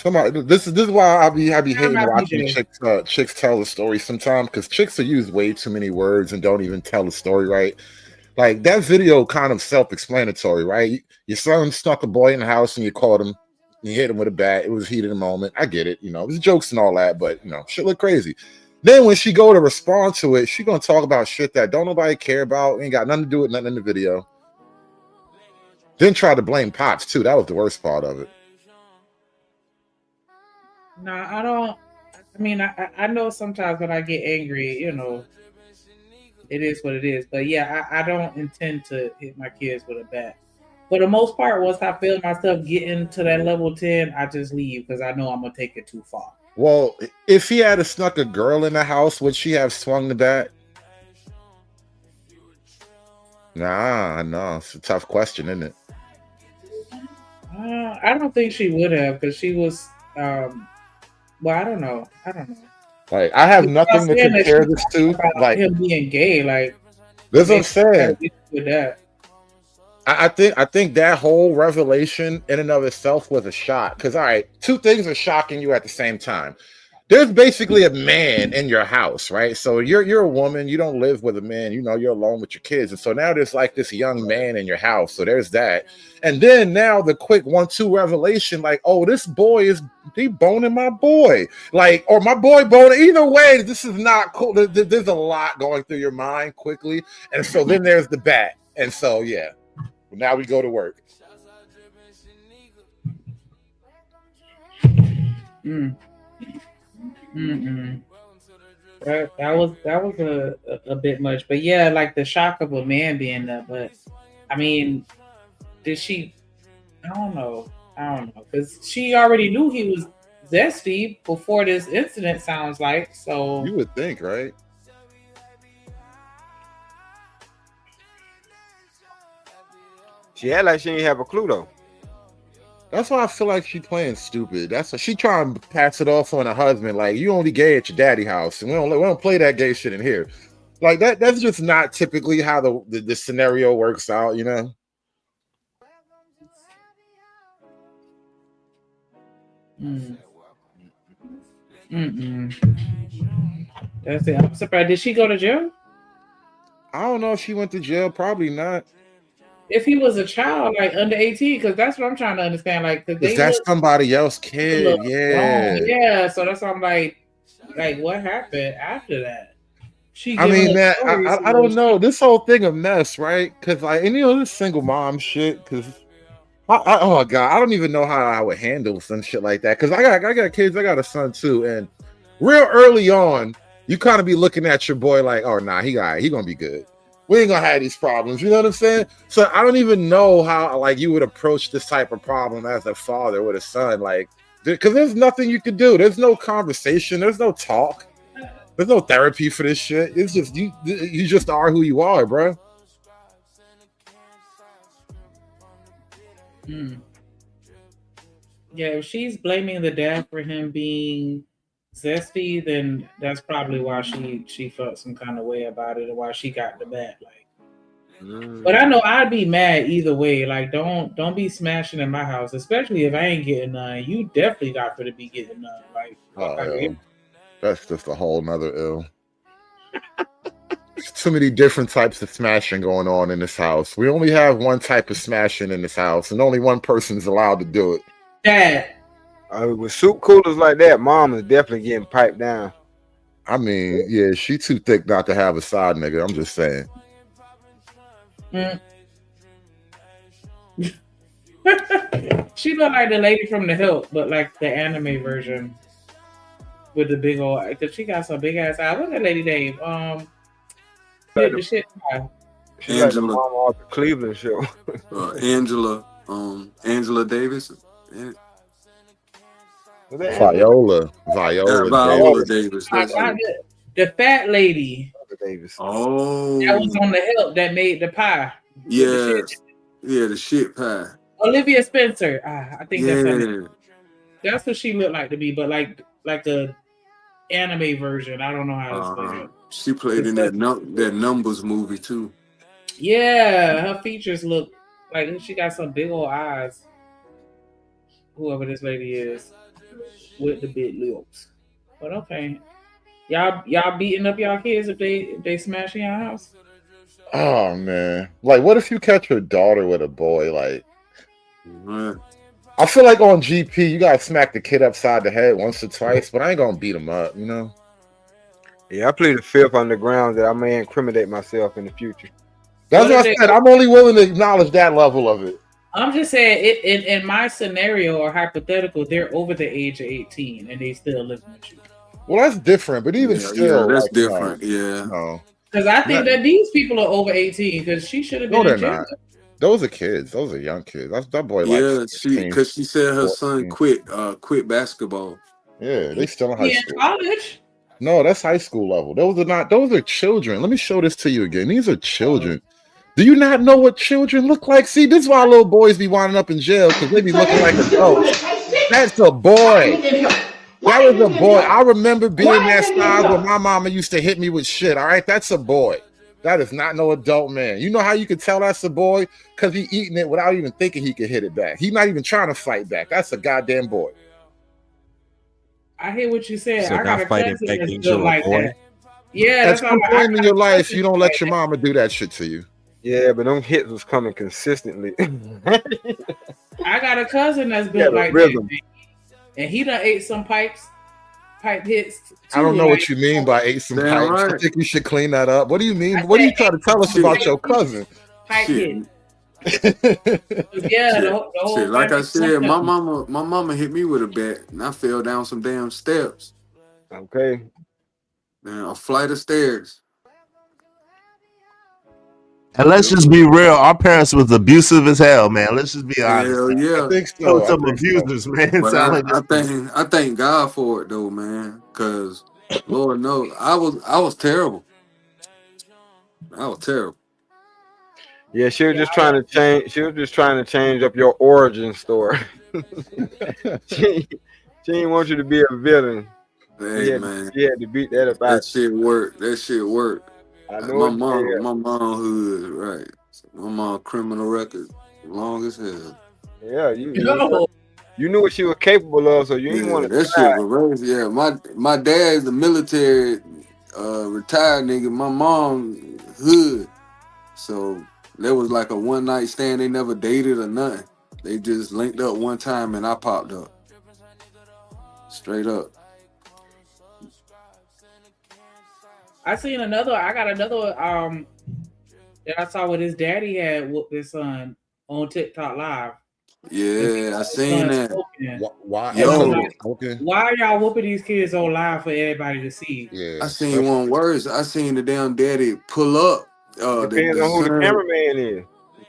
somebody. This is why I be hating my watching DJ. chicks tell the story sometimes because chicks will use way too many words and don't even tell the story right. Like that video, kind of self-explanatory, right? Your son snuck a boy in the house and you caught him. You hit him with a bat. It was heat of the moment. I get it. You know, there's jokes and all that, but you know, shit look crazy. Then when she go to respond to it, she gonna talk about shit that don't nobody care about. Ain't got nothing to do with nothing in the video. Then try to blame Pops too. That was the worst part of it. No, I don't. I mean, I know sometimes when I get angry, you know, it is what it is. But yeah, I don't intend to hit my kids with a bat. For the most part, once I feel myself getting to that level 10, I just leave because I know I'm gonna take it too far. Well, if he had snuck a girl in the house, would she have swung the bat? Nah, no. It's a tough question, isn't it? I don't think she would have because she was. Well, I don't know. Like, I have nothing to compare this to. Like him being gay, like that's what I'm saying. With that. I think that whole revelation in and of itself was a shock. Because all right, two things are shocking you at the same time. There's basically a man in your house, right? So you're a woman, you don't live with a man, you know, you're alone with your kids. And so now there's like this young man in your house. So there's that. And then now the quick 1-2 revelation, like, oh, this boy he boning my boy. Like, or my boy boning. Either way, this is not cool. There's a lot going through your mind quickly. And so then there's the bat. And so yeah. Now we go to work. That was a bit much, but yeah, like the shock of a man being there. But I mean, did she? I don't know, because she already knew he was zesty before this incident. Sounds like so. You would think, right? She act like she didn't have a clue though. That's why I feel like she playing stupid. That's what she trying to pass it off on her husband. Like, you only gay at your daddy house, and we don't play that gay shit in here. Like that's just not typically how the scenario works out, you know. That's it. I'm surprised. Did she go to jail? I don't know if she went to jail. Probably not. If he was a child, like under 18, because that's what I'm trying to understand. Like, because that's somebody else's kid. Yeah. Yeah. So that's why I'm like, what happened after that? I mean, man, I don't know. This whole thing a mess, right? Because like, and you know, this single mom shit. Because oh my god, I don't even know how I would handle some shit like that. Because I got kids. I got a son too, and real early on, you kind of be looking at your boy like, oh nah, he gonna be good. We ain't gonna have these problems. You know what I'm saying? So I don't even know how like you would approach this type of problem as a father with a son, like, because there's nothing you could do. There's no conversation. There's no talk. There's no therapy for this shit. It's just you just are who you are, bro. Yeah, if she's blaming the dad for him being zesty, then that's probably why she felt some kind of way about it and why she got the bat. Like, but I know I'd be mad either way. Like, don't be smashing in my house, especially if I ain't getting none. You definitely got to be getting none. Like, that's just a whole nother ill. Too many different types of smashing going on in this house. We only have one type of smashing in this house, and only one person is allowed to do it. Dad. With soup coolers like that, mom is definitely getting piped down. I mean, yeah, she too thick not to have a side nigga. I'm just saying. She looked like the lady from The Help, but like the anime version with the big old. Cause she got some big ass eyes. What's that lady name? The shit. She's like the mama off the Cleveland show. Angela Davis. Viola Davis. The fat lady. Davis. Oh, that was on The Help that made the pie. Yeah, the shit pie. Olivia Spencer. I think that's her Yeah. name. That's what she looked like to me, but like the anime version. I don't know how to explain it. She played in that Numbers movie too. Yeah, her features look like she got some big old eyes. Whoever this lady is with the big lips. But okay. Y'all beating up y'all kids if they smash in your house? Oh man. Like what if you catch your daughter with a boy? Like I feel like on GP you gotta smack the kid upside the head once or twice, but I ain't gonna beat him up, you know? Yeah, I plead the fifth on the grounds that I may incriminate myself in the future. That's what I said. I'm only willing to acknowledge that level of it. I'm just saying, in my scenario or hypothetical, they're over the age of 18 and they still living with you. Well, that's different, but even still, that's like, different. No. Because I think that these people are over 18 because she should have been No, in they're jail. not. Those are kids. Those are young kids. That boy, like, Yeah, 16, because she said her 14. son quit basketball. Yeah, they still in high He in school. college? No, that's high school level. Those are not. Those are children. Let me show this to you again. These are children. Do you not know what children look like? See, this is why little boys be winding up in jail because they be looking like adults. That's a boy. That is a boy. I remember being that size when my mama used to hit me with shit. All right, that's a boy. That is not no adult man. You know how you can tell that's a boy? Because he eating it without even thinking he could hit it back. He's not even trying to fight back. That's a goddamn boy. I hear what you said. So I got not a fighting cousin back that's means built you're a like boy? that. Yeah, At that's some how point in your life, you don't let your mama do that shit to you. Yeah, but them hits was coming consistently. I got a cousin that's Yeah, built the like rhythm. that, and he done ate some pipe hits. I don't know too, what you mean by ate some Damn pipes. I right. think you should clean that up. What do you mean? What are you trying to tell us about your cousin? pipe Shit. hit. Yeah, the whole Shit, like I family said, jumped my mama hit me with a bat, and I fell down some damn steps. Okay. Man, a flight of stairs. And let's just be real. Our parents was abusive as hell, man. Let's just be honest. Hell yeah. I think So so. some abusers, man. But Sound like I thank God for it though, man. Cause Lord knows I was terrible. I was terrible. Yeah, she was just trying to change. She was just trying to change up your origin story. she didn't want you to be a villain. Hey man, she had to beat that about. that shit worked. That shit worked. I know My mom hood, right? My mom criminal record, long as hell. Yeah, you knew what she was capable of, so you didn't want to. That shit was crazy. Yeah, my dad's a military retired nigga. My mom hood, so there was like a one night stand. They never dated or nothing. They just linked up one time and I popped up. Straight up. I got another that I saw with his daddy had whooped his son on TikTok live. Yeah, I seen that. Why? Yo, Okay. Why are y'all whooping these kids on live for everybody to see? Yeah. I seen one worse. I seen the damn daddy pull up. Depends on who the cameraman is.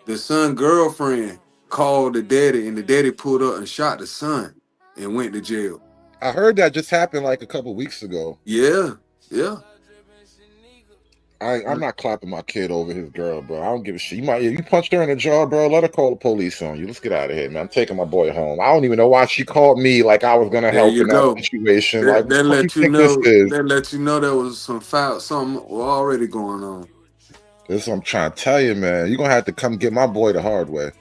The son girlfriend called the daddy, and the daddy pulled up and shot the son and went to jail. I heard that just happened like a couple weeks ago. Yeah. I'm not clapping my kid over his girl, bro. I don't give a shit. You punched her in the jaw, bro. Let her call the police on you. Let's get out of here, man. I'm taking my boy home. I don't even know why she called me like I was gonna help in that situation. That, Like, that what let do you think know. this is? That let you know there was something already going on. This is what I'm trying to tell you, man. You're gonna have to come get my boy the hard way.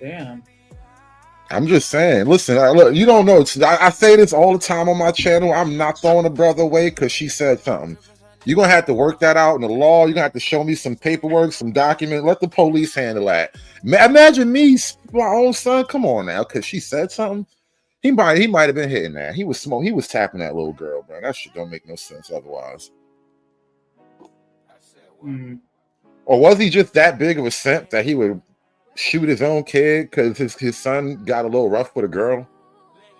Damn. I'm just saying. Listen, look, you don't know. I say this all the time on my channel. I'm not throwing a brother away because she said something. You're gonna have to work that out in the law. You're gonna have to show me some paperwork, some document. Let the police handle that. Imagine me, my own son. Come on now, because she said something. He might have been hitting that. He was tapping that little girl, bro. That shit don't make no sense otherwise. Or was he just that big of a simp that he would shoot his own kid because his son got a little rough with a girl?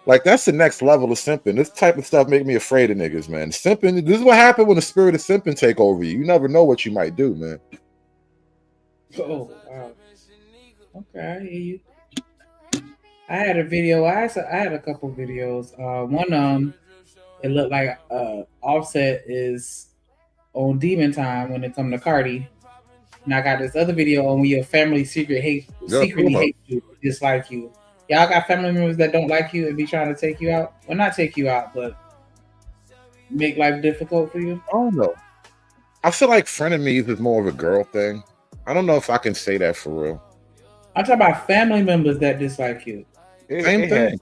Like, that's the next level of simping. This type of stuff make me afraid of niggas, man. Simping, this is what happened when the spirit of simping take over you. You never know what you might do, man. Oh, wow. Okay, I hear you. I had a video. I had a couple videos. One, it looked like Offset is on Demon Time when it come to Cardi. And I got this other video on when your family secretly hate you, dislike you. Y'all got family members that don't like you and be trying to take you out? Well, not take you out, but make life difficult for you? I don't know. I feel like frenemies is more of a girl thing. I don't know if I can say that for real. I'm talking about family members that dislike you. Same thing.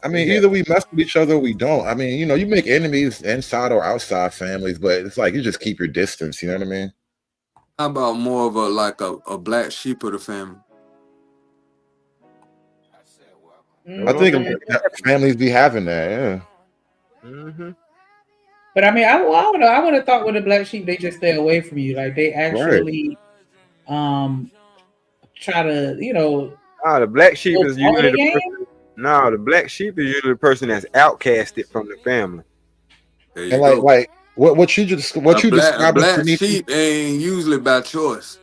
I mean, either we mess with each other or we don't. I mean, you make enemies inside or outside families, but it's like you just keep your distance. You know what I mean? How about more of a black sheep of the family? I think families be having that, yeah. But I mean, I don't know. I would have thought with a black sheep, they just stay away from you. Like they actually try to, the black sheep is usually the person. No, the black sheep is usually the person that's outcasted from the family. And like what you described. A black sheep ain't usually by choice.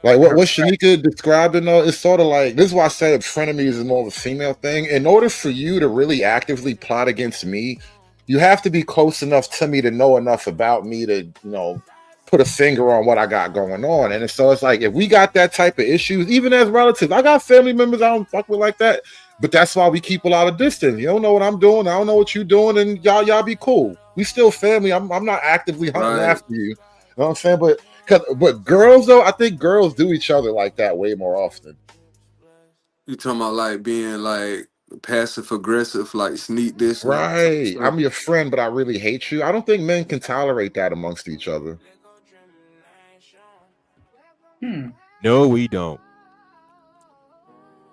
Like what Shanika described, it's sort of like, this is why I said frenemies is more of a female thing. In order for you to really actively plot against me, you have to be close enough to me to know enough about me to, put a finger on what I got going on. And so it's like, if we got that type of issues, even as relatives, I got family members I don't fuck with like that. But that's why we keep a lot of distance. You don't know what I'm doing. I don't know what you're doing. And y'all be cool. We still family. I'm not actively hunting after you. You know what I'm saying? But girls, though, I think girls do each other like that way more often. You talking about like being like passive aggressive, like sneak this? Right. I'm your friend, but I really hate you. I don't think men can tolerate that amongst each other. No, we don't.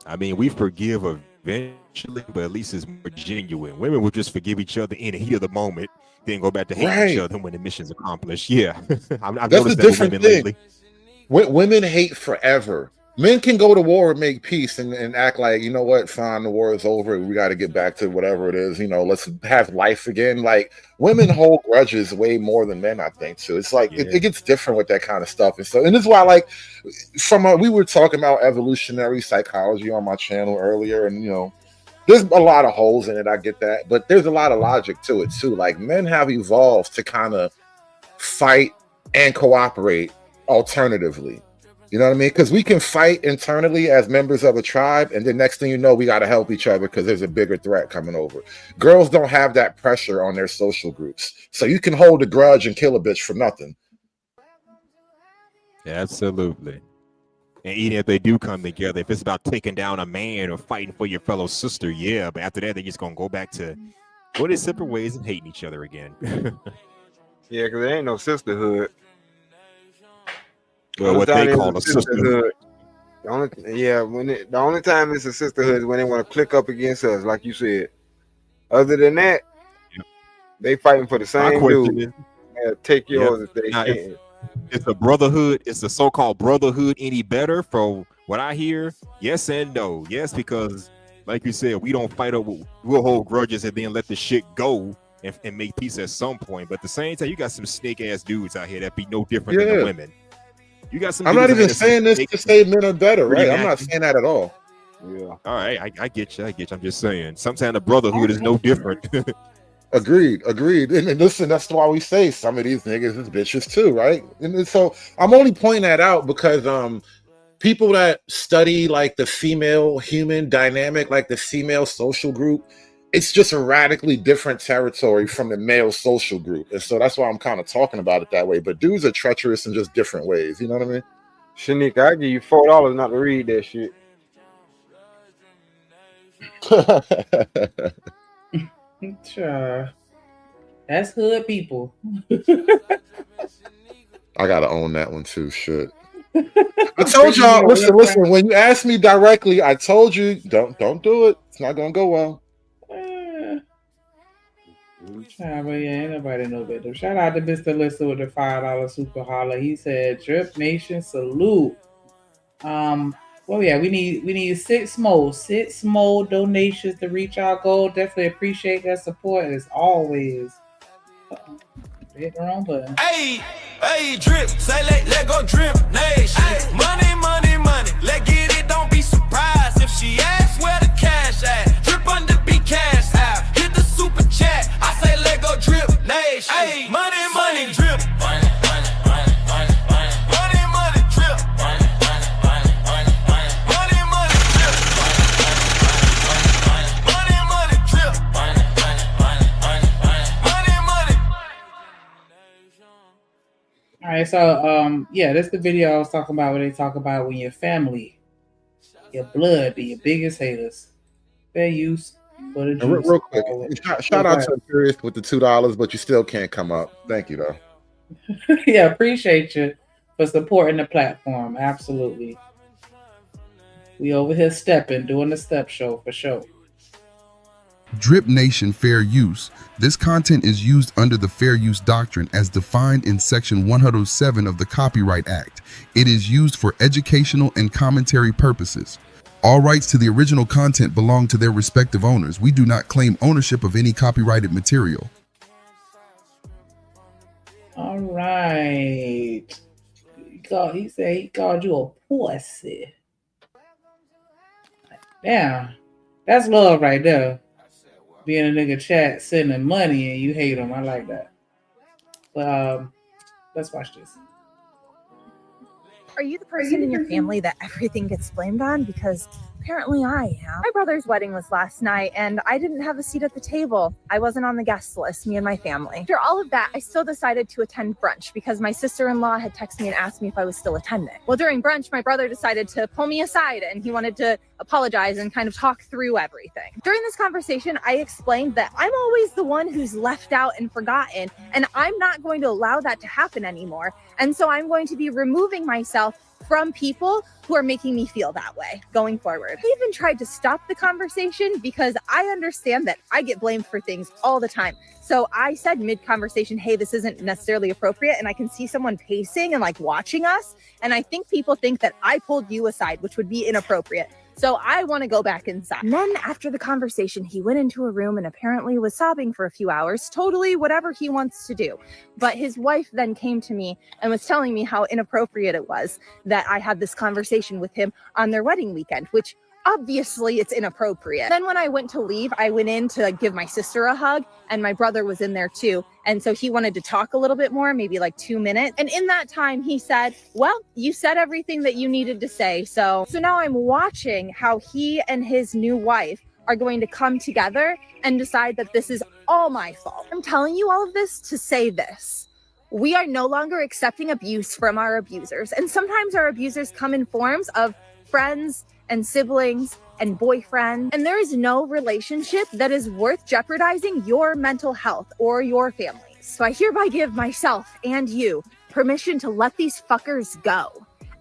I mean, we forgive eventually, but at least it's more genuine. Women will just forgive each other in the heat of the moment, then go back to hate each other when the mission's accomplished. Yeah, I've That's noticed a that with different women thing. lately. Women hate forever. Men can go to war and make peace and act like, you know what, fine, the war is over. We got to get back to whatever it is. Let's have life again. Like, women hold grudges way more than men, I think, too. It's like, it gets different with that kind of stuff. And this is why, like, we were talking about evolutionary psychology on my channel earlier. And, there's a lot of holes in it. I get that. But there's a lot of logic to it, too. Like, men have evolved to kind of fight and cooperate alternatively. You know what I mean? Because we can fight internally as members of a tribe, and then next thing you know, we got to help each other because there's a bigger threat coming over. Girls don't have that pressure on their social groups. So you can hold a grudge and kill a bitch for nothing. Absolutely. And even if they do come together, if it's about taking down a man or fighting for your fellow sister, yeah. But after that, they're just going to go back to go their separate ways and hating each other again. Yeah, because there ain't no sisterhood. Well, what they call a sisterhood. The only time it's a sisterhood is when they want to click up against us, like you said. Other than that, they fighting for the same dude. Take yours if they can. It's a brotherhood. It's a so-called brotherhood any better from what I hear? Yes and no. Yes, because like you said, we don't fight over. We'll hold grudges and then let the shit go and make peace at some point. But at the same time, you got some snake ass dudes out here that be no different than the women. You got some. I'm not even saying this to say men are better, right? I'm not saying that at all. Yeah. All right, I get you. I'm just saying. Sometimes the brotherhood is no different. Agreed. And listen, that's why we say some of these niggas is bitches too, right? And so I'm only pointing that out because people that study like the female human dynamic, like the female social group, it's just a radically different territory from the male social group. And so that's why I'm kind of talking about it that way. But dudes are treacherous in just different ways. You know what I mean? Shanika, I'll give you $4 not to read that shit. Sure. That's hood people. I gotta own that one too. Shit. I told y'all, listen, when you asked me directly, I told you don't do it. It's not gonna go well. But yeah, ain't nobody know better. Shout out to Mr. Lister with the $5 super holler. He said, "Drip Nation salute." Well, yeah, we need six more donations to reach our goal. Definitely appreciate that support as always. Hit the wrong button. Hey, drip, say let go drip nation. Money, money, money, let get it, don't be surprised if she asks where the cash at. Drip under be cash out, hit the super chat, I say let go drip nation. Hey, money, money, drip. Money, money, money, money, money. Money, money, drip. Money, money, money, money, money. Money, money, drip. Money, money, drip. Money, money, money, money, money. Money, money. All right, so yeah, that's the video I was talking about where they talk about when your family, your blood, be your biggest haters. Fair use for the And juice. real quick, shout out to Imperious with the $2, but you still can't come up. Thank you though. Yeah, appreciate you for supporting the platform. Absolutely. We over here stepping, doing the step show for sure. Drip Nation Fair Use. This content is used under the Fair Use Doctrine as defined in Section 107 of the Copyright Act. It is used for educational and commentary purposes. All rights to the original content belong to their respective owners. We do not claim ownership of any copyrighted material. All right. He said he called you a pussy. Damn. That's love right there. Being a nigga chat, sending money, and you hate him. I like that. But let's watch this. Are you the person in your family that everything gets blamed on? Because apparently I am. My brother's wedding was last night and I didn't have a seat at the table. I wasn't on the guest list, me and my family. After all of that, I still decided to attend brunch because my sister-in-law had texted me and asked me if I was still attending. Well, during brunch, my brother decided to pull me aside and he wanted to apologize and kind of talk through everything. During this conversation, I explained that I'm always the one who's left out and forgotten, and I'm not going to allow that to happen anymore. And so I'm going to be removing myself from people who are making me feel that way going forward. I even tried to stop the conversation because I understand that I get blamed for things all the time. So I said mid-conversation, hey, this isn't necessarily appropriate. And I can see someone pacing and like watching us. And I think people think that I pulled you aside, which would be inappropriate. So I want to go back inside. And then after the conversation, he went into a room and apparently was sobbing for a few hours, totally whatever he wants to do. But his wife then came to me and was telling me how inappropriate it was that I had this conversation with him on their wedding weekend, which obviously it's inappropriate. Then when I went to leave, I went in to give my sister a hug and my brother was in there too. And so he wanted to talk a little bit more, maybe like 2 minutes. And in that time he said, well, you said everything that you needed to say. So now I'm watching how he and his new wife are going to come together and decide that this is all my fault. I'm telling you all of this to say this. We are no longer accepting abuse from our abusers. And sometimes our abusers come in forms of friends and siblings and boyfriends. And there is no relationship that is worth jeopardizing your mental health or your family's. So I hereby give myself and you permission to let these fuckers go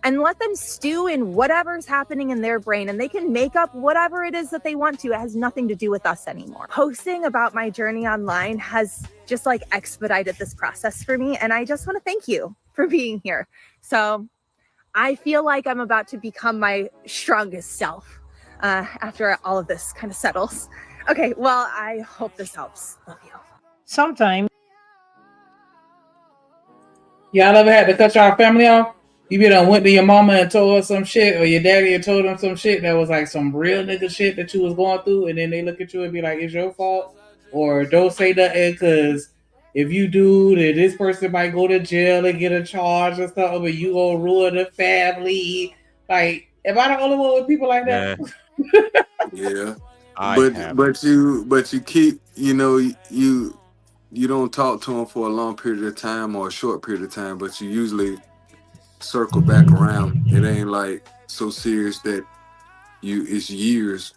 and let them stew in whatever's happening in their brain, and they can make up whatever it is that they want to. It has nothing to do with us anymore. Posting about my journey online has just like expedited this process for me. And I just want to thank you for being here. So I feel like I'm about to become my strongest self after all of this kind of settles. Okay, well, I hope this helps. Love you. Sometimes. Y'all ever had to cut y'all family off? You be done went to your mama and told her some shit, or your daddy and told them some shit that was like some real nigga shit that you was going through, and then they look at you and be like, it's your fault? Or don't say nothing because if you do, then this person might go to jail and get a charge or something, but you gonna ruin the family. Like, am I the only one with people like that? Yeah. But you keep, you don't talk to them for a long period of time or a short period of time, but you usually circle back around. It ain't like so serious that it's years.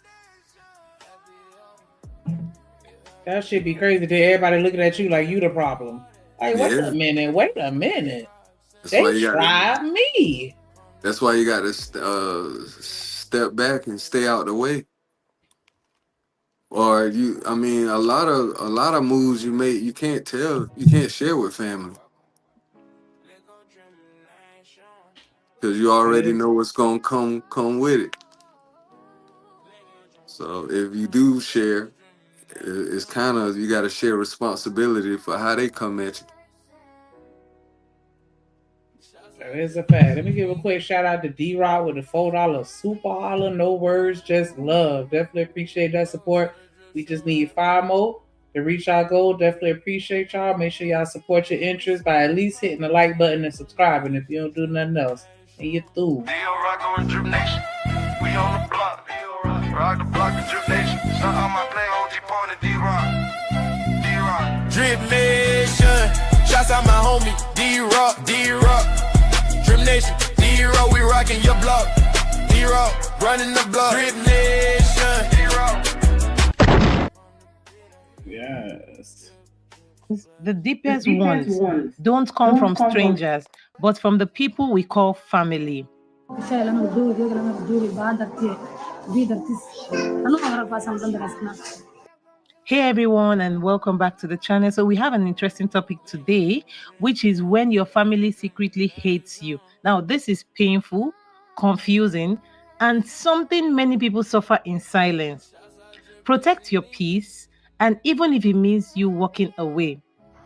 That should be crazy to everybody looking at you like you the problem. Like, wait a minute. They tried me. That's why you got to step back and stay out the way. Or I mean, a lot of moves you make, you can't share with family because you already know what's gonna come with it. So if you do share, it's kind of, you got to share responsibility for how they come at you. It's a fact. Let me give a quick shout out to D-Rock with the $4 super holler. No words, just love. Definitely appreciate that support. We just need 5 more to reach our goal. Definitely appreciate y'all. Make sure y'all support your interests by at least hitting the like button and subscribing if you don't do nothing else. And you through. We on the block, rock the block of Drip Nation. Shout out my play OG Point and D-Rock. Drip Nation. Shouts out my homie D-Rock. Drip Nation. D-Rock, we rockin' your block. D-Rock, running the block. Drip Nation. D-Rock. Yes. The deepest ones don't come from strangers, but from the people we call family. Hey everyone, and welcome back to the channel. So we have an interesting topic today, which is when your family secretly hates you. Now, this is painful, confusing, and something many people suffer in silence. Protect your peace, and even if it means you walking away.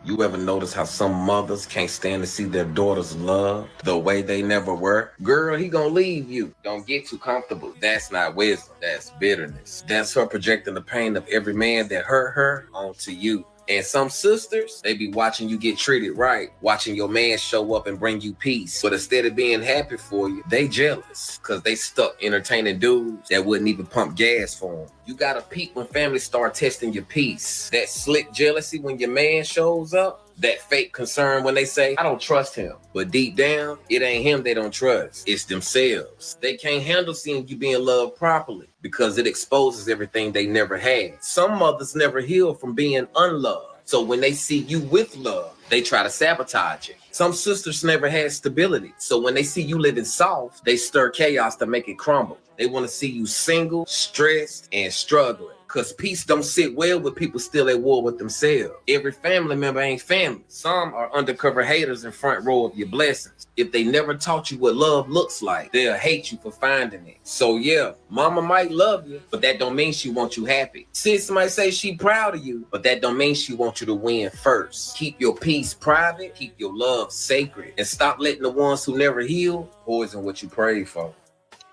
You ever notice how some mothers can't stand to see their daughters loved the way they never were? Girl, he gonna leave you. Don't get too comfortable. That's not wisdom. That's bitterness. That's her projecting the pain of every man that hurt her onto you. And some sisters, they be watching you get treated right, watching your man show up and bring you peace. But instead of being happy for you, they jealous because they stuck entertaining dudes that wouldn't even pump gas for them. You gotta peep when families start testing your peace. That slick jealousy when your man shows up. That fake concern when they say, I don't trust him. But deep down, it ain't him they don't trust. It's themselves. They can't handle seeing you being loved properly because it exposes everything they never had. Some mothers never heal from being unloved. So when they see you with love, they try to sabotage it. Some sisters never had stability. So when they see you living soft, they stir chaos to make it crumble. They want to see you single, stressed, and struggling. Because peace don't sit well with people still at war with themselves. Every family member ain't family. Some are undercover haters in front row of your blessings. If they never taught you what love looks like, they'll hate you for finding it. So yeah, mama might love you, but that don't mean she wants you happy. Sis might say she proud of you, but that don't mean she wants you to win first. Keep your peace private, keep your love sacred, and stop letting the ones who never heal poison what you prayed for.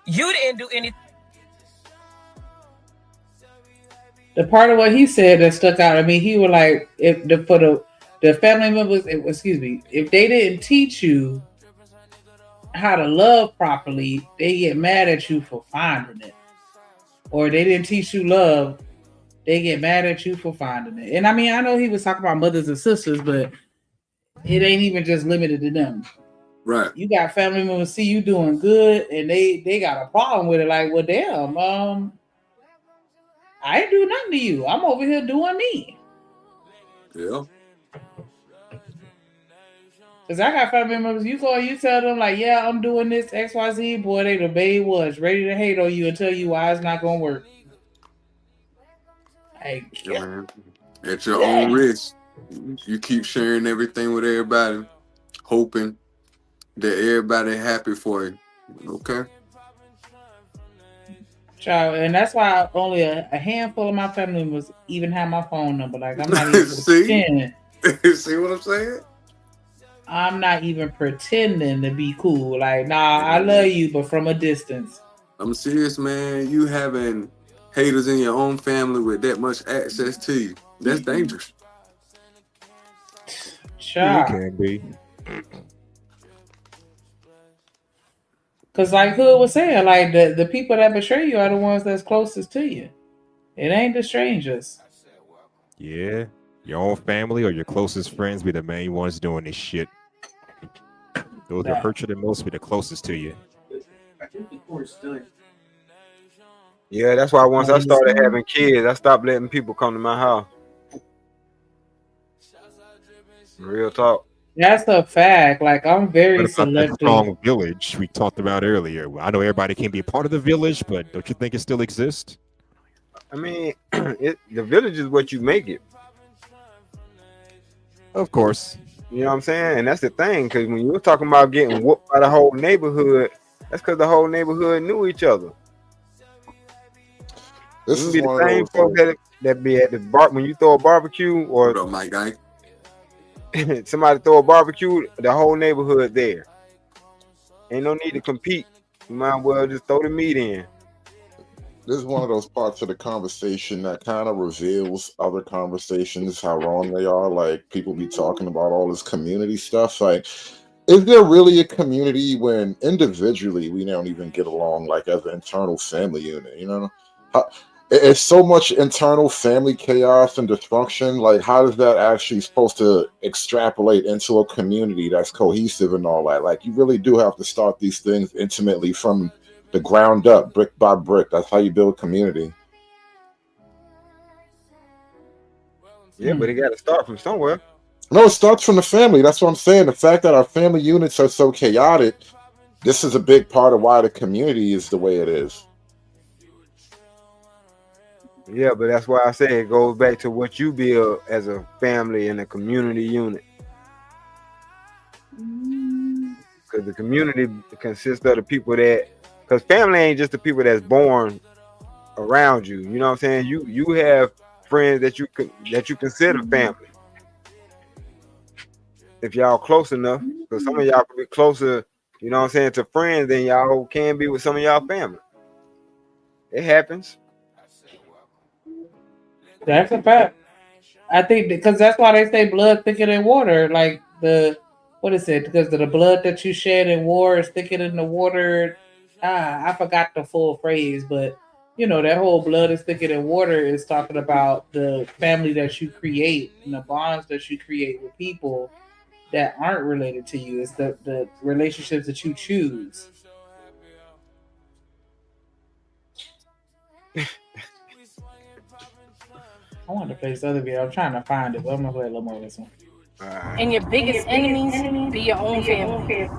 You didn't do anything. The part of what he said that stuck out, I mean, he was like, if the family members, if they didn't teach you how to love properly, they get mad at you for finding it. Or they didn't teach you love, they get mad at you for finding it. And I mean, I know he was talking about mothers and sisters, but it ain't even just limited to them. Right. You got family members see you doing good and they got a problem with it. Like, well, damn, I ain't do nothing to you. I'm over here doing me. Yeah. Because I got family members, you go and you tell them, like, yeah, I'm doing this, XYZ, boy, they the babe was ready to hate on you and tell you why it's not going to work. Like, yeah. At your own risk. You keep sharing everything with everybody, hoping that everybody happy for you. Okay? Child, and that's why only a handful of my family members even have my phone number. Like, I'm not even pretending. See what I'm saying? I'm not even pretending to be cool. Like, nah, I love you, but from a distance. I'm serious, man. You having haters in your own family with that much access to you, that's dangerous. Child. It can be. Because like Hood was saying, like the people that betray you are the ones that's closest to you. It ain't the strangers. Yeah. Your own family or your closest friends be the main ones doing this shit. Those that hurt you the most be the closest to you. Yeah, that's why once I started having kids, I stopped letting people come to my house. Real talk. That's a fact. Like, I'm very selective. Strong village we talked about earlier. I know everybody can't be a part of the village, but don't you think it still exists? I mean, the village is what you make it. Of course. You know what I'm saying? And that's the thing, because when you were talking about getting whooped by the whole neighborhood, that's because the whole neighborhood knew each other. This It is be the one of same those folks that be at the bar when you throw a barbecue or my guy. somebody throw a barbecue, the whole neighborhood there. Ain't no need to compete. You might as well just throw the meat in. This is one of those parts of the conversation that kind of reveals other conversations, how wrong they are. Like people be talking about all this community stuff. Like, is there really a community when individually we don't even get along, like as an internal family unit? You know, it's so much internal family chaos and dysfunction. Like, how is that actually supposed to extrapolate into a community that's cohesive and all that? Like, you really do have to start these things intimately from the ground up, brick by brick. That's how you build community. Yeah, but it got to start from somewhere. No, it starts from the family. That's what I'm saying. The fact that our family units are so chaotic, this is a big part of why the community is the way it is. Yeah, but that's why I say it goes back to what you build as a family and a community unit. Because the community consists of the people that, because family ain't just the people that's born around you. You know what I'm saying? You have friends that you consider family. If y'all close enough, because some of y'all can be closer, you know what I'm saying, to friends than y'all can be with some of y'all family. It happens. That's a fact. I think because that's why they say blood thicker than water. Like what is it? Because the blood that you shed in war is thicker than the water. I forgot the full phrase, but you know that whole blood is thicker than water is talking about the family that you create and the bonds that you create with people that aren't related to you. It's the relationships that you choose. I want to play this other video. I'm trying to find it, but I'm gonna play a little more of this one. And your biggest enemies be your own family.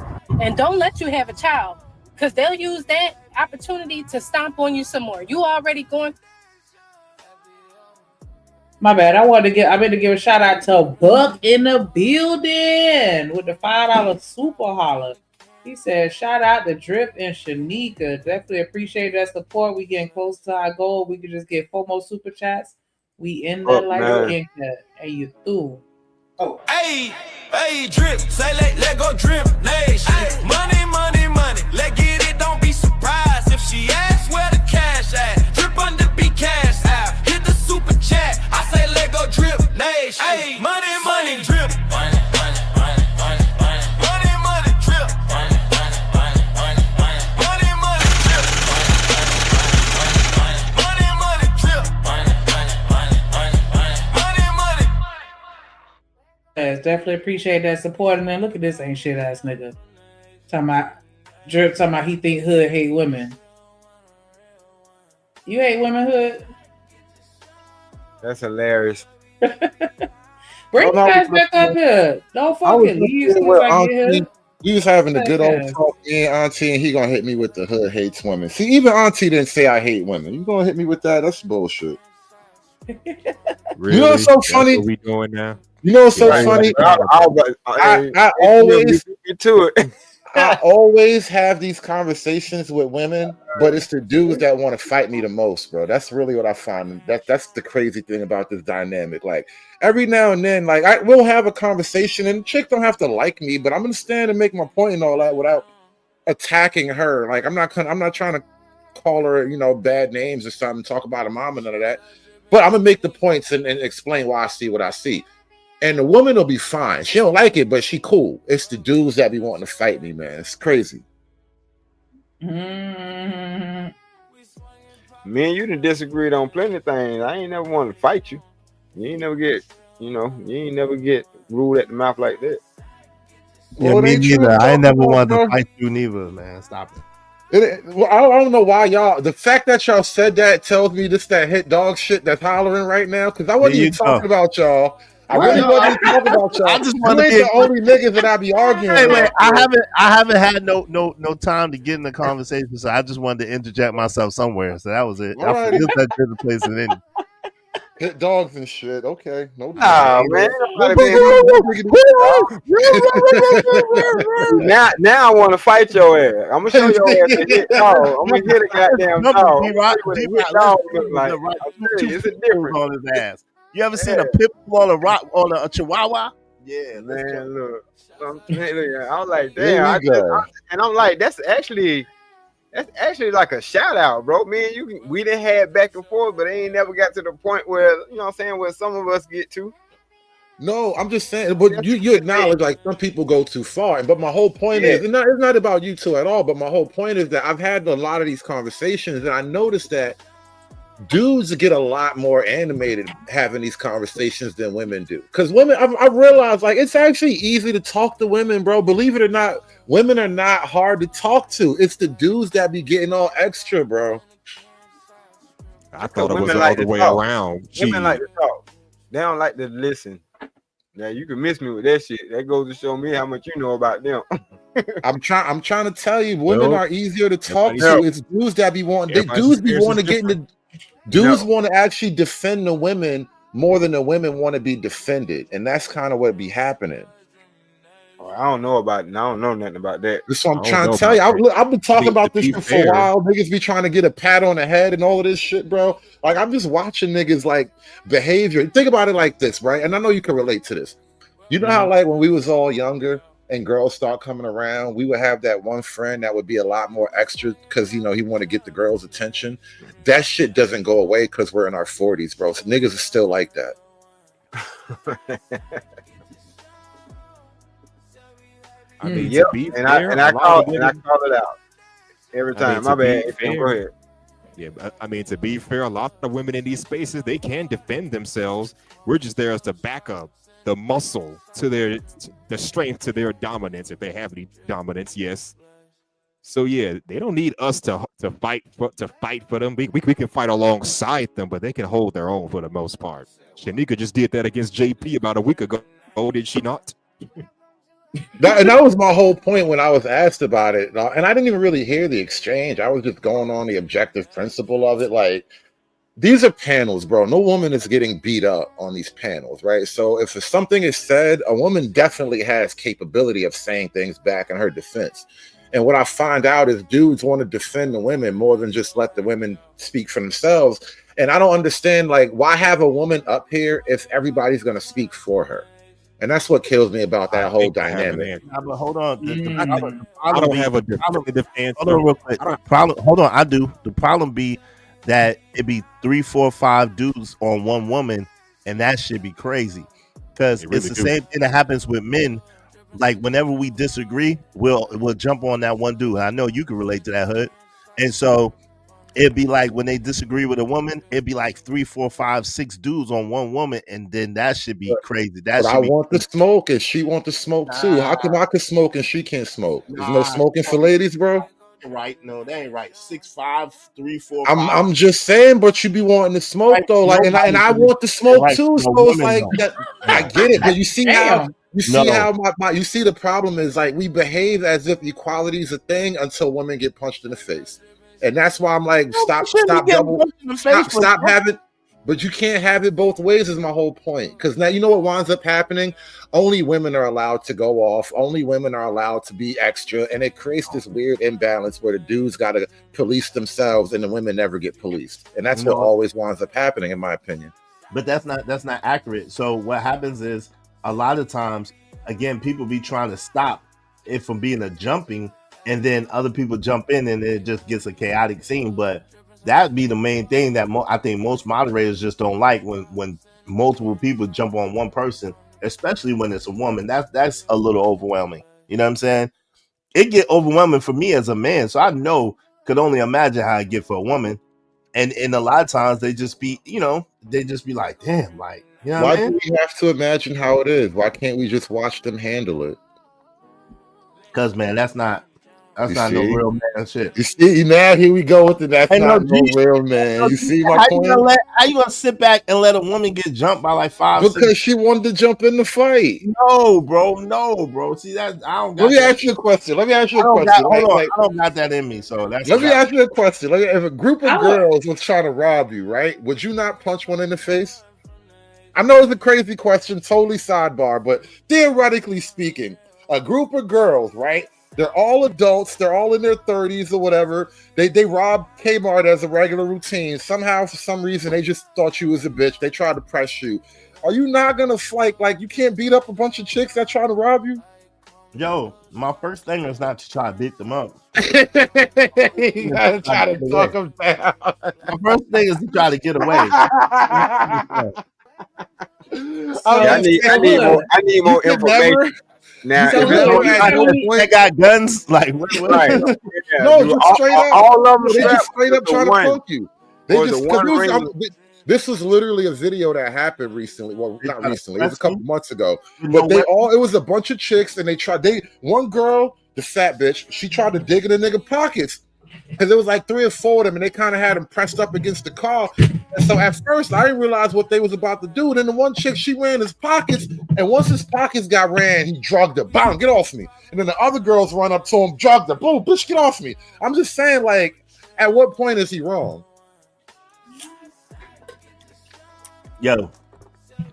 And don't let you have a child, because they'll use that opportunity to stomp on you some more. You already going. My bad. I meant to give a shout out to Buck in the building with the $5 super holler. He said, shout out to Drip and Shanika. Definitely appreciate that support. We getting close to our goal. We could just get 4 more super chats. We in there like a ink that. Hey, you through. Oh, hey, Drip. Say let go Drip Nation. Money, money, money. Let get it. Don't be surprised if she asks where the cash at. Drip under be cash out. Hit the super chat. I say let go Drip Nation. Hey, money, money, Drip. Money, money, money, money, money. Money, money, Drip. Money, money, money, money, money. Money, money, Drip. Money, money, Drip. Money, money, money, money, money. Money, money. Yes, definitely appreciate that support. And then look at this ain't shit ass nigga. Talking about he think Hood hate women. You hate women, Hood? That's hilarious. Bring you guys back up here. Don't fucking leave as soon as I get here. You was having a good old talk, me and Auntie, and he gonna hit me with the Hood hates women. See, even Auntie didn't say I hate women. You gonna hit me with that? That's bullshit. Really? You know what's so That's funny? what we doing now? You know what's so funny? I always get to it. I always have these conversations with women, but it's the dudes that want to fight me the most, bro. That's really what I find. That's the crazy thing about this dynamic. Like every now and then, like I will have a conversation, and the chick don't have to like me, but I'm gonna stand and make my point and all that without attacking her. Like I'm not trying to call her, bad names or something, talk about her mom and none of that. But I'm gonna make the points and explain why I see what I see. And the woman will be fine. She don't like it, but she cool. It's the dudes that be wanting to fight me, man. It's crazy. Me and you done disagreed on plenty of things. I ain't never want to fight you. You ain't never get ruled at the mouth like that. Yeah, me neither. I ain't never wanted to fight you neither, man. Stop it. Well, I don't know why y'all. The fact that y'all said that tells me this that hit dog shit that's hollering right now. Because I wasn't even talking about y'all. I really wasn't talking about y'all. I just You want to ain't be the only niggas that I be arguing. Wait, with. I haven't had no time to get in the conversation, so I just wanted to interject myself somewhere. So that was it. I Alrighty. forget that there's a place in any. Hit dogs and shit. Okay, no Nah, man. Now I want to fight your ass. I'm gonna show your ass a hit dog. I'm gonna hit a goddamn dog. It's a difference on his ass. You ever seen a pit bull on a rock on a chihuahua? Yeah, man. Look, I'm like, Here damn. we go. And I'm like, that's actually like a shout out, bro. Me and you, we done had back and forth, but they ain't never got to the point where, you know what I'm saying, where some of us get to. No, I'm just saying, but you acknowledge like some people go too far. But my whole point is, it's not about you two at all. But my whole point is that I've had a lot of these conversations, and I noticed that dudes get a lot more animated having these conversations than women do. Because women, I realized like it's actually easy to talk to women, bro. Believe it or not, women are not hard to talk to. It's the dudes that be getting all extra, bro. I thought it was the other way around. Women like to talk. They don't like to listen. Now you can miss me with that shit. That goes to show me how much you know about them. I'm trying to tell you, women are easier to talk to. It's dudes that be wanting. Dudes be wanting to get into. Dudes want to actually defend the women more than the women want to be defended, and that's kind of what be happening. I don't know about it. I don't know nothing about that. That's what I'm trying to tell you. I've been talking about this shit for a while. Niggas be trying to get a pat on the head and all of this shit, bro. Like I'm just watching niggas like behavior. Think about it like this, right? And I know you can relate to this. You know how like when we was all younger and girls start coming around, we would have that one friend that would be a lot more extra because, you know, he want to get the girls' attention. That shit doesn't go away because we're in our 40s, bro. So niggas are still like that. I mean, yep. to be And fair, I call it out every time. My bad. Go ahead. Yeah, I mean, to be fair, a lot of women in these spaces, they can defend themselves. We're just there as the backup, the muscle to the strength to their dominance, if they have any dominance. Yes. So yeah, they don't need us to fight for them. We can fight alongside them, but they can hold their own for the most part. Shanika just did that against JP about a week ago. Oh, did she not? That was my whole point when I was asked about it, and I didn't even really hear the exchange. I was just going on the objective principle of it. Like, these are panels, bro. No woman is getting beat up on these panels, right? So if something is said, a woman definitely has capability of saying things back in her defense. And what I find out is dudes want to defend the women more than just let the women speak for themselves. And I don't understand, like, why have a woman up here if everybody's going to speak for her? And that's what kills me about that whole dynamic. But hold on. I don't have a definitive answer. Hold on real quick. Hold on. I do. The problem be that it be 3, 4, 5 dudes on one woman, and that should be crazy. Because it's the same thing that happens with men. Like whenever we disagree, we'll jump on that one dude. I know you can relate to that, Hood. And so it'd be like when they disagree with a woman, it'd be like 3, 4, 5, 6 dudes on one woman, and then that should be crazy. But I want the smoke, and she want the smoke too. How come I can smoke and she can't smoke? There's no smoking for ladies, bro. Right? No, that ain't right. 6, 5, 3, 4. I'm just saying, but you be wanting to smoke though, like, and I want the smoke too. So it's like that. I get it, but you see how. You see how you see the problem is, like, we behave as if equality is a thing until women get punched in the face, and that's why I'm like, stop having. But you can't have it both ways is my whole point. Because now you know what winds up happening. Only women are allowed to go off. Only women are allowed to be extra, and it creates this weird imbalance where the dudes got to police themselves and the women never get policed, and that's what always winds up happening, in my opinion. But that's not accurate. So what happens is, a lot of times, again, people be trying to stop it from being a jumping, and then other people jump in, and it just gets a chaotic scene. But that'd be the main thing that I think most moderators just don't like, when multiple people jump on one person, especially when it's a woman. That's a little overwhelming. You know what I'm saying? It get overwhelming for me as a man, so I could only imagine how it get for a woman. And a lot of times they just be like, damn, like. You know Why do we have to imagine how it is? Why can't we just watch them handle it? Because, man, that's not That's You not no see? real man shit. You see, now here we go with the that's Ain't not no G. real man. You see my How point? you gonna sit back and let a woman get jumped by like 5, 6? Because she wanted to jump in the fight. No, bro. See that I don't got. Let me that. ask you a question. Let me ask you I a don't question. got. Hold on. Like, I don't got that in me. So that's. let me that. ask you a question. If a group of girls was trying to rob you, right? Would you not punch one in the face? I know it's a crazy question, totally sidebar, but theoretically speaking, a group of girls, right? They're all adults. They're all in their 30s or whatever. They robbed Kmart as a regular routine. Somehow, for some reason, they just thought you was a bitch. They tried to press you. Are you not gonna fight? Like, you can't beat up a bunch of chicks that try to rob you? Yo, my first thing is not to try to beat them up. You gotta try to talk them down. My first thing is to try to get away. I need more information. Now, So if it's they got guns, like what? Right. Yeah, No, you- just all- straight up. all of them They just strapped straight to up the trying to one. punk you. They Or just the one ring. this was literally a video that happened recently. Well, not recently. It was a couple months ago. You But know it was a bunch of chicks, and one girl, the fat bitch, she tried to dig in the nigga pockets. Because there was like 3 or 4 of them, and they kind of had them pressed up against the car. And so at first, I didn't realize what they was about to do. Then the one chick, she ran his pockets, and once his pockets got ran, he drugged her. Bam, get off me. And then the other girls run up to him, drugged her. Boom, bitch, get off me. I'm just saying, like, at what point is he wrong? Yo,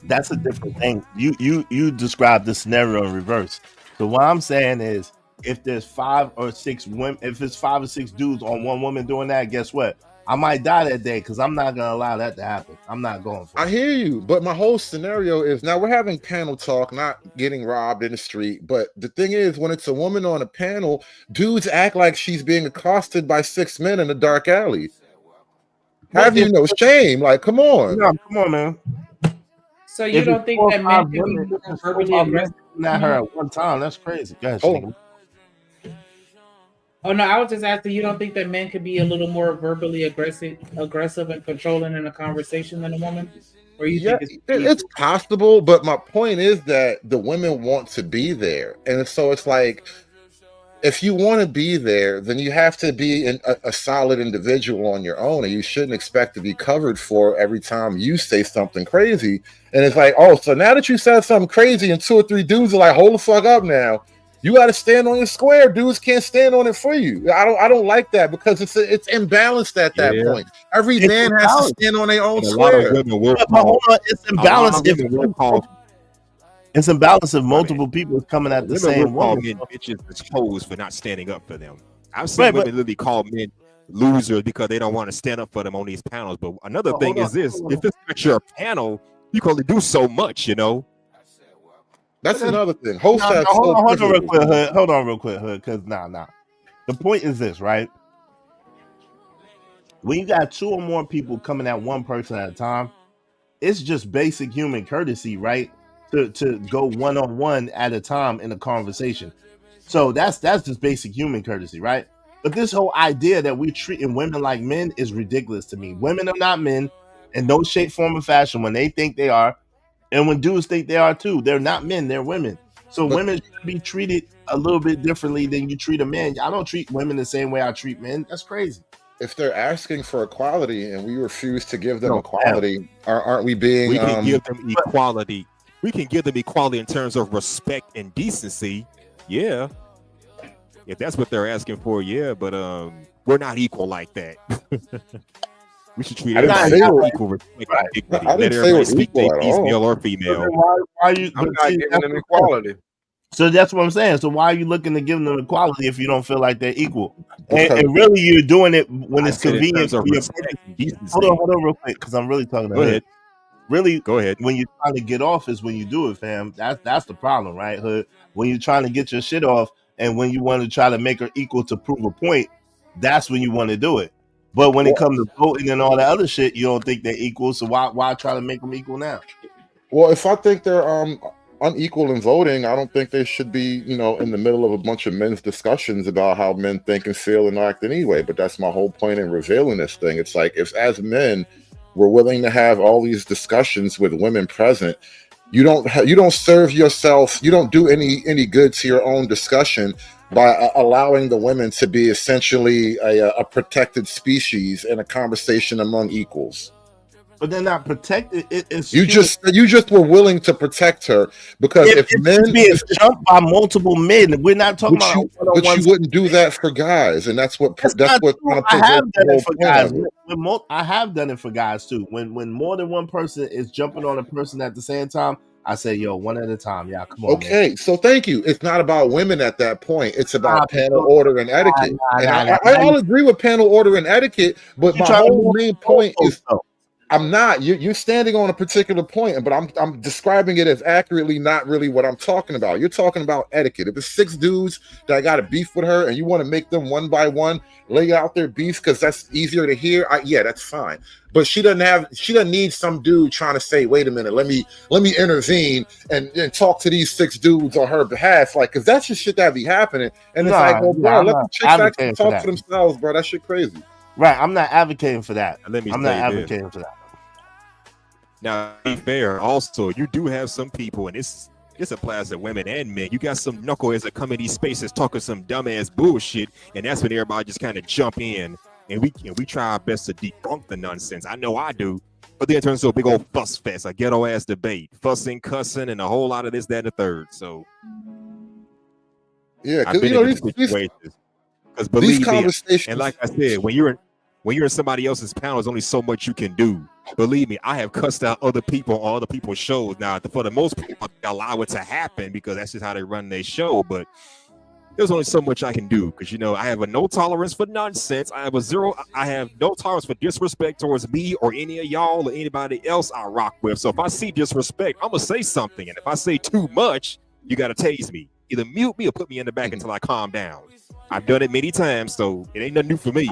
that's a different thing. You described the scenario in reverse. So what I'm saying is, if there's 5 or 6 women, if it's 5 or 6 dudes on one woman doing that, guess what? I might die that day because I'm not gonna allow that to happen. I'm not going for it. I hear you, but my whole scenario is now we're having panel talk, not getting robbed in the street. But the thing is, when it's a woman on a panel, dudes act like she's being accosted by 6 men in a dark alley. Have you no shame? Like, come on. No, come on, man. So you don't think that men can be more verbally aggressive? Not her at one time. That's crazy. Go ahead, Oh. Oh no, I was just asking. You don't think that men could be a little more verbally aggressive and controlling in a conversation than a woman? Or you Yeah, think it's possible, but my point is that the women want to be there, and so it's like, if you want to be there, then you have to be a solid individual on your own, and you shouldn't expect to be covered for every time you say something crazy. And it's like, oh, so now that you said something crazy, and 2 or 3 dudes are like, hold the fuck up now. You got to stand on your square. Dudes can't stand on it for you. I don't like that because it's imbalanced at that point. Every man has to stand on their own And a lot of square. women will But hold on, it's a lot imbalanced. of women will call It's imbalanced if multiple people is coming at the women same will call woman. men bitches as hoes for not standing up for them. I've seen Right, women literally call men losers because they don't want to stand up for them on these panels. But another thing is this: if it's not your panel, you can only do so much, you know. That's another thing. Host has Hold on real privilege. quick, Hood. Hold on real quick, Hood, because nah. The point is this, right? When you got 2 or more people coming at one person at a time, it's just basic human courtesy, right? To go one-on-one at a time in a conversation. So that's just basic human courtesy, right? But this whole idea that we're treating women like men is ridiculous to me. Women are not men in no shape, form, or fashion when they think they are. And when dudes think they are too, they're not men, they're women. So women should be treated a little bit differently than you treat a man. I don't treat women the same way I treat men. That's crazy. If they're asking for equality and we refuse to give them equality, aren't we being? We can give them equality. We can give them equality in terms of respect and decency. Yeah, if that's what they're asking for, yeah. But we're not equal like that. We should treat everybody with equal respect and dignity. Let everybody speak their piece, male or female. Why are you? I'm not giving them equality. So that's what I'm saying. So why are you looking to give them equality if you don't feel like they're equal? Okay. And really, you're doing it when I it's said in convenient. terms of For your respect and decency. hold on, real quick, because I'm really talking. Go ahead. Really, go ahead. When you're trying to get off is when you do it, fam. That's the problem, right, Hood? When you're trying to get your shit off, and when you want to try to make her equal to prove a point, that's when you want to do it. But when it comes to voting and all that other shit, you don't think they're equal. So why try to make them equal now? Well, if I think they're unequal in voting, I don't think they should be, in the middle of a bunch of men's discussions about how men think and feel and act anyway. But that's my whole point in revealing this thing. It's like, if as men we're willing to have all these discussions with women present, you don't serve yourself, you don't do any good to your own discussion by allowing the women to be essentially a protected species in a conversation among equals. But they're not protected. It's You just were willing to protect her because if men it's being jumped by multiple men, we're not talking about but you wouldn't do that for guys, and that's what kind of I have done it for guys. I have done it for guys too. When more than one person is jumping on a person at the same time, I say, yo, one at a time. Yeah, come on. Okay, man. so thank you. It's not about women at that point. It's about panel order and etiquette. I'll agree with panel order and etiquette, but my whole main point is I'm not. You're standing on a particular point, but I'm describing it as accurately not really what I'm talking about. You're talking about etiquette. If it's 6 dudes that got a beef with her and you want to make them one by one lay out their beefs because that's easier to hear, yeah, that's fine. But she doesn't need some dude trying to say, wait a minute, let me intervene and talk to these 6 dudes on her behalf, like, because that's just shit that be happening. And it's like, well, bro, let the chicks actually talk for themselves, bro. That shit crazy. Right, I'm not advocating for that. Let me I'm say not advocating for that. Now, to be fair, also, you do have some people, and this applies to women and men. You got some knuckleheads that come in these spaces talking some dumbass bullshit, and that's when everybody just kind of jump in, and we try our best to debunk the nonsense. I know I do, but then it turns into a big old fuss fest, a ghetto ass debate, fussing, cussing, and a whole lot of this, that, and the third. So, yeah, I've been in these situations. Because believe me, and like I said, when you're in somebody else's panel, there's only so much you can do. Believe me, I have cussed out other people on other people's shows. Now, for the most part, I allow it to happen because that's just how they run their show. But there's only so much I can do because I have a no tolerance for nonsense. I have no tolerance for disrespect towards me or any of y'all or anybody else I rock with. So if I see disrespect, I'm gonna say something. And if I say too much, you gotta tase me. Either mute me or put me in the back until I calm down. I've done it many times, so it ain't nothing new for me.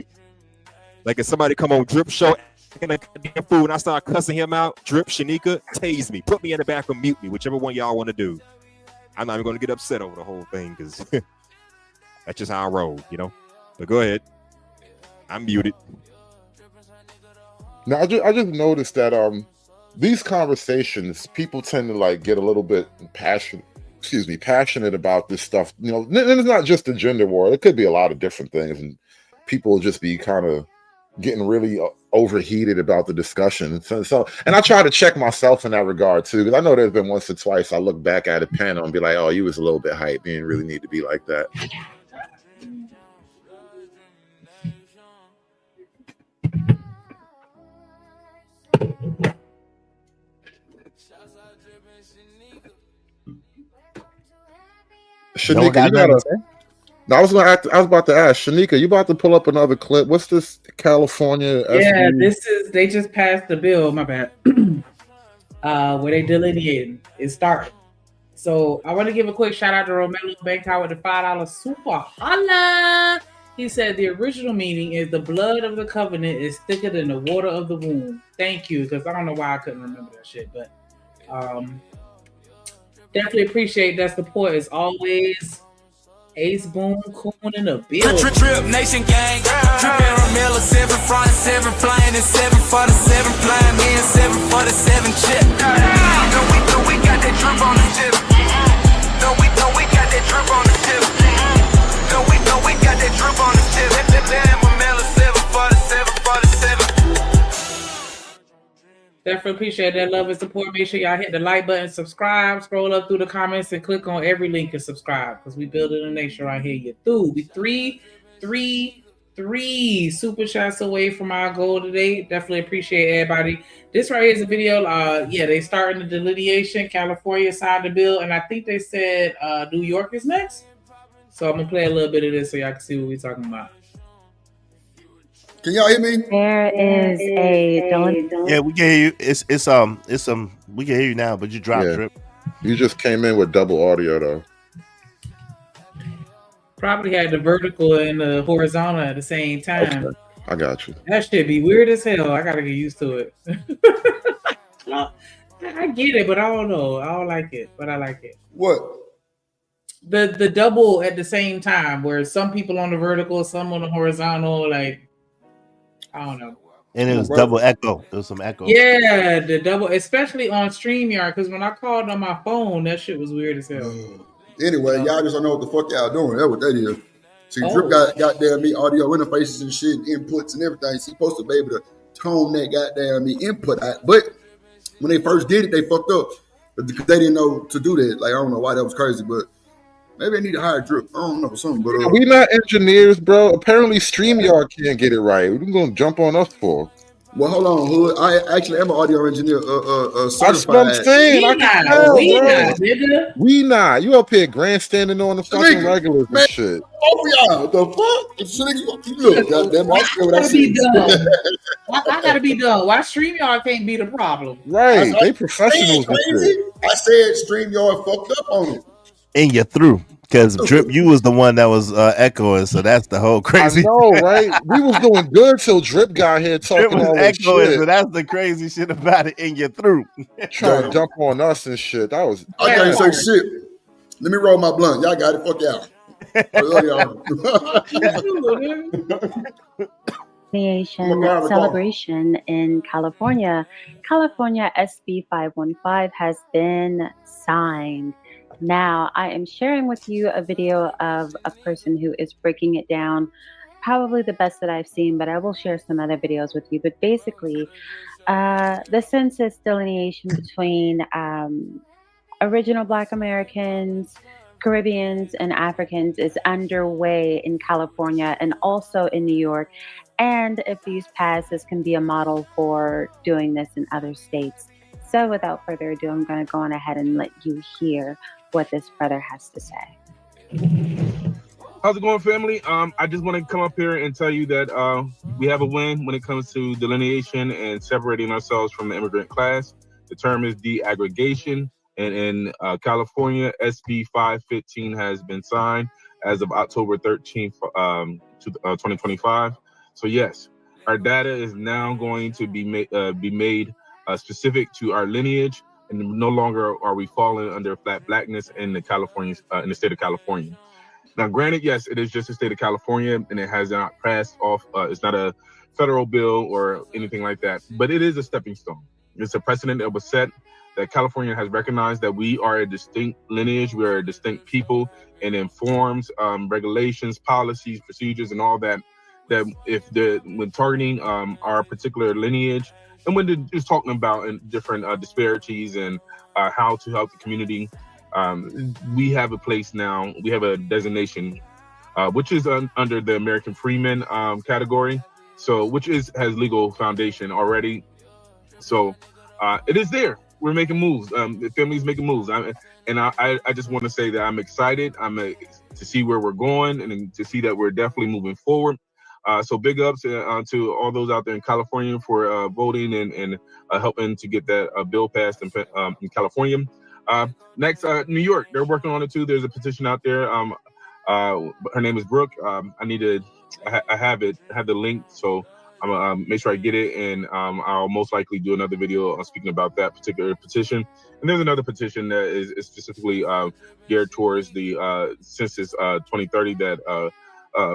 Like if somebody come on Drip Show and a damn fool and I start cussing him out, Drip, Shanika, tase me, put me in the back or mute me, whichever one y'all want to do. I'm not even going to get upset over the whole thing because that's just how I roll, But go ahead, I'm muted. Now I just noticed that these conversations, people tend to like get a little bit passionate about this stuff. And it's not just a gender war; it could be a lot of different things, and people will just be kind of getting really overheated about the discussion. So, and I try to check myself in that regard too, because I know there's been once or twice I look back at a panel and be like, "Oh, you was a little bit hype. You didn't really need to be like that." Shanika, you gotta. No, I was about to ask Shanika. You about to pull up another clip? What's this California? Yeah, they just passed the bill. My bad. Where they delineating it started. So I want to give a quick shout out to Romelo Bankow with the $5 super holla. He said the original meaning is the blood of the covenant is thicker than the water of the womb. Thank you, because I don't know why I couldn't remember that shit, but definitely appreciate that support as always. Ace Boom Coon in the building. Trip Nation gang. Trip Romelo 7 front, 7 flying, and 7 for the 7 flying, me and 7 for the 7 chip. No, we got that drip on the tip. No, we got that drip on the tip. No, we got that drip on the tip. Romelo 7 for the 7 for the 7. Definitely appreciate that love and support. Make sure y'all hit the like button, subscribe, scroll up through the comments, and click on every link and subscribe because we building a nation right here. You through. We three super chats away from our goal today. Definitely appreciate everybody. This right here is a video. They starting the delineation. California signed the bill, and I think they said New York is next. So I'm gonna play a little bit of this so y'all can see what we're talking about. Can y'all hear me? There is a Yeah, we can hear you. It's we can hear you now, but you dropped Drip. You just came in with double audio though. Probably had the vertical and the horizontal at the same time. Okay. I got you. That should be weird as hell. I gotta get used to it. I get it, but I don't know. I don't like it, but I like it. What? The double at the same time, where some people on the vertical, some on the horizontal, like I don't know. And it was double echo. There was some echo. Yeah, the double, especially on StreamYard, because when I called on my phone, that shit was weird as hell. Anyway, y'all just don't know what the fuck y'all doing. That's what that is. See, Oh. Drip got goddamn me audio interfaces and shit, inputs and everything. So he supposed to be able to tone that goddamn me input out. But when they first did it, they fucked up because they didn't know to do that. Like, I don't know why that was crazy, but maybe they need to hire Drip. I don't know, something. But We not engineers, bro. Apparently StreamYard can't get it right. What are you gonna jump on us for? well, hold on, Hood. I actually am an audio engineer, That's what I'm certified. saying. I can tell, We bro. not, nigga. We not. You up here grandstanding on the fucking regulars man, and shit. Both of y'all, what the fuck? It's look, goddamn, I feel what I Gotta be said. done. I gotta be done. Why StreamYard can't be the problem? Right. I They professionals and crazy. shit. I said StreamYard fucked up on it. And you're through. Because Drip, you was the one that was echoing, so that's the whole crazy. I know, right? We was doing good till Drip got here Drip talking was all that echoing, shit. so that's the crazy shit about it. And you're through. Trying to jump on us and shit. That was I can't say shit. Let me roll my blunt. Y'all got it. Fuck y'all. I love y'all. Creation celebration in California. California SB 515 has been signed. Now, I am sharing with you a video of a person who is breaking it down, probably the best that I've seen, but I will share some other videos with you. But basically, the census delineation between original Black Americans, Caribbeans, and Africans is underway in California and also in New York. And if these pass, this can be a model for doing this in other states. So without further ado, I'm going to go on ahead and let you hear what this brother has to say. How's it going, family? I just want to come up here and tell you that we have a win when it comes to delineation and separating ourselves from the immigrant class. The term is deaggregation, and in California, SB 515 has been signed as of October 13th, 2025. So yes, our data is now going to be made specific to our lineage, and no longer are we falling under flat blackness in the state of California. Now, granted, yes, it is just the state of California, and it has not passed off. It's not a federal bill or anything like that, but it is a stepping stone. It's a precedent that was set, that California has recognized that we are a distinct lineage, we are a distinct people, and informs regulations, policies, procedures, and all that. That when targeting our particular lineage, and when just talking about different disparities and how to help the community, we have a place now. We have a designation, which is under the American Freeman category. So, which has legal foundation already. So, it is there. We're making moves. The family's making moves. I just want to say that I'm excited. To see where we're going and to see that we're definitely moving forward. So big ups to all those out there in California for voting and helping to get that bill passed in California. Next, New York, they're working on it too. There's a petition out there. Her name is Brooke. I have the link, so I'm gonna make sure I get it, and I'll most likely do another video speaking about that particular petition. And there's another petition that is specifically geared towards the Census 2030 that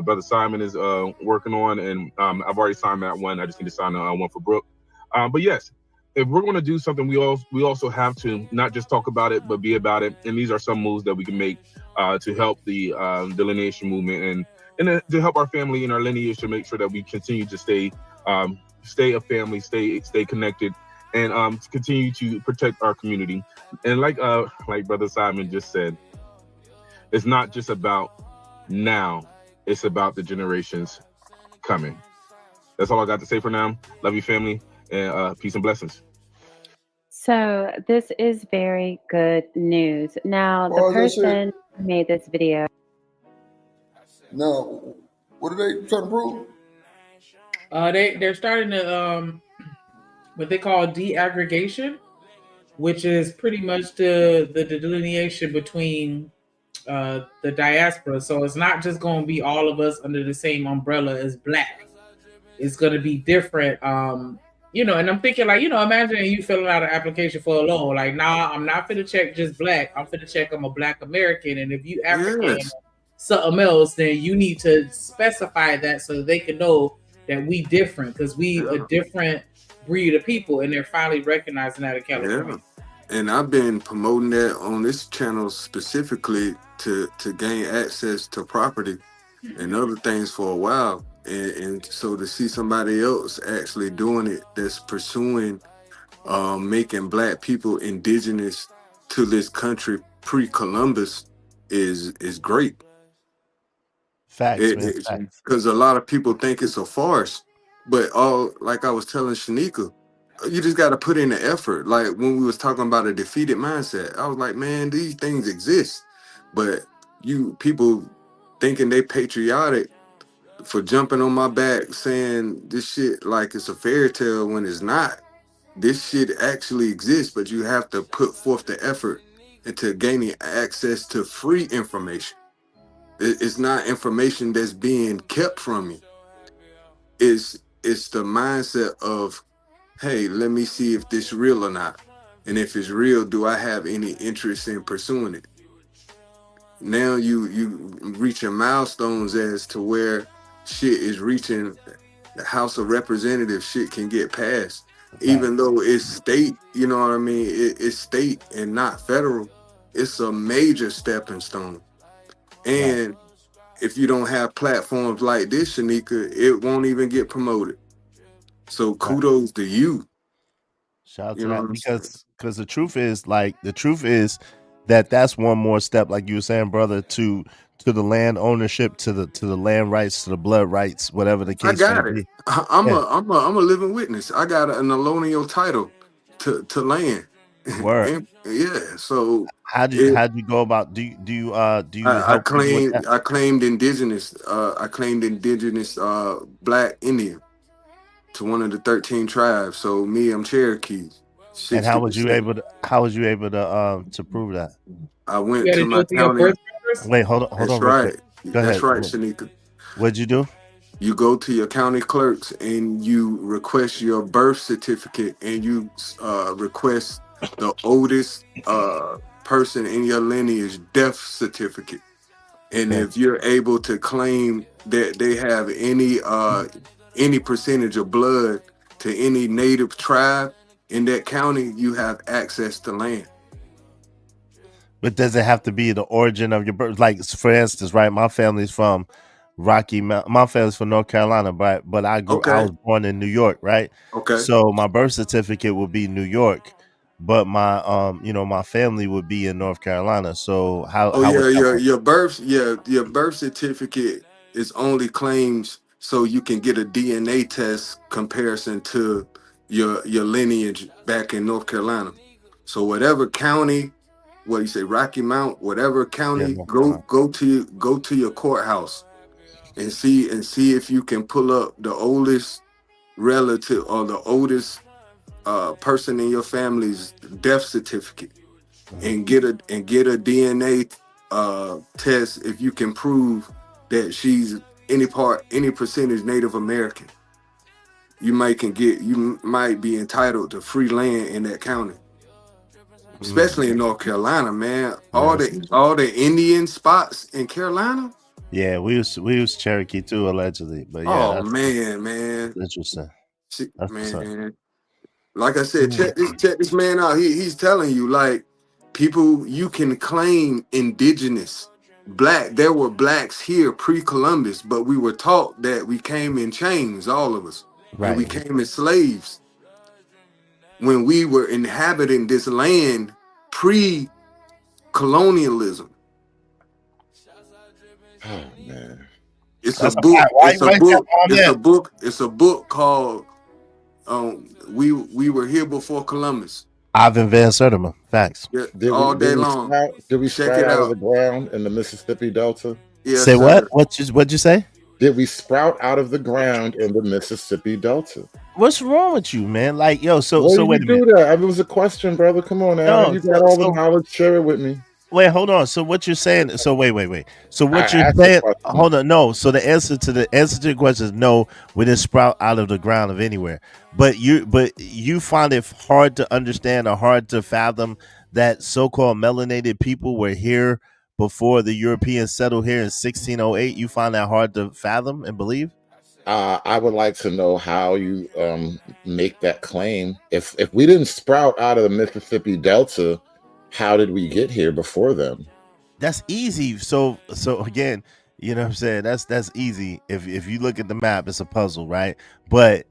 Brother Simon is working on, and I've already signed that one. I just need to sign one for Brooke. But yes, if we're going to do something, we also have to not just talk about it, but be about it. And these are some moves that we can make to help the delineation movement and to help our family and our lineage, to make sure that we continue to stay a family, stay connected, and to continue to protect our community. And like Brother Simon just said, it's not just about now. It's about the generations coming. That's all I got to say for now. Love you, family, and peace and blessings. So this is very good news. Now, the person who made this video. Now, what are they trying to prove? They're starting to what they call deaggregation, which is pretty much the delineation between the diaspora. So it's not just going to be all of us under the same umbrella as Black. It's going to be different. And I'm thinking, imagine you filling out an application for a loan. Like, nah, I'm not finna check just Black. I'm finna check I'm a Black American. And if you African or something else, then you need to specify that so they can know that we different, because we a different breed of people, and they're finally recognizing that in California. And I've been promoting that on this channel specifically to gain access to property and other things for a while. And so to see somebody else actually doing it, that's pursuing making Black people indigenous to this country pre-Columbus is great. Facts, man. Facts. Because a lot of people think it's a farce, but like I was telling Shanika, you just got to put in the effort. Like when we was talking about a defeated mindset, I was like, man, these things exist, but you people thinking they patriotic for jumping on my back saying this shit like it's a fairy tale when it's not. This shit actually exists, but you have to put forth the effort into gaining access to free information. It's not information that's being kept from you. It's the mindset of, hey, let me see if this real or not. And if it's real, do I have any interest in pursuing it? Now you reaching milestones as to where shit is reaching the House of Representatives, shit can get passed. Even though it's state, you know what I mean? It's state and not federal. It's a major stepping stone. And if you don't have platforms like this, Shanika, it won't even get promoted. So kudos to you. Shout out to that, because the truth is that that's one more step, like you were saying, brother, to the land ownership, to the land rights, to the blood rights, whatever the case. I got may it. be. I'm a living witness. I got an allonial title to land. Word. Yeah. So how do you go about? Do you I help people with that? I claimed indigenous. Black Indian to one of the 13 tribes. So me, I'm Cherokee. And how was you able to prove that? I went to my county. Wait, hold on. That's real right. quick. Go That's ahead. right, Shanika. What'd you do? You go to your county clerks and you request your birth certificate, and you request the oldest person in your lineage death certificate. And if you're able to claim that they have any percentage of blood to any native tribe in that county, you have access to land. But does it have to be the origin of your birth? Like, for instance, right? My family's from Rocky Mountain. My family's from North Carolina, but I was born in New York, right? Okay. So my birth certificate would be New York, but my my family would be in North Carolina. So your birth certificate is only claims so you can get a DNA test comparison to your lineage back in North Carolina. So whatever county, what you say, Rocky Mount, whatever county, go to your courthouse and see if you can pull up the oldest relative or the oldest person in your family's death certificate, and get a DNA test if you can prove that she's any percentage Native American. You might be entitled to free land in that county. Especially in North Carolina, man. All the Indian spots in Carolina. Yeah, we was Cherokee too, allegedly. But yeah, man. Interesting. Man. Like I said, check this man out. He's telling you, like, people, you can claim indigenous Black. There were Blacks here pre-Columbus, but we were taught that we came in chains, all of us. Right. And we came as slaves when we were inhabiting this land pre-colonialism. Oh man. It's a book called We Were Here Before Columbus. Ivan Van Sertima. Facts. Yeah, all day long. Did we Check sprout it out of out. the ground in the Mississippi Delta? Yes, Say sir. what? What'd you say? Did we sprout out of the ground in the Mississippi Delta? What's wrong with you, man? Like, yo, Why so did wait a you minute. do that? It was a question, brother. Come on now. No, You got all the knowledge. Share it with me. Wait, hold on. So what you're saying? So wait. So what I you're asked the saying? question. Hold on. No. So the answer to your question is no. We didn't sprout out of the ground of anywhere. But you find it hard to understand or hard to fathom that so-called melanated people were here before the Europeans settled here in 1608. You find that hard to fathom and believe? I would like to know how you make that claim. If we didn't sprout out of the Mississippi Delta, how did we get here before them? That's easy. So again, you know what I'm saying? That's easy. If you look at the map, it's a puzzle, right? But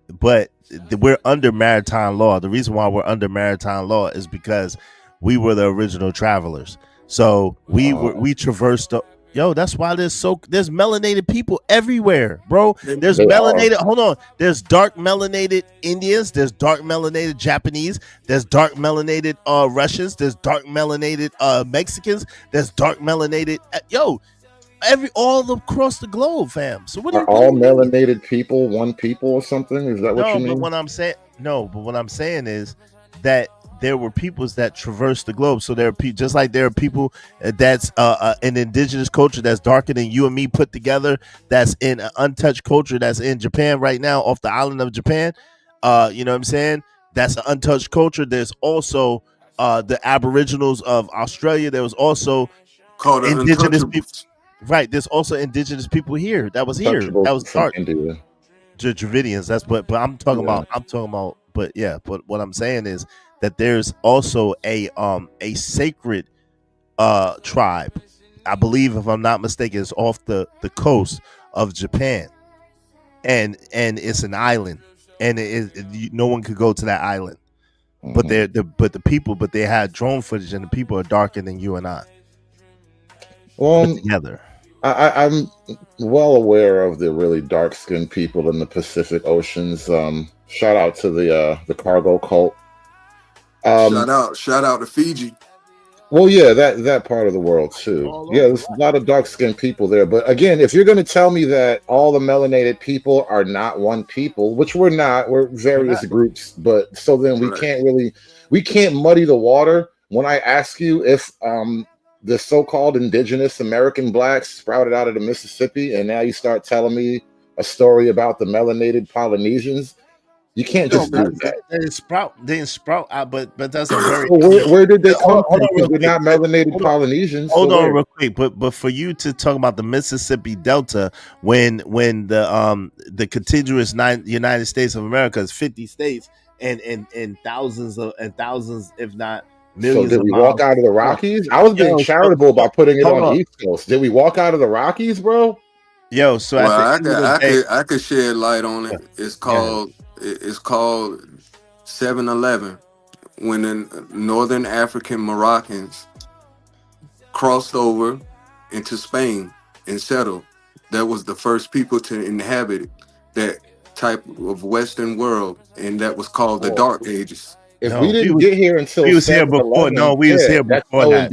we're under maritime law. The reason why we're under maritime law is because we were the original travelers. So we traversed the that's why there's melanated people everywhere, bro. There's melanated, hold on. There's dark melanated Indians, there's dark melanated Japanese, there's dark melanated Russians, there's dark melanated Mexicans, there's dark melanated all across the globe, fam. So what are all melanated people one people or something? Is that what you mean? But what I'm saying is that there were peoples that traversed the globe. So there are just like there are people that's an indigenous culture that's darker than you and me put together. That's in an untouched culture that's in Japan right now, off the island of Japan. You know what I'm saying? That's an untouched culture. There's also the Aboriginals of Australia. There was also called indigenous people. Right. There's also indigenous people here. That was here. That was dark. India. Dravidians. That's but I'm talking about. But yeah. But what I'm saying is that there's also a sacred tribe. I believe, if I'm not mistaken, it's off the coast of Japan, and it's an island, and no one could go to that island. But they had drone footage, and the people are darker than you and I. Well, together. I'm well aware of the really dark-skinned people in the Pacific Oceans. Shout out to the cargo cult. Shout out to Fiji. Well, yeah, that part of the world too. Yeah, there's a lot of dark-skinned people there. But again, if you're going to tell me that all the melanated people are not one people, which we're not, we're various groups. But so then we can't muddy the water. When I ask you if the so-called indigenous American blacks sprouted out of the Mississippi, and now you start telling me a story about the melanated Polynesians, you can't just do that. They didn't sprout out, but that's a very. Well, where did they come from? Because they're not melanated Polynesians. Hold on, real quick. But for you to talk about the Mississippi Delta, when the contiguous United States of America is 50 states and thousands, if not millions. So did we walk out of the Rockies? I was being charitable by putting it on the East Coast. Did we walk out of the Rockies, bro? Yo, so I could shed light on it. It's called 7-Eleven, when the Northern African Moroccans crossed over into Spain and settled. That was the first people to inhabit that type of Western world, and that was called the Dark Ages. If we didn't get here until we was here before. No, we was here before that.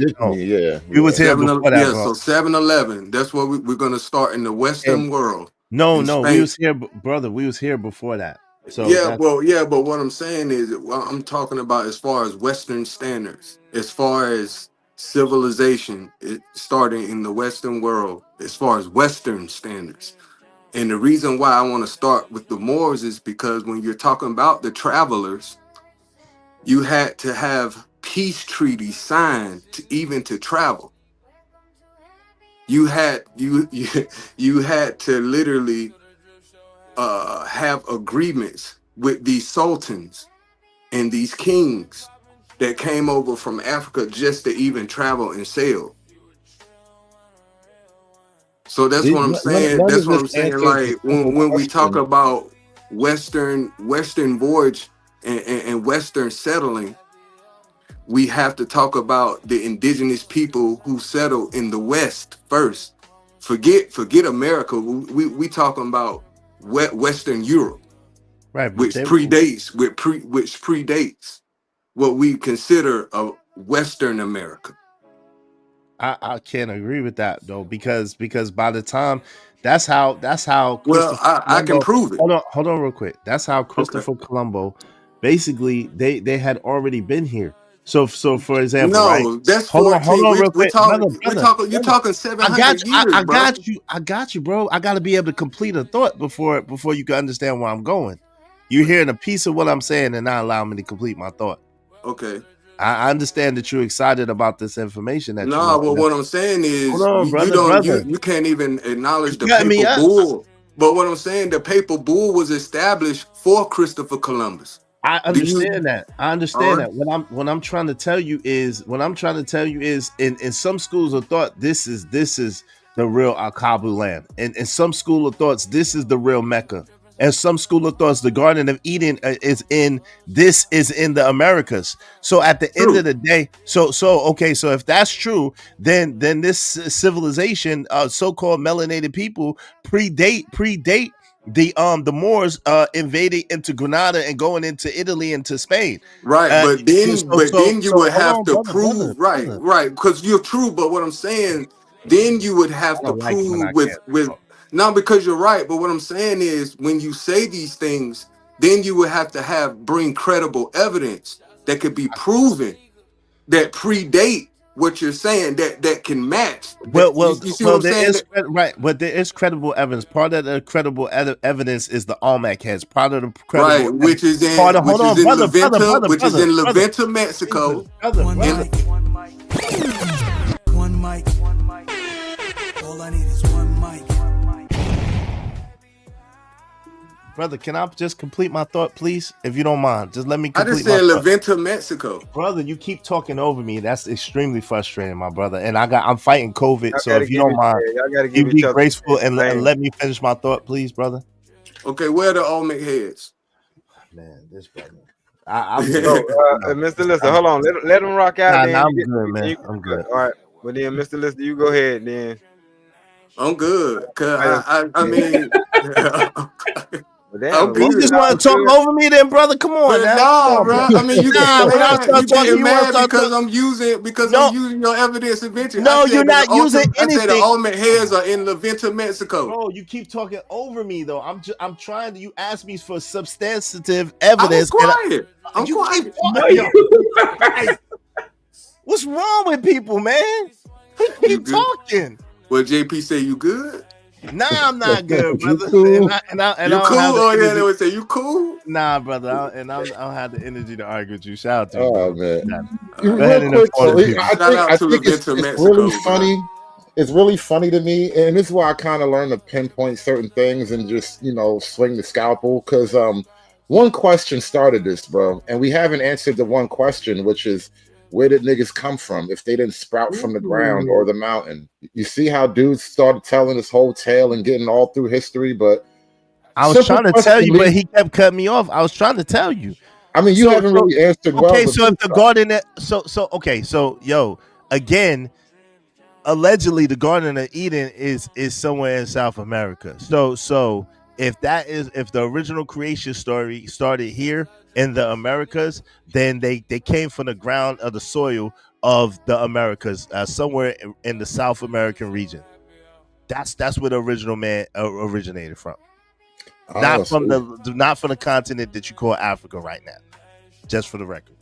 We was here before that. Yeah, so 7-Eleven. That's what we're going to start in the Western world. No, we was here, brother. We was here before that. So but what I'm saying is, I'm talking about as far as Western standards, as far as civilization, starting in the Western world, as far as Western standards. And the reason why I want to start with the Moors is because when you're talking about the travelers, you had to have peace treaties signed to travel. You had to literally have agreements with these sultans and these kings that came over from Africa just to even travel and sail. So that's what I'm saying. That's what I'm saying. Like when we talk about Western voyage and Western settling, we have to talk about the indigenous people who settled in the West first. Forget America. We talking about Western Europe, right? Which predates what we consider a Western America. I can't agree with that though, because by the time that's how I can prove it. Hold on real quick. That's how Christopher Colombo basically they had already been here. So for example, that's hold on real quick. You're talking 700 years. I got you, bro. I got to be able to complete a thought before you can understand where I'm going. You're hearing a piece of what I'm saying and not allowing me to complete my thought. Okay. I understand that you're excited about this information. What I'm saying is, you can't even acknowledge the papal bull. But what I'm saying, the papal bull was established for Christopher Columbus. I Do you- understand that. I understand Alright. that. What I'm trying to tell you is in some schools of thought, this is the real Akabu land. And in some school of thoughts, this is the real Mecca. And some school of thoughts, the Garden of Eden is in the Americas. So at the end of the day, so if that's true, then this civilization, so-called melanated people, predate the Moors invading into Granada and going into Italy and to Spain. Right, but then you would have to hold on, prove brother. right, because you're true. But what I'm saying, then you would have I to don't like when I prove with not because you're right, but what I'm saying is when you say these things, then you would have to bring credible evidence that could be proven that predate what you're saying that can match. Well, you see what I'm saying? Right, but there is credible evidence. Part of the credible evidence is the Olmec heads. Part of the credible Right, which is in part of, hold on, brother, which is in La Venta, Mexico. Brother. One mic. All I need is one mic. Brother, can I just complete my thought, please? If you don't mind, just let me I complete just said my La thought. Venta, Mexico. Brother, you keep talking over me. That's extremely frustrating, my brother. And I'm fighting COVID, so if you don't mind, you be graceful and let me finish my thought, please, brother. Okay, where are the Olmec heads? Man, this brother. I'm Mr. Lister, hold on. Let him rock out. Nah, I'm good, man. I'm good. All right. Well, then, Mr. Lister, you go ahead then. I'm good. Cause I mean, You just want to talk over me, then, brother? Come on, now. Nah, bro. I mean, you when I can start you talking, getting you want mad to start because talking. I'm using your evidence eventually. No, I said you're that not using I said the anything. Olmec heads are in La Venta, Mexico. Bro, you keep talking over me though. I'm trying to. You ask me for substantive evidence. I'm quiet. What's wrong with people, man? Keep talking. Well, JP say you good. Nah, I'm not good, brother. You cool? And I You don't cool? have the Oh, yeah, energy- they would say you cool. Nah, brother. I don't have the energy to argue with you. Shout out to you. Oh, bro. man. Go Real ahead and quick, inform the people. I think it's really funny. It's really funny to me, and this is why I kind of learned to pinpoint certain things and just swing the scalpel. Because one question started this, bro, and we haven't answered the one question, which is where did niggas come from if they didn't sprout from the ground or the mountain? You see how dudes started telling this whole tale and getting all through history, but I was simple trying to question tell you, but leads- he kept cutting me off. I was trying to tell you. I mean, you haven't really answered well. Okay, but so if the garden, again, allegedly the Garden of Eden is somewhere in South America. So if the original creation story started here in the Americas, then they came from the ground of the soil of the Americas, somewhere in the South American region. That's where the original man originated from. Not from the continent that you call Africa right now. Just for the record.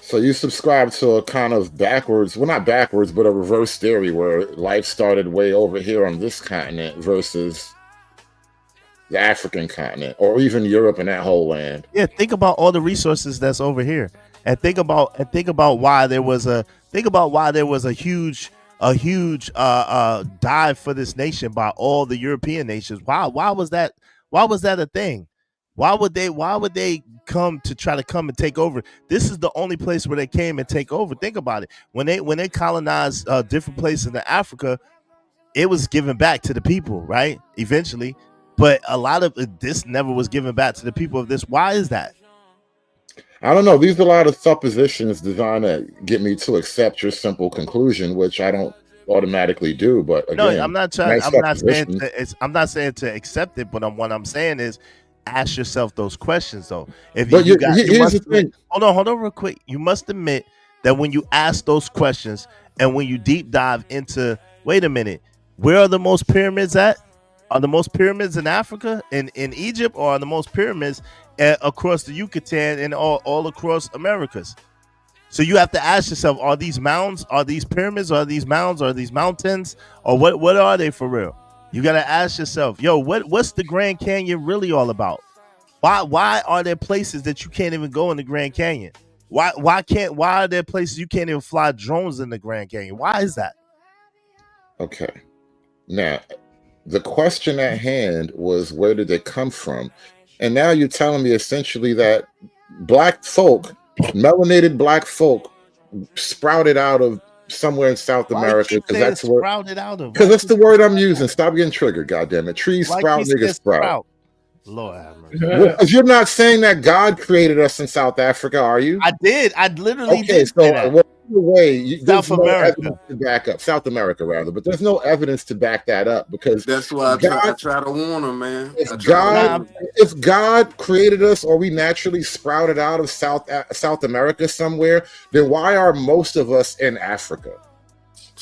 So you subscribe to a kind of backwards, well, not backwards, but a reverse theory where life started way over here on this continent versus the African continent, or even Europe and that whole land. Yeah, think about all the resources that's over here, and think about why there was a huge dive for this nation by all the European nations. Why was that a thing? Why would they come and take over? This is the only place where they came and take over. Think about it. When they colonized different places in Africa, it was given back to the people, right? Eventually. But a lot of this never was given back to the people of this. Why is that? I don't know. These are a lot of suppositions designed to get me to accept your simple conclusion, which I don't automatically do. But again, No, I'm not trying. nice I'm not saying suppositions. I'm not saying to accept it, but what I'm saying is ask yourself those questions though. If But you here's must the thing. admit, hold on real quick. You must admit that when you ask those questions and when you deep dive into, wait a minute, where are the most pyramids at? Are the most pyramids in Africa, in Egypt, or are the most pyramids across the Yucatan and all across Americas? So you have to ask yourself: are these mounds? Are these pyramids? Are these mounds? Are these mountains? Or what are they for real? You gotta ask yourself, what's the Grand Canyon really all about? Why are there places that you can't even go in the Grand Canyon? Why are there places you can't even fly drones in the Grand Canyon? Why is that? Okay. Now, the question at hand was where did they come from? And now you're telling me essentially that black folk, melanated black folk, sprouted out of somewhere in South Why you America keep because saying that's where. sprouted out of? Because Why that's keep the word I'm using. Stop getting triggered, goddamn it. Trees Why sprout, keep saying niggas sprout. sprout? Lord have mercy. Because you're not saying that God created us in South Africa, are you? I did. I literally Okay, did so say that. well, either way, there's South no America. evidence to back up South America rather, but there's no evidence to back that up because That's why I God, try to warn them, man. I if try to God, warn 'em. if God created us or we naturally sprouted out of South America somewhere, then why are most of us in Africa?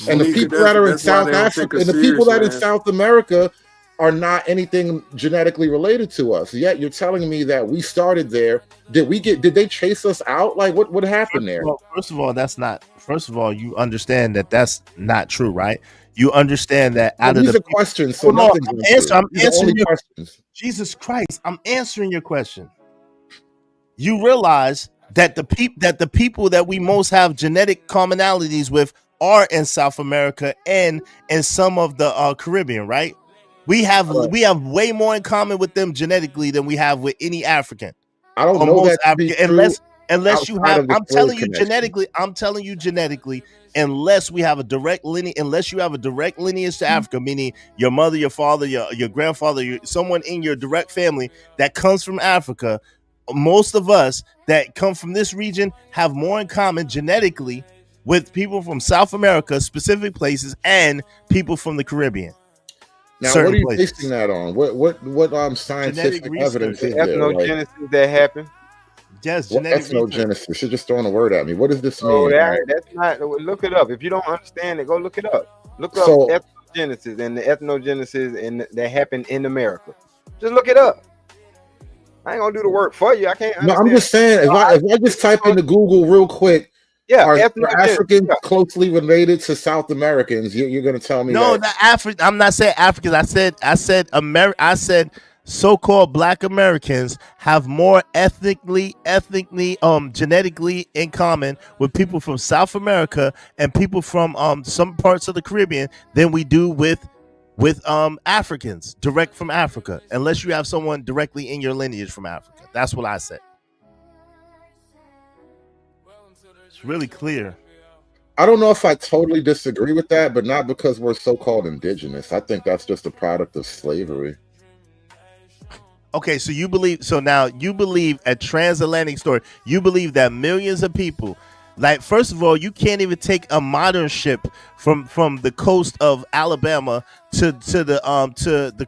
And the Monique, people that are in that's why South they don't take Africa us and the people serious, that in man. South America are not anything genetically related to us. Yet you're telling me that we started there. Did they chase us out? Like what happened there? Well, first of all, that's not. First of all, you understand that that's not true, right? You understand that Well, out of these the are questions, so Hold on, nothing's untrue. I'm These are answering only your questions. Jesus Christ, I'm answering your question. You realize that the people that we most have genetic commonalities with are in South America and in some of the Caribbean, right? We have way more in common with them genetically than we have with any African. I don't Or know most that to be African, true unless you outside have. of the I'm slave telling you connection. genetically, unless we have a direct lineage, unless you have a direct lineage to Africa, meaning your mother, your father, your grandfather, someone in your direct family that comes from Africa. Most of us that come from this region have more in common genetically with people from South America, specific places, and people from the Caribbean. Now, certain what are you places. basing that on? What scientific Genetic evidence research. is there? Like, Ethnogenesis that happened. Yes, what genetic research. ethnogenesis? You're just throwing a word at me. What does this Oh, mean? that's not. Look it up. If you don't understand it, go look it up. Look up So- ethnogenesis and the ethnogenesis and that happened in America. Just look it up. I ain't gonna do the work for you. I can't. No, I'm understand. just saying, if I just type into Google real quick, Yeah, are ethnogenesis, Africans yeah. closely related to South Americans? You're going to tell me No, that? not African. I'm not saying Africans. I said I said so-called Black Americans have more ethnically, genetically in common with people from South America and people from some parts of the Caribbean than we do with Africans direct from Africa, unless you have someone directly in your lineage from Africa. That's what I said. It's really clear. I don't know if I totally disagree with that, but not because we're so-called indigenous. I think that's just a product of slavery. Okay, so you believe a transatlantic story. You believe that millions of people, like, first of all, you can't even take a modern ship from the coast of Alabama to the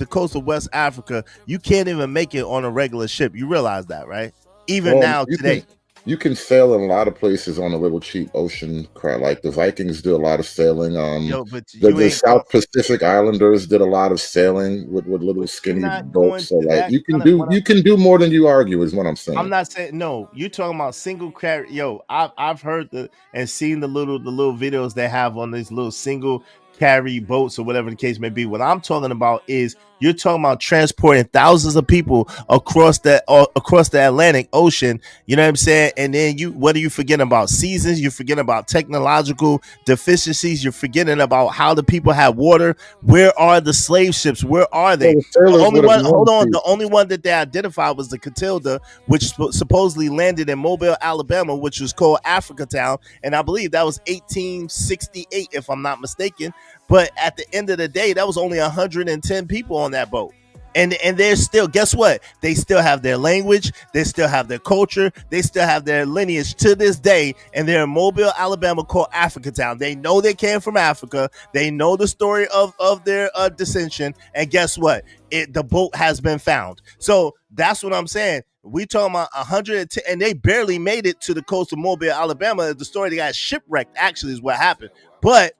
coast of West Africa. You can't even make it on a regular ship. You realize that, right? Even Well, now you today. you can sail in a lot of places on a little cheap ocean craft. Like the Vikings do a lot of sailing. Yo, but the you ain't South Pacific Islanders did a lot of sailing with little skinny not going boats. So to like that you can kind of- you can do more than you argue is what I'm saying. I'm not saying no. You're talking about single carry. Yo, I've heard and seen the little videos they have on these little single carry boats or whatever the case may be. What I'm talking about is you're talking about transporting thousands of people across the Atlantic Ocean. You know what I'm saying? And then what are you forgetting about? Seasons. You're forgetting about technological deficiencies. You're forgetting about how the people have water. Where are the slave ships? Where are they? Well, the sailors The only would have one. known Hold on. too. The only one that they identified was the Catilda, which supposedly landed in Mobile, Alabama, which was called Africa Town, and I believe that was 1868, if I'm not mistaken. But at the end of the day, that was only 110 people on that boat. And they're still, guess what? They still have their language, they still have their culture, they still have their lineage to this day, and they're in Mobile, Alabama, called Africa Town. They know they came from Africa, they know the story of their dissension, and guess what? The boat has been found. So that's what I'm saying. We talking about 110, and they barely made it to the coast of Mobile, Alabama. The story, they got shipwrecked, actually, is what happened. But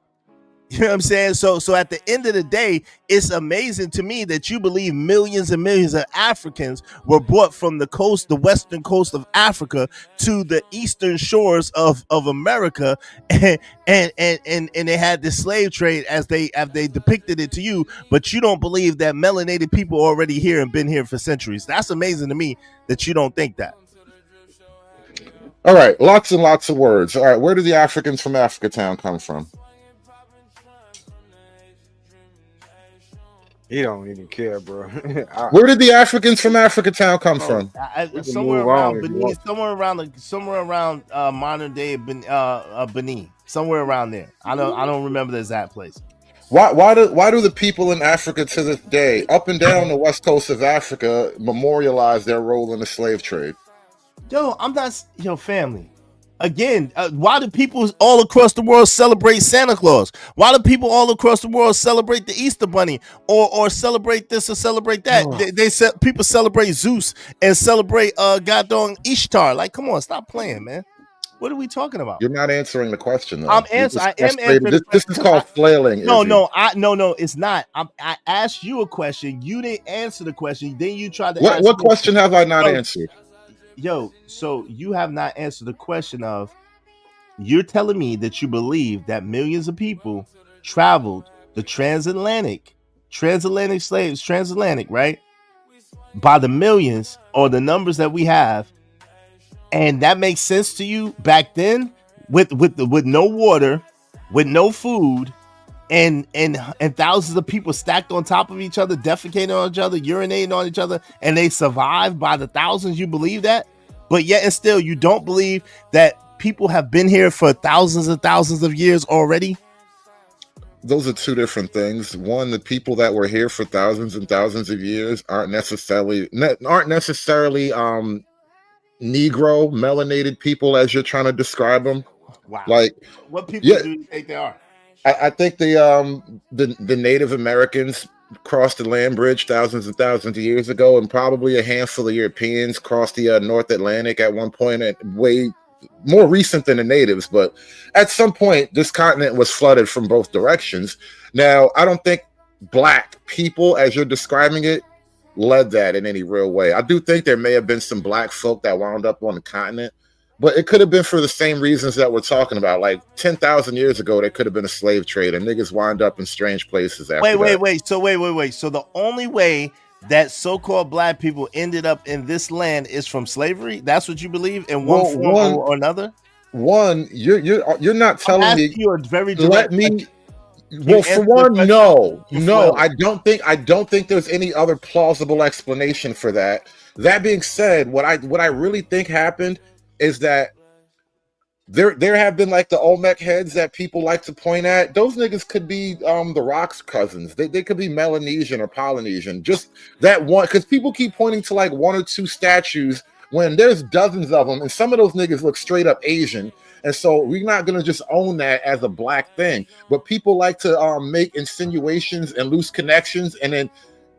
you know what I'm saying? So at the end of the day, it's amazing to me that you believe millions and millions of Africans were brought from the western coast of Africa to the eastern shores of America, and they had the slave trade as they depicted it to you, but you don't believe that melanated people are already here and been here for centuries. That's amazing to me that you don't think that. All right, lots and lots of words. All right, where do the Africans from Africa Town come from? He don't even care, bro. Where did the Africans from Africa Town come from? Somewhere around Benin, somewhere around modern day Benin, somewhere around there. I don't remember the exact place. Why do the people in Africa to this day, up and down the west coast of Africa, memorialize their role in the slave trade? Family. Again, why do people all across the world celebrate Santa Claus? Why do people all across the world celebrate the Easter Bunny or celebrate this or celebrate that? People celebrate Zeus and celebrate goddamn Ishtar. Like, come on, stop playing, man. What are we talking about? You're not answering the question, though. I am answering. This is called flailing. No, it's not. I asked you a question. You didn't answer the question. Then you tried to. What question have I not answered? So you have not answered the question of, you're telling me that you believe that millions of people traveled the transatlantic slaves, right? By the millions or the numbers that we have. And that makes sense to you back then with no water, with no food, and thousands of people stacked on top of each other, defecating on each other, urinating on each other, and they survived by the thousands. You believe that? But yet and still you don't believe that people have been here for thousands and thousands of years already? Those are two different things. One, the people that were here for thousands and thousands of years aren't necessarily Negro, melanated people as you're trying to describe them. Wow. Like, what people do you think they are? I think the Native Americans crossed the land bridge thousands and thousands of years ago, and probably a handful of Europeans crossed the North Atlantic at one point, way more recent than the natives. But at some point, this continent was flooded from both directions. Now, I don't think black people, as you're describing it, led that in any real way. I do think there may have been some black folk that wound up on the continent, but it could have been for the same reasons that we're talking about. Like 10,000 years ago, there could have been a slave trade, and niggas wind up in strange places after Wait. So the only way that so-called black people ended up in this land is from slavery? That's what you believe in one form or another? One, you're not telling me. You are very direct. Let me. Well, for one, no, I don't think there's any other plausible explanation for that. That being said, what I really think happened is that there have been like the Olmec heads that people like to point at. Those niggas could be the Rock's cousins. They could be Melanesian or Polynesian. Just that one, because people keep pointing to like one or two statues when there's dozens of them, and some of those niggas look straight up Asian. And so we're not gonna just own that as a black thing. But people like to make insinuations and loose connections, and then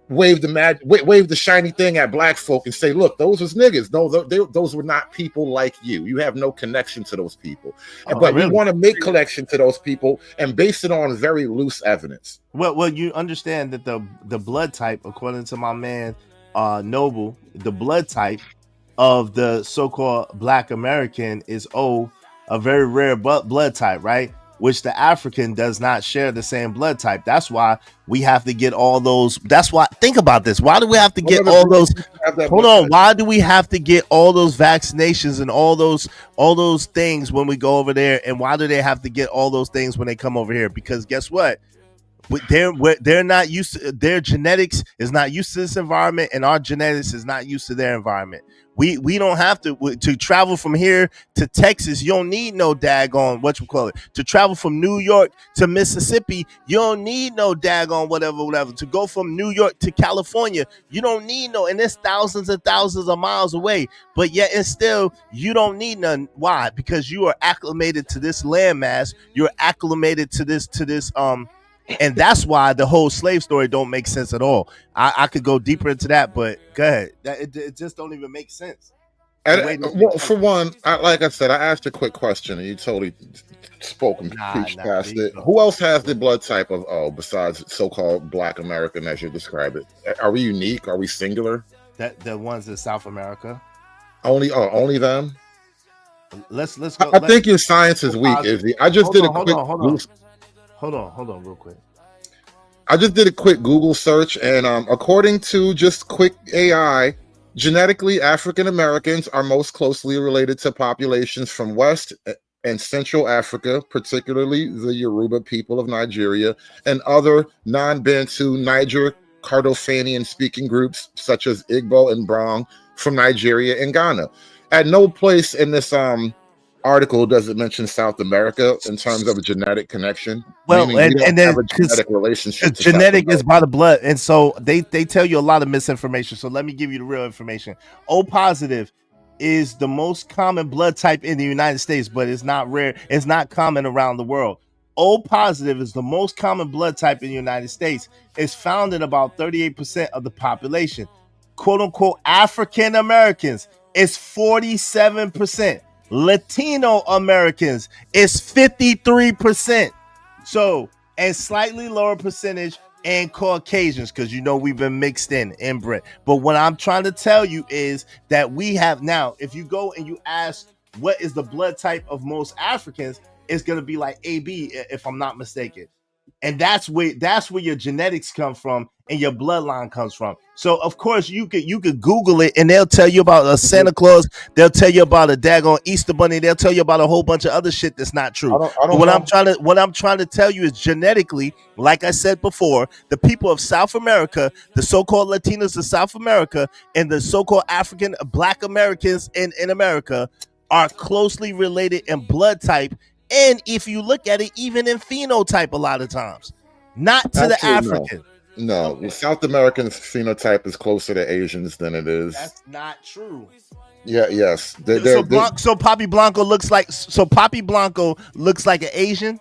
wave the shiny thing at black folk and say, "Look, those was niggas. No, those were not people like you. You have no connection to those people." But we want to make connection to those people and base it on very loose evidence. Well, you understand that the blood type, according to my man Noble, the blood type of the so-called Black American is a very rare blood type, right? Which the African does not share the same blood type. That's why we have to get all those. That's why, think about this. Why do we have to get all those? Hold on. Why do we have to get all those vaccinations and all those things when we go over there? And why do they have to get all those things when they come over here? Because guess what? They're not used to, their genetics is not used to this environment, and our genetics is not used to their environment. We don't have to travel from here to Texas. You don't need no daggone to travel from New York to Mississippi. You don't need no daggone whatever. To go from New York to California, you don't need no, and it's thousands and thousands of miles away. But yet and still, you don't need none. Why? Because you are acclimated to this landmass. You're acclimated to this and that's why the whole slave story don't make sense at all. I could go deeper into that, but go ahead. It just don't even make sense. Well, for one, like I said, I asked a quick question and you totally spoke and preached past it. Who else has the blood type of besides so-called Black American as you describe it? Are we unique? Are we singular? The ones in South America. Only them? Let's go. I think your science is weak, Izzy. I just did a quick. Hold on, real quick. I just did a quick Google search, and according to just quick AI, genetically African Americans are most closely related to populations from West and Central Africa, particularly the Yoruba people of Nigeria and other non-Bantu Niger Kordofanian speaking groups such as Igbo and Brong from Nigeria and Ghana. At no place in this article does it mention South America in terms of a genetic connection. Well, meaning we don't and then have a genetic relationship. To genetic South is by the blood, and so they tell you a lot of misinformation. So let me give you the real information. O positive is the most common blood type in the United States, but it's not rare. It's not common around the world. O positive is the most common blood type in the United States. It's found in about 38% of the population. Quote unquote African Americans is 47%. Latino Americans is 53%. So, and slightly lower percentage and Caucasians, because you know we've been mixed in inbred. But what I'm trying to tell you is that we have now, if you go and you ask what is the blood type of most Africans, it's gonna be like AB, if I'm not mistaken. And that's where your genetics come from and your bloodline comes from. So of course you could Google it and they'll tell you about a Santa Claus, they'll tell you about a daggone Easter bunny, they'll tell you about a whole bunch of other shit that's not true. What I'm trying to tell you is genetically, like I said before, the people of South America, the so-called Latinos of South America, and the so-called African Black Americans in America are closely related in blood type. And if you look at it, even in phenotype, a lot of times, not to the African. No, the South American phenotype is closer to Asians than it is. That's not true. Yeah, yes. So Papi Blanco looks like an Asian.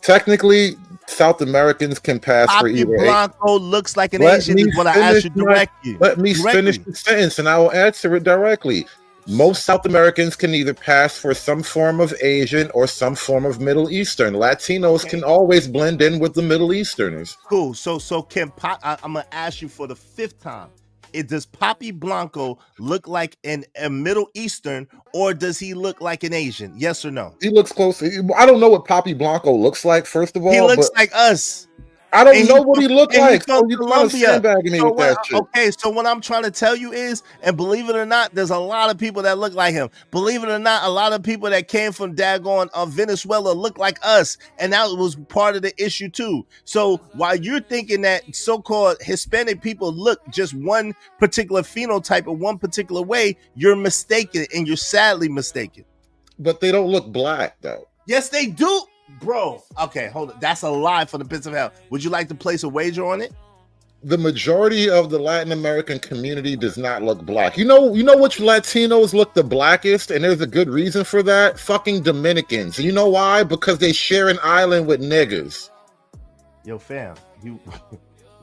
Technically, South Americans can pass for either. Papi Blanco looks like an Asian. Is what I asked you directly. Let me finish the sentence, and I will answer it directly. Most South Americans can either pass for some form of Asian or some form of Middle Eastern. Latinos can always blend in with the Middle Easterners. Cool. So can I'm gonna ask you for the 5th time. Does Papi Blanco look like a Middle Eastern, or does he look like an Asian? Yes or no? He looks close. I don't know what Papi Blanco looks like. First of all, he looks like us. I don't know what he looked like. So you're trying to sandbag me with that shit. Okay, so what I'm trying to tell you is, and believe it or not, there's a lot of people that look like him. Believe it or not, a lot of people that came from daggone Venezuela look like us, and that was part of the issue too. So while you're thinking that so-called Hispanic people look just one particular phenotype or one particular way, you're mistaken, and you're sadly mistaken. But they don't look black though. Yes, they do. Bro, okay, hold on. That's a lie for the pits of hell. Would you like to place a wager on it? The majority of the Latin American community does not look black. You know which Latinos look the blackest, and there's a good reason for that? Fucking Dominicans. And you know why? Because they share an island with niggas. Yo, fam,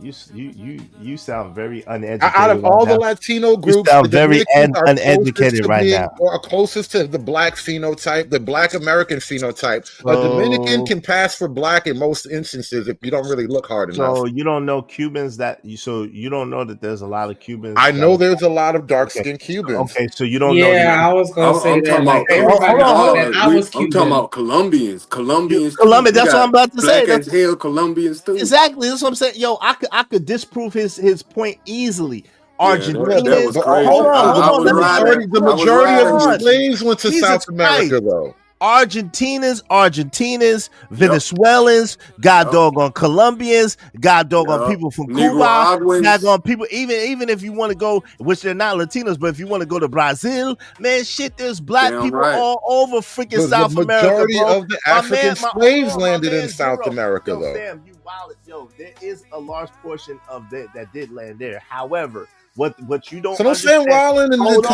you sound very uneducated. Out of all the Latino groups, you sound very uneducated right now. Or closest to the black phenotype, the black American phenotype. A Dominican can pass for black in most instances if you don't really look hard enough. So you don't know Cubans you don't know that there's a lot of Cubans. I know there's a lot of dark-skinned Cubans. Okay, so you don't know. Yeah, I was gonna say that. I'm talking about Colombians. Colombia. That's what I'm about to say. Black as hell Colombians too. Exactly. That's what I'm saying. Yo, I could disprove his point easily. Argentina. That was crazy. Hold on. The majority of the slaves went to South America, though. Argentinians, Venezuelans, God doggone Colombians, God doggone people from Cuba, God doggone people, even if you want to go, which they're not Latinos, but if you want to go to Brazil, man, shit, there's black people all over freaking South America. The majority of the African slaves landed in South America, though. Fam, you wild. Yo, there is a large portion of that did land there. However, what you don't so don't say wilding and hold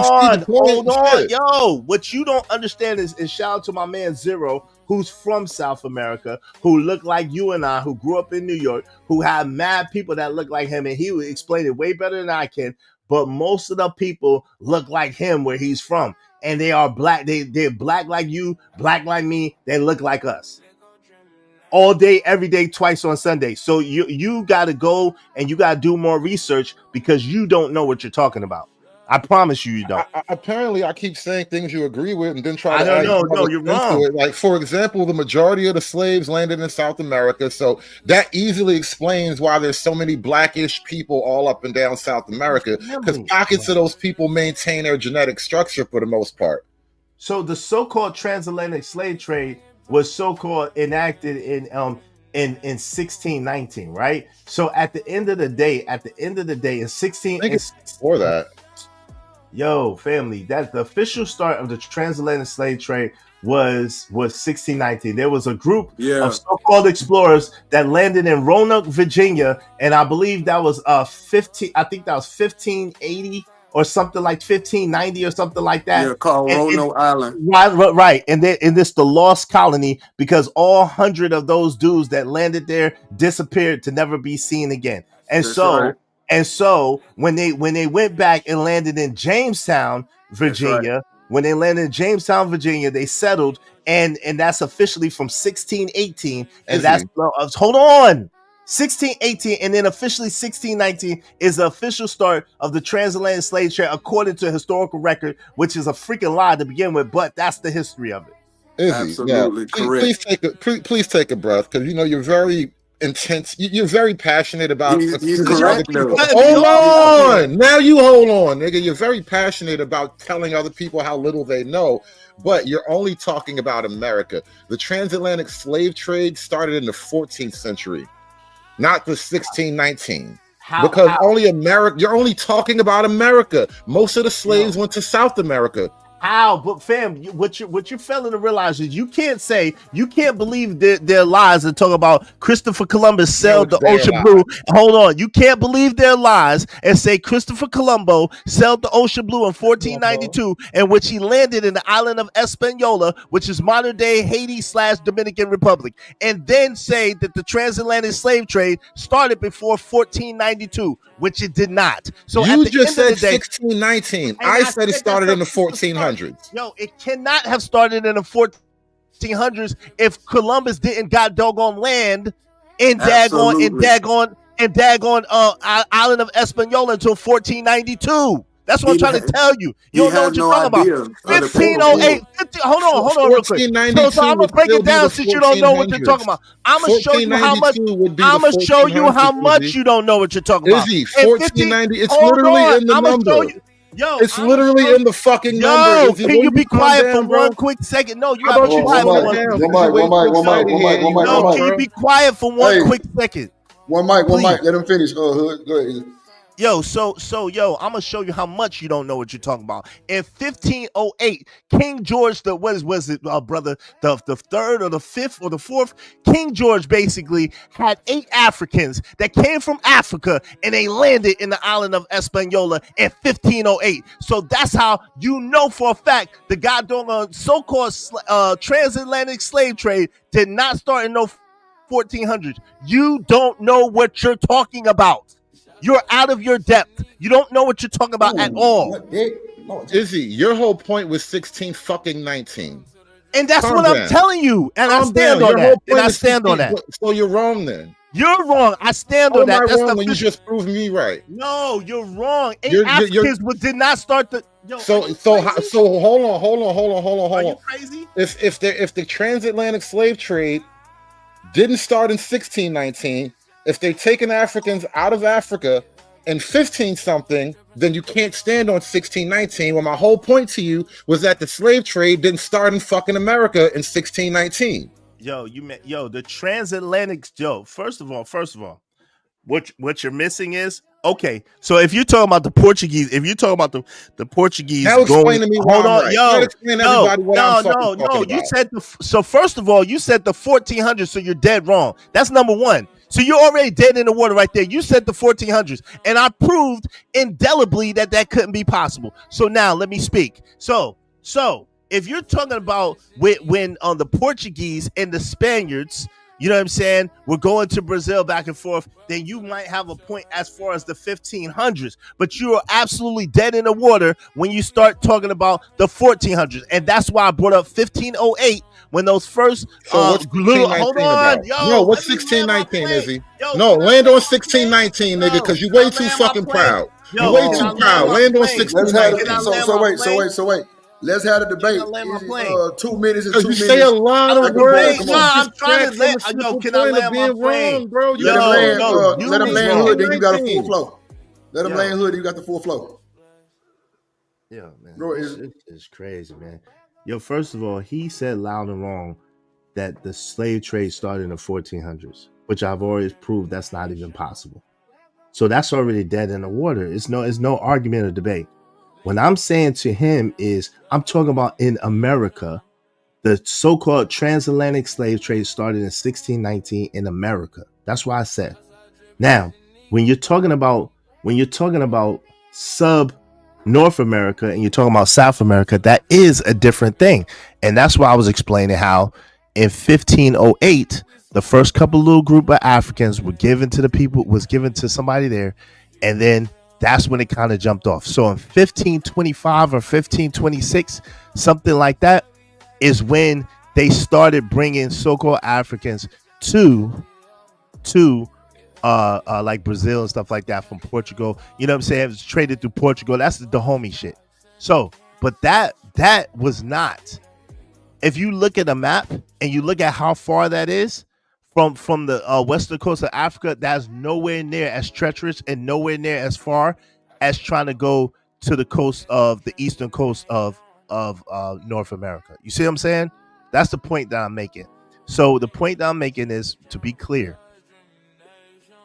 on, yo. What you don't understand is shout out to my man Zero, who's from South America, who look like you and I, who grew up in New York, who have mad people that look like him, and he would explain it way better than I can. But most of the people look like him where he's from, and they are black. They're black like you, black like me. They look like us. All day, every day, twice on Sunday. So you got to go and you got to do more research because you don't know what you're talking about. I promise you don't. Apparently, I keep saying things you agree with and then try to. No, you're wrong. Like, for example, the majority of the slaves landed in South America. So that easily explains why there's so many blackish people all up and down South America, because pockets of those people maintain their genetic structure for the most part. So the so-called transatlantic slave trade was so-called enacted in in 1619, right? So at the end of the day, in 16 I think it's before that. Yo, family, that the official start of the transatlantic slave trade was 1619. There was a group of so-called explorers that landed in Roanoke, Virginia, and I believe that was 1580 or something like 1590 or something like that. Yeah, called Roanoke Island. Right. And this the lost colony, because all 100 of those dudes that landed there disappeared to never be seen again. And That's so right. and so when they went back and landed in Jamestown, Virginia, they settled, and that's officially from 1618, and that's hold on. 1618, and then officially 1619 is the official start of the transatlantic slave trade according to a historical record, which is a freaking lie to begin with, but that's the history of it. Absolutely correct. Please take a breath, because you're very intense. You're very passionate about. He's correct. Hold on, now you hold on, nigga. You're very passionate about telling other people how little they know, but you're only talking about America. The transatlantic slave trade started in the 14th century, not the 1619. Only America. You're only talking about America. Most of the slaves went to South America. How? But fam, what you're failing to realize is you can't believe their lies and talk about Christopher Columbus sailed the ocean blue. Hold on, you can't believe their lies and say Christopher Colombo sailed the ocean blue in 1492, in which he landed in the island of Hispaniola, which is modern day Haiti / Dominican Republic, and then say that the transatlantic slave trade started before 1492, which it did not. So you at the just end said of the day, 1619. I said it started in the 1400s. Yo, it cannot have started in the 1400s if Columbus didn't got doggone land in daggone island of Hispaniola until 1492. That's what I'm trying to tell you. You don't know what you're talking about. 1508. Hold on, real quick. So I'm gonna break it down since you don't know what you're talking about. I'm gonna show you how much. I'm gonna show you how much you don't know what you're talking about. Izzy, 1490. It's literally in the number. Yo, it's literally in the fucking number. Can you be quiet for one quick second? No, you have to be quiet for one. No, can you be quiet for one quick second? One mic. Let him finish. Hood, go ahead. Yo, so I'm gonna show you how much you don't know what you're talking about. In 1508, King George was it, brother, the third or the fifth or the fourth? King George basically had 8 Africans that came from Africa, and they landed in the island of Hispaniola in 1508. So that's how you know for a fact the goddamn so-called transatlantic slave trade did not start in no 1400s. You don't know what you're talking about. You're out of your depth. You don't know what you're talking about at all. Izzy, your whole point was 1619. And that's what I'm telling you. And I stand on that. And I stand on that. So you're wrong then. You're wrong. I stand on that. That's wrong when you just proved me right. No, you're wrong. 8 Africans did not start the. Yo, so hold on. Are you crazy? If the transatlantic slave trade didn't start in 1619. If they're taking Africans out of Africa in 15-something, then you can't stand on 1619. Well, my whole point to you was that the slave trade didn't start in fucking America in 1619. The transatlantic. First of all, what you're missing is, okay, so if you're talking about the Portuguese, the Portuguese, now explain to me. Hold on, no. You said so. First of all, you said the 1400s, so you're dead wrong. That's number one. So you're already dead in the water right there. You said the 1400s, and I proved indelibly that couldn't be possible. So now let me speak. So if you're talking about when on the Portuguese and the Spaniards, you know what I'm saying, we're going to Brazil back and forth, then you might have a point as far as the 1500s, but you are absolutely dead in the water when you start talking about the 1400s. And that's why I brought up 1508 when those first what's hold on, what's 1619, Izzy? No, land on 1619, nigga, because you're way too fucking proud. You're way too proud. Land on 1619. So wait. Let's have a debate. 2 minutes and 2 minutes. You say a lot of words. I'm trying to land. Can I land my plane, bro? Let him land hood, then you got a full flow. Let him land hood, you got the full flow. Yeah, man. It's crazy, man. Yo, first of all, he said loud and wrong that the slave trade started in the 1400s, which I've always proved that's not even possible. So that's already dead in the water. It's no argument or debate. What I'm saying to him is, I'm talking about in America, the so-called transatlantic slave trade started in 1619 in America. That's what I said. Now, when you're talking about sub North America and you're talking about South America, that is a different thing. And that's why I was explaining how in 1508, the first couple little group of Africans was given to somebody there, and then that's when it kind of jumped off. So in 1525 or 1526, something like that, is when they started bringing so-called Africans to like Brazil and stuff like that from Portugal. You know what I'm saying? It was traded through Portugal. That's the homie shit. So, but that was not. If you look at a map and you look at how far that is from the western coast of Africa, that's nowhere near as treacherous and nowhere near as far as trying to go to the coast of the eastern coast of North America. You see what I'm saying? That's the point that I'm making. So the point that I'm making is, to be clear,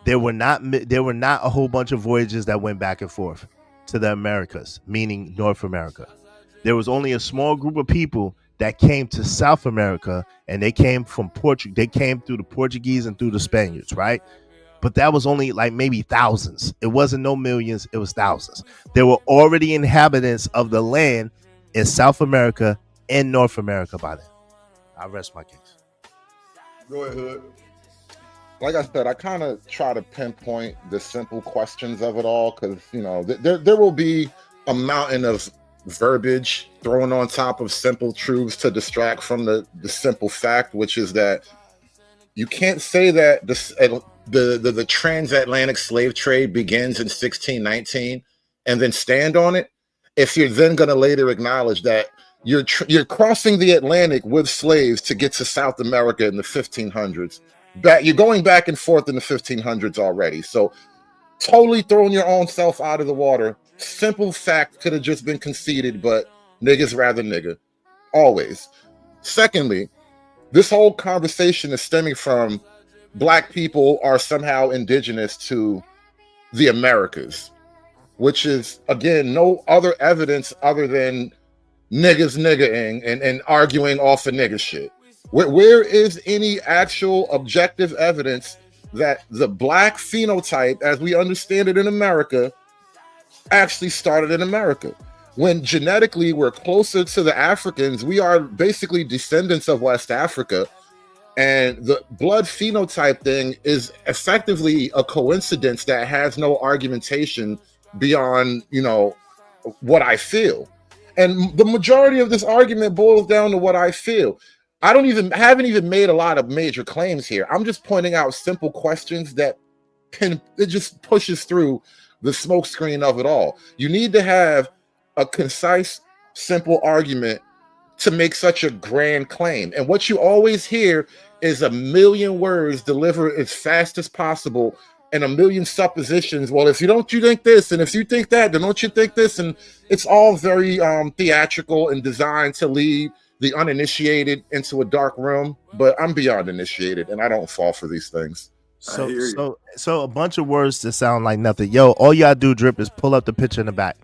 there were not a whole bunch of voyages that went back and forth to the Americas, meaning North America. There was only a small group of people that came to South America, and they came from Portugal. They came through the Portuguese and through the Spaniards, right? But that was only like maybe thousands. It wasn't no millions, it was thousands. There were already inhabitants of the land in South America and North America by then. I rest my case. Go ahead, Hood. Like I said, I kind of try to pinpoint the simple questions of it all, because, you know, there will be a mountain of verbiage thrown on top of simple truths to distract from the simple fact, which is that you can't say that the transatlantic slave trade begins in 1619 and then stand on it if you're then going to later acknowledge that you're crossing the Atlantic with slaves to get to South America in the 1500s. You're going back and forth in the 1500s already. So totally throwing your own self out of the water. Simple fact could have just been conceded, but niggas rather nigga. Always. Secondly, this whole conversation is stemming from black people are somehow indigenous to the Americas, which is, again, no other evidence other than niggas niggaing and arguing off of nigga shit. Where is any actual objective evidence that the black phenotype, as we understand it in America, actually started in America? When genetically we're closer to the Africans, we are basically descendants of West Africa, and the blood phenotype thing is effectively a coincidence that has no argumentation beyond, you know, what I feel. And the majority of this argument boils down to what I feel. I haven't even made a lot of major claims here. I'm just pointing out simple questions that it just pushes through the smoke screen of it all. You need to have a concise, simple argument to make such a grand claim. And what you always hear is a million words delivered as fast as possible and a million suppositions. Well, if you think this, and if you think that, then don't you think this? And it's all very theatrical and designed to lead the uninitiated into a dark room. But I'm beyond initiated, and I don't fall for these things. So a bunch of words that sound like nothing. Yo, all y'all do, Drip, is pull up the picture in the back.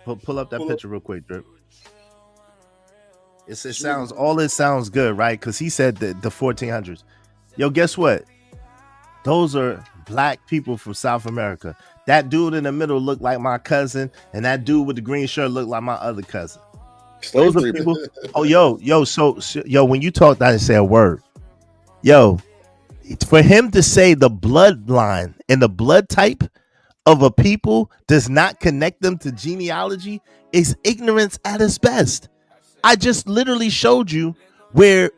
Pull up that picture real quick, Drip. It sounds good, right? Because he said the 1400s. Yo, guess what? Those are black people from South America. That dude in the middle looked like my cousin, and that dude with the green shirt looked like my other cousin. Those are people. Oh, yo, so when you talk, I didn't say a word. Yo, for him to say the bloodline and the blood type of a people does not connect them to genealogy is ignorance at its best. I just literally showed you where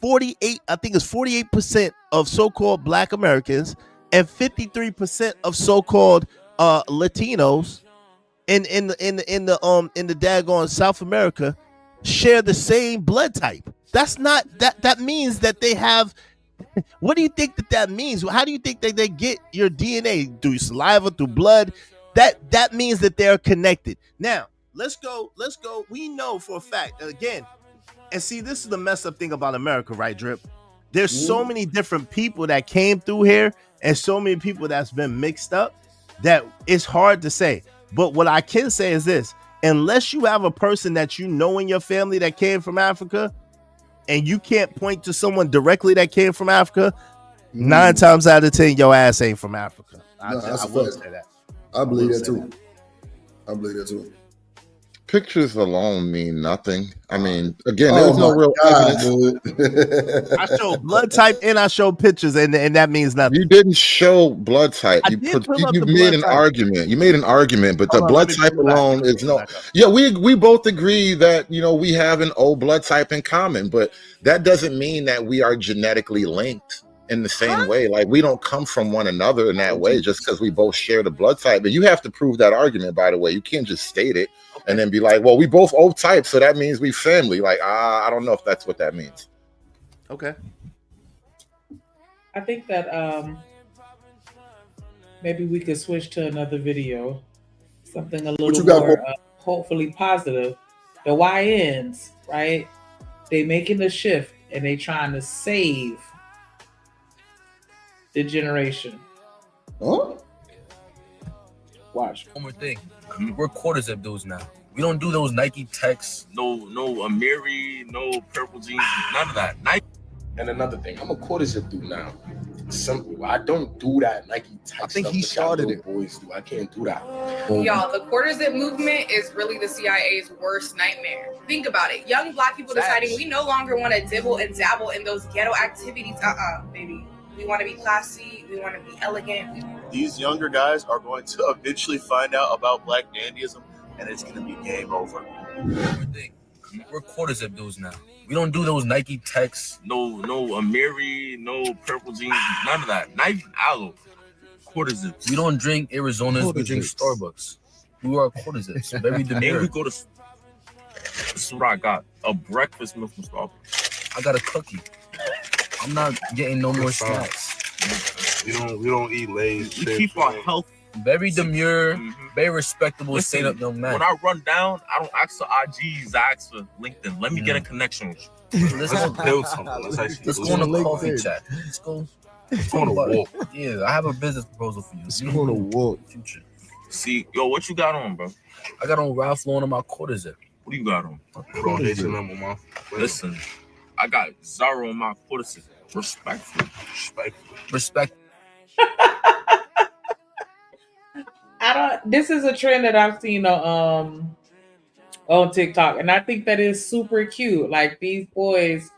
48, I think it's 48% of so-called Black Americans and 53% of so-called Latinos in the daggone South America share the same blood type. That's not that means that they have. What do you think that means? How do you think that they get your DNA? Through saliva, through blood? That means that they're connected. Now let's go. We know for a fact that, again, And see, this is the messed up thing about America, right, Drip? There's so many different people that came through here and so many people that's been mixed up that it's hard to say. But what I can say is this: unless you have a person that you know in your family that came from Africa, and you can't point to someone directly that came from Africa, 9 times out of 10, your ass ain't from Africa. I will say that. I believe that too. I believe that too. Pictures alone mean nothing. I mean, again, there's no real evidence. I show blood type and I show pictures, and that means nothing. You didn't show blood type. You the made blood an type. argument. You made an argument, but the Hold on, blood let me type pull it back. alone is no. Yeah, we both agree that we have an O blood type in common, but that doesn't mean that we are genetically linked in the same way. Like, we don't come from one another in that way just because we both share the blood type. And you have to prove that argument, by the way. You can't just state it and then be like, well, we both O type, so that means we family. Like, I don't know if that's what that means. Okay. I think that maybe we could switch to another video, something a little more hopefully positive. The YNs, right? They making the shift and they trying to save the generation. Huh? Watch. One more thing. We're quarter zip dudes now. We don't do those Nike Techs, no Amiri, no purple jeans, none of that. Nike. And another thing, I'm a quarter zip dude now. Simple. I don't do that Nike Tech. I think stuff he that started y'all little boys do. I can't do that. Y'all, the quarter zip movement is really the CIA's worst nightmare. Think about it. Young black people deciding we no longer want to dibble and dabble in those ghetto activities. Baby. We want to be classy. We want to be elegant. These younger guys are going to eventually find out about black dandyism, and it's going to be game over. We're quarter zip dudes now. We don't do those Nike Techs, no Amiri, no purple jeans, none of that. Nike Aloe, quarter zips. We don't drink Arizonas. Quarter We drink zips. Starbucks. We are quarter zips. Very demure. And we go to. This is what I got: a breakfast meal from Starbucks. I got a cookie. I'm not getting no more snacks. We don't eat Lay's. We keep our health very demure, very respectable, Listen, stand up young man. when I run down, I don't ask for IGs, I ask for LinkedIn. Let me get a connection with you. Let's build something. Let's go on a coffee chat. Let's go. Let's go on a walk. Yeah, I have a business proposal for you. Let's go on a walk. Future. See, yo, what you got on, bro? I got on Ralph Lauren on my quarter zip. What do you got on? Bro, H&M on my. Listen, I got Zara on my quarter zip. Respectful. Respect. This is a trend that I've seen on TikTok, and I think that is super cute. Like, these boys,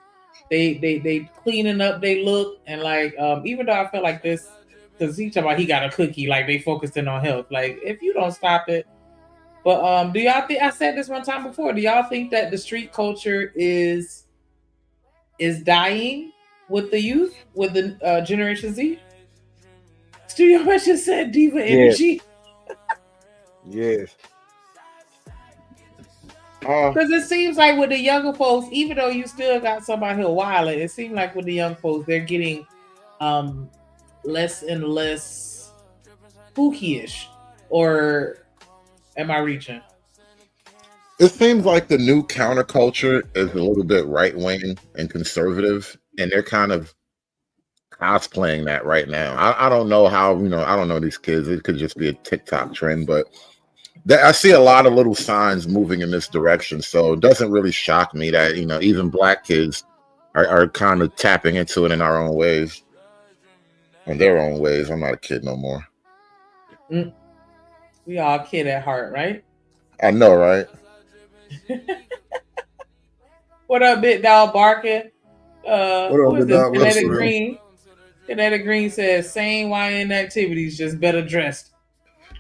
they cleaning up they look, and like even though I feel like this, because he talking about he got a cookie, like they focusing on health. Like, if you don't stop it. But do y'all think, I said this one time before, do y'all think that the street culture is dying with the youth, with the Generation Z? Studio West just said diva energy. Yes. Because it seems like with the younger folks, even though you still got somebody here wilding, it seems like with the young folks, they're getting less and less spooky-ish. Or am I reaching? It seems like the new counterculture is a little bit right wing and conservative, and they're kind of cosplaying that right now. I don't know how, I don't know these kids. It could just be a TikTok trend, but I see a lot of little signs moving in this direction. So it doesn't really shock me that, even black kids are kind of tapping into it in our own ways. In their own ways. I'm not a kid no more. We all kid at heart, right? I know, right? What up, Big Dog barking? What up, Who is Big Dog? this? What's Kinetic up? Green. Kinetic Green says same YN activities, just better dressed.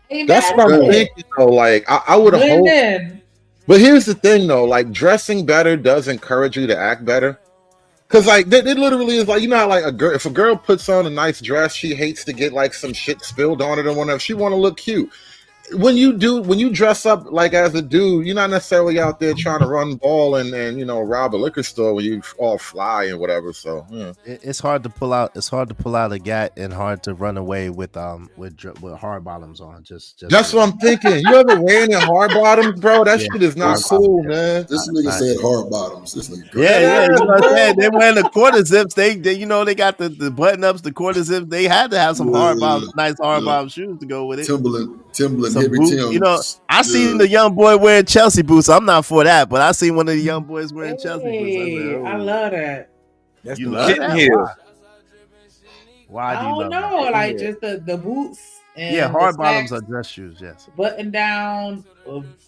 Ain't That's bad. what I'm thinking, though. Like, I would have hoped. Women. But here's the thing, though. Like, dressing better does encourage you to act better. Because, like, it literally is like, how, like, if a girl puts on a nice dress, she hates to get, like, some shit spilled on it or whatever. She want to look cute. when you dress up like as a dude, you're not necessarily out there trying to run ball and you know rob a liquor store when you all fly and whatever. So yeah. It's hard to pull out. It's hard to pull out a gat and hard to run away with hard bottoms on. Just That's what I'm thinking. You ever wearing your hard bottoms, bro? That shit is not cool, man. This nigga said hard bottoms. This nigga. Yeah. You know what I'm saying? They wearing the quarter zips. They you know they got the button ups, the quarter zips. They had to have some hard bottoms, nice hard bottom shoes to go with it. Timberland, Some heavy boots. Timbs. You know, I seen the young boy wearing Chelsea boots. I'm not for that, but I seen one of the young boys wearing Chelsea boots. I love that. That's you love that? Heels. Why I do you don't love know, that? like just the boots and Yeah, hard the bottoms slacks, are dress shoes. Yes. button down,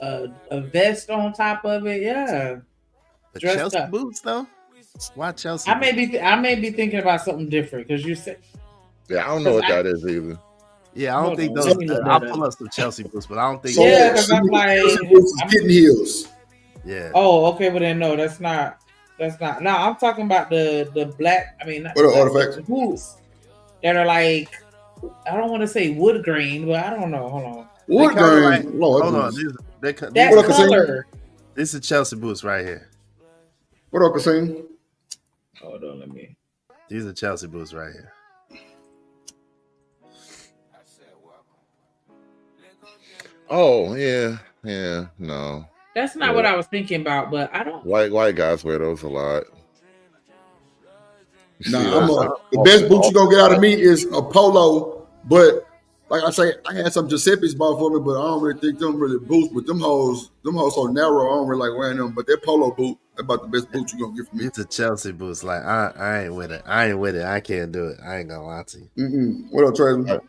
a vest on top of it. Yeah, The dressed Chelsea up. boots though. Why Chelsea? I may be thinking about something different because you said Yeah, I don't know what that is either. Yeah, I don't think Hold those. on, let me look I'll that pull up. up some Chelsea boots, but I don't think. Yeah, because I'm like, kitten heels. Yeah. oh, okay, but then no, that's not. No, I'm talking about the black. I mean, not What are the black, artifacts? the boots that are like, I don't want to say wood grain, but I don't know. Hold on. Wood They kinda grain. Lord, Hold on. Jesus. That What up, Kasim? color. This is Chelsea boots right here. What up, Kasim? Hold on, let me. These are Chelsea boots right here. Oh yeah, no. That's not Yeah. what I was thinking about, but I don't. White guys wear those a lot. You Nah, see those, the best boot you gonna get out of me is a polo. But like I say, I had some Giuseppe's bought for me, but I don't really think them really boots. But them hoes so narrow. I don't really like wearing them. But that polo boot, that's about the best boot you gonna get from me. These are Chelsea boots. Like I ain't with it. I can't do it. I ain't gonna lie to you. What up, Travis?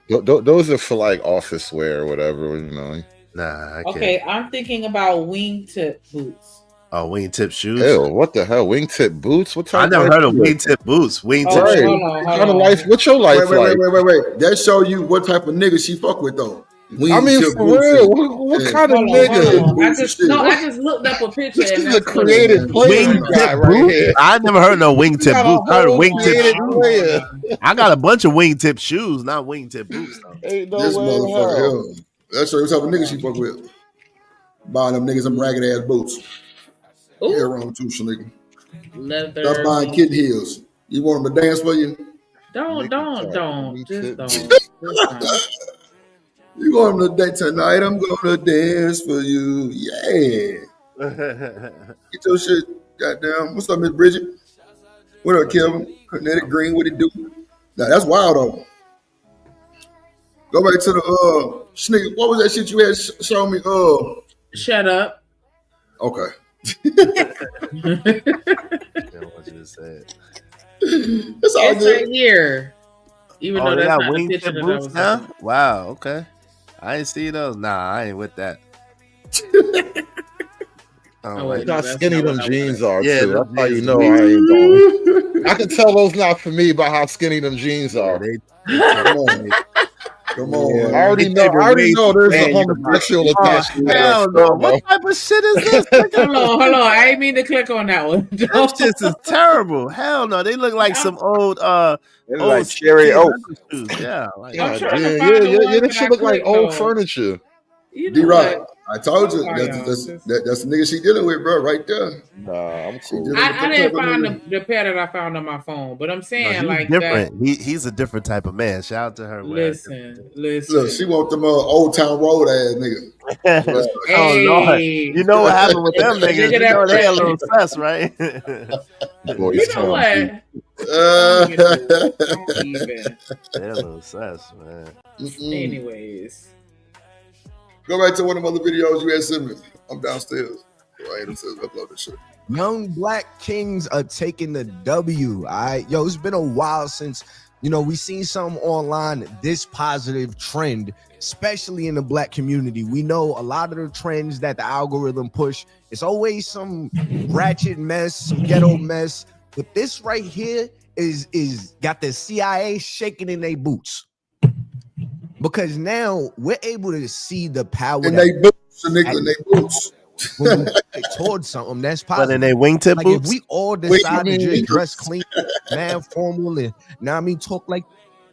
those are for like office wear or whatever, you know. Nah, I can't. Okay, I'm thinking about wingtip boots. Oh, wingtip shoes. Ew, what the hell? Wingtip boots? What type? I never of heard of life you wingtip boots. Wingtip Oh, shoes. hold on, What kind of life? What's your life like? Wait. That show you what type of nigga she fuck with though. I mean, for real, what kind of nigga? Hold on. I just looked up a picture. This and is a that's what it creative is. player guy Wingtip right boots? here. I never heard no wingtip got a boots. I heard whole wingtip creative shoes. player. I got a bunch of wingtip shoes, not wingtip boots though. Ain't no This way in motherfucker, hell. hell. That show you what type of nigga she fuck with. Buying them niggas some ragged ass boots. Ooh. Yeah, wrong too, Shanika. Leather. Stop buying kitten heels. You want them to dance for you? Don't. Just don't. You want them to dance tonight? I'm gonna dance for you. Yeah. Get your shit, goddamn. What's up, Miss Bridget? What up, Kevin? Kinetic Green, what it do? Now that's wild though. Go back to the Sneak. What was that shit you had shown me? Shut up. Okay. It's all It's good. right here. Even Oh, though they that's got not the picture wingtip that I boots was now? looking at. Wow, okay. I ain't see those. Nah, I ain't with that. Oh, wait, Look how skinny them jeans are Yeah, too. them That's how you jeans know are- I ain't going. I can tell those not for me by how skinny them jeans are. Come on. Come on. I already know there's a homosexual attachment. Hell no. What type of shit is this? Hold on. I ain't mean to click on that one. Them shits is terrible. Hell no. They look like some old It's old like cherry 1600 oak. shoes. Yeah. Like, I'm God, trying yeah, to find the one this that shit I look like clicked old on. furniture. You know D-Rock, what? I told you. Hold on, That's the nigga she dealing with, bro, right there. Nah, I'm cool. I didn't find the pair that I found on my phone, but I'm no, saying he's like different. that. He's a different type of man. Shout out to her. Listen. Look, she want them Old Town Road ass nigga. Oh Lord. Hey. You know what happened with them niggas? Nigga, You know that- they a little sus, right? You know what? Don't even. They're a little sus, man. Anyways. Go back to one of them other videos you had sent me. I'm downstairs. Right, it says upload this shit. Young Black Kings are taking the W. All right, yo, it's been a while since we seen something online. This positive trend, especially in the Black community. We know a lot of the trends that the algorithm push. It's always some ratchet mess, some ghetto mess. But this right here is got the CIA shaking in their boots. Because now we're able to see the power in they boots, nigga, in they boots. when we get towards something that's But positive. in they wingtip Like boots? if we all decide to just dress clean, man, formal, and now I mean talk like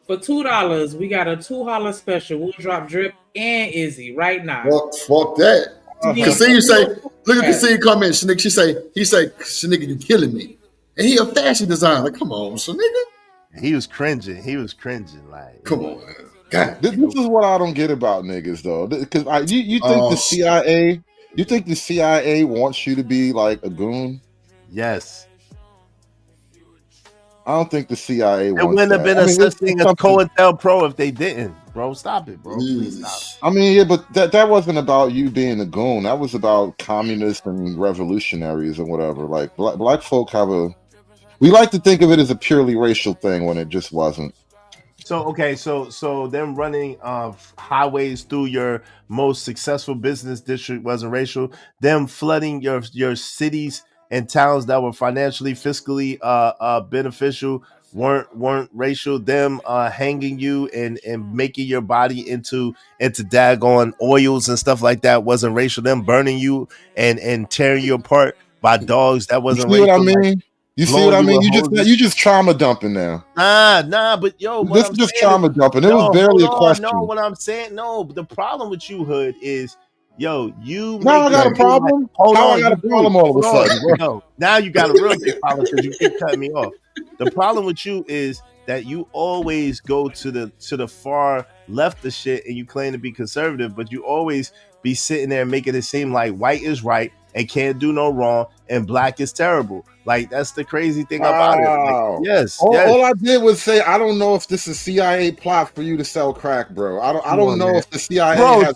For $2, we got a $2 special. We'll drop Drip and Izzy right now. Fuck that. Cassine say, look at Cassine comment. Shanika, he say, Shanika, you killing me. And he a fashion designer. Like, come on, Shanika. He was cringing. Like, come on, man. God. This is what I don't get about niggas though, because you think the CIA, you think the CIA wants you to be like a goon? Yes. I don't think the CIA It wants wouldn't have been a such thing as COINTELPRO if they didn't, bro. Stop it, bro. Please stop. I mean, yeah, but that wasn't about you being a goon. That was about communists and revolutionaries and whatever. Like black folk we like to think of it as a purely racial thing when it just wasn't. So okay, so them running highways through your most successful business district wasn't racial. Them flooding your cities and towns that were financially, fiscally beneficial weren't racial. Them hanging you and making your body into daggone oils and stuff like that wasn't racial. Them burning you and tearing you apart by dogs, that wasn't racial. racial. What I mean? You see what I mean? You just trauma dumping now. Nah, but yo, this is just trauma dumping. It was barely a question. No, what I'm saying, but the problem with you, Hood, is you. Now I got a problem. I got a problem all of a sudden. No, now you got a real big problem because you keep cutting me off. The problem with you is that you always go to the far left of shit and you claim to be conservative, but you always be sitting there making it seem like white is right and can't do no wrong and black is terrible. Like, that's the crazy thing about it. Like, yes. All I did was say, I don't know if this is CIA plot for you to sell crack, bro. I don't know if the CIA has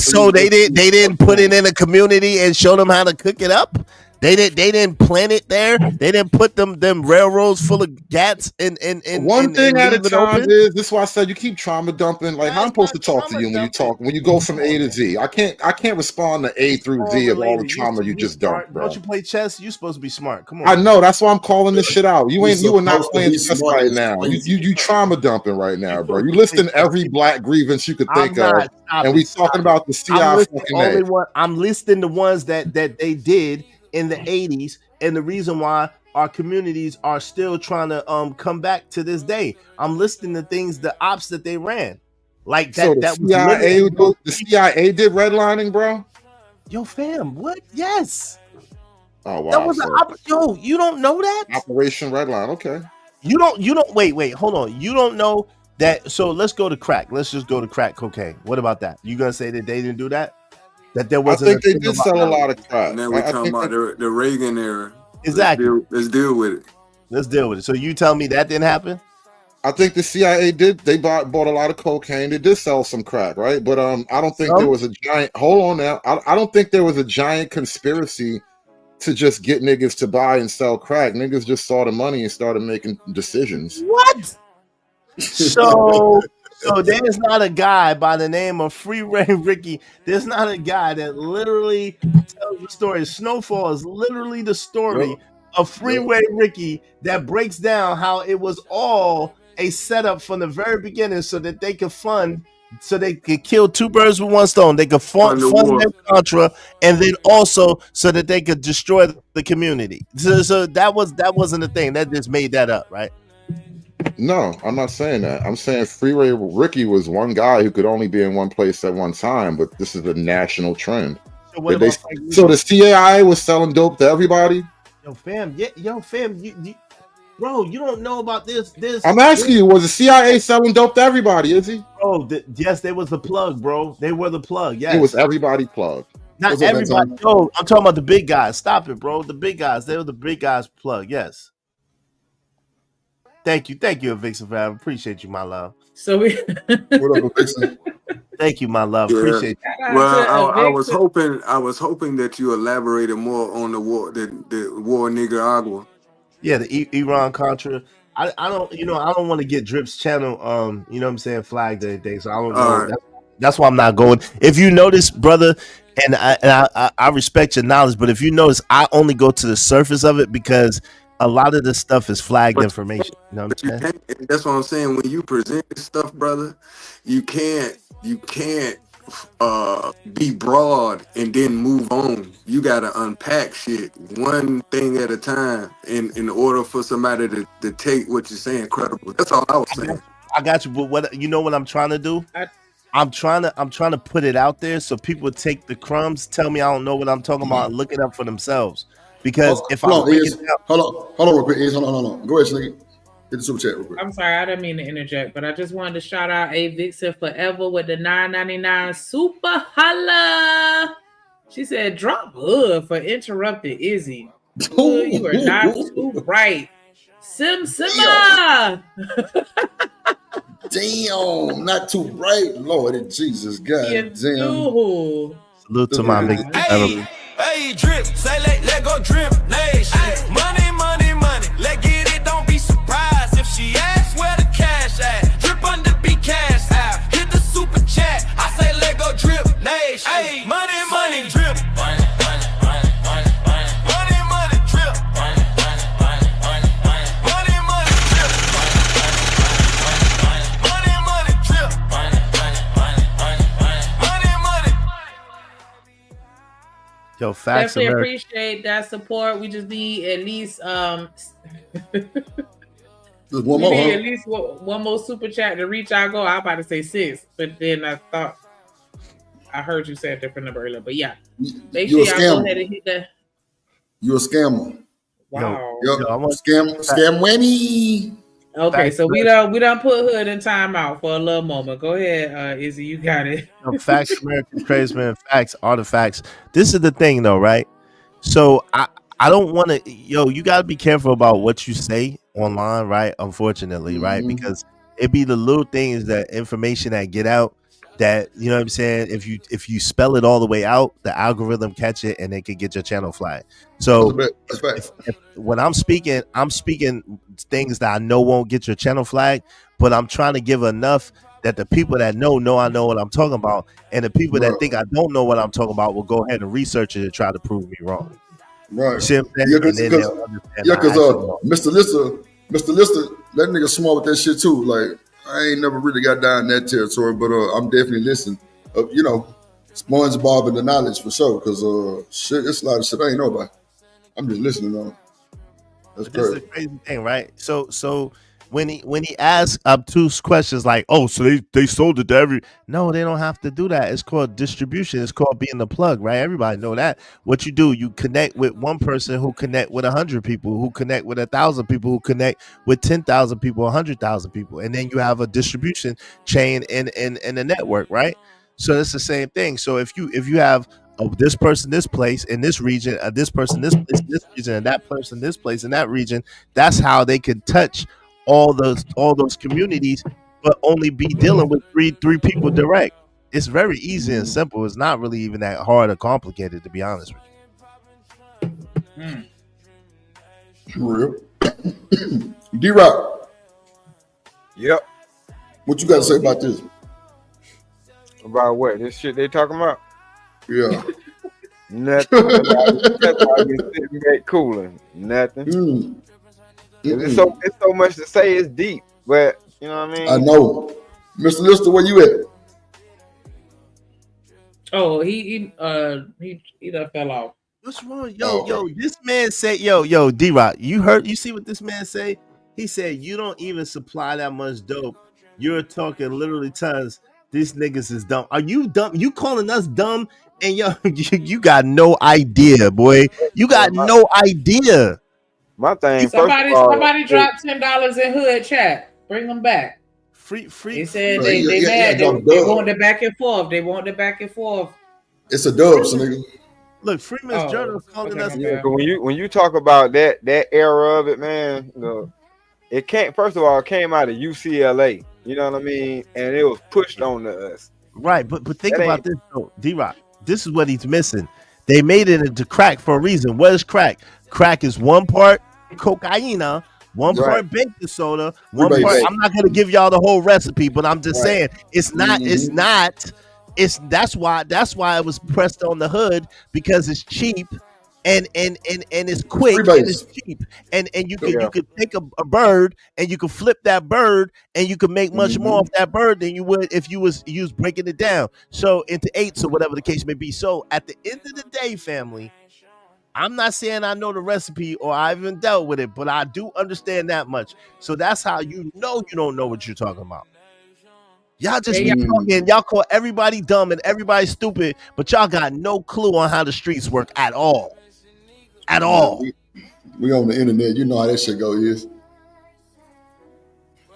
so they didn't put it in a community and show them how to cook it up. They didn't plant it there. They didn't put them railroads full of gats and one thing at a time. Is this is why I said you keep trauma dumping? Like, how I'm supposed to talk to you when you go from A to Z? I can't respond to A through Z of all the trauma you just dumped, bro. Don't you play chess? You're supposed to be smart. Come on. I know, that's why I'm calling this shit out. You are not playing chess right now. You trauma dumping right now, bro. You listing every black grievance you could think of, and we talking about the CIA. I'm listing the ones that they did in the 80s, and the reason why our communities are still trying to come back to this day. I'm listing the things, the ops that they ran, like that. So the CIA did redlining, bro. Yo, fam, what? Yes. Oh wow. That was you don't know that? Operation Redline. Okay. You don't. Wait. Hold on. You don't know that. So let's go to crack. Let's just go to crack cocaine. What about that? You gonna say that they didn't do that? That there wasn't. I think they did sell a lot of crack. Now we're talking about the Reagan era. Exactly. Let's deal with it. Let's deal with it. So you tell me that didn't happen? I think the CIA did. They bought a lot of cocaine. They did sell some crack, right? But I don't think there was a giant. Hold on now. I don't think there was a giant conspiracy to just get niggas to buy and sell crack. Niggas just saw the money and started making decisions. What? So there's not a guy by the name of Freeway Ricky. There's not a guy that literally tells the story. Snowfall is literally the story of Freeway Ricky that breaks down how it was all a setup from the very beginning so that they could so they could kill two birds with one stone. They could fund their Contra, and then also so that they could destroy the community. So that wasn't a thing. That just made that up, right? No, I'm not saying that. I'm saying Freeway Ricky was one guy who could only be in one place at one time, but this is a national trend. So the CIA was selling dope to everybody? Yo, fam, bro, you don't know about this. I'm asking you, was the CIA selling dope to everybody, is he? Bro, yes, they was the plug, bro. They were the plug, yes. It was everybody plug. Not everybody. No, I'm talking about the big guys. Stop it, bro. The big guys. They were the big guys plug, yes. Thank you, Vixen. I appreciate you, my love. So we. What up, Vixen? Thank you, my love. Yeah. Appreciate you. Well, I was hoping that you elaborated more on the war in Nicaragua. Yeah, the Iran Contra. I don't want to get Drip's channel you know what I'm saying, flagged or anything. So I don't know. Right. That's why I'm not going. If you notice, brother, and I respect your knowledge, but if you notice, I only go to the surface of it because a lot of this stuff is flagged information. You know what I'm saying? That's what I'm saying. When you present this stuff, brother, you can't be broad and then move on. You gotta unpack shit one thing at a time in order for somebody to take what you're saying credible. That's all I was saying. I got you. But what you know what I'm trying to do? I'm trying to put it out there so people take the crumbs, tell me I don't know what I'm talking about, and look it up for themselves. Because if I hold on real quick, hold on. Go ahead, Slinky. Hit the super chat real quick. I'm sorry, I didn't mean to interject, but I just wanted to shout out A Vixen Forever with the $9.99 super holla. She said, "Drop hood for interrupting Izzy. Hood, you are not too bright." Simma. Damn, not too bright. Lord Jesus, God damn. Salute to my big Hey, drip, say let go drip, nation. Money, money, money. Let get it, don't be surprised if she asks where the cash at. Drip under be cash out. Hit the super chat. I say let go drip, nation. Hey, money, money, drip. Money, money, money, money, money. Money, money, drip. Money, money, money, money, money. Money, money, drip. Money, money, drip. Money, money, money, money, money. Money, money. Yo, facts. Definitely America. appreciate that support. We just need at least Just one we more, need huh? at least one more super chat to reach our goal. I was about to say 6, but then I thought I heard you say a different number earlier. But yeah, make You sure a y'all go scammer. ahead and hit that. You a scammer. Wow. Yep. Scam whammy. Okay, so we done put Hood in timeout for a little moment. Go ahead, Izzy, you got it. Yo, facts, American Tradesman, facts, artifacts. This is the thing, though, right? So I don't want to. Yo, you got to be careful about what you say online, right? Unfortunately, right? Because it be the little things, that information that get out, that, you know what I'm saying, if you spell it all the way out, the algorithm catch it and it can get your channel flagged. So when I'm speaking things that I know won't get your channel flagged, but I'm trying to give enough that the people that know I know what I'm talking about, and the people that think I don't know what I'm talking about will go ahead and research it and try to prove me wrong. Right. See what I'm saying? And then they'll understand Yeah, how I because actually know. Mr. Lister, that nigga smart with that shit too. Like, I ain't never really got down that territory, but I'm definitely listening. You know, SpongeBob and the knowledge for sure. Because shit, it's a lot of shit I ain't know about. I'm just listening on. That's This is crazy. the crazy thing, right? So when he asks obtuse questions like, "Oh, so they sold it to every," no, they don't have to do that. It's called distribution. It's called being the plug, right? Everybody know that. What you do, you connect with one person who connect with 100 people, who connect with 1,000 people, who connect with 10,000 people, 100,000 people, and then you have a distribution chain in a network, right? So it's the same thing. So if you have this person this place in this region, this person this place in this region, and that person this place in that region, that's how they can touch all those communities, but only be dealing with three people direct. It's very easy and simple. It's not really even that hard or complicated, to be honest with you. Real. D-Rock. Yep. What you got to say about this? About what? This shit they talking about? Yeah. Nothing. That's why I be sitting back cooling. Nothing. It's so much to say. It's deep, but you know what I mean. I know. Mr. Lister, where you at? Oh, he done fell off. What's wrong? Yo, this man said, yo, D-Rock, you see what this man say? He said, you don't even supply that much dope. You're talking literally tons. These niggas is dumb. Are you dumb? You calling us dumb? And yo, you got no idea, boy. You got no idea. My thing. Somebody dropped $10 in Hood chat. Bring them back. Free. They said they mad. They want the back and forth. They want the back and forth. It's a dub, so nigga. Look, Freeman's Journal calling us. Yeah, when you talk about that era of it, man, look, it can't. First of all, it came out of UCLA. You know what I mean? And it was pushed on to us. Right, but think about this, though, D-Rock. This is what he's missing. They made it into crack for a reason. What is crack? Crack is one part cocaine, one part baking soda, one part. I'm not gonna give y'all the whole recipe, but I'm just saying it's not. That's why it was pressed on the hood, because it's cheap and it's quick and it's cheap, and you could take a bird and you can flip that bird and you can make much more off that bird than you would if you was breaking it down into eighths or whatever the case may be. So at the end of the day, family, I'm not saying I know the recipe or I even dealt with it, but I do understand that much. So that's how you know you don't know what you're talking about. Y'all just be talking, y'all call everybody dumb and everybody stupid, but y'all got no clue on how the streets work at all. At all. We on the internet, you know how that shit go is.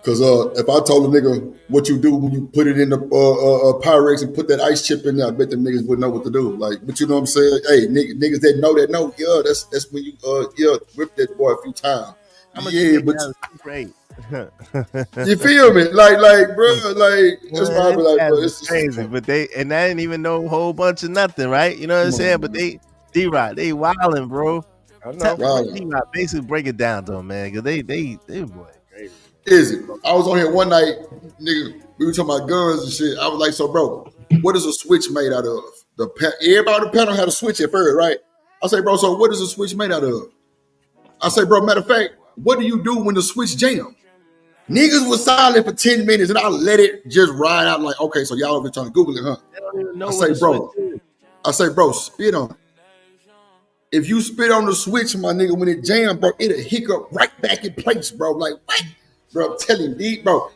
Cause if I told a nigga what you do when you put it in the Pyrex and put that ice chip in there, I bet them niggas wouldn't know what to do. Like, but you know what I'm saying? Hey, niggas that know, yeah, that's when you whip that boy a few times. Yeah, but great. You feel me? Like, bro, like that's why I be like, bro, it's crazy. But they ain't even know a whole bunch of nothing, right? You know what I'm saying? But D-Rock, they wilding, bro. I know. D-Rock, basically break it down to them, man, because they boy crazy. Is it? I was on here one night, nigga. We were talking about guns and shit. I was like, so, bro, what is a switch made out of? Everybody on the panel had a switch at first, right? I say, bro, so what is a switch made out of? I say, bro, matter of fact, what do you do when the switch jam? Niggas was silent for 10 minutes and I let it just ride out like, okay, so y'all over trying to Google it, huh? I say, bro, spit on it. If you spit on the switch, my nigga, when it jam, bro, it'll hiccup right back in place, bro. Like, what? Bro, I'm telling you, bro.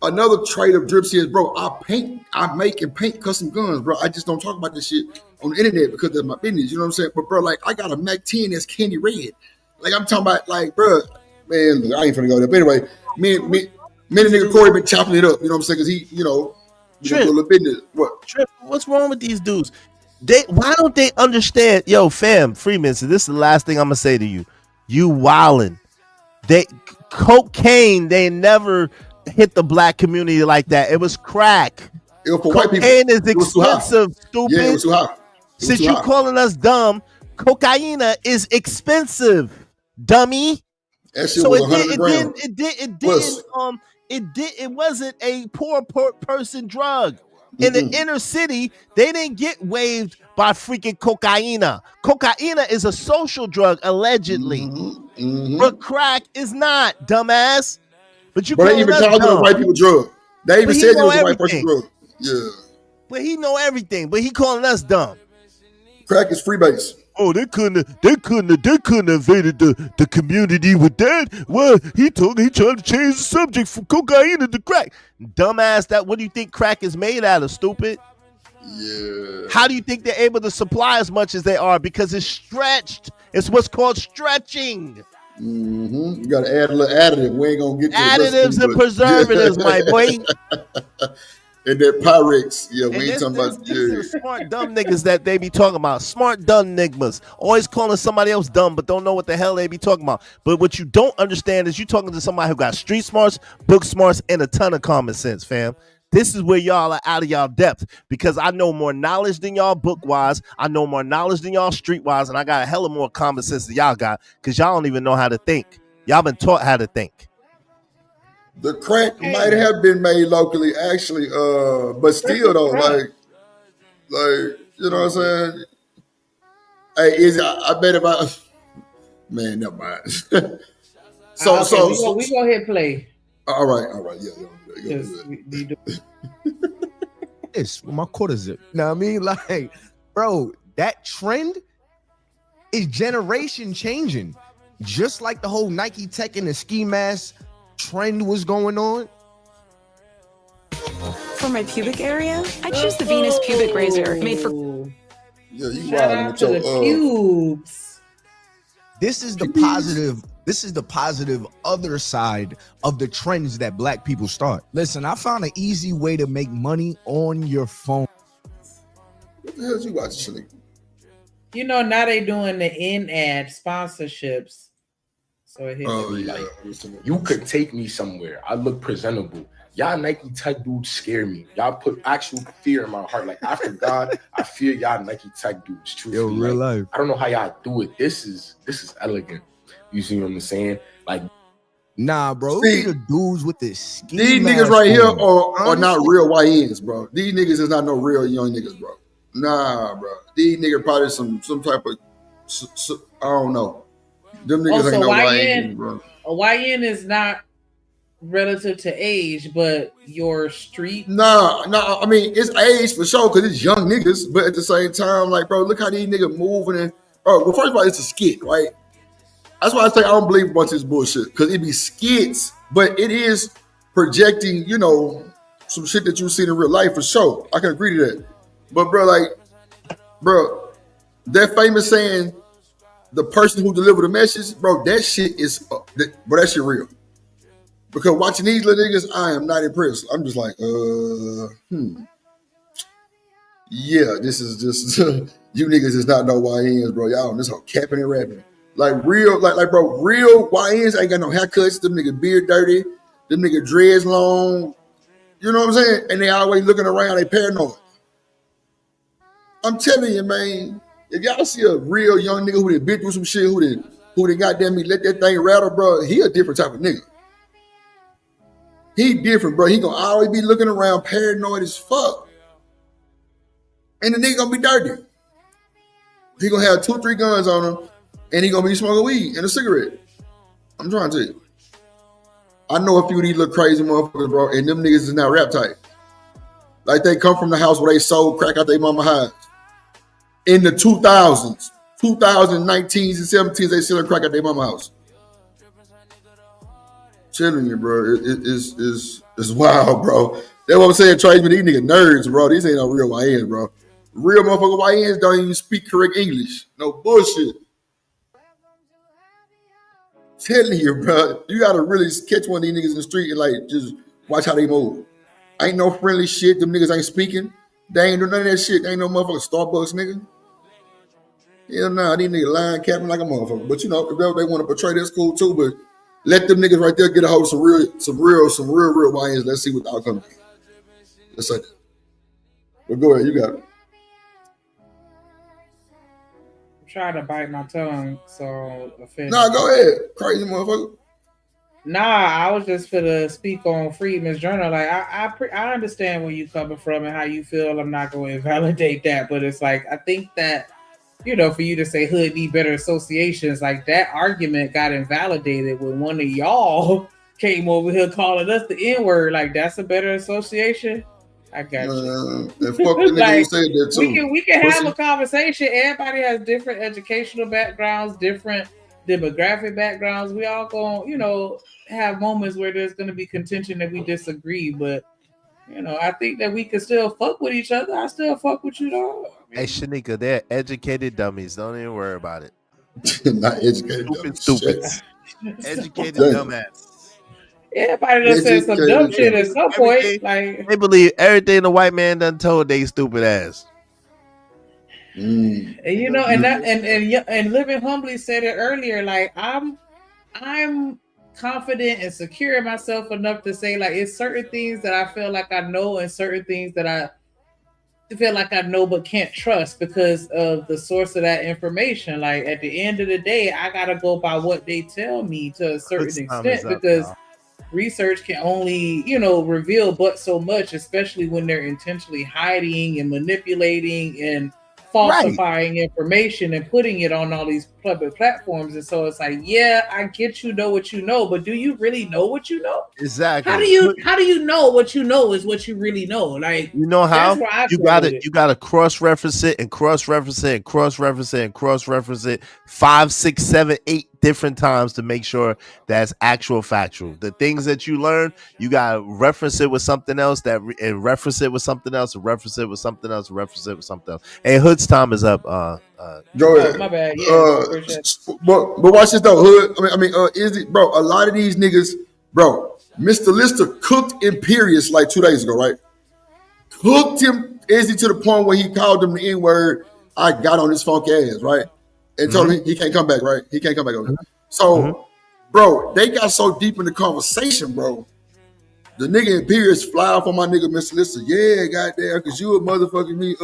Another trait of Drip is, bro, I make and paint custom guns, bro. I just don't talk about this shit on the internet because that's my business, you know what I'm saying? But, bro, like, I got a Mac 10 that's candy red. Like, I'm talking about, like, bro, man, look, I ain't finna go there. But anyway, me and nigga Corey been chopping it up, you know what I'm saying? Because he, you know, Trip, a little business. What? Trip, what's wrong with these dudes? Why don't they understand? Yo, fam, Freeman, so this is the last thing I'm gonna say to you. You wildin'. Cocaine, they never hit the black community like that. It was crack. It was for white people. Cocaine is expensive, stupid. Yeah, it was too high. Since you calling us dumb, cocaine is expensive, dummy. That shit was 100 grams. It wasn't a poor person drug. In the inner city, they didn't get waived by freaking cocaine. Cocaine is a social drug, allegedly. But crack is not, dumbass. But you they even called it a white people drug. They even said it was a white person drug. Yeah. But he know everything. But he calling us dumb. Crack is freebase. Oh, they couldn't have invaded the community with that. Well, he tried to change the subject from cocaine to crack. Dumbass, what do you think crack is made out of, stupid? Yeah. How do you think they're able to supply as much as they are? Because it's stretched. It's what's called stretching. You got to add a little additive. We ain't gonna get to additives and preservatives, my boy. And that Pyrex, yeah, we ain't talking about. These are smart dumb niggas that they be talking about. Smart dumb niggas, always calling somebody else dumb, but don't know what the hell they be talking about. But what you don't understand is you talking to somebody who got street smarts, book smarts, and a ton of common sense, fam. This is where y'all are out of y'all depth because I know more knowledge than y'all book wise. I know more knowledge than y'all street wise, and I got a hella more common sense than y'all got because y'all don't even know how to think. Y'all been taught how to think. The crack might have been made locally, actually, but still though, like you know what I'm saying? Hey, I bet if I man, never mind. We go ahead and play. All right, yeah. It's my quarter zip. You know what I mean? Like, bro, that trend is generation changing. Just like the whole Nike Tech and the ski mask trend was going on. For my pubic area, I choose the Venus pubic razor made for. Yeah, you shout out to the pubes. This is the positive. This is the positive other side of the trends that black people start. Listen, I found an easy way to make money on your phone. What the hell you watching? You know, now they doing the in-ad sponsorships. So it hits you could take me somewhere. I look presentable. Y'all Nike Tech dudes scare me. Y'all put actual fear in my heart. Like, after God, I fear y'all Nike Tech dudes. Truthfully, real life. I don't know how y'all do it. This is elegant. You see what I'm saying? Like, nah, bro. See, the dudes with this ski these niggas right here are not real YNs, bro. These niggas is not no real young niggas, bro. Nah, bro. These niggas probably some type of I don't know. Them niggas ain't no YN, bro. A YN is not relative to age, but your street. Nah. I mean, it's age for sure because it's young niggas, but at the same time, like, bro, look how these niggas moving and Oh, well, first of all, it's a skit, right? That's why I say I don't believe a bunch of this bullshit because it be skits, but it is projecting, you know, some shit that you've seen in real life for sure. I can agree to that. But bro, that famous saying, the person who delivered the message, bro, that shit is, bro, that shit real. Because watching these little niggas, I am not impressed. I'm just like, yeah, this is just, you niggas does not know YNs, bro. Y'all on this whole capping and rapping. Like real, bro, real YNs ain't got no haircuts. Them nigga beard dirty. Them nigga dreads long. You know what I'm saying? And they always looking around, they paranoid. I'm telling you, man, if y'all see a real young nigga who done been through some shit, who done goddamn me let that thing rattle, bro, he a different type of nigga. He different, bro. He gonna always be looking around paranoid as fuck. And the nigga gonna be dirty. He gonna have 2-3 guns on him, and he gonna be smoking weed and a cigarette. I'm trying to tell you. I know a few of these little crazy motherfuckers, bro, and them niggas is not rap type. Like they come from the house where they sold crack out their mama house. In the 2000s, 2019s and 17s, they selling crack at their mama house. Telling you, bro, it's wild, bro. That's what I'm saying, tradesmen, these niggas nerds, bro. These ain't no real YNs, bro. Real motherfucker YNs don't even speak correct English. No bullshit. Telling you, bro, you gotta really catch one of these niggas in the street and like just watch how they move. Ain't no friendly shit. Them niggas ain't speaking. They ain't do none of that shit. They ain't no motherfucking Starbucks nigga. Hell nah, these niggas lying, capping like a motherfucker. But you know, if they want to portray, that's cool too. But let them niggas right there get a hold of some real YNs. Let's see what the outcome is. Let's say that. But go ahead, you got it. I'm trying to bite my tongue, so offended. Nah, go ahead, crazy motherfucker. Nah, I was just finna speak on Freedman's Journal. Like I understand where you coming from and how you feel. I'm not going to invalidate that, but it's like I think that, you know, for you to say hood need better associations, like that argument got invalidated when one of y'all came over here calling us the N-word. Like that's a better association. I got you. And fuck the nigga who said that too. We can have a conversation. Everybody has different educational backgrounds, different demographic backgrounds. We all gonna, you know, have moments where there's gonna be contention that we disagree, but you know, I think that we can still fuck with each other. I still fuck with you, though. Hey, Shanika, they're educated dummies. Don't even worry about it. Not educated Stupid. Educated dumbass. Everybody done said some dumb shit at some point. Like they believe everything the white man done told they stupid ass. And you know, and Living Humbly said it earlier. Like I'm confident and secure in myself enough to say like it's certain things that I feel like I know and certain things that I feel like I know but can't trust because of the source of that information. Like at the end of the day, I gotta go by what they tell me to a certain extent because research can only, you know, reveal but so much, especially when they're intentionally hiding and manipulating and falsifying information and putting it on all these public platforms. And so it's like, yeah, I get you know what you know, but do you really know what you know? Exactly. How do you know what you know is what you really know? Like, you know how you gotta cross-reference it and cross-reference it and cross-reference it and cross-reference it 5, 6, 7, 8 different times to make sure that's actual factual. The things that you learn, you gotta reference it with something else and reference it with something else and reference it with something else and reference it with something else. Hey, Hood's time is up. Go ahead. My bad. Yeah, but watch this though, Hood. I mean, is it, bro? A lot of these niggas, bro. Mr. Lister cooked Imperious like 2 days ago, right? Cooked him, Izzy, to the point where he called him the N-word. I got on his funk ass, right? And told him he can't come back, right? He can't come back over there. So, bro, they got so deep in the conversation, bro. The nigga Imperious fly off on my nigga Mr. Lister. Yeah, goddamn, cause you a motherfucking me,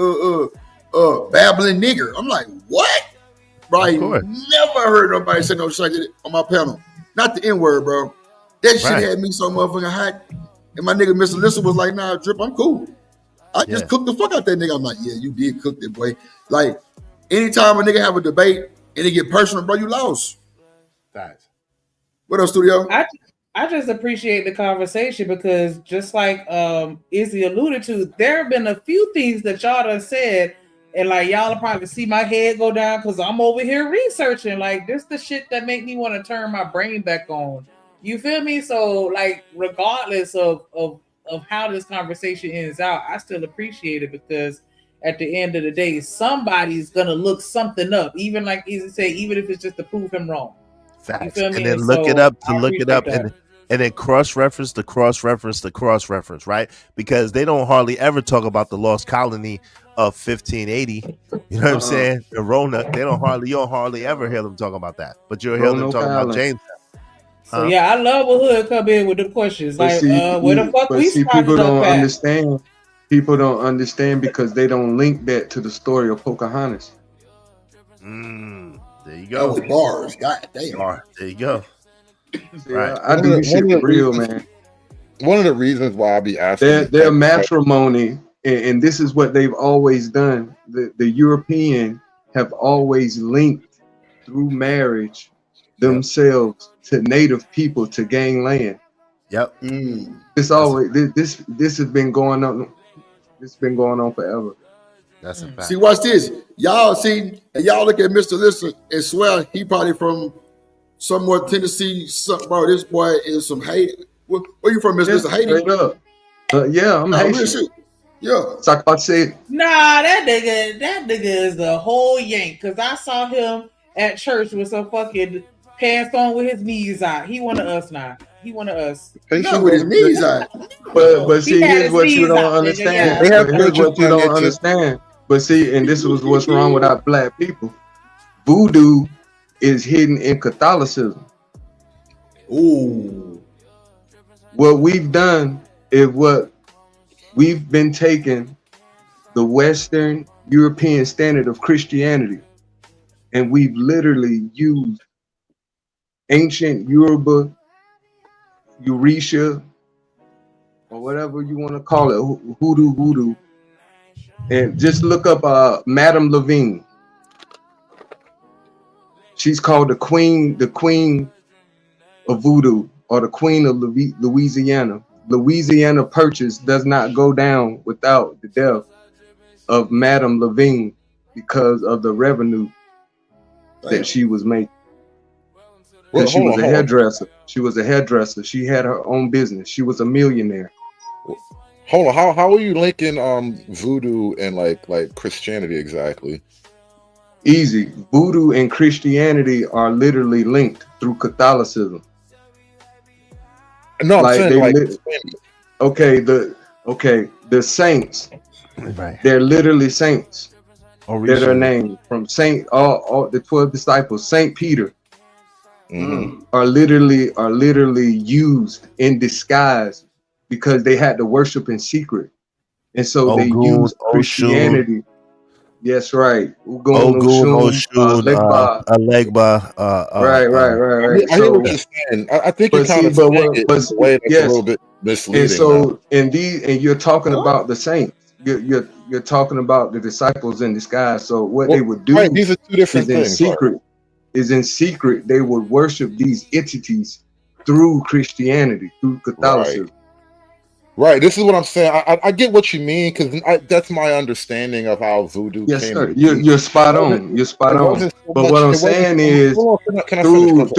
babbling nigger. I'm like, what? Bro, I never heard nobody say no shit like that on my panel. Not the N-word, bro. That shit had me so motherfucking hot. And my nigga Mr. Lister was like, nah, Drip, I'm cool. I just cooked the fuck out that nigga. I'm like, yeah, you did cook that boy. Like, anytime a nigga have a debate and it get personal, bro, you lost. Facts. What else, studio? I just appreciate the conversation because just like Izzy alluded to, there have been a few things that y'all done said And like y'all will probably see my head go down because I'm over here researching. Like this the shit that make me want to turn my brain back on. You feel me? So like regardless of how this conversation ends out, I still appreciate it because at the end of the day, somebody's gonna look something up, even like Easy say, even if it's just to prove him wrong. Facts. You feel And me? then And look it so up to I look it appreciate up that. and then cross-reference the cross-reference the cross-reference, right? Because they don't hardly ever talk about the lost colony of 1580. You know what I'm saying? The Rona, you don't hardly ever hear them talk about that. But you'll hear them Roanoke talking about Island. James. So yeah, I love when Hood come in with the questions But like, see, where the fuck we people spotted don't up at? understand. People don't understand because they don't link that to the story of Pocahontas. There you That go. was bars. God damn. There you go. See, Right. I do this shit for real, man. One of the reasons why I be asking Their matrimony, and this is what they've always done. The European have always linked through marriage themselves to native people to gain land. Yep. It's always this has been going on. It's been going on forever. That's a fact. See, watch this. Y'all see, and y'all look at Mr. Listen and swear he probably from somewhere Tennessee. Bro, this boy is some hate. Where you from, Mr. Listen? Haiti? Straight up. Yeah, I'm Nah, real Haitian. shit. Yeah. Sakpatse. Nah, that nigga is the whole yank. Cause I saw him at church with some fucking pants on with his knees out. He one of us now. He one of us. Not with his knees out. But see, He had here's his what you knees don't out, nigga, understand. yeah. But here's what you don't understand. But see, and this was what's wrong with our black people. Voodoo is hidden in Catholicism. Ooh. What we've done is what we've been taking the Western European standard of Christianity, and we've literally used ancient Yoruba, Euretia, or whatever you want to call it, hoodoo, and just look up Madame Levine. She's called the queen of voodoo, or the queen of Louisiana. Louisiana Purchase does not go down without the death of Madame Levine because of the revenue that she was making. Well, Because she was a hold on. hairdresser. She was a hairdresser. She had her own business. She was a millionaire. Hold on, how are you linking voodoo and like Christianity exactly? Easy. Voodoo and Christianity are literally linked through Catholicism. No, I'm saying like the saints. Right. They're literally saints that are Originally. named from Saint all the 12 disciples. Saint Peter Mm-hmm. are literally used in disguise because they had to worship in secret, and so they Ogun, used Oshun. Christianity. Yes, right. Ogun, Ogun, Oshun, Oshun, Legba. Right. I hear what you're saying. I think you're kind of saying it in a way that's a little bit misleading. And so, and you're talking about the saints. You're talking about the disciples in disguise. So what they would do these are two different is things. in secret. They would worship these entities through Christianity, through Catholicism. Right. This is what I'm saying. I get what you mean because that's my understanding of how voodoo Yes, came sir. to be. You're spot on. You're spot It on. wasn't so But much- what I'm it wasn't saying so- is, Hold on, can I finish?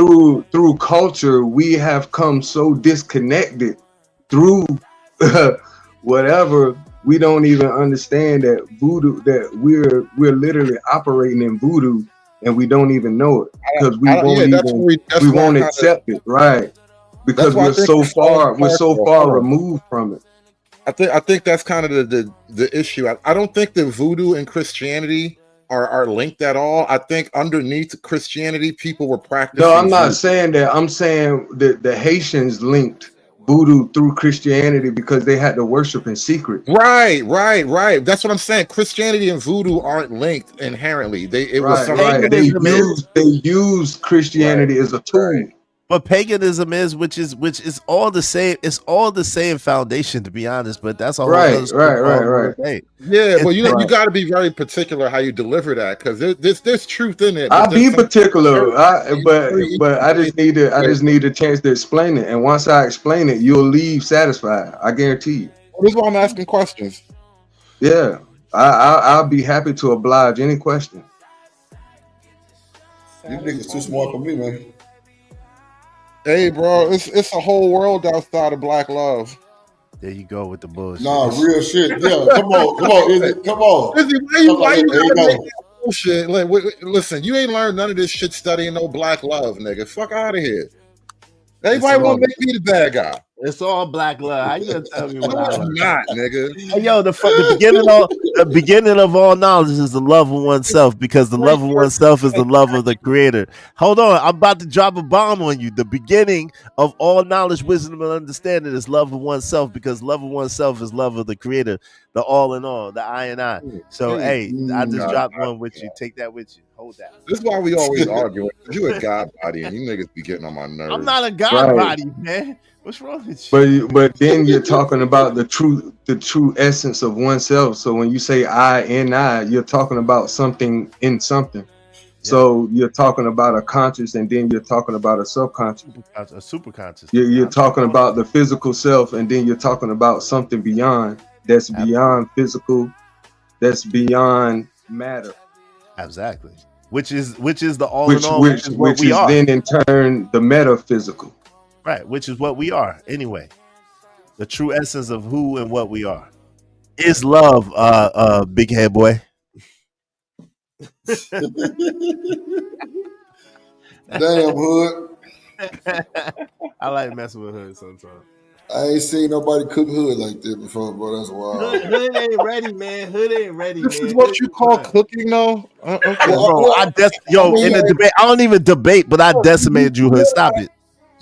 through culture, we have come so disconnected through whatever. We don't even understand that voodoo, that we're literally operating in voodoo, and we don't even know it because we won't accept it, right? Because why I we're think so it's all far partial. removed from it. I think that's kind of the issue. I don't think that voodoo and Christianity are linked at all. I think underneath Christianity, people were practicing. No, I'm not voodoo. saying that. I'm saying that the Haitians linked voodoo through Christianity because they had to worship in secret. Right. That's what I'm saying. Christianity and voodoo aren't linked inherently. It was Right. They used Christianity as a tool. But paganism is, which is all the same. It's all the same foundation, to be honest. But that's a whole Right. other story for another day. Yeah, but you Right. got to be very particular how you deliver that because there's truth in it. I'll but be there's some- particular, but I just need a chance to explain it. And once I explain it, you'll leave satisfied. I guarantee you. This is why I'm asking questions. Yeah. I'll be happy to oblige any question. You niggas too smart for me, man. Hey, bro, it's a whole world outside of black love. There you go with the bullshit. Nah, real shit. Yeah, come on, Izzy, come on. Izzy, why you gotta make that bullshit? Listen, you ain't learned none of this shit studying no black love, nigga. Fuck out of here. Everybody want to make me the bad guy. It's all black love. How you gonna tell me what No, I it's love? not, nigga. Hey, yo, the beginning of all knowledge is the love of oneself, because the love of oneself is the love of the creator. Hold on, I'm about to drop a bomb on you. The beginning of all knowledge, wisdom, and understanding is love of oneself, because love of oneself is love of the creator, the all in all, the I and I. So, hey, I just dropped one with you. Take that with you. Hold that. This is why we always arguing. You a god body, and you niggas be getting on my nerves. I'm not a god Right. body, man. What's wrong with you? But then you're talking about the true essence of oneself. So when you say I and I, you're talking about something in something. So you're talking about a conscious, and then you're talking about a subconscious. A super conscious. You're talking about the physical self, and then you're talking about something beyond, that's beyond physical, that's beyond matter. Exactly. Which is the all Which in all, which is what which we is are. then in turn the metaphysical. Right, which is what we are anyway. The true essence of who and what we are is love, big head boy. Damn, Hood. I like messing with Hood sometimes. I ain't seen nobody cook Hood like that before, bro. That's wild. Hood ain't ready, man. Hood ain't ready. This man. is what you call cooking, though? Okay. Bro, in the debate, I don't even debate, but I decimated you, Hood. Stop it.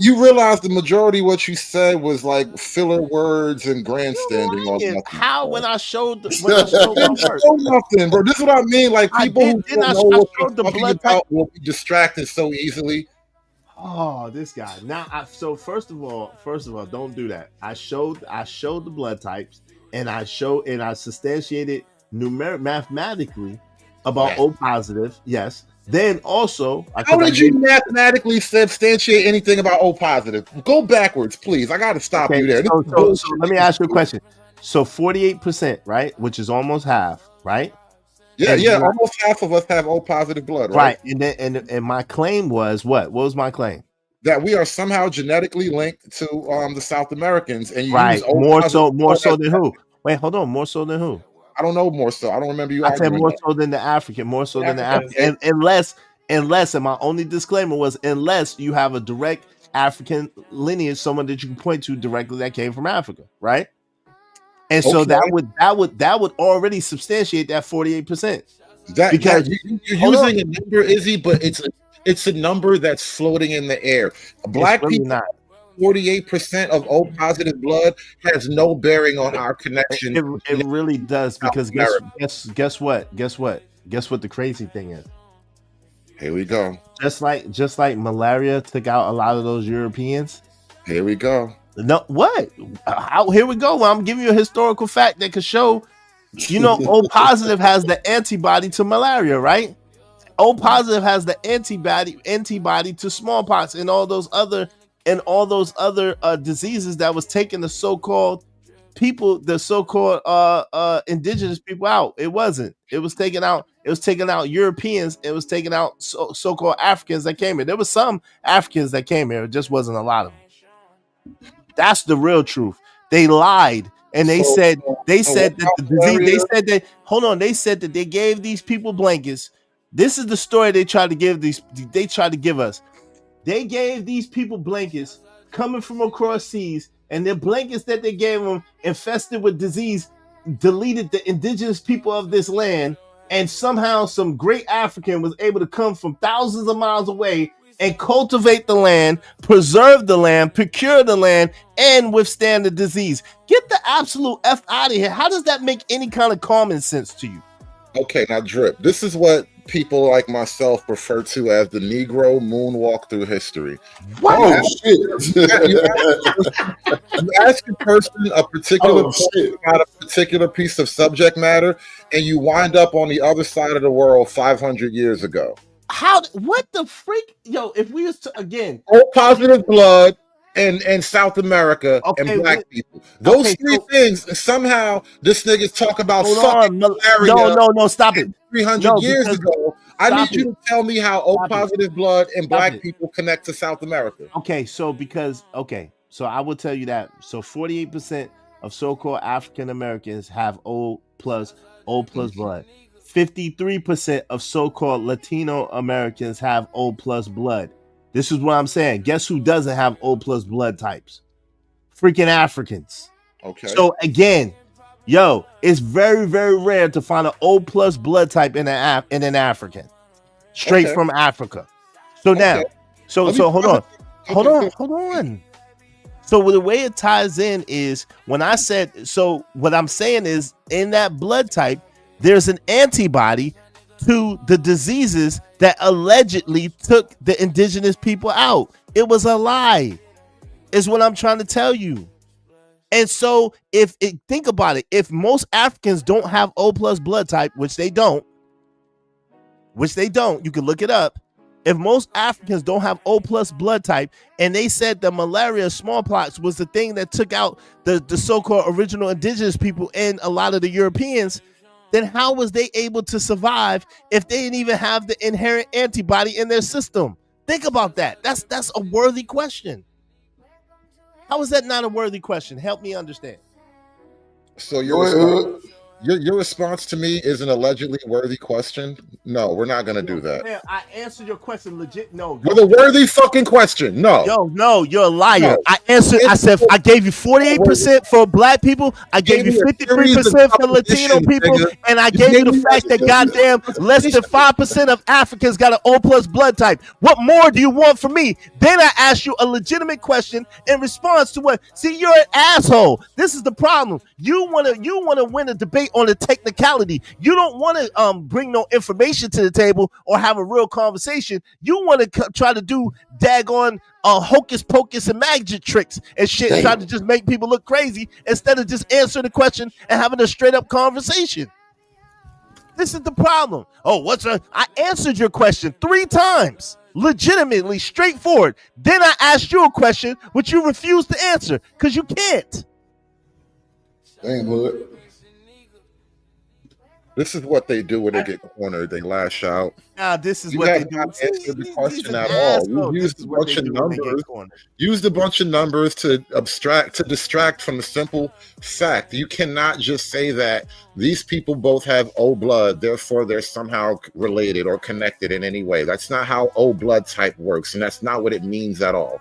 You realize the majority of what you said was like filler words and grandstanding on nothing. How when I showed my Didn't work? show nothing, bro. This is what I mean. Like people who didn't I? don't know I what showed the you're talking blood about will be distracted so easily. Oh, this guy. Now, so first of all, don't do that. I showed the blood types, and I substantiated mathematically about O positive. Yes. Then also, How did you mathematically substantiate anything about O positive? Go backwards, please. I got to stop you there. So let me ask you a question. So 48%, right? Which is almost half, right? Yeah. Almost half of us have O positive blood, Right. right? And then and my claim was what? What was my claim? That we are somehow genetically linked to the South Americans, and you Right. use O More positive so than who? Wait, hold on. More so than who? I don't know more so. I don't remember you I said arguing more that. so than the African, more so than the African. African. Unless, and my only disclaimer was unless you have a direct African lineage, someone that you can point to directly that came from Africa, right? And so Okay. that would already substantiate that 48%. Because you're using a number, Izzy, but it's a number that's floating in the air. Black really people, not. 48% of O positive blood has no bearing on our connection. It really does, because guess what? Guess what the crazy thing is? Here we go. Just like malaria took out a lot of those Europeans. Here we go. No, what? Here we go. Well, I'm giving you a historical fact that could show. O positive has the antibody to malaria, right? O positive has the antibody to smallpox and all those other diseases that was taking the so-called people, the so-called indigenous people out. It wasn't. It was taking out Europeans. It was taking out so-called Africans that came here. There was some Africans that came here. It just wasn't a lot of them. That's the real truth. They lied. And they said that the disease, they said that they gave these people blankets. This is the story they tried to give us. They gave these people blankets coming from across seas, and the blankets that they gave them, infested with disease, deleted the indigenous people of this land, and somehow some great African was able to come from thousands of miles away and cultivate the land, preserve the land, procure the land, and withstand the disease. Get the absolute F out of here. How does that make any kind of common sense to you? Okay, now Drip, this is what people like myself refer to as the Negro moonwalk through history. What? Oh, You ask a person a particular point about a particular piece of subject matter, and you wind up on the other side of the world 500 years ago. What the freak? Yo, if we was to, again, O positive blood and South America Okay, and black wait. people. Those Okay, three so- things, somehow this niggas talk about Hold fucking on. malaria No, stop it. 300 No, years because- ago. I stop need you it. to tell me how O Stop it. positive blood and Stop black it. people connect to South America. Okay, so so I will tell you that. So 48% of so-called African Americans have O plus blood. 53% of so-called Latino Americans have O plus blood. This is what I'm saying. Guess who doesn't have O plus blood types? Freaking Africans. Okay. So again, yo, it's very, very rare to find an O plus blood type in an African, straight Okay. from Africa. So now, so Let me- hold on. Okay. Hold on. So the way it ties in is when I said, so what I'm saying is in that blood type, there's an antibody to the diseases that allegedly took the indigenous people out. It was a lie, is what I'm trying to tell you. And so think about it, if most Africans don't have O plus blood type, which they don't, you can look it up. If most Africans don't have O plus blood type, and they said the malaria, smallpox was the thing that took out the so-called original indigenous people and a lot of the Europeans, then how was they able to survive if they didn't even have the inherent antibody in their system? Think about that. That's a worthy question. How is that not a worthy question? Help me understand. So Go ahead. your response to me is an allegedly worthy question? No, we're not gonna do that. Man, I answered your question legit. No. With a worthy fucking question. No. No, you're a liar. No. I answered. I said I gave you 48% for black people. I gave you 53% for Latino people, and I gave you the fact that goddamn less than 5% of Africans got an O plus blood type. What more do you want from me? Then I asked you a legitimate question in response to what? See, you're an asshole. This is the problem. You wanna win a debate on the technicality. You don't want to bring no information to the table or have a real conversation. You want to try to do daggone hocus pocus and magic tricks and shit, try to just make people look crazy instead of just answering the question and having a straight up conversation. This is the problem. I answered your question 3 times, legitimately, straightforward. Then I asked you a question which you refused to answer because you can't. Damn, Hood. This is what they do when they get cornered. They lash out. Nah, this is You what have they do. not answered the question an at all. asshole. You This used is a what bunch they of do when they get numbers. cornered. Used a bunch of numbers to distract from the simple fact. You cannot just say that these people both have O blood, therefore they're somehow related or connected in any way. That's not how O blood type works, and that's not what it means at all.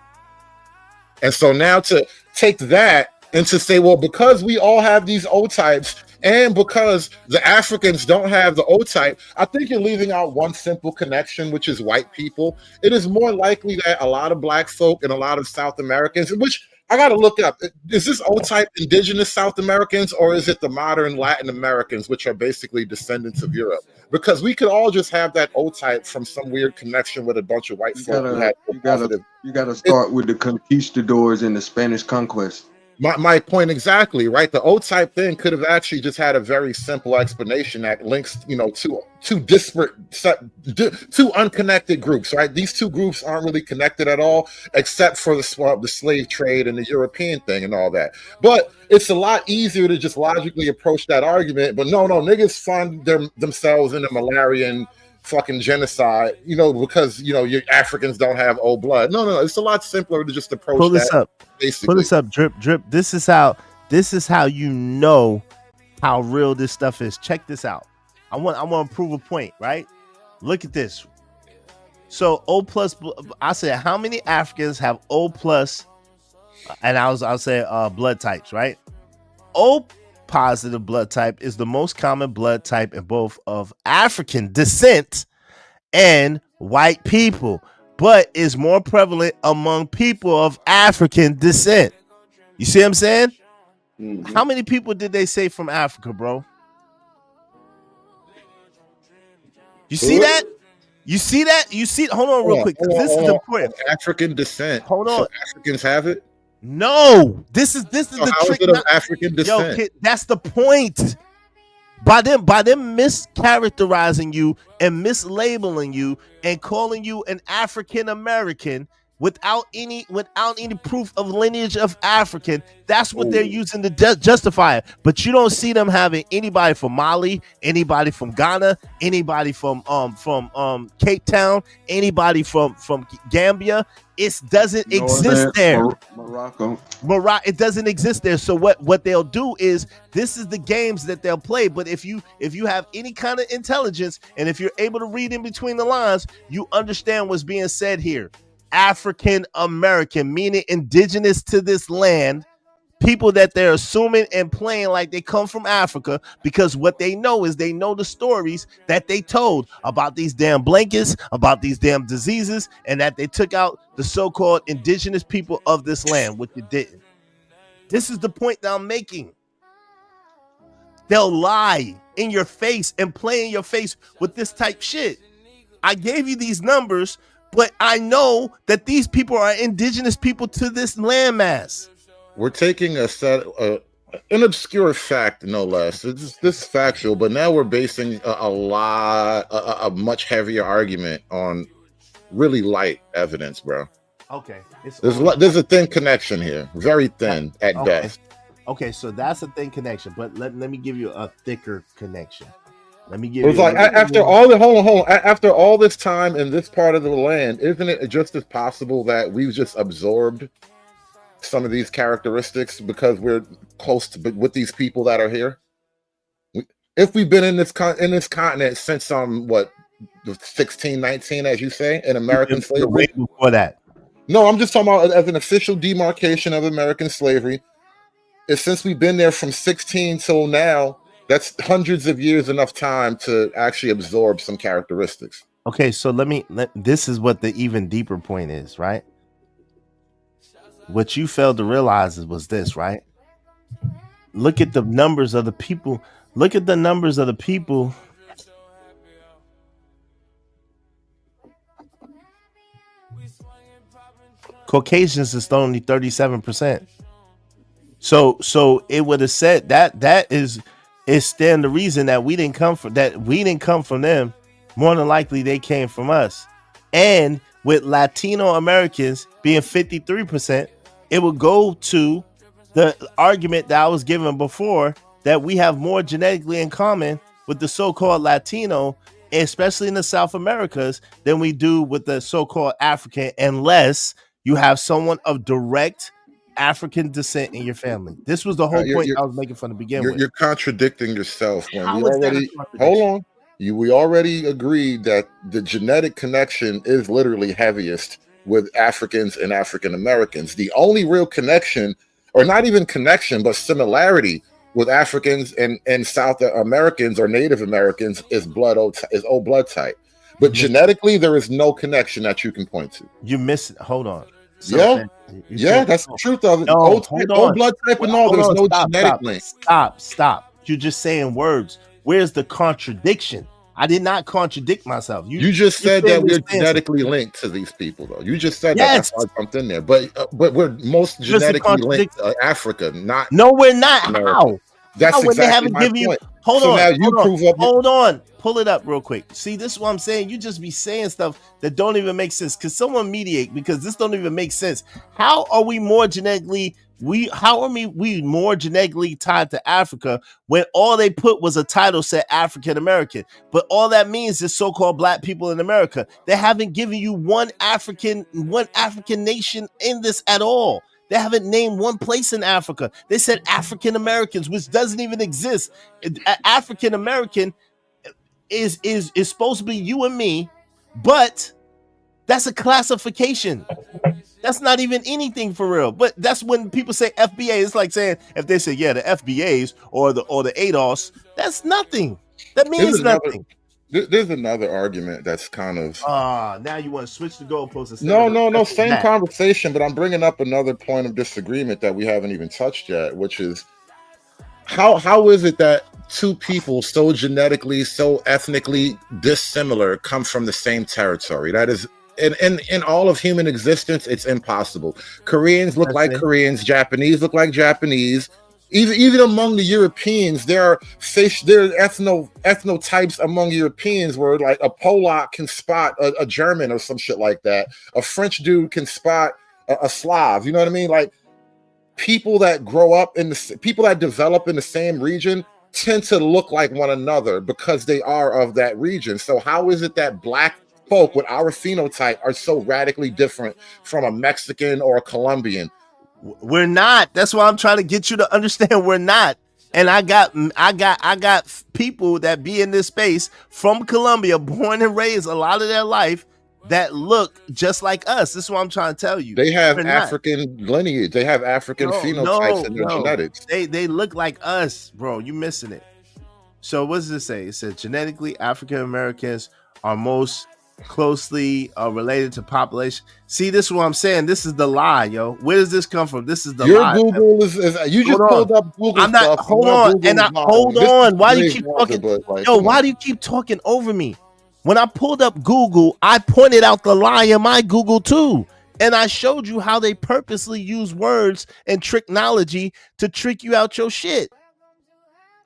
And so now to take that and to say, well, because we all have these O types, and because the Africans don't have the O type, I think you're leaving out one simple connection, which is white people. It is more likely that a lot of black folk and a lot of South Americans, which I got to look up, is this O type indigenous South Americans, or is it the modern Latin Americans, which are basically descendants of Europe? Because we could all just have that O type from some weird connection with a bunch of white folk who had You gotta start with the conquistadors and the Spanish conquest. My point exactly, right? The O-type thing could have actually just had a very simple explanation that links, two disparate, two unconnected groups, right? These two groups aren't really connected at all, except for the slave trade and the European thing and all that. But it's a lot easier to just logically approach that argument. But no, niggas find themselves in a Malarian fucking genocide, because your Africans don't have O blood. No, it's a lot simpler to just approach Pull this that. up. Basically. Pull this up, drip. This is how you know how real this stuff is. Check this out. I want to prove a point, right? Look at this. So O plus, I said how many Africans have O plus, and I'll say blood types, right? O positive blood type is the most common blood type in both of African descent and white people, but is more prevalent among people of African descent. You see what I'm saying? Mm-hmm. How many people did they say from Africa, bro? You see that? You see that? Hold on real quick. This is important. African descent. Hold on. So Africans have it? No. This is the how trick. Is it of African descent? Yo, kid, that's the point. By them mischaracterizing you and mislabeling you and calling you an African American, without any proof of lineage of African. That's what they're using to justify it. But you don't see them having anybody from Mali, anybody from Ghana, anybody from Cape Town, anybody from Gambia. It doesn't exist there. Morocco. It doesn't exist there. So what they'll do is, this is the games that they'll play. But if you have any kind of intelligence, and if you're able to read in between the lines, you understand what's being said here. African American, meaning indigenous to this land, people that they're assuming and playing like they come from Africa, because what they know is they know the stories that they told about these damn blankets, about these damn diseases, and that they took out the so-called indigenous people of this land, which it didn't. This is the point that I'm making. They'll lie in your face and play in your face with this type shit. I gave you these numbers, but I know that these people are indigenous people to this landmass. We're taking an obscure fact, no less. This is factual, but now we're basing a much heavier argument on really light evidence, bro. Okay. There's a thin connection here, very thin at best. Okay, so that's a thin connection, but let me give you a thicker connection. Let me give It's you like after all this time in this part of the land, isn't it just as possible that we've just absorbed some of these characteristics because we're close to with these people that are here? If we've been in this continent since 1619, as you say, in American slavery. Way before that. No, I'm just talking about as an official demarcation of American slavery. It's since we've been there from 16 till now. That's hundreds of years, enough time to actually absorb some characteristics. Okay, so this is what the even deeper point is, right? What you failed to realize was this, right? Look at the numbers of the people. Look at the numbers of the people. Caucasians is only 37%. So it would have said that is then the reason that we didn't come from them. More than likely they came from us. And with Latino Americans being 53%, it would go to the argument that I was given before, that we have more genetically in common with the so-called Latino, especially in the South Americas, than we do with the so-called African, unless you have someone of direct African descent in your family. This was the whole point I was making from the beginning. You're contradicting yourself. We already agreed that the genetic connection is literally heaviest with Africans and African Americans. The only real connection, or not even connection, but similarity with Africans and South Americans or Native Americans is old blood type. But genetically, there is no connection that you can point to. You miss it. Hold on. So that's the truth of it. No, old blood type and all, there's no genetic link. Stop. You're just saying words. Where's the contradiction? I did not contradict myself. You just said that we're genetically linked to these people, though. You just said that. That's why I jumped in there. But we're most genetically linked to Africa, not. No, we're not. America. How? That's How, when exactly they haven't my given you. point. Hold So on. now you prove up. Hold on. Pull it up real quick. See, this is what I'm saying. You just be saying stuff that don't even make sense. Because someone mediate, because this don't even make sense. How are we more genetically? How are we more genetically tied to Africa when all they put was a title said African American? But all that means is so-called black people in America. They haven't given you one African nation in this at all. They haven't named one place in Africa. They said African Americans, which doesn't even exist. African American is supposed to be you and me, but that's a classification. That's not even anything for real. But that's when people say FBA. It's like saying, if they say, the FBAs or the ADOS, that's nothing. That means nothing. There's another argument that's kind of. Now you want to switch the goalposts. No. Same conversation, but I'm bringing up another point of disagreement that we haven't even touched yet, which is how is it that two people so genetically, so ethnically dissimilar come from the same territory? That is. In all of human existence, it's impossible. Koreans look like Koreans, Japanese look like Japanese, Even among the Europeans, there are ethnotypes among Europeans where like a Polak can spot a German or some shit like that. A French dude can spot a Slav. You know what I mean? Like people that grow up people that develop in the same region tend to look like one another because they are of that region. So how is it that black folk with our phenotype are so radically different from a Mexican or a Colombian? We're not. That's why I'm trying to get you to understand we're not. And I got people that be in this space from Colombia, born and raised a lot of their life, that look just like us. This is what I'm trying to tell you. They have African lineage. They have African phenotypes in their genetics. They look like us, bro. You missing it. So what does it say? It said genetically African Americans are most closely related to population. See, this is what I'm saying. This is the lie, yo. Where does this come from? This is the Your lie. Google is you just pulled up Google. I'm not. Stuff. Hold on, and hold on. Why do you keep talking? Like, yo, why do you keep talking over me? When I pulled up Google, I pointed out the lie in my Google too, and I showed you how they purposely use words and technology to trick you out your shit.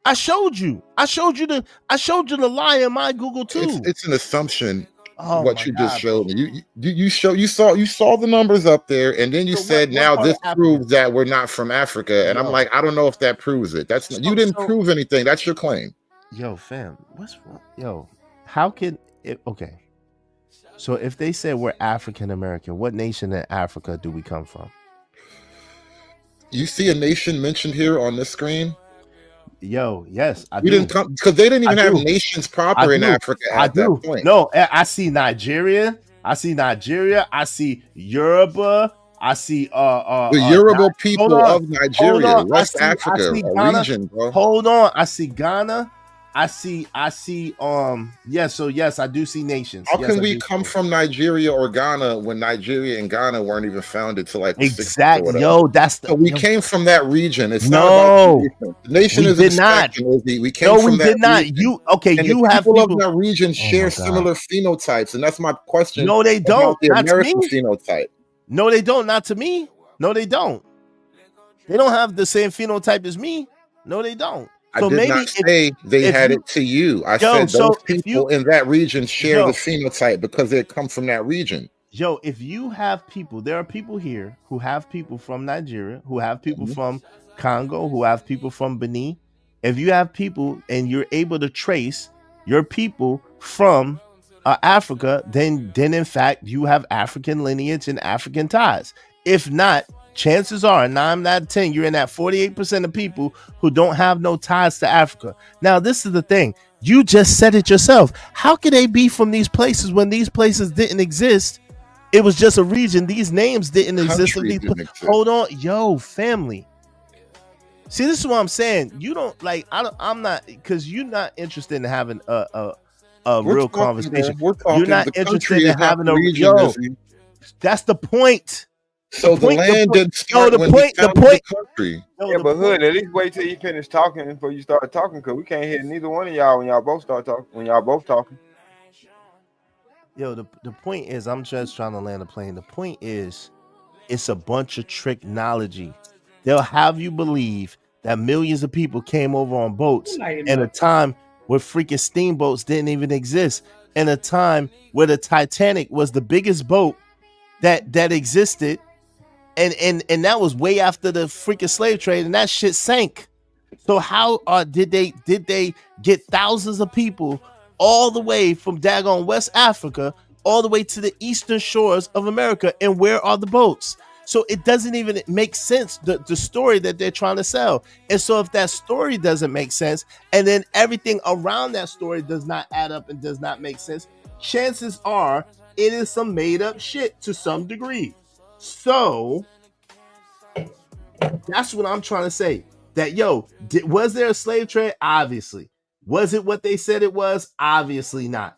I showed you the lie in my Google too. It's an assumption. Oh what you just showed me. You saw the numbers up there, and then you said now this proves that we're not from Africa. And I'm like, I don't know if that proves it. You didn't prove anything. That's your claim. Yo, fam, what's wrong? Yo, how can it? Okay, so if they say we're African American, what nation in Africa do we come from? You see a nation mentioned here on this screen? Yo, yes, I do. Didn't come because they didn't even have nations proper in Africa at that point. No, I see Nigeria. I see Yoruba. I see the Yoruba people of Nigeria, West Africa, a region, bro. Hold on, I see Ghana. I see yes, so yes, I do see nations. How can we come from Nigeria or Ghana when Nigeria and Ghana weren't even founded till like exactly? Yo, that's the we came from that region. It's no not about the nation is did not. We came from that did not. Region. You okay? And You the have people people of that region share similar phenotypes, and that's my question. No, they don't. The Not to American me. phenotype. No, they don't. Not to me. No, they don't. They don't have the same phenotype as me. No, they don't. So I did maybe not say they had it to you. I said those people in that region share the phenotype because they come from that region. Yo, if you have people, there are people here who have people from Nigeria, who have people from Congo, who have people from Benin. If you have people and you're able to trace your people from Africa, then in fact you have African lineage and African ties. If not, chances are 9 out of 10 you're in that 48% of people who don't have no ties to Africa. Now this is the thing, you just said it yourself. How could they be from these places when these places didn't exist? It was just a region. These names didn't exist. Hold on, yo, family. See, this is what I'm saying. You don't like. I'm not, because you're not interested in having a real conversation. You're not interested in having a yo. That's the point. So the land didn't start when we founded the country. Yeah, but Hood, at least wait till you finish talking before you start talking, because we can't hear neither one of y'all when y'all both start talking. When y'all both talking. Yo, the point is, I'm just trying to land a plane. The point is, it's a bunch of technology. They'll have you believe that millions of people came over on boats in a time where freaking steamboats didn't even exist, in a time where the Titanic was the biggest boat that existed. And that was way after the freaking slave trade, and that shit sank. So how did they get thousands of people all the way from daggone West Africa all the way to the eastern shores of America? And where are the boats? So it doesn't even make sense, the story that they're trying to sell. And so if that story doesn't make sense, and then everything around that story does not add up and does not make sense, chances are it is some made up shit to some degree. So that's what I'm trying to say. That, yo, was there a slave trade? Obviously. Was it what they said it was? Obviously not.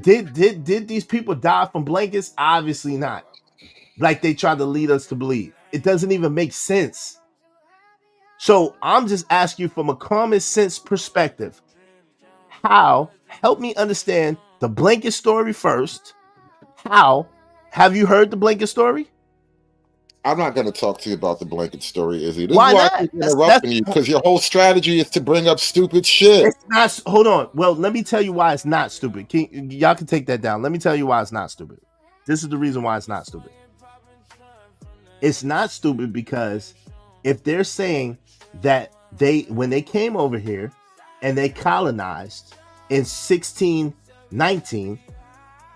Did these people die from blankets? Obviously not. Like they tried to lead us to believe. It doesn't even make sense. So I'm just asking you from a common sense perspective, help me understand the blanket story first. How have you heard the blanket story? I'm not going to talk to you about the blanket story, Izzy. This Why is why not? I keep That's- interrupting you, because your whole strategy is to bring up stupid shit. It's not. Hold on. Well, let me tell you why it's not stupid. Y'all can take that down. Let me tell you why it's not stupid. This is the reason why it's not stupid. It's not stupid because if they're saying that when they came over here and they colonized in 1619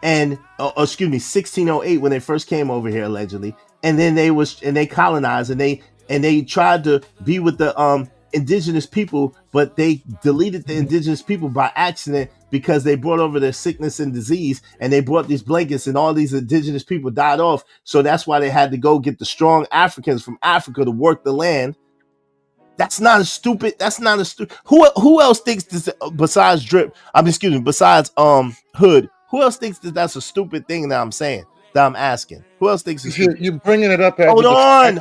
and 1608 when they first came over here allegedly, and then they colonized and they tried to be with the indigenous people, but they deleted the indigenous people by accident because they brought over their sickness and disease, and they brought these blankets, and all these indigenous people died off. So that's why they had to go get the strong Africans from Africa to work the land. That's not a stupid. Who else thinks this besides Drip? Besides Hood. Who else thinks that that's a stupid thing that I'm saying? That I'm asking. Who else thinks it's stupid? You're bringing it up. Hold on,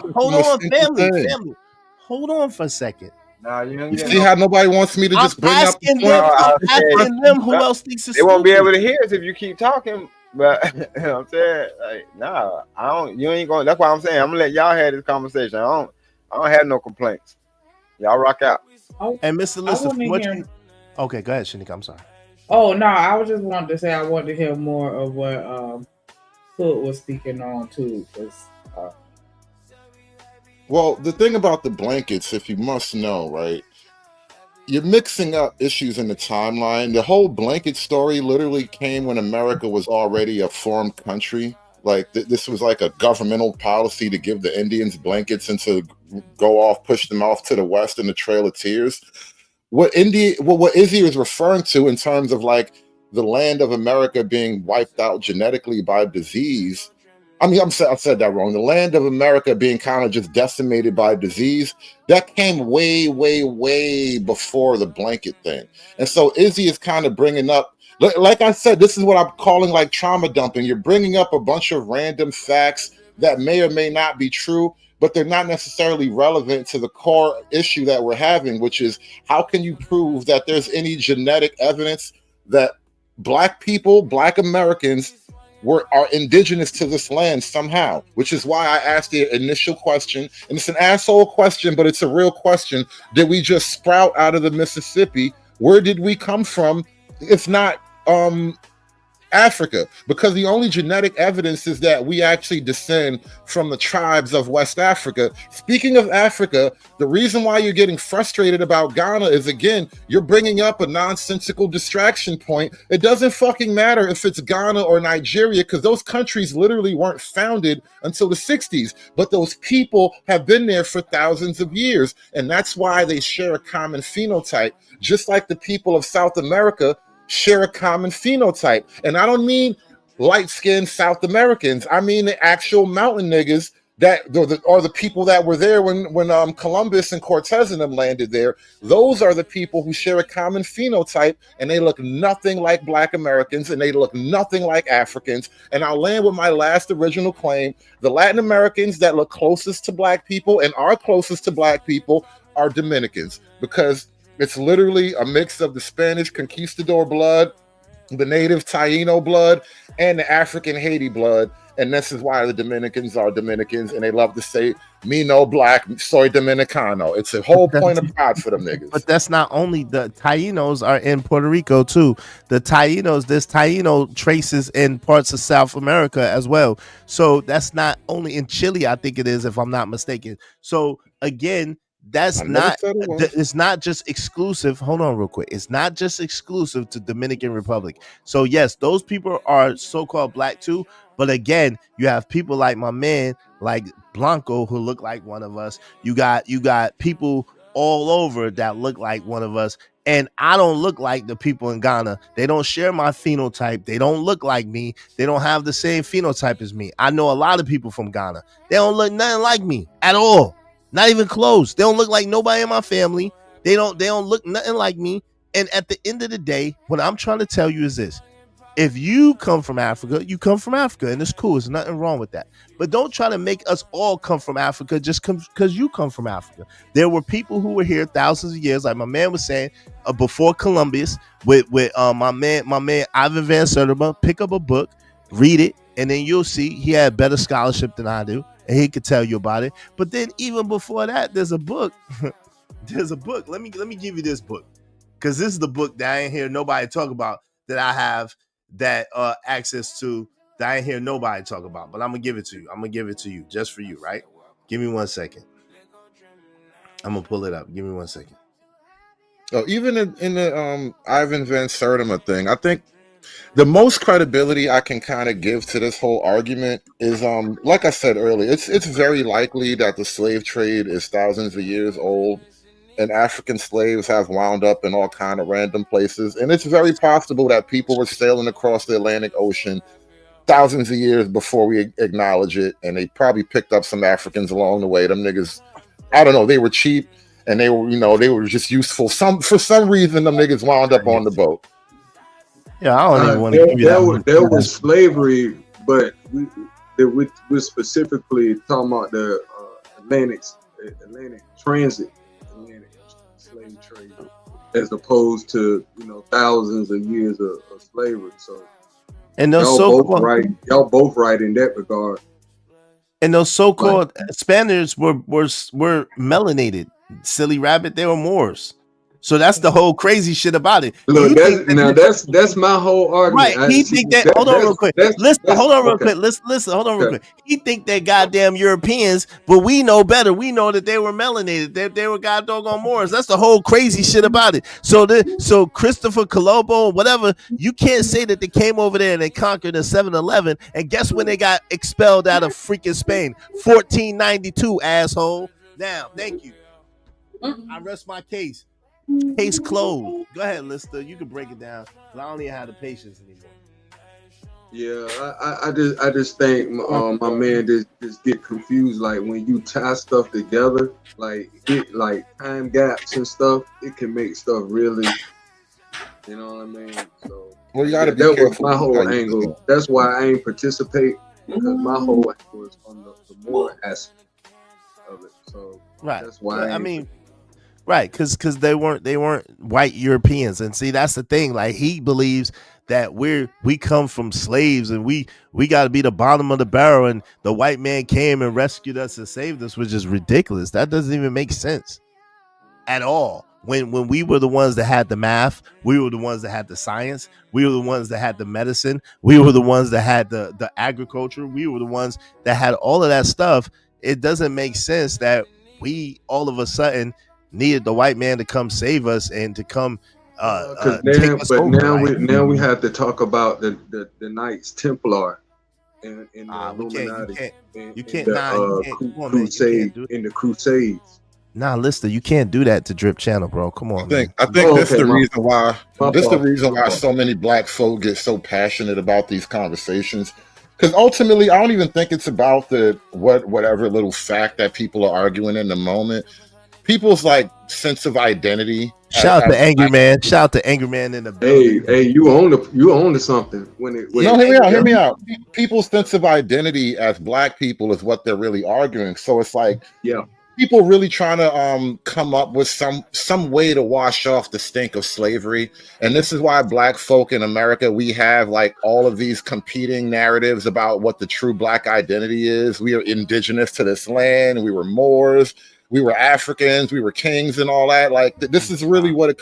family. family. Hold on for a second. Nah, you see how nobody wants me to just bring up the point? I'm asking them who else thinks it's They won't be stupid. able to hear us if you keep talking. But you know what I'm saying, like, nah, I don't. You ain't going. That's why I'm saying I'm gonna let y'all have this conversation. I don't have no complaints. Y'all rock out. And Mr. Listen, wanna what hear- you? Okay, go ahead, Shanika. I'm sorry. Oh no, I was just wanted to say I wanted to hear more of what Hood was speaking on too, because Well, the thing about the blankets, if you must know, right? You're mixing up issues in the timeline. The whole blanket story literally came when America was already a formed country. Like this was like a governmental policy to give the Indians blankets and to go off, push them off to the west in the Trail of Tears. What Izzy is referring to in terms of like the land of America being wiped out genetically by disease. I said that wrong. The land of America being kind of just decimated by disease, that came way, way, way before the blanket thing. And so Izzy is kind of bringing up, like I said, this is what I'm calling like trauma dumping. You're bringing up a bunch of random facts that may or may not be true, but they're not necessarily relevant to the core issue that we're having, which is how can you prove that there's any genetic evidence that Black people, Black Americans, are indigenous to this land somehow, which is why I asked the initial question, and it's an asshole question, but it's a real question. Did we just sprout out of the Mississippi? Where did we come from? If not Africa, because the only genetic evidence is that we actually descend from the tribes of West Africa. Speaking of Africa, the reason why you're getting frustrated about Ghana is, again, you're bringing up a nonsensical distraction point. It doesn't fucking matter if it's Ghana or Nigeria, because those countries literally weren't founded until the 60s, but those people have been there for thousands of years, and that's why they share a common phenotype, just like the people of South America share a common phenotype. And I don't mean light-skinned South Americans. I mean the actual mountain niggas that are the people that were there when Columbus and Cortez and them landed there. Those are the people who share a common phenotype, and they look nothing like Black Americans, and they look nothing like Africans. And I'll land with my last original claim. The Latin Americans that look closest to Black people and are closest to Black people are Dominicans, because it's literally a mix of the Spanish conquistador blood, the native Taino blood, and the African Haiti blood. And this is why the Dominicans are Dominicans, and they love to say, me no black, soy Dominicano. It's a whole point of pride for them niggas. But that's not only the Tainos are in Puerto Rico too. The Tainos, there's Taino traces in parts of South America as well. So that's not only in Chile, I think it is, if I'm not mistaken. So again, that's not, it's not just exclusive. Hold on real quick. It's not just exclusive to Dominican Republic. So yes, those people are so-called Black too. But again, you have people like my man, like Blanco, who look like one of us. You got people all over that look like one of us. And I don't look like the people in Ghana. They don't share my phenotype. They don't look like me. They don't have the same phenotype as me. I know a lot of people from Ghana. They don't look nothing like me at all. Not even close. They don't look like nobody in my family. They don't look nothing like me. And at the end of the day, what I'm trying to tell you is this. If you come from Africa, you come from Africa, and it's cool. There's nothing wrong with that. But don't try to make us all come from Africa just because you come from Africa. There were people who were here thousands of years, like my man was saying, before Columbus, with my man Ivan Van Sertima. Pick up a book, read it, and then you'll see he had better scholarship than I do. and he could tell you about it. But then even before that, there's a book. There's a book. Let me give you this book, because this is the book that I ain't hear nobody talk about, that I have that access to, that I ain't hear nobody talk about. But I'm gonna give it to you. I'm gonna give it to you just for you, right? Give me 1 second. I'm gonna pull it up. Give me 1 second. Oh, even in the Ivan Van Sertima thing, I think the most credibility I can kind of give to this whole argument is, like I said earlier, it's very likely that the slave trade is thousands of years old, and African slaves have wound up in all kind of random places, and it's very possible that people were sailing across the Atlantic Ocean thousands of years before we acknowledge it, and they probably picked up some Africans along the way. Them niggas, I don't know, they were cheap and they were, they were just useful. For some reason, them niggas wound up on the boat. Yeah, I don't even want to give you that. There was slavery, but we're specifically talking about the Atlantic transit, Atlantic slave trade, as opposed to thousands of years of slavery. So, and those y'all both right in that regard. And those so-called Spaniards were melanated. Silly rabbit, they were Moors. So that's the whole crazy shit about it. Look, that's my whole argument. Right. He think that hold on real quick. Listen, hold on real quick. Listen, hold on real quick. He think that goddamn Europeans, but we know better. We know that they were melanated. They were god doggone Moors. That's the whole crazy shit about it. So Christopher Colombo, whatever, you can't say that they came over there and they conquered in 711. And guess when they got expelled out of freaking Spain? 1492, asshole. Now, thank you. I rest my case. Case closed. Go ahead, Lister. You can break it down. I don't even have the patience anymore. Yeah, I just think my man just get confused. Like when you tie stuff together, like time gaps and stuff, it can make stuff really, you know what I mean? So you gotta be that careful. was my whole angle. That's why I ain't participate, because my whole angle is on the more aspect of it. So right. That's why I mean. Right, because they weren't white Europeans, and see that's the thing. Like he believes that we come from slaves, and we got to be the bottom of the barrel, and the white man came and rescued us and saved us, which is ridiculous. That doesn't even make sense at all. When we were the ones that had the math, we were the ones that had the science, we were the ones that had the medicine, we were the ones that had the agriculture, we were the ones that had all of that stuff. It doesn't make sense that we all of a sudden needed the white man to come save us and to come take us over, now we have to talk about the Knights Templar and the Illuminati you can't in the Crusades. Nah, Lister, you can't do that to Drip Channel, bro. Come on. I think that's the reason why. This is the reason why so many black folk get so passionate about these conversations. Because ultimately, I don't even think it's about whatever little fact that people are arguing in the moment. People's like sense of identity. Shout out to Angry Man. Shout out to Angry Man in the building. Hey, you own to something. Hear me out. People's sense of identity as black people is what they're really arguing. So it's like, people really trying to come up with some way to wash off the stink of slavery. And this is why black folk in America, we have like all of these competing narratives about what the true black identity is. We are indigenous to this land. We were Moors. We were Africans, we were kings, and all that. Like this is really what it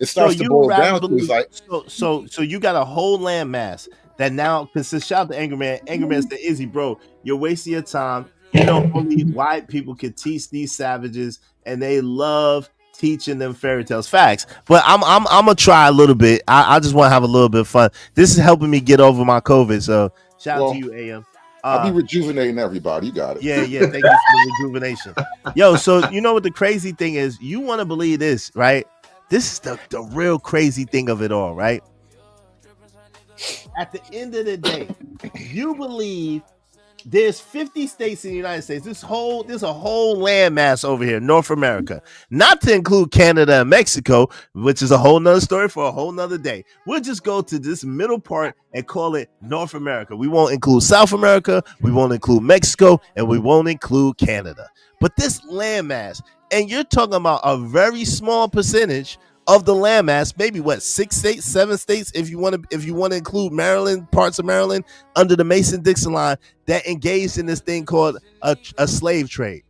starts to boil down to. Is like so you got a whole landmass that now consists. Shout out to Angry Man. Angry Man said, "Izzy, bro, you're wasting your time. You know, only white people can teach these savages, and they love teaching them fairy tales." Facts. But I'm gonna try a little bit. I just want to have a little bit of fun. This is helping me get over my COVID. So shout out to you, AM. I'll be rejuvenating everybody. You got it. Yeah. Thank you for the rejuvenation. Yo, so you know what the crazy thing is? You want to believe this, right? This is the real crazy thing of it all, right? At the end of the day, you believe there's 50 states in the United States. There's a whole landmass over here, North America, not to include Canada and Mexico, which is a whole nother story for a whole nother day. We'll just go to this middle part and call it North America. We won't include South America, we won't include Mexico, and we won't include Canada. But this landmass, and you're talking about a very small percentage of the landmass, maybe what 6 states, 7 states, if you want to include Maryland, parts of Maryland under the Mason-Dixon line, that engaged in this thing called a slave trade.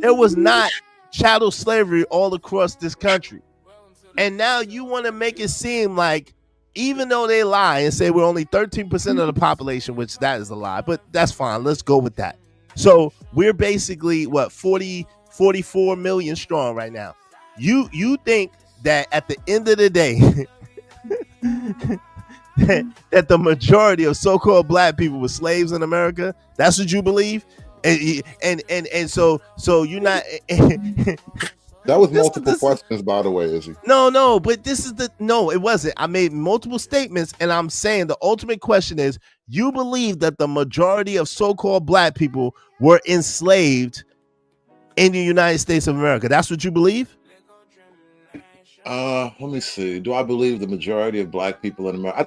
There was not chattel slavery all across this country. And now you want to make it seem like, even though they lie and say we're only 13% of the population, which that is a lie, but that's fine. Let's go with that. So we're basically what 44 million strong right now. You think that at the end of the day that the majority of so-called black people were slaves in America? That's what you believe? And so you're not That was multiple questions, by the way, Izzy. No, but this is no, it wasn't. I made multiple statements, and I'm saying the ultimate question is: you believe that the majority of so-called black people were enslaved in the United States of America? That's what you believe? Let me see. Do I believe the majority of black people in America? I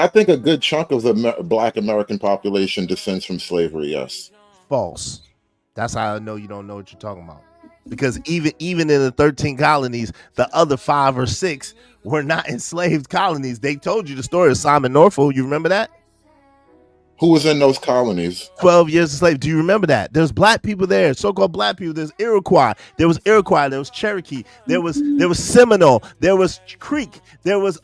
think a good chunk of the black American population descends from slavery. Yes. False. That's how I know you don't know what you're talking about. Because even in the 13 colonies, the other 5 or 6 were not enslaved colonies. They told you the story of Simon Norfolk. You remember that? Who was in those colonies? 12 years of slave. Do you remember that? There's black people there, so-called black people. There's Iroquois. There was Cherokee. There was Seminole. There was Creek. There was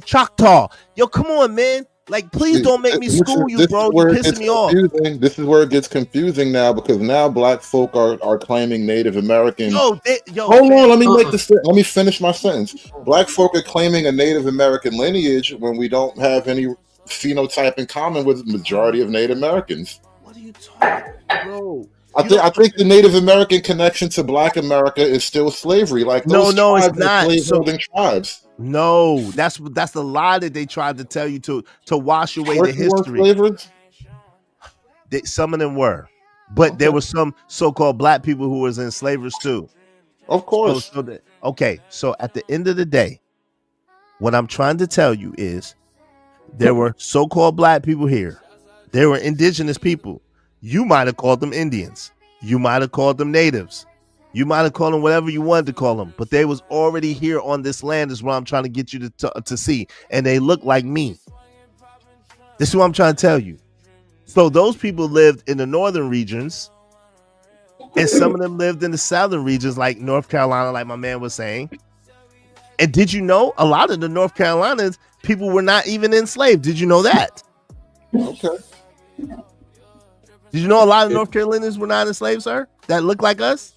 Choctaw. Yo, come on, man. Like, please don't make me school you, bro. You're pissing me off. This is where it gets confusing now, because now black folk are claiming Native American. Hold on, let me finish my sentence. Black folk are claiming a Native American lineage when we don't have any phenotype in common with the majority of Native Americans. What are you talking about, bro? I think the Native American connection to Black America is still slavery. Like those tribes it's not. slave-holding tribes. No, that's the lie that they tried to tell you to wash away the history. Some of them were, but there were some so-called black people who was enslavers too. Of course. So at the end of the day, what I'm trying to tell you is there were so-called black people here. There were indigenous people. You might have called them Indians. You might have called them natives. You might have called them whatever you wanted to call them, but they was already here on this land is what I'm trying to get you to see. And they look like me. This is what I'm trying to tell you. So those people lived in the northern regions, and some of them lived in the southern regions like North Carolina, like my man was saying. And did you know a lot of the North Carolinas people were not even enslaved? Did you know that? Okay. Did you know a lot of North Carolinians were not enslaved, sir? That look like us?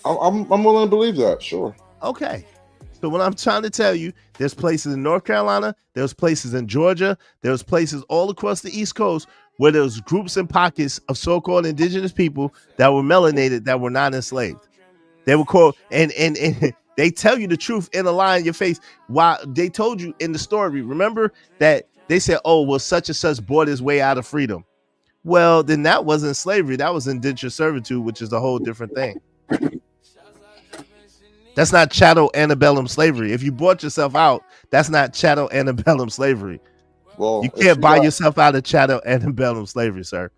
I'm willing to believe that, sure. Okay. So what I'm trying to tell you, there's places in North Carolina, there's places in Georgia, there's places all across the East Coast where there's groups and pockets of so-called indigenous people that were melanated that were not enslaved. They were called, and they tell you the truth in a lie in your face. Why they told you in the story, remember that they said, oh, well, such and such bought his way out of freedom. Well, then that wasn't slavery. That was indentured servitude, which is a whole different thing. That's not chattel antebellum slavery. If you bought yourself out, that's not chattel antebellum slavery. Well, you can't buy yourself out of chattel antebellum slavery, sir.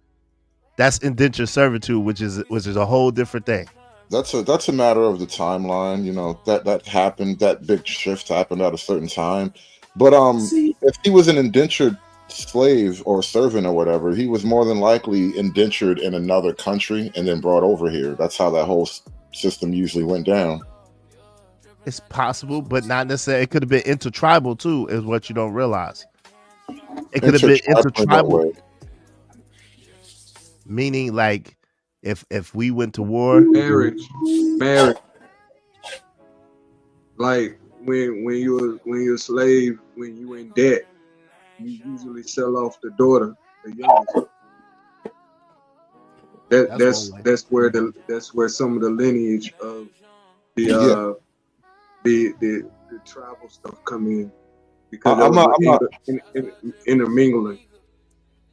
That's indentured servitude, which is a whole different thing. That's a matter of the timeline. You know, that happened. That big shift happened at a certain time. But if he was an indentured slave or servant or whatever, he was more than likely indentured in another country and then brought over here. That's how that whole system usually went down. It's possible, but not necessarily. It could have been intertribal too, is what you don't realize. It could have been intertribal, meaning like if we went to war, marriage. Like when you're a slave, when you in debt, you usually sell off the daughter, the youngest. That's where some of the lineage of the tribal stuff come in, because I'm not intermingling.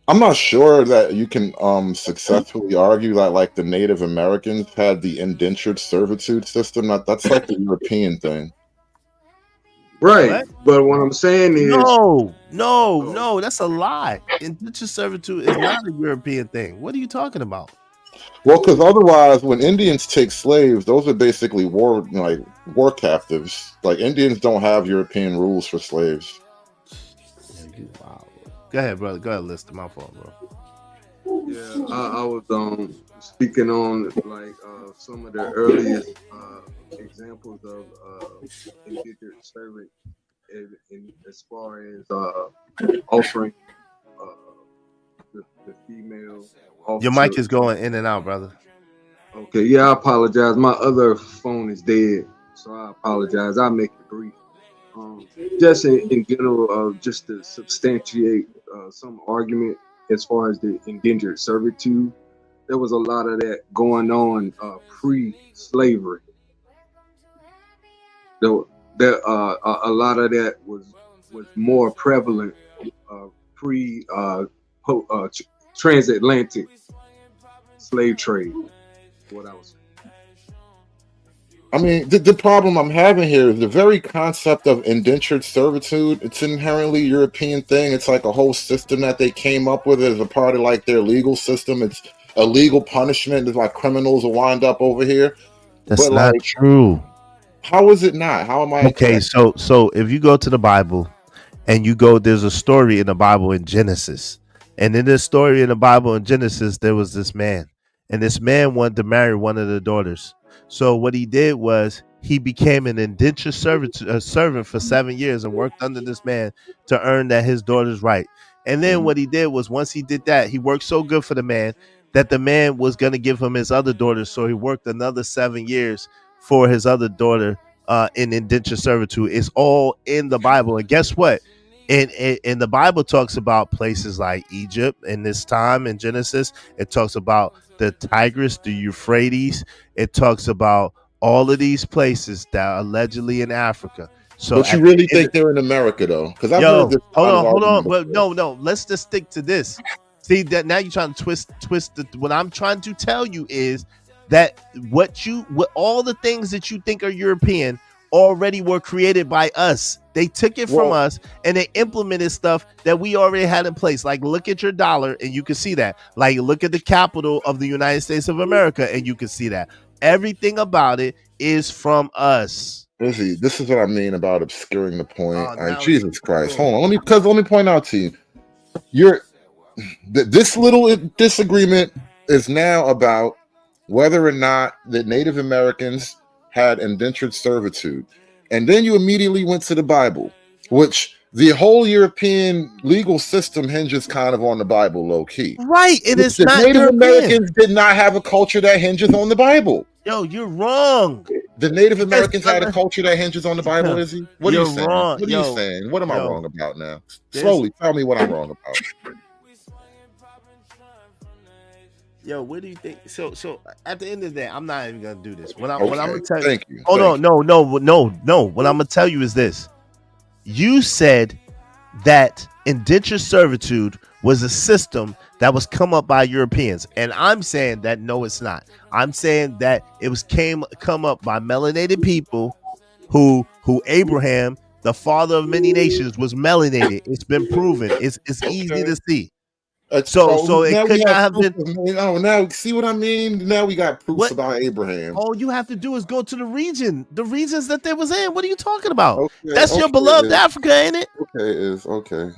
I'm not sure that you can successfully argue that like the Native Americans had the indentured servitude system. That's like the European thing. Right. What? But what I'm saying is no, that's a lie. Indentured servitude is not a European thing. What are you talking about? Well, because otherwise, when Indians take slaves, those are basically war captives. Like Indians don't have European rules for slaves. Wow. Go ahead, brother. Go ahead, list my fault, bro. Yeah, I was speaking on like some of the earliest examples of indentured servant, in as far as offering the female. Your mic is going in and out, brother. Okay, yeah, I apologize. My other phone is dead, so I apologize. I'll make it brief. Just in general, just to substantiate some argument as far as the indentured servitude, there was a lot of that going on pre-slavery. Though a lot of that was more prevalent transatlantic slave trade. What I was saying. I mean, the problem I'm having here is the very concept of indentured servitude. It's an inherently European thing. It's like a whole system that they came up with as a part of like their legal system. It's a legal punishment. It's like criminals will wind up over here. That's But, not like, true. How is it not? How am I? Okay, so if you go to the Bible and you go, there's a story in the Bible in Genesis. And in this story in the Bible in Genesis, there was this man. And this man wanted to marry one of the daughters. So what he did was he became an indentured servant for 7 years and worked under this man to earn that his daughter's right. And then what he did was, once he did that, he worked so good for the man that the man was going to give him his other daughter. So he worked another 7 years for his other daughter in indentured servitude. It's all in the Bible. And guess what? And the Bible talks about places like Egypt in this time in Genesis. It talks about the Tigris, the Euphrates. It talks about all of these places that are allegedly in Africa. So, but you really think they're in America though? Because I've heard this. Hold on. Well, no. Let's just stick to this. See that now you're trying to twist what I'm trying to tell you is that what all the things that you think are European already were created by us. They took it from us and they implemented stuff that we already had in place. Like, look at your dollar and you can see that. Like, look at the capital of the United States of America and you can see that. Everything about it is from us. Lizzie, this is what I mean about obscuring the point. Jesus Christ. Hold on. Let me point out to you. This little disagreement is now about whether or not the Native Americans had indentured servitude. And then you immediately went to the Bible, which the whole European legal system hinges kind of on the Bible, low key. Right. It is the not Native European. Americans did not have a culture that hinges on the Bible. Yo, you're wrong. The Native Americans had a culture that hinges on the Bible, Izzy? What are you You're saying? wrong. What are Yo. you saying? What am I Yo. wrong about now? This- Slowly, tell me what I'm wrong about. Yo, what do you think? So at the end of the day, I'm not even gonna do this. What I'm Okay, gonna tell thank you. you, Hold thank on, no. What I'm gonna tell you is this. You said that indentured servitude was a system that was come up by Europeans, and I'm saying that no, it's not. I'm saying that it was come up by melanated people who Abraham, the father of many nations, was melanated. It's been proven. It's easy to see. So it now could we not have have proof been. of- Oh, now see what I mean? Now we got proofs about Abraham. All you have to do is go to the regions that they was in. What are you talking about? Okay, That's your okay, beloved Iz. Africa, ain't it? Okay, is okay.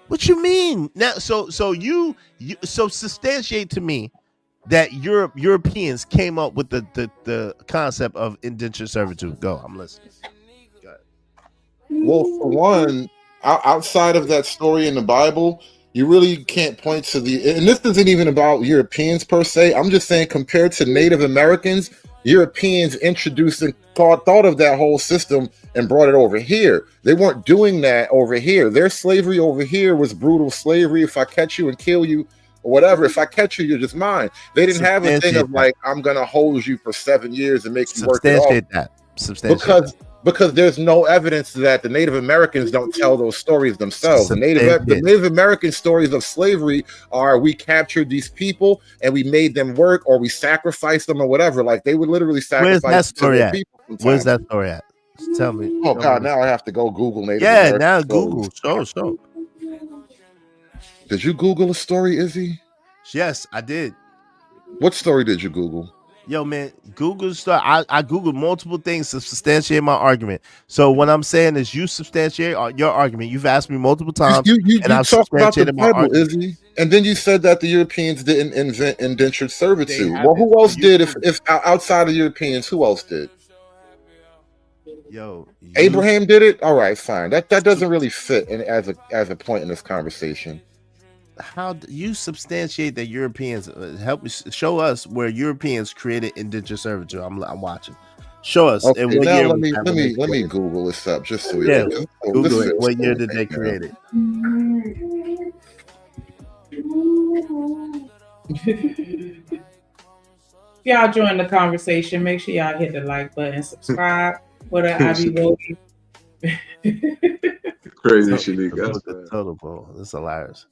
What you mean? Now, so you substantiate to me that Europeans came up with the concept of indentured servitude. Go, I'm listening. Well, for one, outside of that story in the Bible, you really can't point to and this isn't even about Europeans per se. I'm just saying, compared to Native Americans, Europeans introduced and thought of that whole system and brought it over here. They weren't doing that over here. Their slavery over here was brutal slavery. If I catch you and kill you, or whatever, if I catch you, you're just mine. They didn't have a thing of like, I'm gonna hold you for 7 years and make you work it off. Substantiate Because there's no evidence that the Native Americans don't tell those stories themselves. The Native American stories of slavery are, we captured these people and we made them work, or we sacrificed them, or whatever. Like, they would literally sacrifice. Where's that story at? people sometimes. Where's that story at? Just tell me. Oh God! Now I have to go Google Native. Yeah, American now stories. Google. Show. Did you Google a story, Izzy? Yes, I did. What story did you Google? Yo, man, Google stuff. I Googled multiple things to substantiate my argument. So what I'm saying is, you substantiate your argument. You've asked me multiple times, You and I've talked about the substantiated my Bible, argument. Izzy, and then you said that the Europeans didn't invent indentured servitude. They Well, who haven't. else You did? prove If outside of Europeans, who else did? Yo, Abraham did it. All right, fine. That doesn't really fit as a point in this conversation. How do you substantiate that Europeans help me show us where Europeans created indentured servitude? I'm watching. Show us. Okay, And what now year let was me that let when they me let me created it? Google this up just so we Yeah, can. This Google it. feels What year cool did they right now. create it? If y'all join the conversation, make sure y'all hit the like button, subscribe. What I be voting. Crazy, The Shanika. total poll. That's hilarious.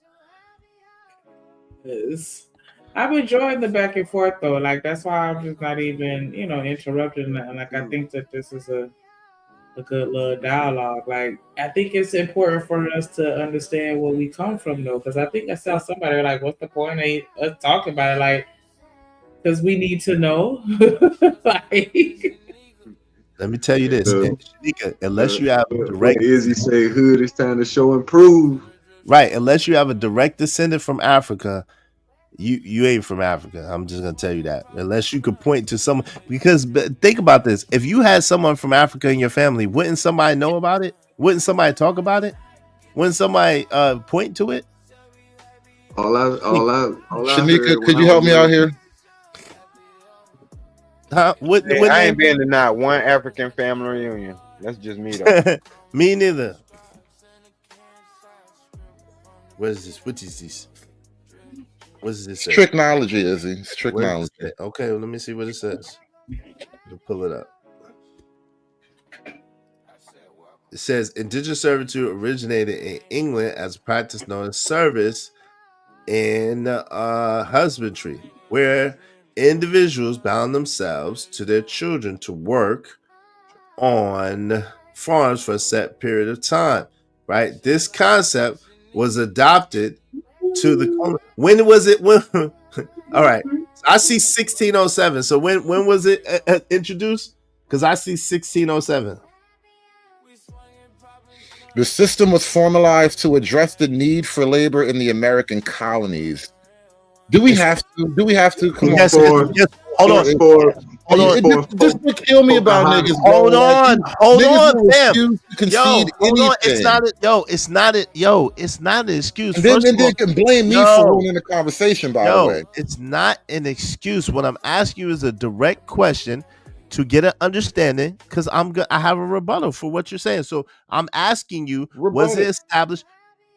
I've enjoyed the back and forth though. Like that's why I'm just not even, interrupting nothing. Like I think that this is a good little dialogue. Like I think it's important for us to understand where we come from though, because I think I saw somebody like, what's the point of us talking about it? Like, because we need to know. Like, Let me tell you this, Shanika, unless you have direct, Izzy say hood, it's time to show and prove. right? Unless you have a direct descendant from Africa, you ain't from Africa. I'm just gonna tell you that. Unless you could point to someone, because think about this: if you had someone from Africa in your family, wouldn't somebody know about it? Wouldn't somebody talk about it? Wouldn't somebody point to it? Shanika, could you help me out here? Huh? Hey, I ain't been to not one African family reunion. That's just me though. Me neither. What is this? What is this? What does this say? Tricknology, Izzy. It's Where does tricknology. it say? Okay, well, let me see what it says. We'll pull it up. It says indentured servitude originated in England as a practice known as service in husbandry, where individuals bound themselves to their children to work on farms for a set period of time. Right? This concept was adopted to the. When was it? When? All right. I see 1607. So when was it introduced? Because I see 1607. The system was formalized to address the need for labor in the American colonies. Do we have to? Come on. Yes, hold on. Hold on. Just to kill me about niggas. Hold on, hold on, fam. Yo, Hold on. It's not an excuse. And then First of they all, can blame me for ruining the conversation, by the way. It's not an excuse. What I'm asking you is a direct question to get an understanding, because I have a rebuttal for what you're saying. So I'm asking you, was it established?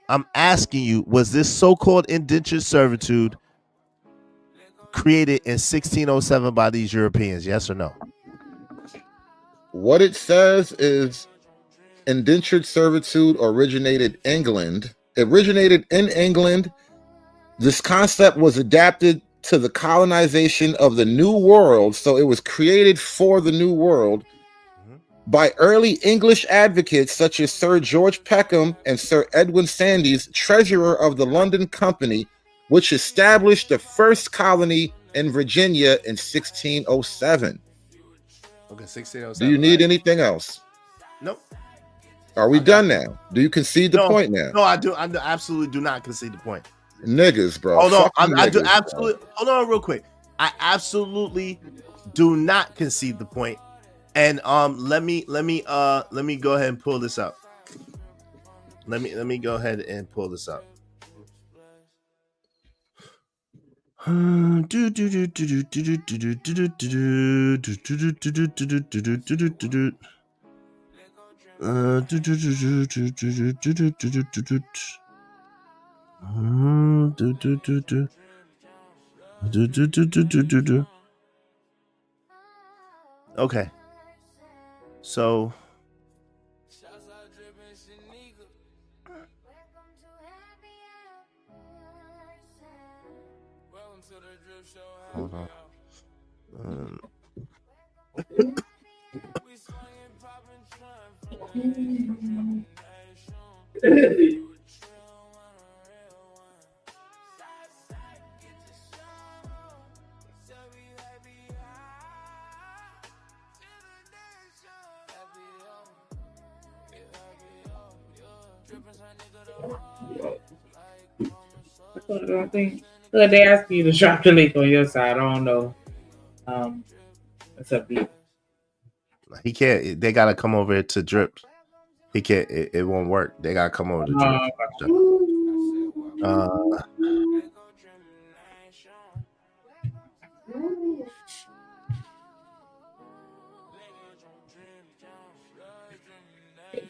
I'm asking you, was this so-called indentured servitude created in 1607 by these Europeans? Yes or no? What it says is indentured servitude originated in England. This concept was adapted to the colonization of the New World, so it was created for the New World by early English advocates such as Sir George Peckham and Sir Edwin Sandys, treasurer of the London Company, which established the first colony in Virginia in 1607. Okay, 1607. Do you need anything else? Nope. Are we done now? Do you concede the point now? No, I do. I absolutely do not concede the point. Niggas, bro. Hold on. Fucking I do niggas, absolutely. bro. Hold on, real quick. I absolutely do not concede the point. And let me go ahead and pull this up. Let me go ahead and pull this up. Okay. So hold on. I think they ask you to drop the link on your side. I don't know. It's up to you. He can't. They gotta come over here to Drips. He can't. It won't work. They gotta come over to Drips.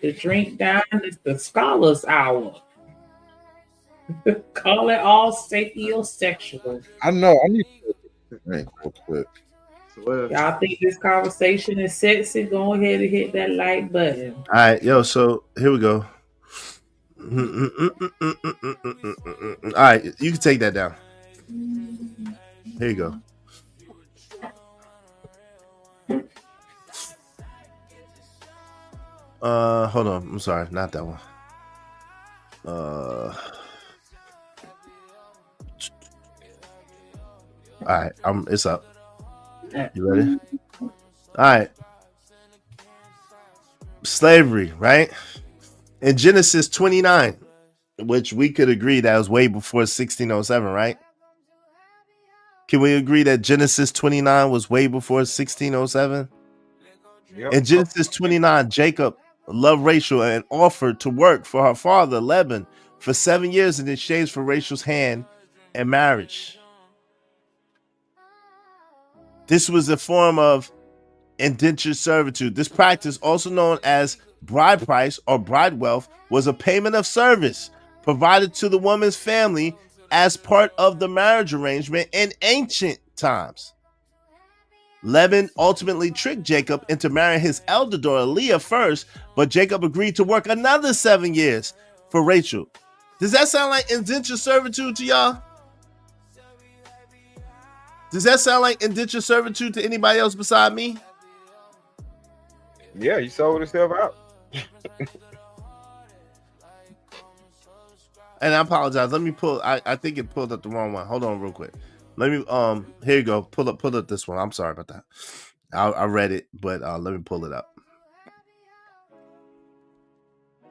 The drink down is the Scholars Hour. Call it all sapiosexual. I know. I need to drink real quick. Y'all think this conversation is sexy? Go ahead and hit that like button. All right, yo. So here we go. All right, you can take that down. Here you go. Hold on. I'm sorry, not that one. All right, it's up. You ready? All right. Slavery, right? In Genesis 29, which we could agree that was way before 1607, right? Can we agree that Genesis 29 was way before 1607? Yep. In Genesis 29, Jacob loved Rachel and offered to work for her father, Laban, for 7 years in exchange for Rachel's hand and marriage. This was a form of indentured servitude. This practice, also known as bride price or bride wealth, was a payment of service provided to the woman's family as part of the marriage arrangement in ancient times. Laban ultimately tricked Jacob into marrying his elder daughter Leah first, but Jacob agreed to work another 7 years for Rachel. Does that sound like indentured servitude to y'all? Does that sound like indentured servitude to anybody else beside me? Yeah, he sold himself out. And I apologize. Let me pull. I think it pulled up the wrong one. Hold on, real quick. Let me. Here you go. Pull up this one. I'm sorry about that. I read it, but let me pull it up.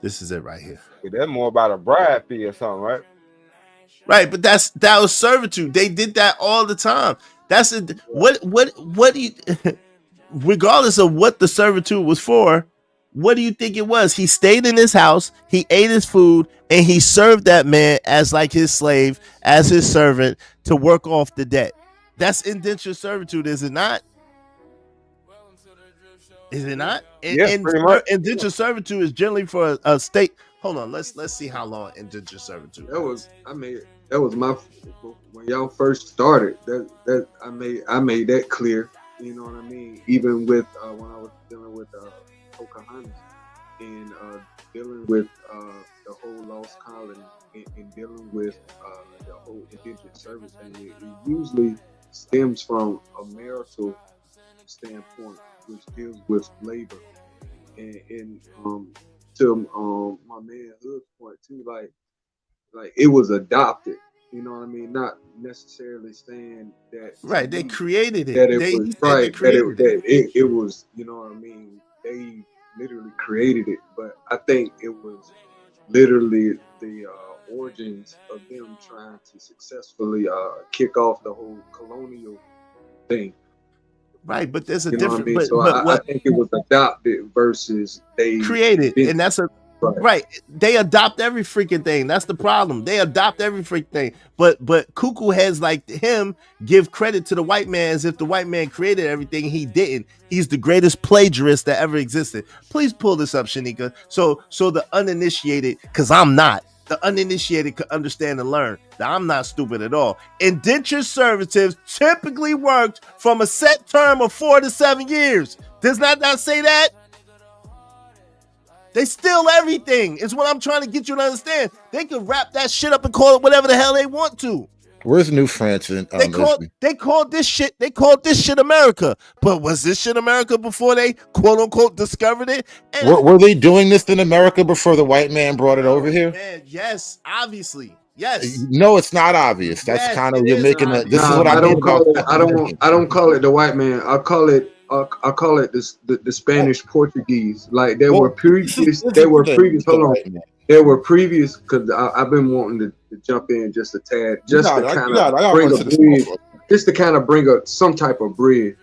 This is it right here. That's more about a bride fee or something, right? Right, but that was servitude. They did that all the time. That's it. What do you? Regardless of what the servitude was for, what do you think it was? He stayed in his house, he ate his food, and he served that man as like his slave, as his servant to work off the debt. That's indentured servitude, is it not? Is it not? Yes, pretty much. Indentured servitude is generally for a state. Hold on, let's see how long indentured servitude. That was my when y'all first started. That I made that clear. You know what I mean? Even with when I was dealing with Pocahontas and dealing with the whole lost colony and dealing with the whole indentured service, and it usually stems from a marital standpoint, which deals with labor. And to my man Hood's point too, like it was adopted. You know what I mean? Not necessarily saying that. Right, they created it. That it was right. That it was. You know what I mean? They literally created it, but I think it was literally the origins of them trying to successfully kick off the whole colonial thing. Right, but there's a You know what I difference. mean? So I think it was adopted versus they created, and that's a right. They adopt every freaking thing. That's the problem. They adopt every freaking thing. But cuckoo heads like him give credit to the white man as if the white man created everything. He didn't. He's the greatest plagiarist that ever existed. Please pull this up, Shanika. So the uninitiated, because I'm not. The uninitiated could understand and learn that I'm not stupid at all. Indentured servitudes typically worked from a set term of 4 to 7 years. Does that not say that? They steal everything. Is what I'm trying to get you to understand. They can wrap that shit up and call it whatever the hell they want to. Where's New France in They called this shit America. But was this shit America before they quote unquote discovered it? And were they doing this in America before the white man brought it over here? Man, yes, obviously. Yes. No, it's not obvious. That's kind of you're making a. This is what I I don't call it. I don't call it the white man. I call it the Spanish Portuguese. Like they were previous. They were previous. Hold on. there were previous, because I've been wanting to jump in just a tad, just to kind of bring a bridge, just to kind of bring up some type of bridge.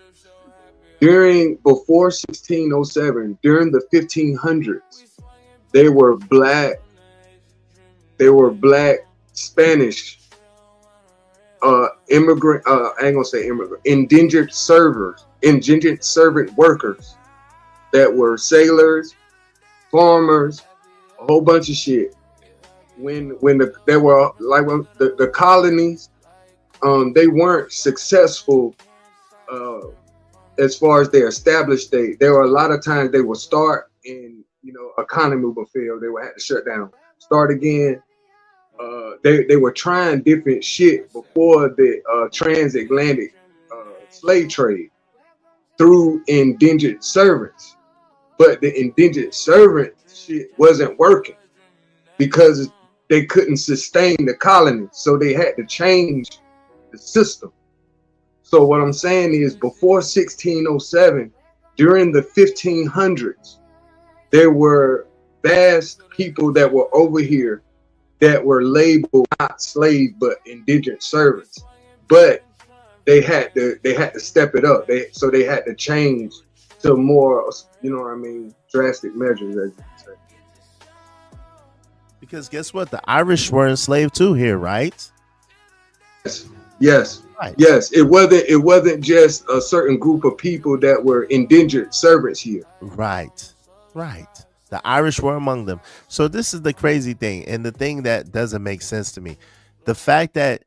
Before 1607, during the 1500s, they were black Spanish immigrant, I ain't gonna say immigrant, indentured servant workers that were sailors, farmers, a whole bunch of shit. When the colonies, they weren't successful as far as their established state. There were a lot of times they would start and economy would fail. They would have to shut down, start again. They were trying different shit before the transatlantic slave trade through indentured servants, but the indentured servant shit wasn't working because they couldn't sustain the colony, so they had to change the system. So what I'm saying is, before 1607, during the 1500s, there were vast people that were over here that were labeled not slaves but indentured servants, but they had to step it up. They had to change to more, drastic measures, as you can say. Because guess what? The Irish were enslaved too here, right? Yes. Right. Yes. It wasn't just a certain group of people that were indentured servants here. Right. Right. The Irish were among them. So this is the crazy thing, and the thing that doesn't make sense to me. The fact that,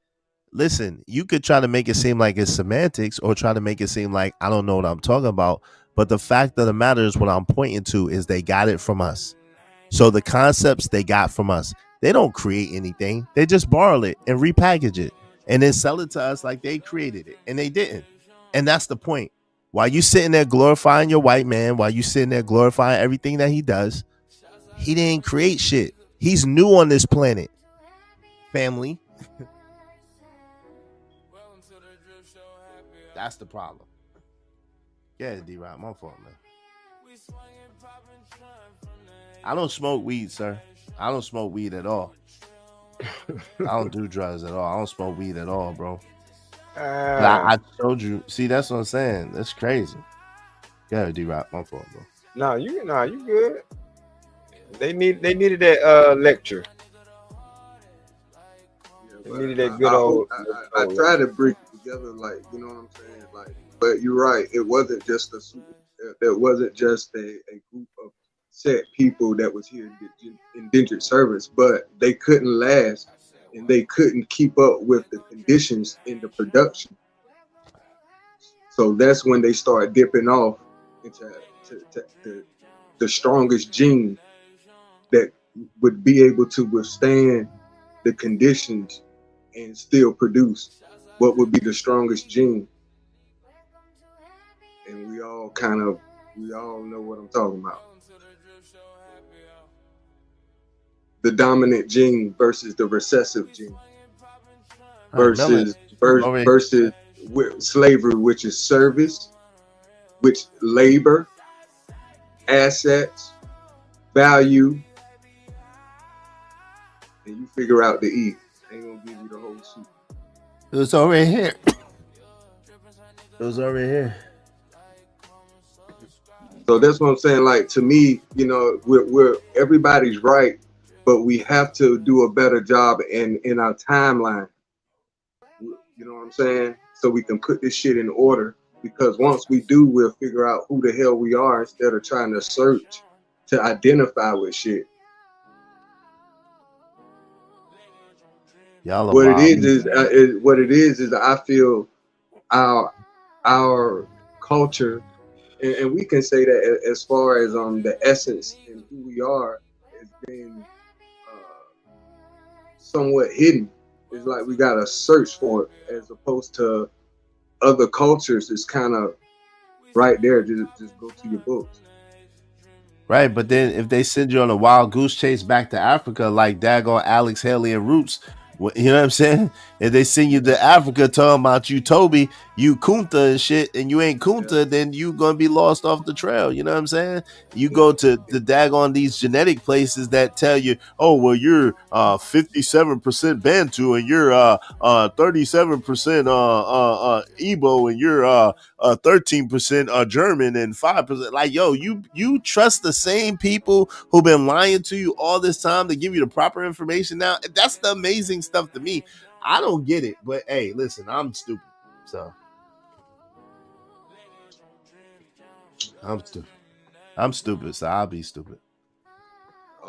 listen, you could try to make it seem like it's semantics or try to make it seem like I don't know what I'm talking about. But the fact of the matter is, what I'm pointing to is they got it from us. So the concepts they got from us, they don't create anything. They just borrow it and repackage it and then sell it to us like they created it, and they didn't. And that's the point. While you sitting there glorifying your white man, while you sitting there glorifying everything that he does, he didn't create shit. He's new on this planet. Family. That's the problem. Yeah, D-Rock, my fault, man. I don't smoke weed, sir. I don't smoke weed at all. I don't do drugs at all. I don't smoke weed at all, bro. I told you. See, that's what I'm saying. That's crazy. Yeah, D-Rock, my fault, bro. No, you good. They needed that lecture. They needed that good old. I try to bring it together, like, you know what I'm saying, like. But you're right. It wasn't just there wasn't just a group of set people that was here indentured servants, but they couldn't last. And they couldn't keep up with the conditions in the production. So that's when they started dipping off into the strongest gene that would be able to withstand the conditions and still produce what would be the strongest gene. And we all know what I'm talking about. The dominant gene versus the recessive gene versus slavery, which is service, which labor, assets, value, and you figure out to eat. Ain't gonna give you the whole soup. It was already here. It was already here. So that's what I'm saying. Like, to me, we're everybody's right, but we have to do a better job in our timeline. You know what I'm saying? So we can put this shit in order, because once we do, we'll figure out who the hell we are instead of trying to search to identify with shit. Y'all what it is I feel our culture, and we can say that as far as the essence and who we are has been somewhat hidden. It's like we gotta search for it, as opposed to other cultures. It's kind of right there. Just go to your books. Right, but then if they send you on a wild goose chase back to Africa, like daggone Alex Haley and Roots, you know what I'm saying? If they send you to Africa talking about you, Toby, you Kunta and shit, and you ain't Kunta, then you gonna be lost off the trail. You know what I'm saying? You go to the daggone these genetic places that tell you, oh well, you're 57% Bantu, and you're 37% Igbo, and you're 13% German, and 5%. Like, yo, you trust the same people who've been lying to you all this time to give you the proper information now? That's the amazing stuff to me. I don't get it, but hey, listen, I'm stupid, so I'm stupid, so I'll be stupid.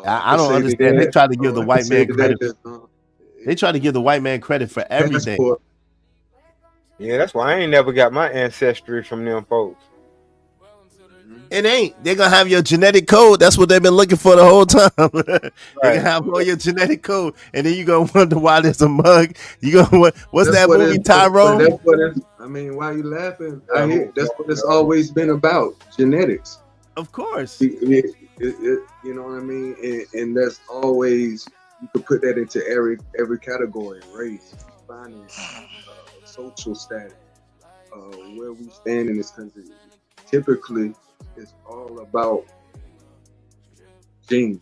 I don't understand. They try to give the white man credit. They try to give the white man credit for everything. Yeah, that's why I ain't never got my ancestry from them folks. It ain't. They're gonna have your genetic code. That's what they've been looking for the whole time. They're gonna have all your genetic code, and then you're gonna wonder why there's a mug. You gonna what's that movie, Tyrone? I mean, why are you laughing? That's what it's always been about, genetics. Of course. You know what I mean? And that's always, you could put that into every category: race, finance, social status, where we stand in this country. Typically, it's all about genes,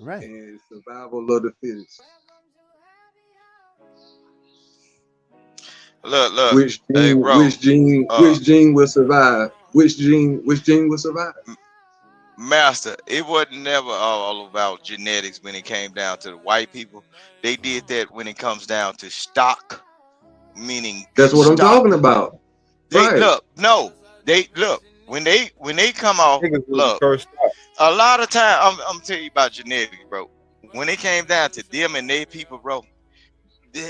right? And survival of the fittest. Look. Which gene, hey, bro. which gene will survive? Which gene will survive? Master, it wasn't never all about genetics when it came down to the white people. They did that when it comes down to stock, meaning that's what stock. I'm talking about. They Right. look when they come off. Look, a lot of time I'm telling you about genetics, bro. When it came down to them and their people, bro,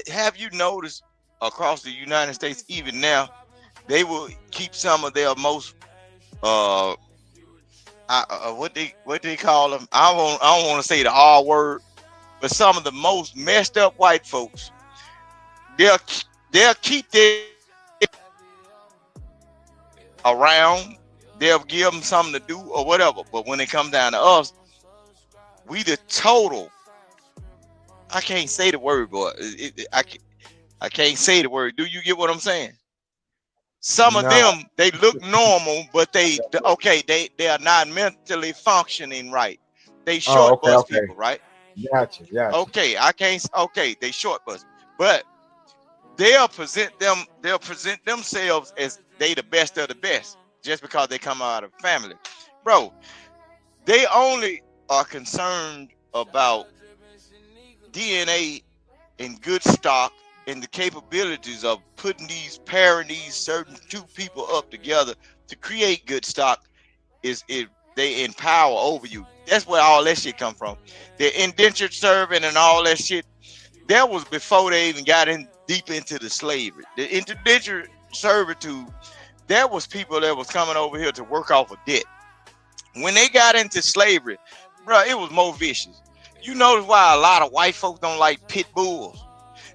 have you noticed across the United States, even now, they will keep some of their most what they call them? I don't want to say the R word, but some of the most messed up white folks, they'll keep their around. They'll give them something to do or whatever. But when it comes down to us, we the total. I can't say the word, boy. I can't say the word. Do you get what I'm saying? Some of them, they look normal, but they are not mentally functioning right. They short bus people, right? Gotcha. Okay, they short bus, but they'll present themselves as they the best of the best just because they come out of family. Bro, they only are concerned about DNA and good stock and the capabilities of putting pairing these certain two people up together to create good stock. They empower over you. That's where all that shit come from. The indentured serving and all that shit, that was before they even got in deep into the slavery. The indentured servitude, that was people that was coming over here to work off of debt. When they got into slavery, bro, it was more vicious. You notice why a lot of white folks don't like pit bulls?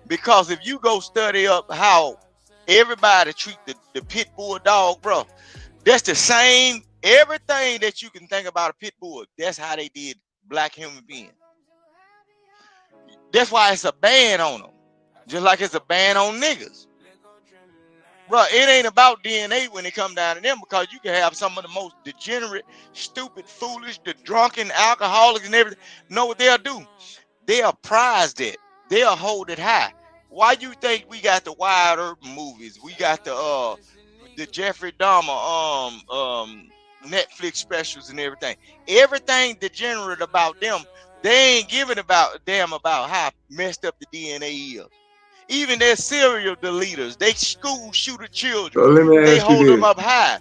Because if you go study up how everybody treat the pit bull dog, bro, that's the same, everything that you can think about a pit bull, that's how they did black human beings. That's why it's a ban on them, just like it's a ban on niggas. Bro, it ain't about DNA when it come down to them, because you can have some of the most degenerate, stupid, foolish, the drunken, alcoholics and everything. Know what they'll do? They'll prize that. They'll hold it high. Why you think we got the Wide Urban movies? We got the Jeffrey Dahmer Netflix specials and everything. Everything degenerate about them, they ain't giving a damn about how messed up the DNA is. Even their serial deleters, they school shooter children. They hold them up high.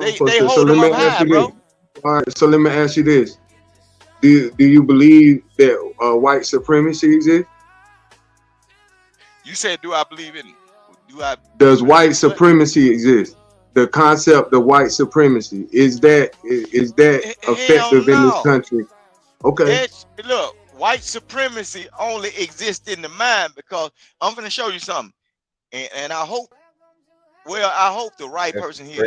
They hold them up high, bro. All right, so let me ask you this: Do you believe that white supremacy exists? You said, do I believe in? Does white supremacy exist? The concept of white supremacy, is that effective in this country? Okay. Look, white supremacy only exists in the mind, because I'm going to show you something, and I hope the right person here.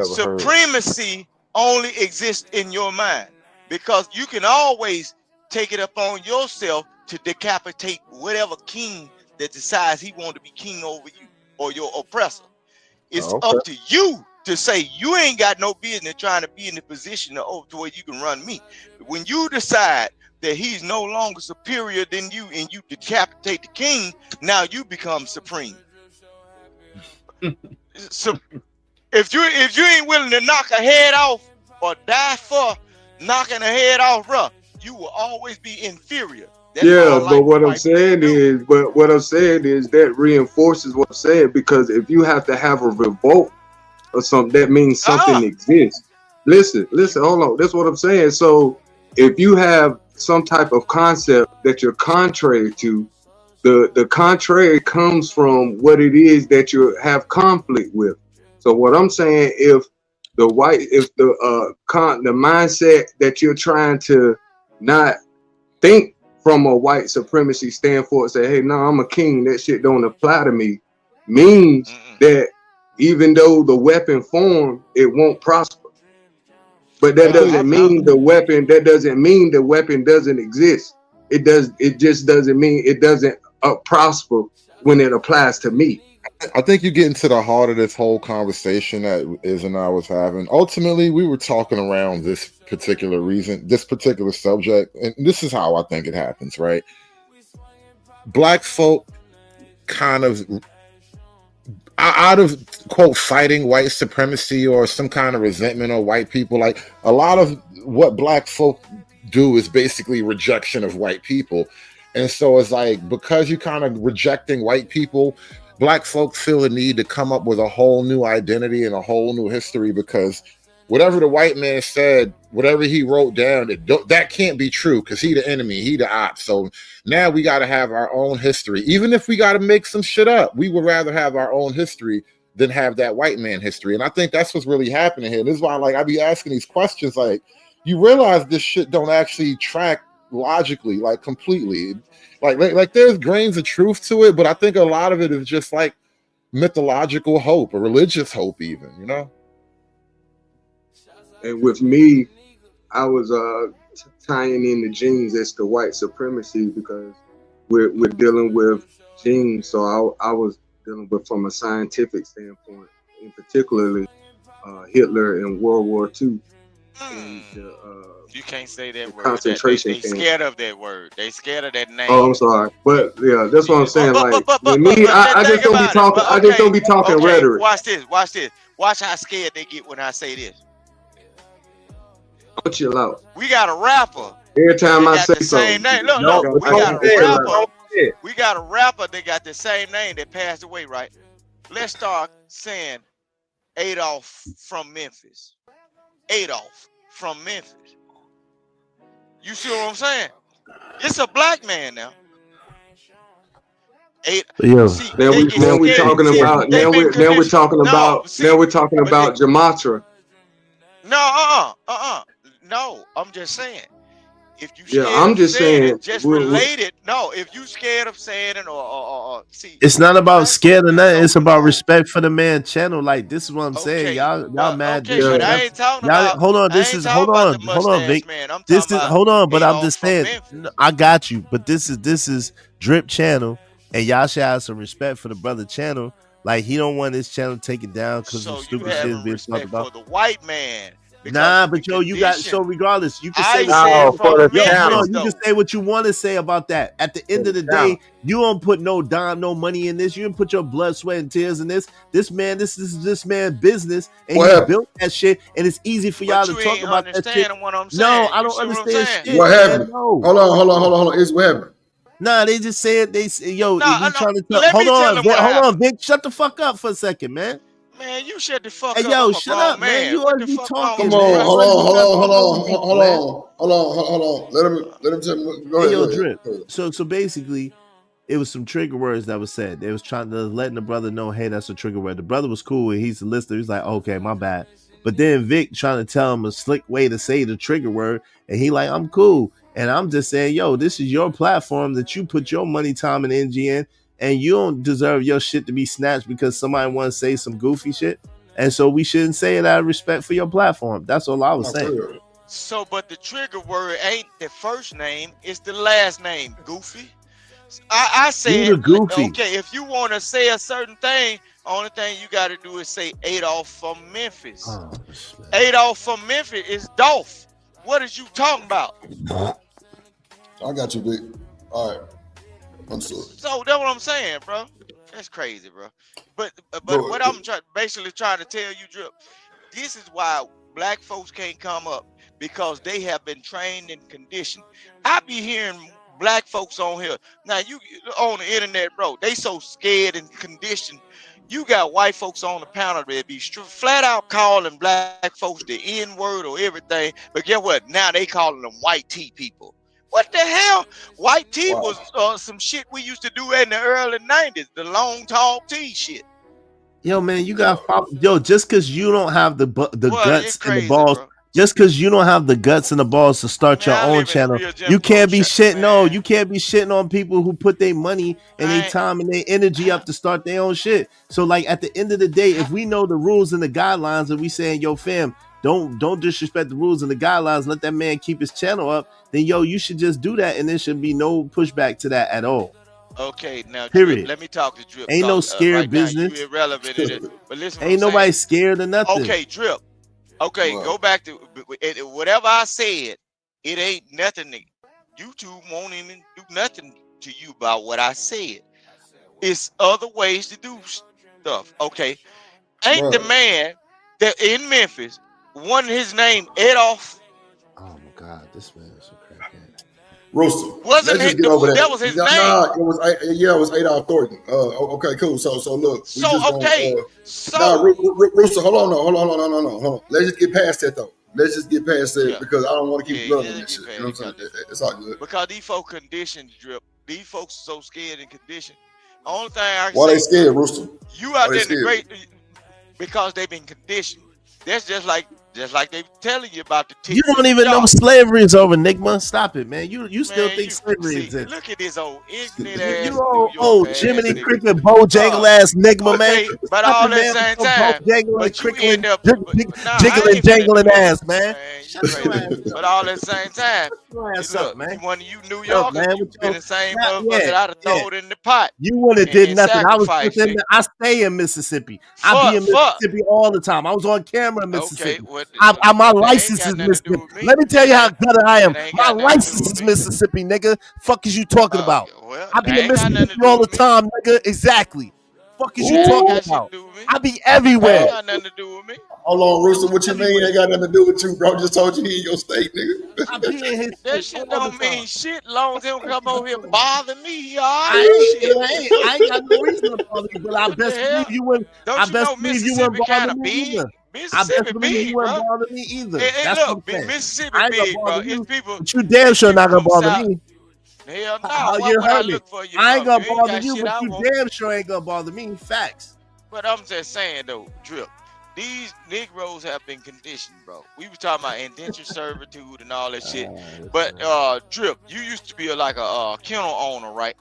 Supremacy only exists in your mind, because you can always take it upon yourself to decapitate whatever king that decides he wants to be king over you. or your oppressor. It's Oh, up okay. to you to say you ain't got no business trying to be in the position to where you can run me. When you decide that he's no longer superior than you and you decapitate the king, now you become supreme. So if you ain't willing to knock a head off or die for knocking a head off, bruh, you will always be inferior. That's why I Yeah, like but what I'm white people. saying is that reinforces what I'm saying, because if you have to have a revolt or something, that means something exists. Listen, hold on. That's what I'm saying. So if you have some type of concept that you're contrary to, the contrary comes from what it is that you have conflict with. So what I'm saying, if the mindset that you're trying to not think from a white supremacy standpoint, say, hey, no, I'm a king, that shit don't apply to me, means that even though the weapon form, it won't prosper. But that doesn't mean the weapon doesn't exist. It just doesn't mean it doesn't prosper when it applies to me. I think you get into the heart of this whole conversation that Iz and I was having. Ultimately, we were talking around this particular reason, this particular subject, and this is how I think it happens, right? Black folk kind of, out of, quote, fighting white supremacy or some kind of resentment of white people, like a lot of what black folk do is basically rejection of white people. And so it's like, because you kind of rejecting white people, black folks feel the need to come up with a whole new identity and a whole new history, because whatever the white man said, whatever he wrote down, that can't be true, because he the enemy, he the op. So now we got to have our own history. Even if we got to make some shit up, we would rather have our own history than have that white man history. And I think that's what's really happening here. This is why, like, I be asking these questions, like, you realize this shit don't actually track logically, like, completely. Like there's grains of truth to it, but I think a lot of it is just like mythological hope or religious hope, even, you know. And with me, I was tying in the genes as to white supremacy, because we're dealing with genes. So I was dealing with from a scientific standpoint, in particularly Hitler in World War II. And, you can't say that word. Concentration They scared of that word. They scared of that name. Oh, I'm sorry, but yeah, that's what I'm saying. Like, with me, I just don't be talking. I just don't be talking rhetoric. Watch this. Watch this. Watch how scared they get when I say this. Don't chill out. We got a rapper. Every time I say something. Look, we got a rapper that got the same name that passed away, right? Let's start saying Adolf from Memphis. Adolf from Memphis. You see what I'm saying? It's a black man now. Now we're talking about Jamatra. No, I'm just saying. If you related. No, if you scared of saying it or see, it's not about scared or nothing. It's about respect for the man channel. Like, this is what I'm saying. Y'all mad. Okay, but I ain't talking about. Hold on. Hold on, Vic. Hold on. But I'm just saying. I got you. But this is Drip channel, and y'all should have some respect for the brother channel. Like, he don't want his channel taken down because of stupid shit being talked about. For the white man. Nah, but yo, you got, so regardless, you can say you can say what you want to say about that. At the end of the day, you don't put no dime, no money in this. You didn't put your blood, sweat, and tears in this. This is this man's business, and he built that shit. And it's easy for y'all to talk about that shit. No, I don't understand shit. What happened? No. Hold on. It's what happened. Nah, they just said yo, trying to tell. Hold on, Vic, shut the fuck up for a second, man. Man, you shut the fuck up. Hey, yo, shut up, man. You already be talking. Come on, hold on. Let him tell me. Go ahead. Yo, Drip. So basically, it was some trigger words that was said. They was trying to letting the brother know, hey, that's a trigger word. The brother was cool. He's a listener. He's like, okay, my bad. But then Vic trying to tell him a slick way to say the trigger word, and he like, I'm cool. And I'm just saying, yo, this is your platform that you put your money, time, and energy in. And you don't deserve your shit to be snatched because somebody want to say some goofy shit. And so we shouldn't say it out of respect for your platform. That's all I was saying. So, but the trigger word ain't the first name, it's the last name, goofy. I You said, the goofy. okay, if you want to say a certain thing, only thing you got to do is say Adolf from Memphis. Oh, Adolf from Memphis is Dolph. What is you talking about? I got you, Vic. All right. I'm sorry. So that's what I'm saying, bro. That's crazy, bro. But what I'm basically trying to tell you, Drip, this is why black folks can't come up, because they have been trained and conditioned. I be hearing black folks on here. Now you on the internet, bro, they so scared and conditioned. You got white folks on the panel that be flat out calling black folks the N-word or everything. But guess what? Now they calling them white tea people. What the hell? White tea was some shit we used to do in the early 90s. The long, tall tea shit. Yo, man, you got just because you don't have the guts and the balls, bro. just because you don't have the guts and the balls to start your own channel, you can't be shitting. No, you can't be shitting on people who put their money and their time and their energy up to start their own shit. So, like at the end of the day, if we know the rules and the guidelines, and we saying, yo, fam, don't disrespect the rules and the guidelines, let that man keep his channel up, then yo, you should just do that, and there should be no pushback to that at all. Okay, now Period. Drip, let me talk to Drip. Ain't no scared right business. Now, you irrelevant in it. But listen, Ain't nobody scared or nothing. Okay, Drip. Okay, go back to whatever I said. It ain't nothing. YouTube won't even do nothing to you about what I said. It's other ways to do stuff. Okay, ain't the man that in Memphis, one his name Adolf. Oh my God, this man is so crackhead. Rooster. Wasn't Let's it? just get over That was his name. Nah, it was Adolf Thornton. Okay, cool. So look. So okay. Rooster, hold on. Let's just get past that though. Let's just get past that because I don't want to keep blubbering this shit. You know what I'm saying? It's all good. Because these folk conditioned, Drip. These folks are so scared and conditioned. Only thing I can Why say, they scared, Rooster? You out Why there they in the great because they've been conditioned. That's just like they telling you about the You don't even know slavery is over, Nigma. Stop it, man. You still think slavery exists? Look at this old ignorant ass. You old Jiminy Cricket Bojangle ass Nigma, man. But all at the same time, but you end up jangling ass, man. But all at the same time, look, when you New York, you been the same motherfucker that I'd have thrown in the pot. You wouldn't have did nothing. I stay in Mississippi. I be in Mississippi all the time. I was on camera in Mississippi. My license is Mississippi. Let me tell you how good I am. My license is Mississippi, nigga. Fuck is you talking about? I be in Mississippi all the time, nigga. Exactly. Fuck is you talking about? I be everywhere. Got nothing to do with me. Hold on, Rooster. What you mean? Ain't got nothing to do with you, bro? Just told you he in your state, nigga. I be in his that shit don't mean shit. Long as he don't come over here bother me, y'all. I ain't got no reason to bother you, but I best believe you wouldn't. I best believe you wouldn't bother me either. I best believe you wouldn't bother me either. That's what I'm saying. Mississippi big, bro. It's people. But you damn sure not gonna bother me. Hell no. How you heard me? I ain't gonna bother you, but you damn sure ain't gonna bother me. Facts. But I'm just saying though, Drip. These Negroes have been conditioned, bro. We were talking about indentured servitude and all that shit. But Drip, you used to be like a kennel owner, right?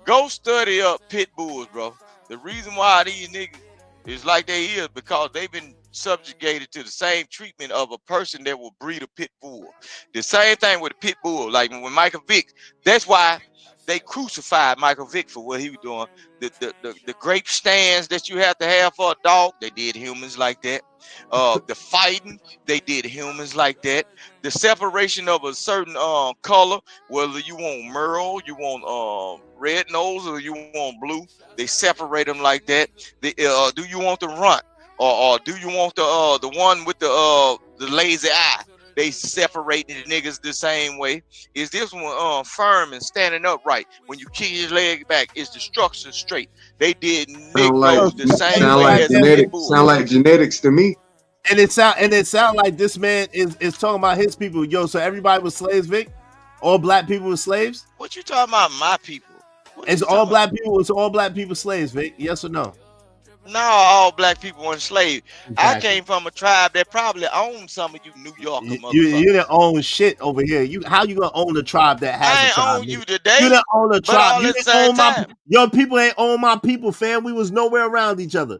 Go study up pit bulls, bro. The reason why these niggas is like they is because they've been subjugated to the same treatment of a person that will breed a pit bull. The same thing with a pit bull. Like when Michael Vick, that's why they crucified Michael Vick for what he was doing. The grape stands that you have to have for a dog, they did humans like that. The fighting, they did humans like that. The separation of a certain color, whether you want merle, you want red nose, or you want blue, they separate them like that. Do you want the runt, or do you want the one with the lazy eye? They separated the niggas the same way. Is this one firm and standing upright? When you kick his leg back, is the structure straight? They did Negroes the same way as genetics. Sound like genetics to me. And it sound like this man is talking about his people. Yo, so everybody was slaves, Vic? All black people were slaves? What you talking about, my people? It's all black people. It's all black people slaves, Vic? Yes or no? No, all black people were enslaved. Exactly. I came from a tribe that probably owned some of you New Yorker motherfuckers. You didn't own shit over here. How you gonna own a tribe that has a tribe? I ain't own you today. You didn't own a tribe. You didn't own my your people ain't own my people, fam. We was nowhere around each other.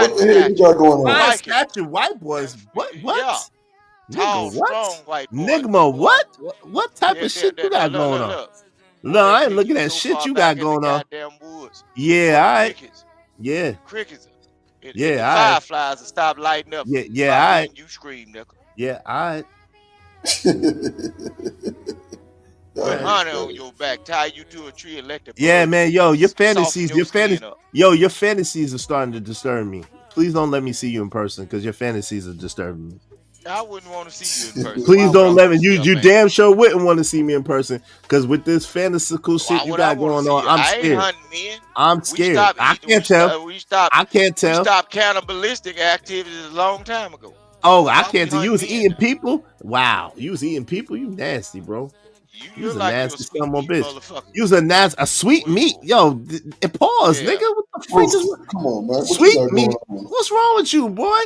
What the hell you got going on? Fine statue white boys. What? Yeah. Tall, Nigga, what? strong white boy. Nigma, what type of shit you got going on? No, I ain't looking at shit you got going on. Yeah, all right. Yeah. Crickets. Yeah, the all right. fireflies will stop lighting up. Yeah, all right. You scream, nigga. Yeah, all right. Put honey on your back, tie you to a tree, and let the Yeah, man, yo, your soften fantasies, your skin up. your fantasies are starting to disturb me. Please don't let me see you in person because your fantasies are disturbing me. I wouldn't want to see you in person. Please Why don't would I let me. wanna see You man? damn sure wouldn't want to see me in person because with this fantastical shit Why you would I got want going to see on, you? I'm I ain't scared. hunting men. I'm We scared. stopped I eating. can't tell. We stopped. I can't We tell. stopped cannibalistic activities a long time ago. Oh, So I why we can't tell. You hunt was men eating now? people? Wow. You was eating people? You nasty, bro. You was look a like you a nasty sweet son of a meat bitch. motherfucker. You was a sweet meat. Yo, pause, Yeah. nigga. What the freak is Come on, man. What you sweet got meat? going on? What's wrong with you, boy?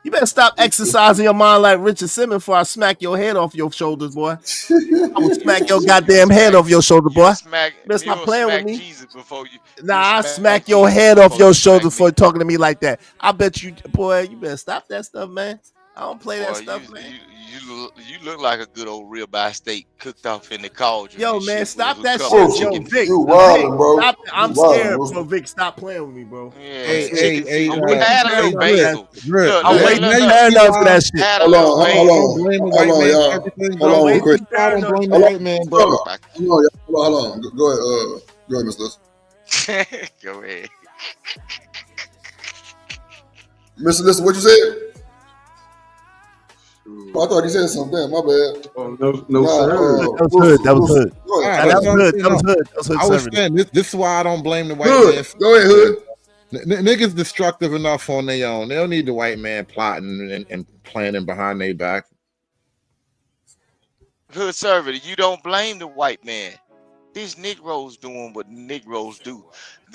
You better stop exercising your mind like Richard Simmons before I smack your head off your shoulders, boy. I will smack your goddamn head off your shoulder, boy. You better stop playing with me. Jesus before you. Nah, I smack your head off your shoulder for talking to me like that. I bet you, boy, you better stop that stuff, man. I don't play that Boy, stuff, man. you look like a good old ribeye steak cooked off in the cauldron. Yo, and man, shit stop with a that couple shit. of Yo, chicken Vic, feet. You Vic, wildin', bro. stop. You I'm wildin', scared, bro. bro. Vic, stop playing with me, bro. Yeah, chicken feet. I'm way Add too a little paranoid. basil. I'm Look, way look, too look. paranoid for that shit. Add a Hold little on, basil. hold on. Blame the Hold white on, man for y'all. everything, Hold bro. on, real quick. I don't blame the Hold on. white man, Hold bro. on, y'all. Hold on. Go ahead, Miss Liz. Go ahead. Mr. Listen, what you said? Oh, I thought he said something. Damn, my bad. Oh, no, sir. That was hood. That was hood. Go ahead. Nah, that was hood. That was hood. That was hood. I was serving. saying this is why I don't blame the white Hood. man. Go ahead, hood. Niggas destructive enough on their own. They don't need the white man plotting and planning behind their back. Hood server, you don't blame the white man. These Negroes doing what Negroes do.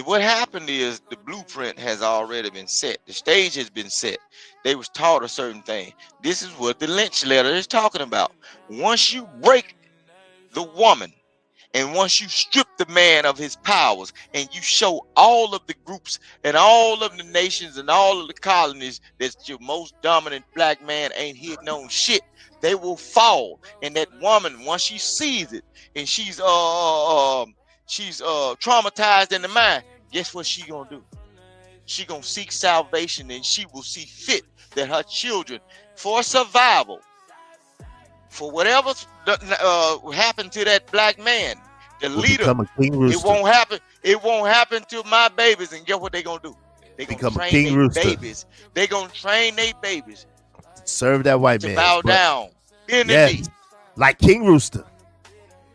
What happened is the blueprint has already been set. The stage has been set. They was taught a certain thing. This is what the Lynch letter is talking about. Once you break the woman, and once you strip the man of his powers, and you show all of the groups and all of the nations and all of the colonies that your most dominant black man ain't hitting on shit, they will fall. And that woman, once she sees it, and she's traumatized in the mind, guess what she gonna do? She gonna seek salvation, and she will see fit that her children, for survival, for whatever happened to that black man, the Will leader, become a king it rooster. won't happen. It won't happen to my babies. And guess what they gonna do? They gonna Become a train king their rooster. babies. They gonna train their babies Serve that white to man. bow But- down, bend the Yes. knee. Like King Rooster.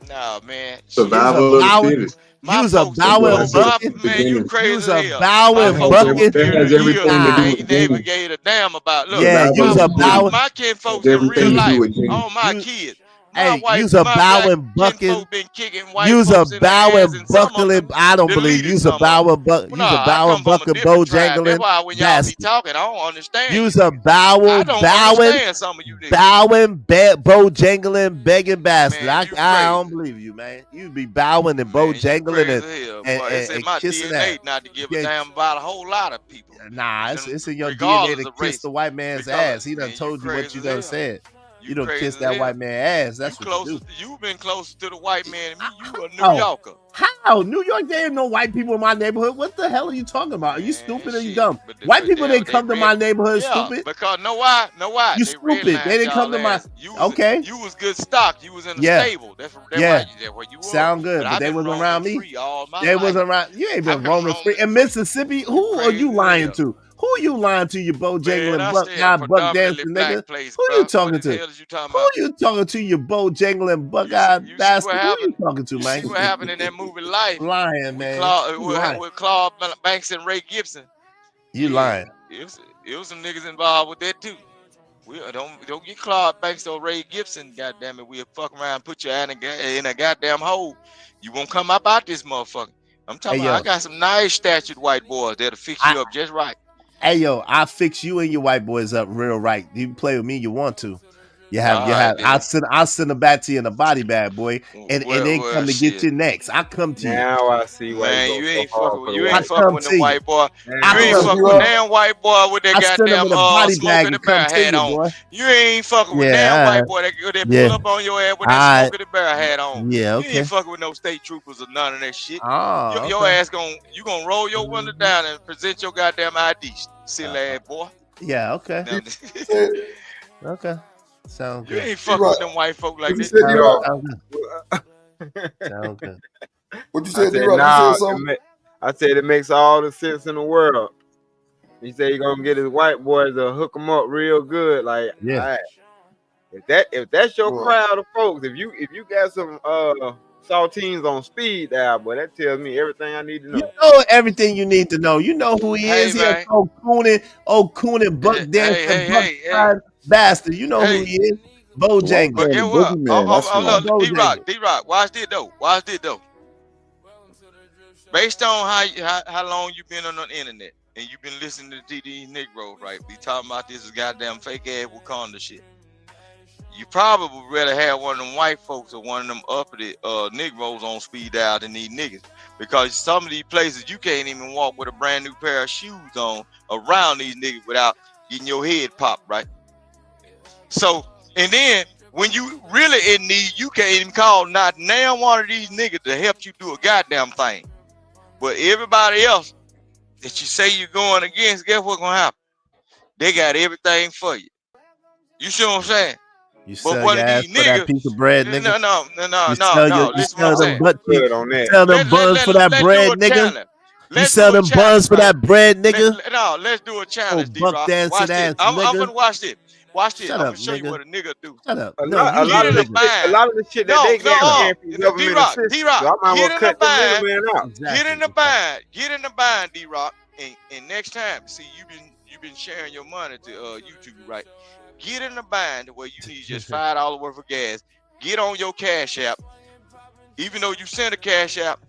Nah, man. Survival of the bowing- fittest. Use a bowing bucket. Man, you crazy Use as a hell. bowing My folks bucket. That has everything to do with they genes. gave a damn about. Look, Yeah, Survival use of a the bowing. fittest. my kin folks Has in real everything to do life, with genes. all my kids. My Hey, white, use a my black bowing kin bucket. folk been kicking white Use a folks in their ass, bowing and some of them buckling. I don't believe. deleted Use a some of them. bowing bucket. Well, Use a nah, I bowing come from a bucket. different tribe. That's Bojangling. why when y'all Bastard. be talking, I don't understand. Use you a bowing, I don't bowing, understand some of you niggas. bowing, Bojangling, begging bastard. Man, you I don't crazy. believe you, man. You be bowing and Man, you Bojangling crazy and, as hell, and, boy. It's and, in my kissing DNA that. not to give a Yeah, damn about a whole lot of people. Nah, it's in your DNA regardless to of kiss race. the white man's Regardless, ass. He done man, told you what crazy you as done hell. said. You You done crazy kiss as that hell. white man ass. That's You what you closer. do. You been closer to the white man than me. You a New Oh, Yorker. how? New York, there ain't no white people in my neighborhood. What the hell are you talking about? Are you stupid or you dumb? White people didn't come to my neighborhood, Yeah, stupid. because know why? You They stupid. They redlined didn't come y'all to my. ass. Okay. You was good stock. You was in the Yeah. stable. That's Yeah. where you were. Sound good, but I've they been wasn't roaming around me. free all my They life. wasn't around. You ain't been I've been roaming free in Mississippi. Who are you crazy lying hell. to? Who are you lying to? You Man, Bojangling I buck stay in a eye buck predominantly dancing black nigga? place, Who bro. you talking What the to? hell is you talking Who about? you talking to? You Bojangling buck eye You see what bastard? Who you happened? talking to, You man? see what happened in that movie Life? Lying, man. You lying. With Claude Banks and Ray Gibson. You lying. It was some niggas involved with that too. We don't get Claude Banks or Ray Gibson. Goddamn it, we'll fuck around, and put you in a goddamn hole. You won't come up out this motherfucker. I'm talking Hey, about. yo. I got some nice statured white boys that'll fix you up just right. Hey yo, I'll fix you and your white boys up real right. You can play with me, you want to. You have. Alright, then. I'll send them back to you in a body bag, boy, and then come to get shit. you next. I come to you. Now I see why Man, you you go ain't so hard fucking for with the you I ain't white. come fucking with to the you. white boy. Man, I You ain't come fucking to with you. damn white boy with that I send them goddamn in a body smoking bag the and come bear to hat you, on. boy. You ain't fucking with Yeah, damn all white right. boy that Yeah. pull up on your ass with that All right. smoking the bear hat on. Yeah, You okay. ain't fucking with no state troopers or none of that shit. Oh, Your okay. ass you gonna roll your window down and present your goddamn ID, silly ass boy. Yeah, okay. Now, Okay. Sound you good. ain't fucking with them white folk like What you that. said, D-Rock? Sound good. What you I said, said, D-Rock? You nah, said something? I said it makes all the sense in the world. He said he gonna get his white boys to hook them up real good. Like, Yeah. all right. If that's your crowd of folks, if you got some saltines on speed dial, boy, that tells me everything I need to know. You know everything you need to know. You know who he Hey, is. He man. a old cooning, buck dancing, buck fried bastard. You know who he is. Bojangles. But get what? Look, D-Rock, watch this though. Based on how long you been on the internet and you've been listening to these Negroes, right? Be talking about this goddamn fake ass Wakanda shit. You probably would rather have one of them white folks or one of them uppity Negroes on speed dial than these niggas. Because some of these places you can't even walk with a brand new pair of shoes on around these niggas without getting your head popped, right? So, and then when you really in need, you can't even call not now one of these niggas to help you do a goddamn thing. But everybody else that you say you're going against, guess what's gonna happen? They got everything for you. You see what I'm saying? You sell your ass for that piece of bread, nigga. No. You sell them butt cheeks. on that. You sell them buns for that bread, nigga. You sell them buns for that bread, nigga. Let's do a challenge, buck D-Rock. dancing Watch this. ass, I'm nigga. gonna watch this. Watch this. Shut I'm up, gonna show you nigga. what a nigga do. Shut up. A No, lot you of the shit that they got came from government assistance. D-Rock, So I might get well in the cut the bind. middleman out. Get in the bind, D-Rock. And next time, see, you've been sharing your money to YouTube, right? Get in the bind where you need just $5 worth of gas. Get on your Cash App. Even though you send a Cash App,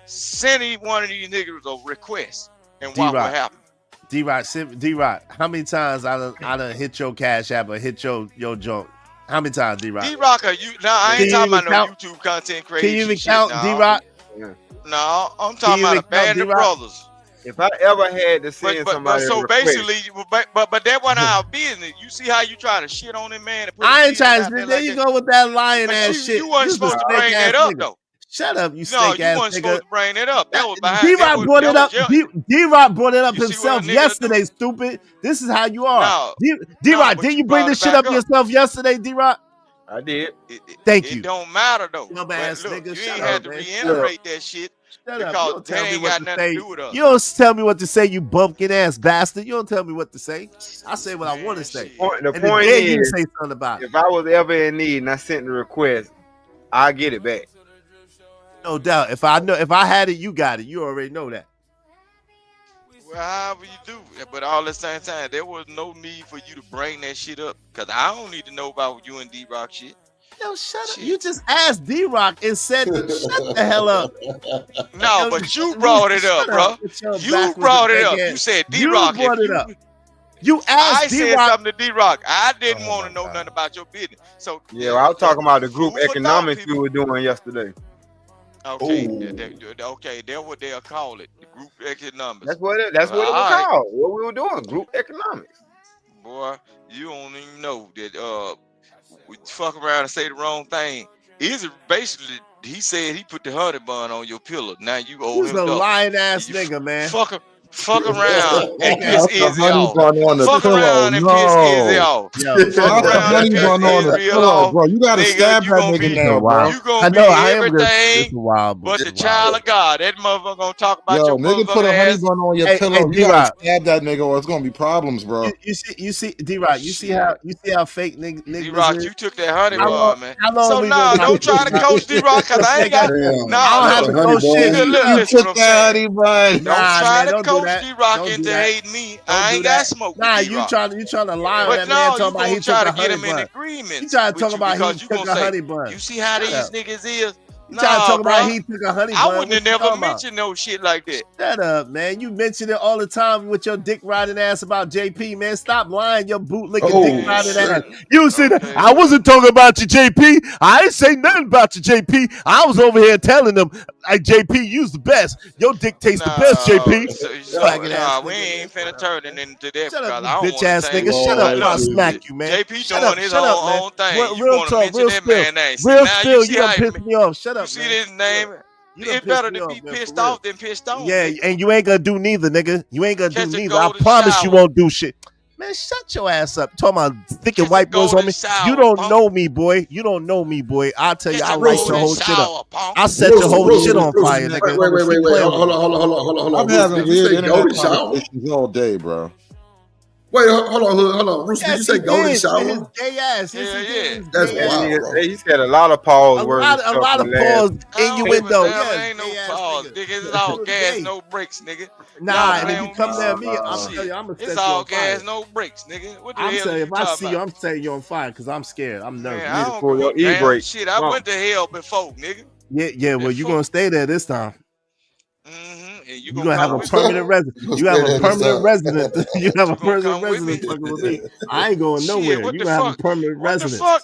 send one of these niggas a request and watch what happens. D-Rock, how many times I done hit your Cash App or hit your joint? How many times, D-Rock? D-Rock, I ain't talking about no YouTube content creation. Can you even shit, count, no. D-Rock? No, I'm talking about a band of brothers. If I ever had to send somebody so a request, basically, but that wasn't our business. You see how you trying to shit on him, man? And put I his ain't trying business to. out There like you that. go with that lying But ass shit. You wasn't supposed to bring that up, though. Shut up, you No, snake you ass wasn't nigga. supposed to bring that up. That was behind. D-Rock brought it up. D-Rock brought it up You see what a himself nigga yesterday, stupid. This is how you are. D-Rock, but didn't you you bring brought this it shit back up yourself yesterday, D-Rock? I did. Thank you. It don't matter, though. Dumbass But look, nigga, you shut ain't up, had to man. reiterate that shit Shut up. You because don't that tell me ain't what got to nothing say. to do with us. You don't tell me what to say, you bumpkin ass bastard. You don't tell me what to say. I say what I want to say. The And point then you is, say something about it. if I was ever in need and I sent the request, I'll get it back. No doubt. If I had it, you got it. You already know that. Well, however you do, but all at the same time, there was no need for you to bring that shit up because I don't need to know about you and D-Rock shit. Yo, shut up. You just asked D-Rock and said, shut the hell up. No, but you brought it up, bro. You brought it up. You said D-Rock. You brought it up. You asked I said D-Rock. something to D-Rock. I didn't want to know nothing about your business. So Yeah, well, I was talking about the group Food for economics we were doing yesterday. okay, okay, that's what they'll call it. The group economics. That's what it was Alright. called. What we were doing, group economics. Boy, you don't even know that we fuck around and say the wrong thing. Is basically he said he put the honey bun on your pillow. Now you owe He's him a double. lying ass nigga, man. Fuck around and piss That's the Izzy honey off. bun on the Fuck pillow. around and No. piss Izzy off. Yo, Fuck that's the around honey and piss bun on the Izzy pillow, off. bro. You gotta Nigga, stab you that gonna nigga be, now, bro. You gonna I know, be I am good. everything It's wild, but the it's child wild. of God. That motherfucker gonna talk about Yo, your nigga, put a motherfucking honey ass. bun on your Hey, pillow. hey, You gotta D-Rock. stab that nigga, or it's gonna be problems, bro. You see, D-Rock. You see how fake niggas D-Rock, is? you took that honey How long- bun, man. how long So we nah, been- don't try to coach D-Rock because I ain't got. Damn. Nah, I don't have to look, coach shit. look, You listen took what I'm that saying. honey bun. Don't Nah, try man, to don't do coach that. D-Rock Don't do into that. hating me. Don't I do ain't that. got smoke Nah, with you D-Rock. trying to lie on But that man no, talking you about gonna he try took to a get honey him in bun. agreement. You trying to with talk you about he because you took gonna a say, honey bun. you see how Shut these up. niggas is? You trying to Nah, talk about bro. he took a honey I bun. wouldn't What have you never talking about? mentioned no shit like that. Shut up, man. You mention it all the time with your dick riding ass about JP, man. Stop lying, your bootlicking dick riding ass. You said, I wasn't talking about you, JP. I ain't say nothing about you, JP. I was over here telling them, like, JP, you's the best. Your dick tastes the best, JP. Nah, we ain't finna turn it into that Shut because up, you I don't bitch want to ass change. nigga. Shut up, Look, or I'll smack you, man. JP Shut doing up, his shut up, man. own thing. Real You want to talk, mention real that spill. man name. See, Real now spill, you you see done how pissed me off. Shut you up, see man. this name. You done It's better pissed me to off, be man, pissed for real. off than pissed on. Yeah, nigga. and you ain't gonna do neither, nigga. You ain't gonna Catch do a neither. I golden promise you shower. won't do shit. Man, shut your ass up. Talking about sticking Get white the boys on golden me. shower, You don't punk. know me, boy. You don't know me, boy. I'll tell you, Get I the light your golden whole shit shower, up. punk. I set your whole shit on fire, Wait, nigga. wait. Keep playing with Hold me. on. I'm Rooster, having did you weird say internet golden shower? conversations all day, bro. Wait, hold on. Rooster, did you Yes, say he golden did. His shower? gay ass. Yes, Hell he yeah. did. His That's gay That ass. wild, nigga, bro. he said a lot of pause A words. lot and stuff of in the pause, last- I don't give a innuendo. damn. Yes, Ain't no gay ass pause, nigga. nigga. It's all You gas, gay. no brakes, nigga. Y'all Nah, and if playing you with come me, near son. me, I'm Shit. telling you, I'm gonna It's set you all on fire. gas, no brakes, nigga. What the I'm hell saying, are you if I talking see you, about? I'm setting you on fire because I'm scared. I'm nervous. Man, You I need to don't pull give your a damn. e-brake. Shit, I went to hell before, nigga. Yeah. Well, you gonna stay there this time. And you You gonna gonna have come a with me? permanent resident. You gonna You have stay a there this permanent time. resident. You have a You gonna permanent come with resident me? fucking with me. I ain't going Shit, nowhere. what You the gonna have a fuck? permanent What the resident. fuck?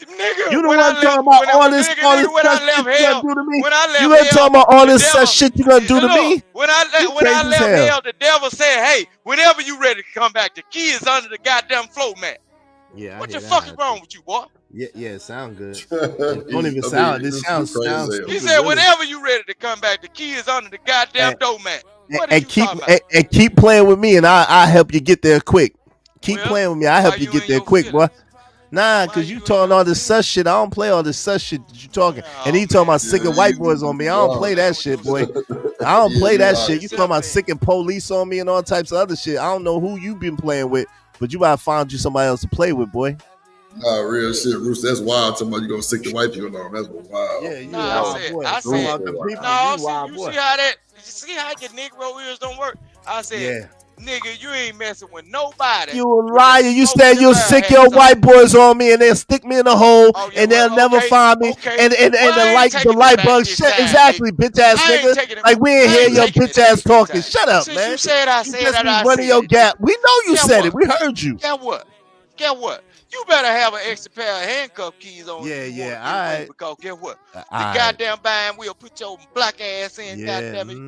Nigga, You the when one I talking left, about when I all was this when I stuff left shit you gonna hell, do to me. when I left You gonna hell, talk about all the this devil, shit you gonna do to look, me? when You I crazy as left hell. hell, the devil said, "Hey, whenever you ready to come back, the key is under the goddamn floor mat." Yeah, What I the hear fuck that. is wrong with you, boy? Yeah, sound good. Don't even I sound. mean, This you sounds crazy as hell. He stupid, said, really. "Whenever you ready to come back, the key is under the goddamn And, doormat." What are and you keep talking about? and keep playing with me, and I help you get there quick. Keep Well, playing with me. I why help you you get in there your quick, boy. feelings? Nah, Why cause you you in talking your all this feelings? sus shit. I don't play all this sus shit that you talking. And Oh he talking man, about sick of white boys on me. I don't Wow. play that playing shit, with your boy. I don't Yeah, play you that right. shit. You talking about sick and police on me and all types of other shit. I don't know who you been playing with, but you gotta find you somebody else to play with, boy. Nah, real shit, Rooster. That's wild. Talking about you gonna stick the white people on. That's wild. Yeah, you a Nah, wild boy. I Talking said, about the people. no. You a See, wild you boy. see how that? You see how your Negro ears don't work? I said, Yeah. nigga, you ain't messing with nobody. You a with liar. the You smoke said and the you'll fire sick hats your on. white boys on me and they'll stick me in a hole Oh yeah, and they'll well, never okay, find me. okay. And Well, I ain't the taking it light back bug this shit. time, Exactly, bitch ass I ain't nigga. taking it. Like we ain't I hear ain't your taking it bitch back ass this talking. time. Shut up, Since man. you said I You said just that, be I running said your it. gap. We know you Get said what? it. We heard you. Get what? Get what? You better have an extra pair of handcuff keys on Yeah, if you want yeah. to get All away. right. Because get what? All The right. goddamn bind will put your black ass in. Yeah. Goddamn it.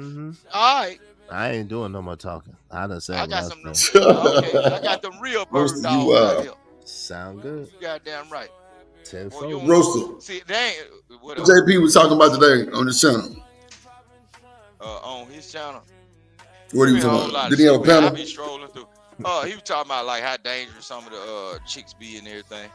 All right. I ain't doing no more talking. I done said I what got I some. said. Okay, I got them real bird Rooster, you dogs out wild. here. Sound good. You goddamn right. Well, you Tenfold. don't Roaster. see they ain't What whatever. JP was talking about today on this channel. On his channel. What He he was been a whole talking lot about? of Did he have shit, a man. I panel? be strolling through. He was talking about like how dangerous some of the chicks be and everything.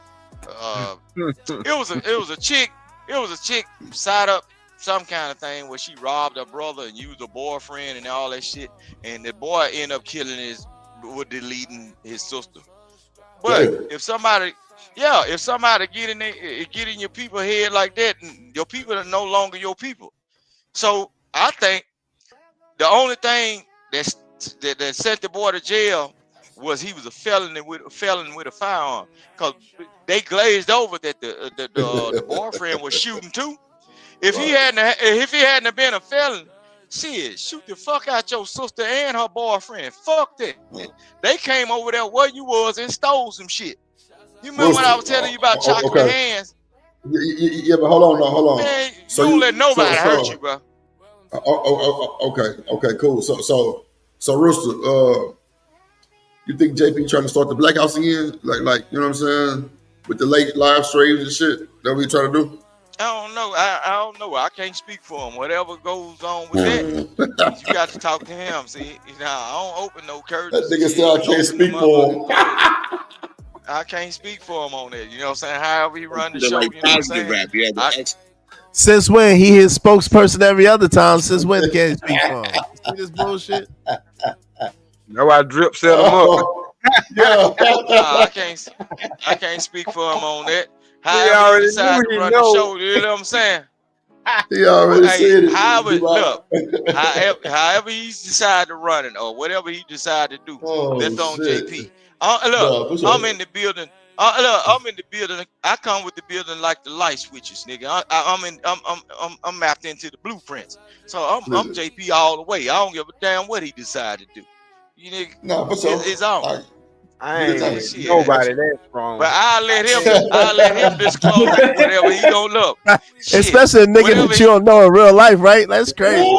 It was a chick side up some kind of thing where she robbed her brother and used a boyfriend and all that shit, and the boy ended up deleting his sister. But if somebody get in your people head like that, your people are no longer your people. So I think the only thing that sent the boy to jail was he was a felon with a firearm, because they glazed over that the boyfriend was shooting too. If he hadn't been a felon, shit, shoot the fuck out your sister and her boyfriend. Fuck that. They came over there where you was and stole some shit. You remember when I was telling you about chocolate okay. hands? Yeah, but hold on. Man, So you don't let nobody hurt you, bro. Okay, cool. So Rooster, you think JP trying to start the Black House again? Like you know what I'm saying? With the late live streams and shit. That what you trying to do? I don't know. I don't know. I can't speak for him. Whatever goes on with that, you got to talk to him. See, I don't open no curtains. That nigga said I can't speak for him. I can't speak for him on that. You know what I'm saying? However he run the show, you know what I'm saying? Since when he his spokesperson every other time? Since when can he speak for him? See this bullshit? No, I drip set him up. I can't speak for him on that. However he decide to run the show, you know what I'm saying? He already said it. However he decide to run it or whatever he decide to do, that's on shit. JP. Look, I'm in the building. I'm in the building. I come with the building like the light switches, nigga. I'm mapped into the blueprints. So I'm JP all the way. I don't give a damn what he decide to do. You nigga, it's on. I ain't nobody that strong. But I'll let him disclose whatever he gonna look. Especially a nigga that you don't know in real life, right? That's crazy.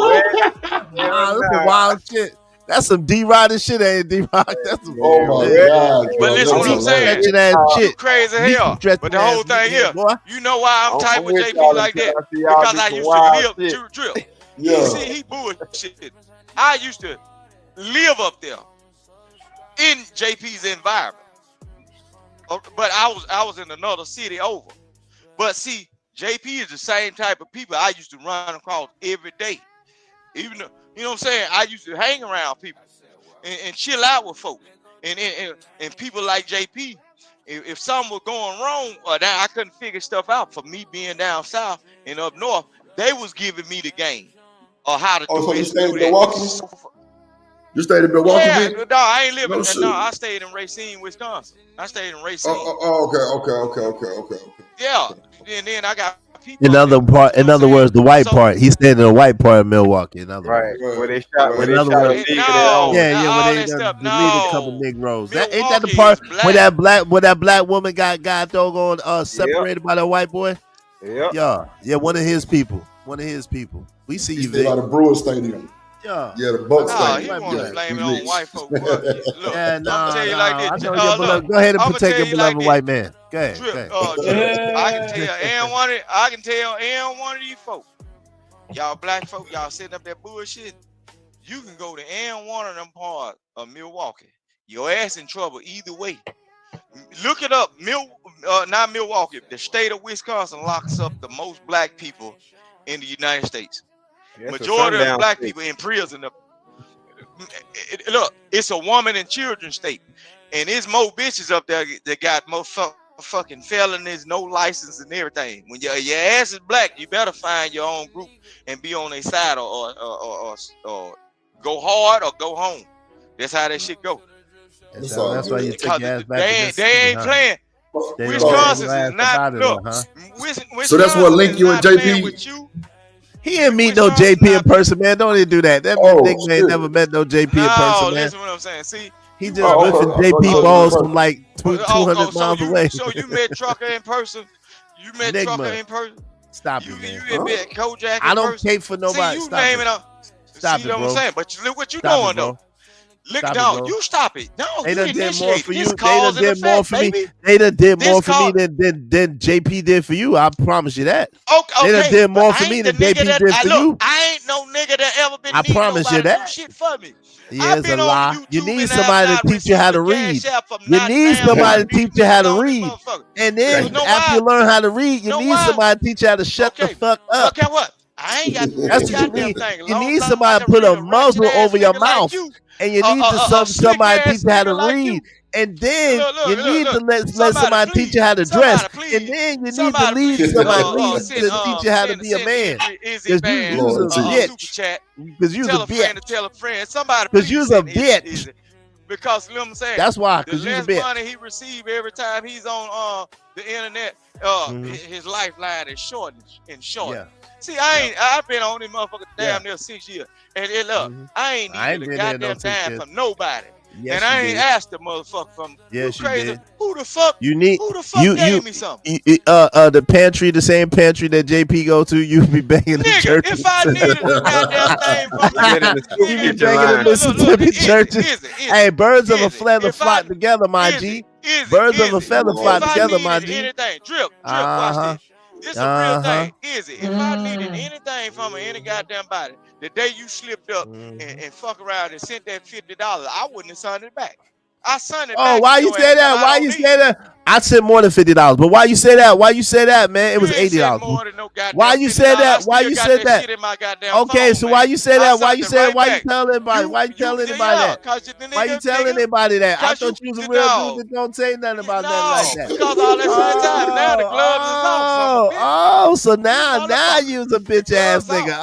That's some wild shit. That's some D-Rod shit, ain't D-Rock? That's some God. But listen what I'm saying. You crazy hell. But the whole thing here, you know why I'm tight with JP like that? Because I used to live drip. Yeah. See, he bullshit. I used to live up there. in JP's environment. But I was in another city over. But see, JP is the same type of people I used to run across every day. Even though, you know what I'm saying? I used to hang around people and chill out with folks. And people like JP, if something was going wrong or that I couldn't figure stuff out, for me being down south and up north, they was giving me the game or how to do so it. you stayed in Milwaukee? You stayed in Milwaukee? Yeah, Vic? no, I ain't living. No, No, I stayed in Racine, Wisconsin. I stayed in Racine. Okay. Yeah, and then I got people. In other words, the white part. He stayed in the white part of Milwaukee. In other words, Where they shot, in other words, when they deleted a couple Negroes. Ain't that the part where that black woman got doggone separated by that white boy? Yeah, one of his people. We see you, Vic. By the Brewers Stadium. Yeah, the Bucks Nah, he Stadium. want to blame it on white folks. Look, Yeah, I'm gonna tell you like this. I know your beloved. Go ahead and protect your beloved white man. Go ahead. Drip, I can tell and one of these folks, y'all black folk, y'all sitting up there bullshit. You can go to and one of them parts of Milwaukee. Your ass in trouble either way. Look it up. Not Milwaukee. The state of Wisconsin locks up the most black people in the United States. Majority of black people in prison. Look, it's a woman and children state, and there's more bitches up there that got more fucking felonies, no license, and everything. When your ass is black, you better find your own group and be on their side, or go hard or go home. That's how that shit go. That's why you take your ass back. They ain't playing. Wisconsin is not. Look, so that's what linked you and JP. He didn't meet no JP in person, man. Don't even do that. That nigga ain't never met no JP in person, man. Listen what I'm saying. See, he just lifting JP balls from like 200 miles away. So you met Trucker in person? You met Trucker in person? Stop it, man. You met Kojak in I don't person? pay for nobody. See, you Stop name it. it up. Stop See it, what bro. I'm saying? But look what you Stop doing it, bro. though. Look Stop it, down. bro. You stop it. No, They you done did more initiate. for you. This They cause done and did more effect, for me. baby. They done did This more for me cause- than JP did for you. I promise you that. Okay, They done did more but for I me ain't than the nigga JP that- did for look, you. I ain't no nigga that ever been. I need promise you nobody to do that. shit for me. Yeah, it's a lie. You YouTube need and somebody I've to not teach you how to received a read. cash app from You not need damn somebody to body teach you how to on this read. motherfucker. And then You know after you why? learn how to read, you Know need why? somebody to teach you how to shut the fuck up. Okay, what? I ain't got That's the what you goddamn need. thing. You Long need as I somebody to can put read a muzzle ratchet-ass over your nigga like mouth. you, And you need somebody to slick-ass teach you how to nigga like read. you. And then Look, you need to let Somebody somebody teach please. you how to dress. Somebody please. And then you need to Somebody lead please, somebody send, to teach you how to be a send man. Izzy Because Van you's a super bitch. chat. Because you's Tell a a friend bitch. to tell a friend. Somebody Because please you's a send bitch. Izzy. Because you know what I'm saying. That's why, The 'cause you's a less bitch. money he receive every time he's on the internet, his lifeline is short and short. Yeah. See, I've been on this motherfucker damn near 6 years. And look, I ain't I ain't needed a been there no goddamn 6 dime years. from nobody. Yes, and I you ain't did. asked the motherfucker from Yes, you you crazy. did. Who the fuck? You need Who the fuck gave me something? The pantry, the same pantry that JP go to. You be begging the Nigga, church. if I needed a goddamn thing from you be begging the Mississippi churches. Hey, birds of a feather flock together, my G. Birds of a feather flock together, my G. Anything, drip, watch this. It's a real thing. Izzy, if I needed anything from any goddamn body, the day you slipped up and fuck around and sent that $50, I wouldn't have sent it back. I sent it back. Oh, why to you your say ass, that? I Why don't you need say that? I sent more than $50. But why you say that? Why you say that, man? It was $80. Why you said that? Why you said that? Okay, so why you say that? Why you say? Why you tell anybody? Why you tell anybody that? Why you telling anybody that? I thought you was a real dude that don't say nothing about nothing like that. Because all that time, now the gloves is off. Oh, so now you's a bitch ass nigga.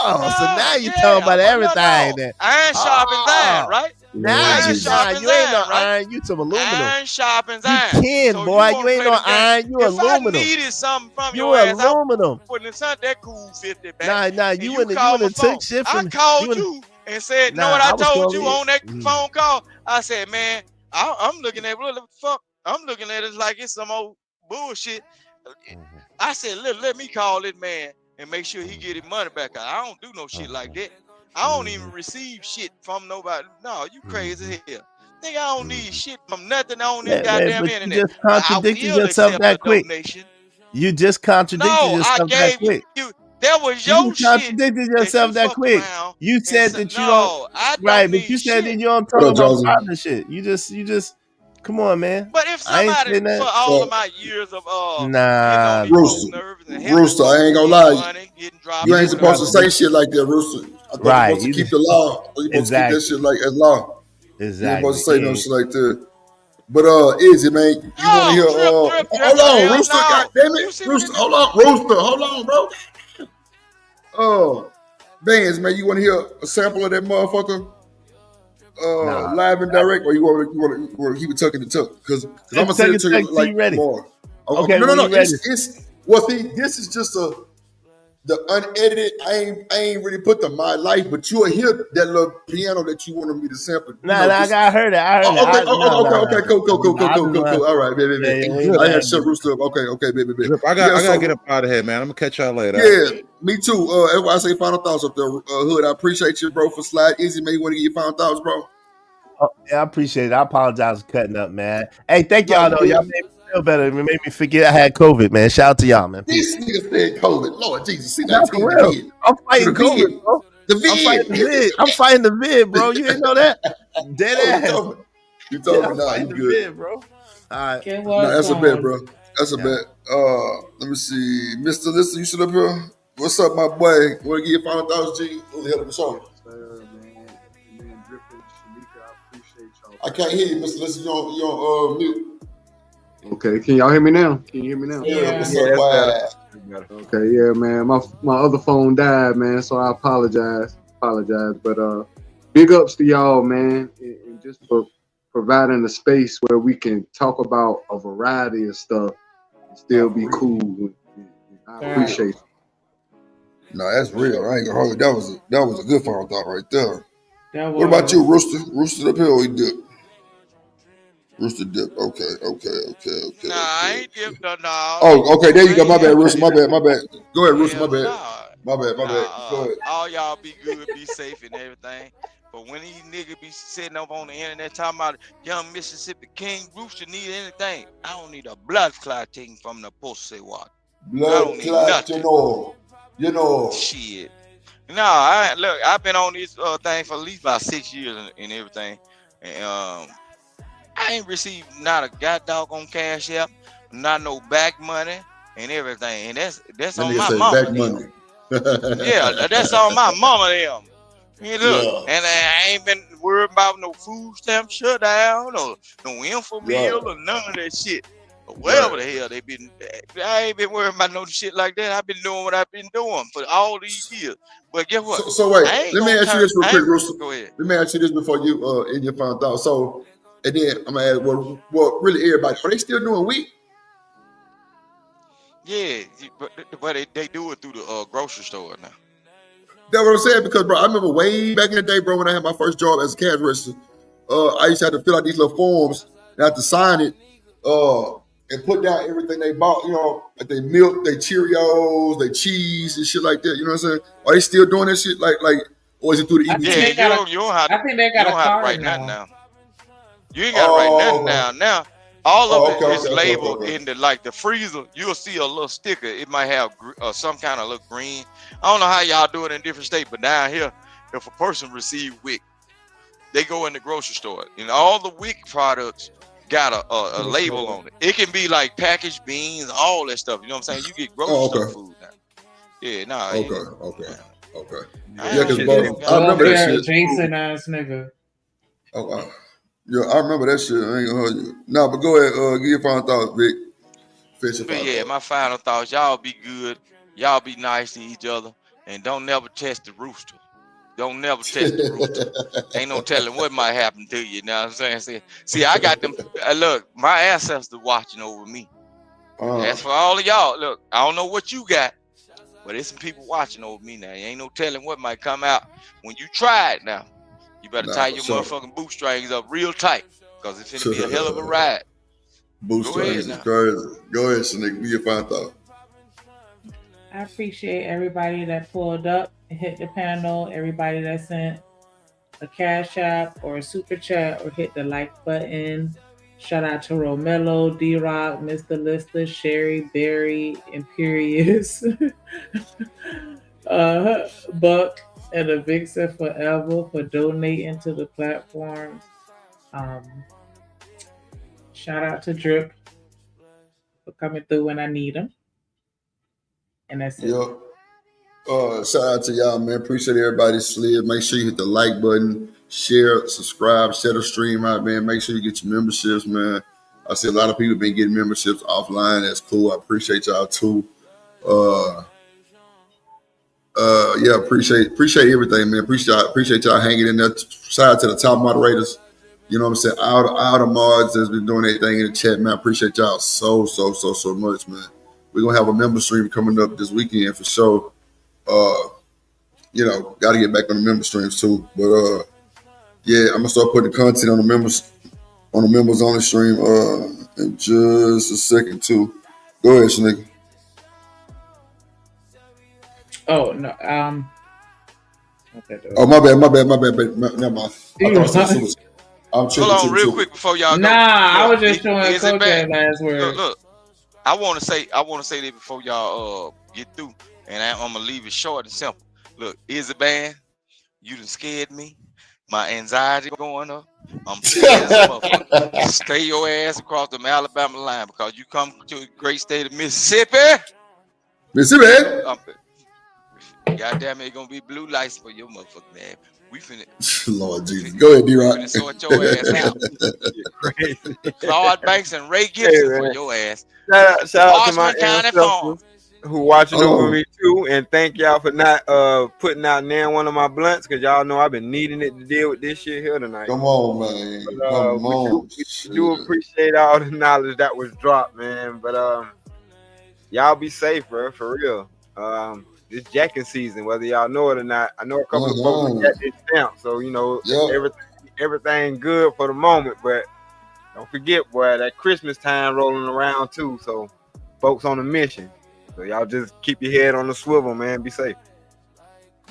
Oh, so now you talking about everything then. Iron sharpens iron, right? Now you ain't no iron, you some aluminum. Iron sharpens You iron. tin, So boy. you You wanna ain't play no the game? iron, you If aluminum. I needed something from You your ass, I aluminum. wouldn't sent that cool 50 back. Nah, And you wouldn't called my phone. took shit I from called you and said, know Nah, what I I was told you calling on that you. phone call? I said, man, I'm looking at what the fuck. I'm looking at it like it's some old bullshit. I said, let me call this man and make sure he get his money back out. I don't do no shit like that. I don't even receive shit from nobody. No, you crazy as hell. Nigga, I don't need shit from nothing on this Man, goddamn but you internet. just contradicted I will yourself accept that a quick. donation. You just contradicted No, I yourself that gave quick. you. That was You your just shit contradicted that yourself you that fucked quick. around You and said said, that you no, don't I don't right, but mean you said that shit. you don't What talk up, about Johnson? partner shit. You just come on, man. But if I ain't somebody saying for that. all of So, my years of Nah, getting on these folks' Rooster, nerves and helping Rooster, folks I ain't gonna get lie. money, getting dropped You you or ain't just supposed to whatever. say contradict. shit like that, Rooster. I thought you're Right. supposed to You keep just, the law. You're supposed to keep that exactly. shit like as law. You ain't supposed Exactly. to say no shit like that. But Izzy, man, you want to hear? Drip, Hold on, hell Rooster. no. God damn You it, see what Rooster. it Hold do? on, Rooster. Hold on, bro. Bands, man, you want to hear a sample of that motherfucker? Nah. Live and direct, or you want to keep it tucking the tuck? Because I'm gonna send it to you Till you like ready. tomorrow. Okay, No. when you ready. It's well, see, this is just the unedited. I ain't really put my life, but you'll hear that little piano that you wanted me to sample. Nah, I heard it. I heard it. Okay, Nah. cool. All right, baby. Yeah, we I had ain't shut Rooster up. Okay, baby. Drip, I Yeah, gotta so get up out of here, man. I'm gonna catch y'all later. yeah, me too. That's why I say final thoughts up there, Hood. I appreciate you, bro, for slide easy. Man, you want to get your final thoughts, bro? Oh, yeah, I appreciate it. I apologize for cutting up, man. Hey, thank No, y'all you though. Y'all good. made me feel better. It made me forget I had COVID, man. Shout out to y'all, man. Peace. This nigga said COVID. Lord Jesus, Nah, for C19, the real. vid. I'm To the fighting COVID, vid. bro. The I'm fighting the vid. vid. I'm fighting the vid, bro. You didn't know that? Dead Oh, ass. you told me I'm nah, fighting you the good. vid, bro. All right. Get Nah, what's that's a bet, on. bro. That's a Yeah. bet. Let me see. Mr. Listen, you sit up here. What's up, my boy? Want to get your final thoughts, G? Who the hell of the show? I can't hear you, Mr. Listen. You on mute. Okay, can y'all hear me now? Can you hear me now? Yeah, what's Yeah. up, boy? Okay, yeah, man. My other phone died, man, so I apologize. But big ups to y'all, man, and just for providing a space where we can talk about a variety of stuff and still be cool. And I appreciate it. No, that's real. I ain't gonna hold you. That was a good final thought right there. That What about was. you, Rooster? Rooster up here or he dip? Rooster dip. Okay. Nah, I ain't dipped or no. Oh, okay. There you go. My bad, Hell Rooster. My bad. Go ahead, Rooster. My bad. nah. My bad. Go ahead. All y'all be good, be safe and everything. But when these niggas be sitting up on the internet talking about young Mississippi King Rooster need anything, I don't need a blood clot taken from the pussy water. I don't Blood need clot, nothing. you know. Shit. No, I've been on this thing for at least about 6 years and everything. And I ain't received not a god doggone cash app, not no back money and everything. And that's That on nigga my say mama. back money. Yeah, that's on my mama them. Hey, look, Yeah. and I ain't been worried about no food stamp shutdown or no info meal or none of that shit. Or whatever the hell they been. I ain't been worried about no shit like that. I've been doing what I've been doing for all these years. But guess what? So wait, I ain't let me gonna ask you this real quick, Rooster. Go ahead. Let me ask you this before you in your final thought. So, and then I'm gonna ask, well, really everybody, are they still doing wheat? Yeah, but they do it through the grocery store now. That's what I'm saying, because bro, I remember way back in the day, bro, when I had my first job as a cash register, I used to have to fill out these little forms and I have to sign it, and put down everything they bought, like they milk, they Cheerios, they cheese and shit like that. You know what I'm saying? Are they still doing that shit? Like, or is it through the I EBT? think they got you don't have to. I think they You got don't a have to card write nothing now. down. You ain't got to write nothing okay. down. Now, all of it is Okay. labeled in the like the freezer. You'll see a little sticker. It might have some kind of little green. I don't know how y'all do it in different states, but down here, if a person receive WIC, they go in the grocery store and all the WIC products got a label on it. It can be like packaged beans, all that stuff. You know what I'm saying? You get grocery store food now. Yeah, nah. Okay. I Yeah, because don't I remember that shit. Jason ass nigga. Oh wow. Yeah, I remember that shit. I ain't gonna hold you. No, but go ahead, give your final thoughts, Vic. Finish your But final yeah, thoughts. my final thoughts, y'all be good. Y'all be nice to each other. And don't never test the rooster. Don't never test the rooster. Ain't no telling what might happen to you. You know what I'm saying? See, I got them. Look, my ancestors watching over me. As for all of y'all, look, I don't know what you got, but there's some people watching over me now. Ain't no telling what might come out when you try it now. You better tie your motherfucking bootstrings up real tight, because it's gonna be a hell of a ride. Bootstrings is crazy. Go ahead, Sonic. Give your final thought. I appreciate everybody that pulled up and hit the panel, everybody that sent a cash app or a super chat or hit the like button. Shout out to Romelo, D-Rock, Mr. Lister, Sherry, Barry, Imperious, Buck, and the Vixen Forever for donating to the platforms. Shout out to Drip for coming through when I need him. And that's it. Yep. Shout out to y'all, man. Appreciate everybody's slid. Make sure you hit the like button, share, subscribe, share the stream out, man. Make sure you get your memberships, man. I see a lot of people been getting memberships offline. That's cool. I appreciate y'all too. Yeah, appreciate everything, man. Appreciate y'all hanging in there. Shout out to the top moderators. You know what I'm saying? All the mods that's been doing anything in the chat, man. I appreciate y'all so much, man. We're gonna have a member stream coming up this weekend for sure. You know, gotta get back on the member streams too. But yeah, I'm gonna start putting the content on the members on the stream in just a second too. Go ahead, Shanika. Oh no, Oh my bad. Never mind. I'm Hold on, real quick before y'all go. I was just showing Coach last word. Look, I want to say this before y'all get through, and I'm gonna leave it short and simple. Look, is it bad? You done scared me. My anxiety going up. I'm scared as a motherfucker. Stay your ass across the Alabama line because you come to the great state of Mississippi. God damn it, it's gonna be blue lights for your motherfucking ass. We finna. Lord Jesus. Go ahead, D-Rock. Finna sort your ass out. Claude Banks and Ray Gibson for your ass. Shout out to my County ancestors who watching over me too, and thank y'all for not putting out near one of my blunts because y'all know I've been needing it to deal with this shit here tonight. Come on, man. We do appreciate all the knowledge that was dropped, man. But y'all be safe, bro, for real. It's jacking season, whether y'all know it or not. I know a couple of folks got this stamp, so you know everything good for the moment. But don't forget, boy, that Christmas time rolling around too. So folks on a mission. So y'all just keep your head on the swivel, man. Be safe.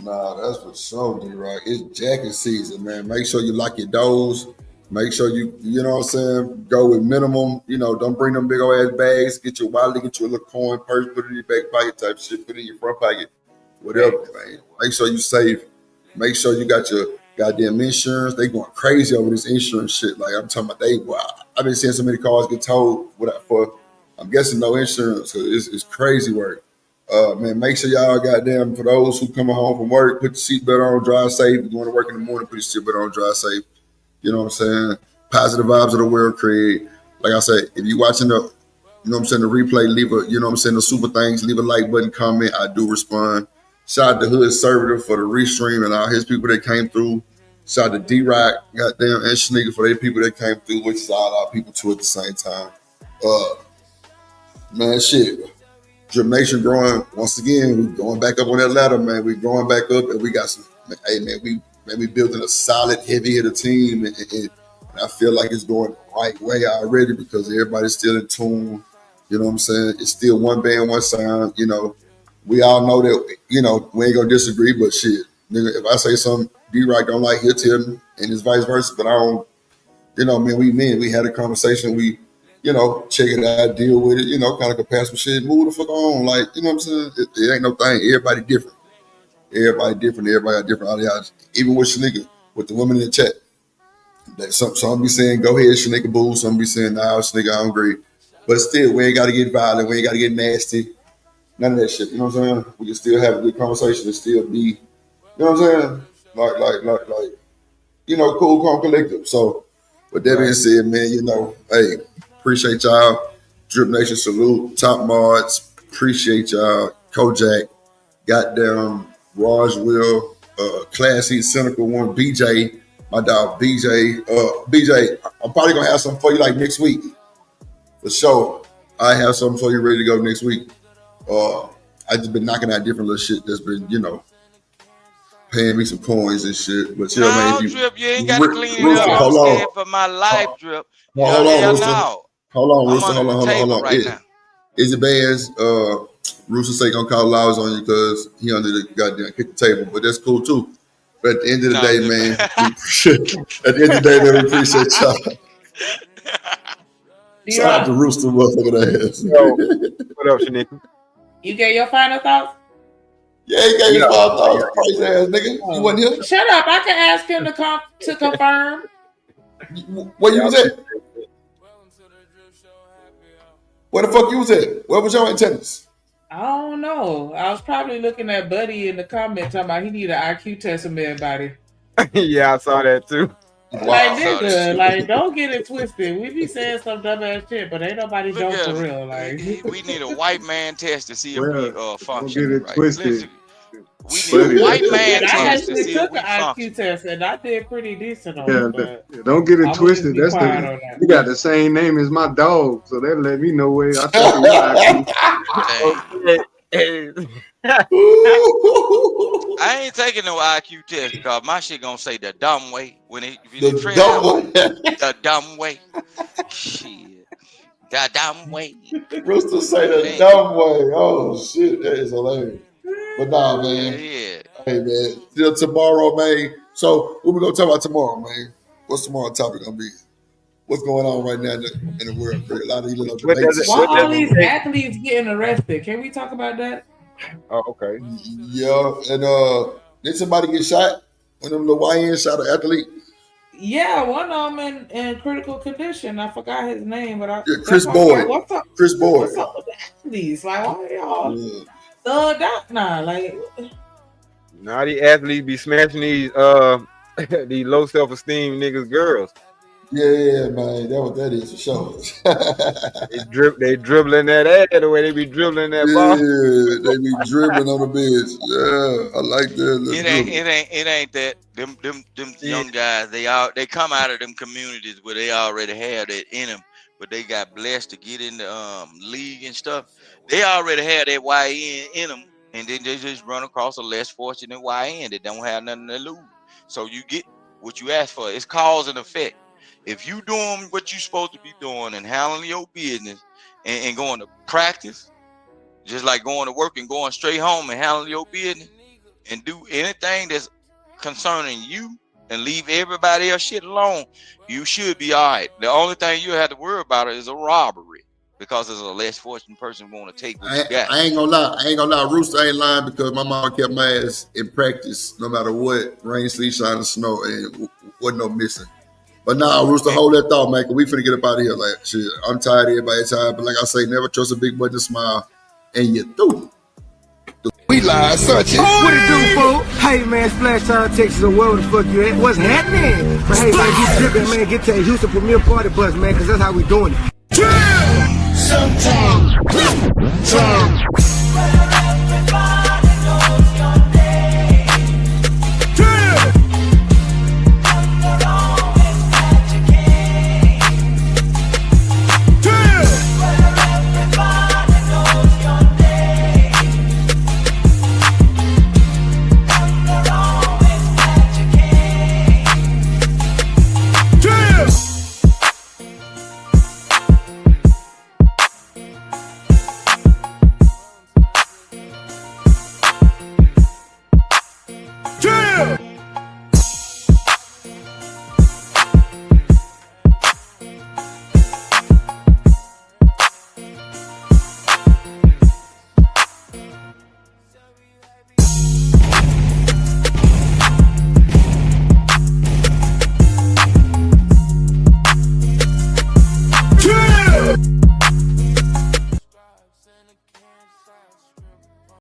Nah, that's for sure, D-Rock. It's jacking season, man. Make sure you lock your doors. Make sure you know what I'm saying, go with minimum. You know, don't bring them big old ass bags. Get your wallet, get you a little coin purse, put it in your back pocket type shit, put it in your front pocket, whatever, man. Make sure you save. Make sure you got your goddamn insurance. They going crazy over this insurance shit. Like I'm talking about, I've been seeing so many cars get towed for, I'm guessing no insurance. So it's crazy work. Man, make sure y'all goddamn, for those who coming home from work, put your seatbelt on, drive safe. If you going to work in the morning, put your seatbelt on, drive safe. You know what I'm saying? Positive vibes of the world, Craig. Like I said, if you watching the, you know what I'm saying, the replay, leave a, you know what I'm saying, the super things, leave a like button, comment. I do respond. Shout out to Hood Servitor for the restream and all his people that came through. Shout out to D-Rock, goddamn, and Shanika for their people that came through, which is all our people too at the same time. Man, shit. Drip Nation growing, once again, we going back up on that ladder, man. We growing back up and we got some, hey, man, we building a solid, heavy hitter team, and I feel like it's going the right way already because everybody's still in tune. You know what I'm saying? It's still one band, one sound. You know, we all know that, you know, we ain't gonna disagree, but shit, nigga, if I say something D-Rock don't like, he'll tell me, and it's vice versa. But I don't, you know, man, we had a conversation, we, you know, check it out, deal with it, you know, kind of compare some shit, move the fuck on. Like, you know what I'm saying? It ain't no thing. Everybody different. Everybody got different ideology. Even with Shanika, with the women in the chat. Some be saying, go ahead, Shanika boo. Some be saying, nah, Shanika, I don't agree. But still, we ain't got to get violent. We ain't got to get nasty. None of that shit. You know what I'm saying? We can still have a good conversation and still be, you know what I'm saying? Like, you know, cool, calm, collective. So, with that being said, man, you know, hey, appreciate y'all. Drip Nation salute. Top mods. Appreciate y'all. Kojak. Goddamn. Raj Will, Classy, Cynical One, BJ, my dog BJ. BJ, I'm probably gonna have something for you like next week. For sure. I have something for you ready to go next week. I just been knocking out different little shit that's been, you know, paying me some coins and shit. But chill, man. Drip, you ain't gotta clean it up. I'm scared for my life, Drip. Hold on, Rooster. Hold on. Right now. Is it bands? Rooster say gonna call Laws on you because he under the goddamn kick the table, but that's cool too. But at the end of the day, man, we appreciate y'all. Shout out to Rooster, motherfucker ass. Yo, what up, Shanika? You get your final thoughts? Yeah, he gave his 5,000. Crazy ass nigga. You wasn't here? Shut up! I can ask him to confirm. Where you was at? Where the fuck you was at? Where was your attendance? I don't know. I was probably looking at Buddy in the comments talking about he need an IQ test from everybody. Yeah, I saw that too. Like nigga, like don't get it twisted. We be saying some dumbass shit, but ain't nobody Look dumb at for us. real. Like We need a white man test to see if we function. Don't get it right. twisted. Listen, we need a white man I test to actually see if took we an function. IQ test and I did pretty decent on Yeah, it. But don't get it I'm twisted. gonna just That's be quiet the on that. you got the same name as my dog, so that let me know where I took I ain't taking no IQ test because my shit gonna say the dumb way when it The dumb way. the dumb way. Shit, the dumb way. Rooster say the dumb way. Oh shit, that is hilarious. But nah, man. Yeah. Hey man, till tomorrow, man. So what we gonna talk about tomorrow, man? What's tomorrow's topic gonna be? What's going on right now in the world? A lot of these little debates. why all these athletes getting arrested? Can we talk about that? Oh, okay. Yeah, and did somebody get shot? One of them little YN shot an athlete. Yeah, one of them in critical condition. I forgot his name, but I Chris that's why I'm Boyd. like, what's up? Chris Boyd. What's up with the athletes? Like, why y'all thugged out now? Like, Now these athletes be smashing these these low self-esteem niggas girls. Yeah, man, that's what that is for sure. They dribbling that ass the way they be dribbling that ball. Yeah, they be dribbling on the bench. Yeah, I like that. It ain't that them young guys. They come out of them communities where they already have that in them, but they got blessed to get in the league and stuff. They already had that YN in them, and then they just run across a less fortunate YN that don't have nothing to lose. So you get what you ask for. It's cause and effect. If you doing what you supposed to be doing and handling your business and going to practice, just like going to work and going straight home and handling your business and do anything that's concerning you and leave everybody else shit alone, you should be all right. The only thing you have to worry about is a robbery because there's a less fortunate person want to take what you got. I ain't gonna lie. Rooster ain't lying because my mom kept my ass in practice no matter what, rain, sleet, shine, and snow, and wasn't no missing. But nah, Rooster, hold that thought, man, because we finna get up out of here. Like, shit, I'm tired, everybody's tired. But like I say, never trust a big button smile, and you through. We live, such What it do, fool? Hey, man, Splash Town, Texas, or where the fuck you at? What's happening? But hey, man, get dripping, man. Get to Houston Premier Party Bus, man, because that's how we doing it. Sometimes.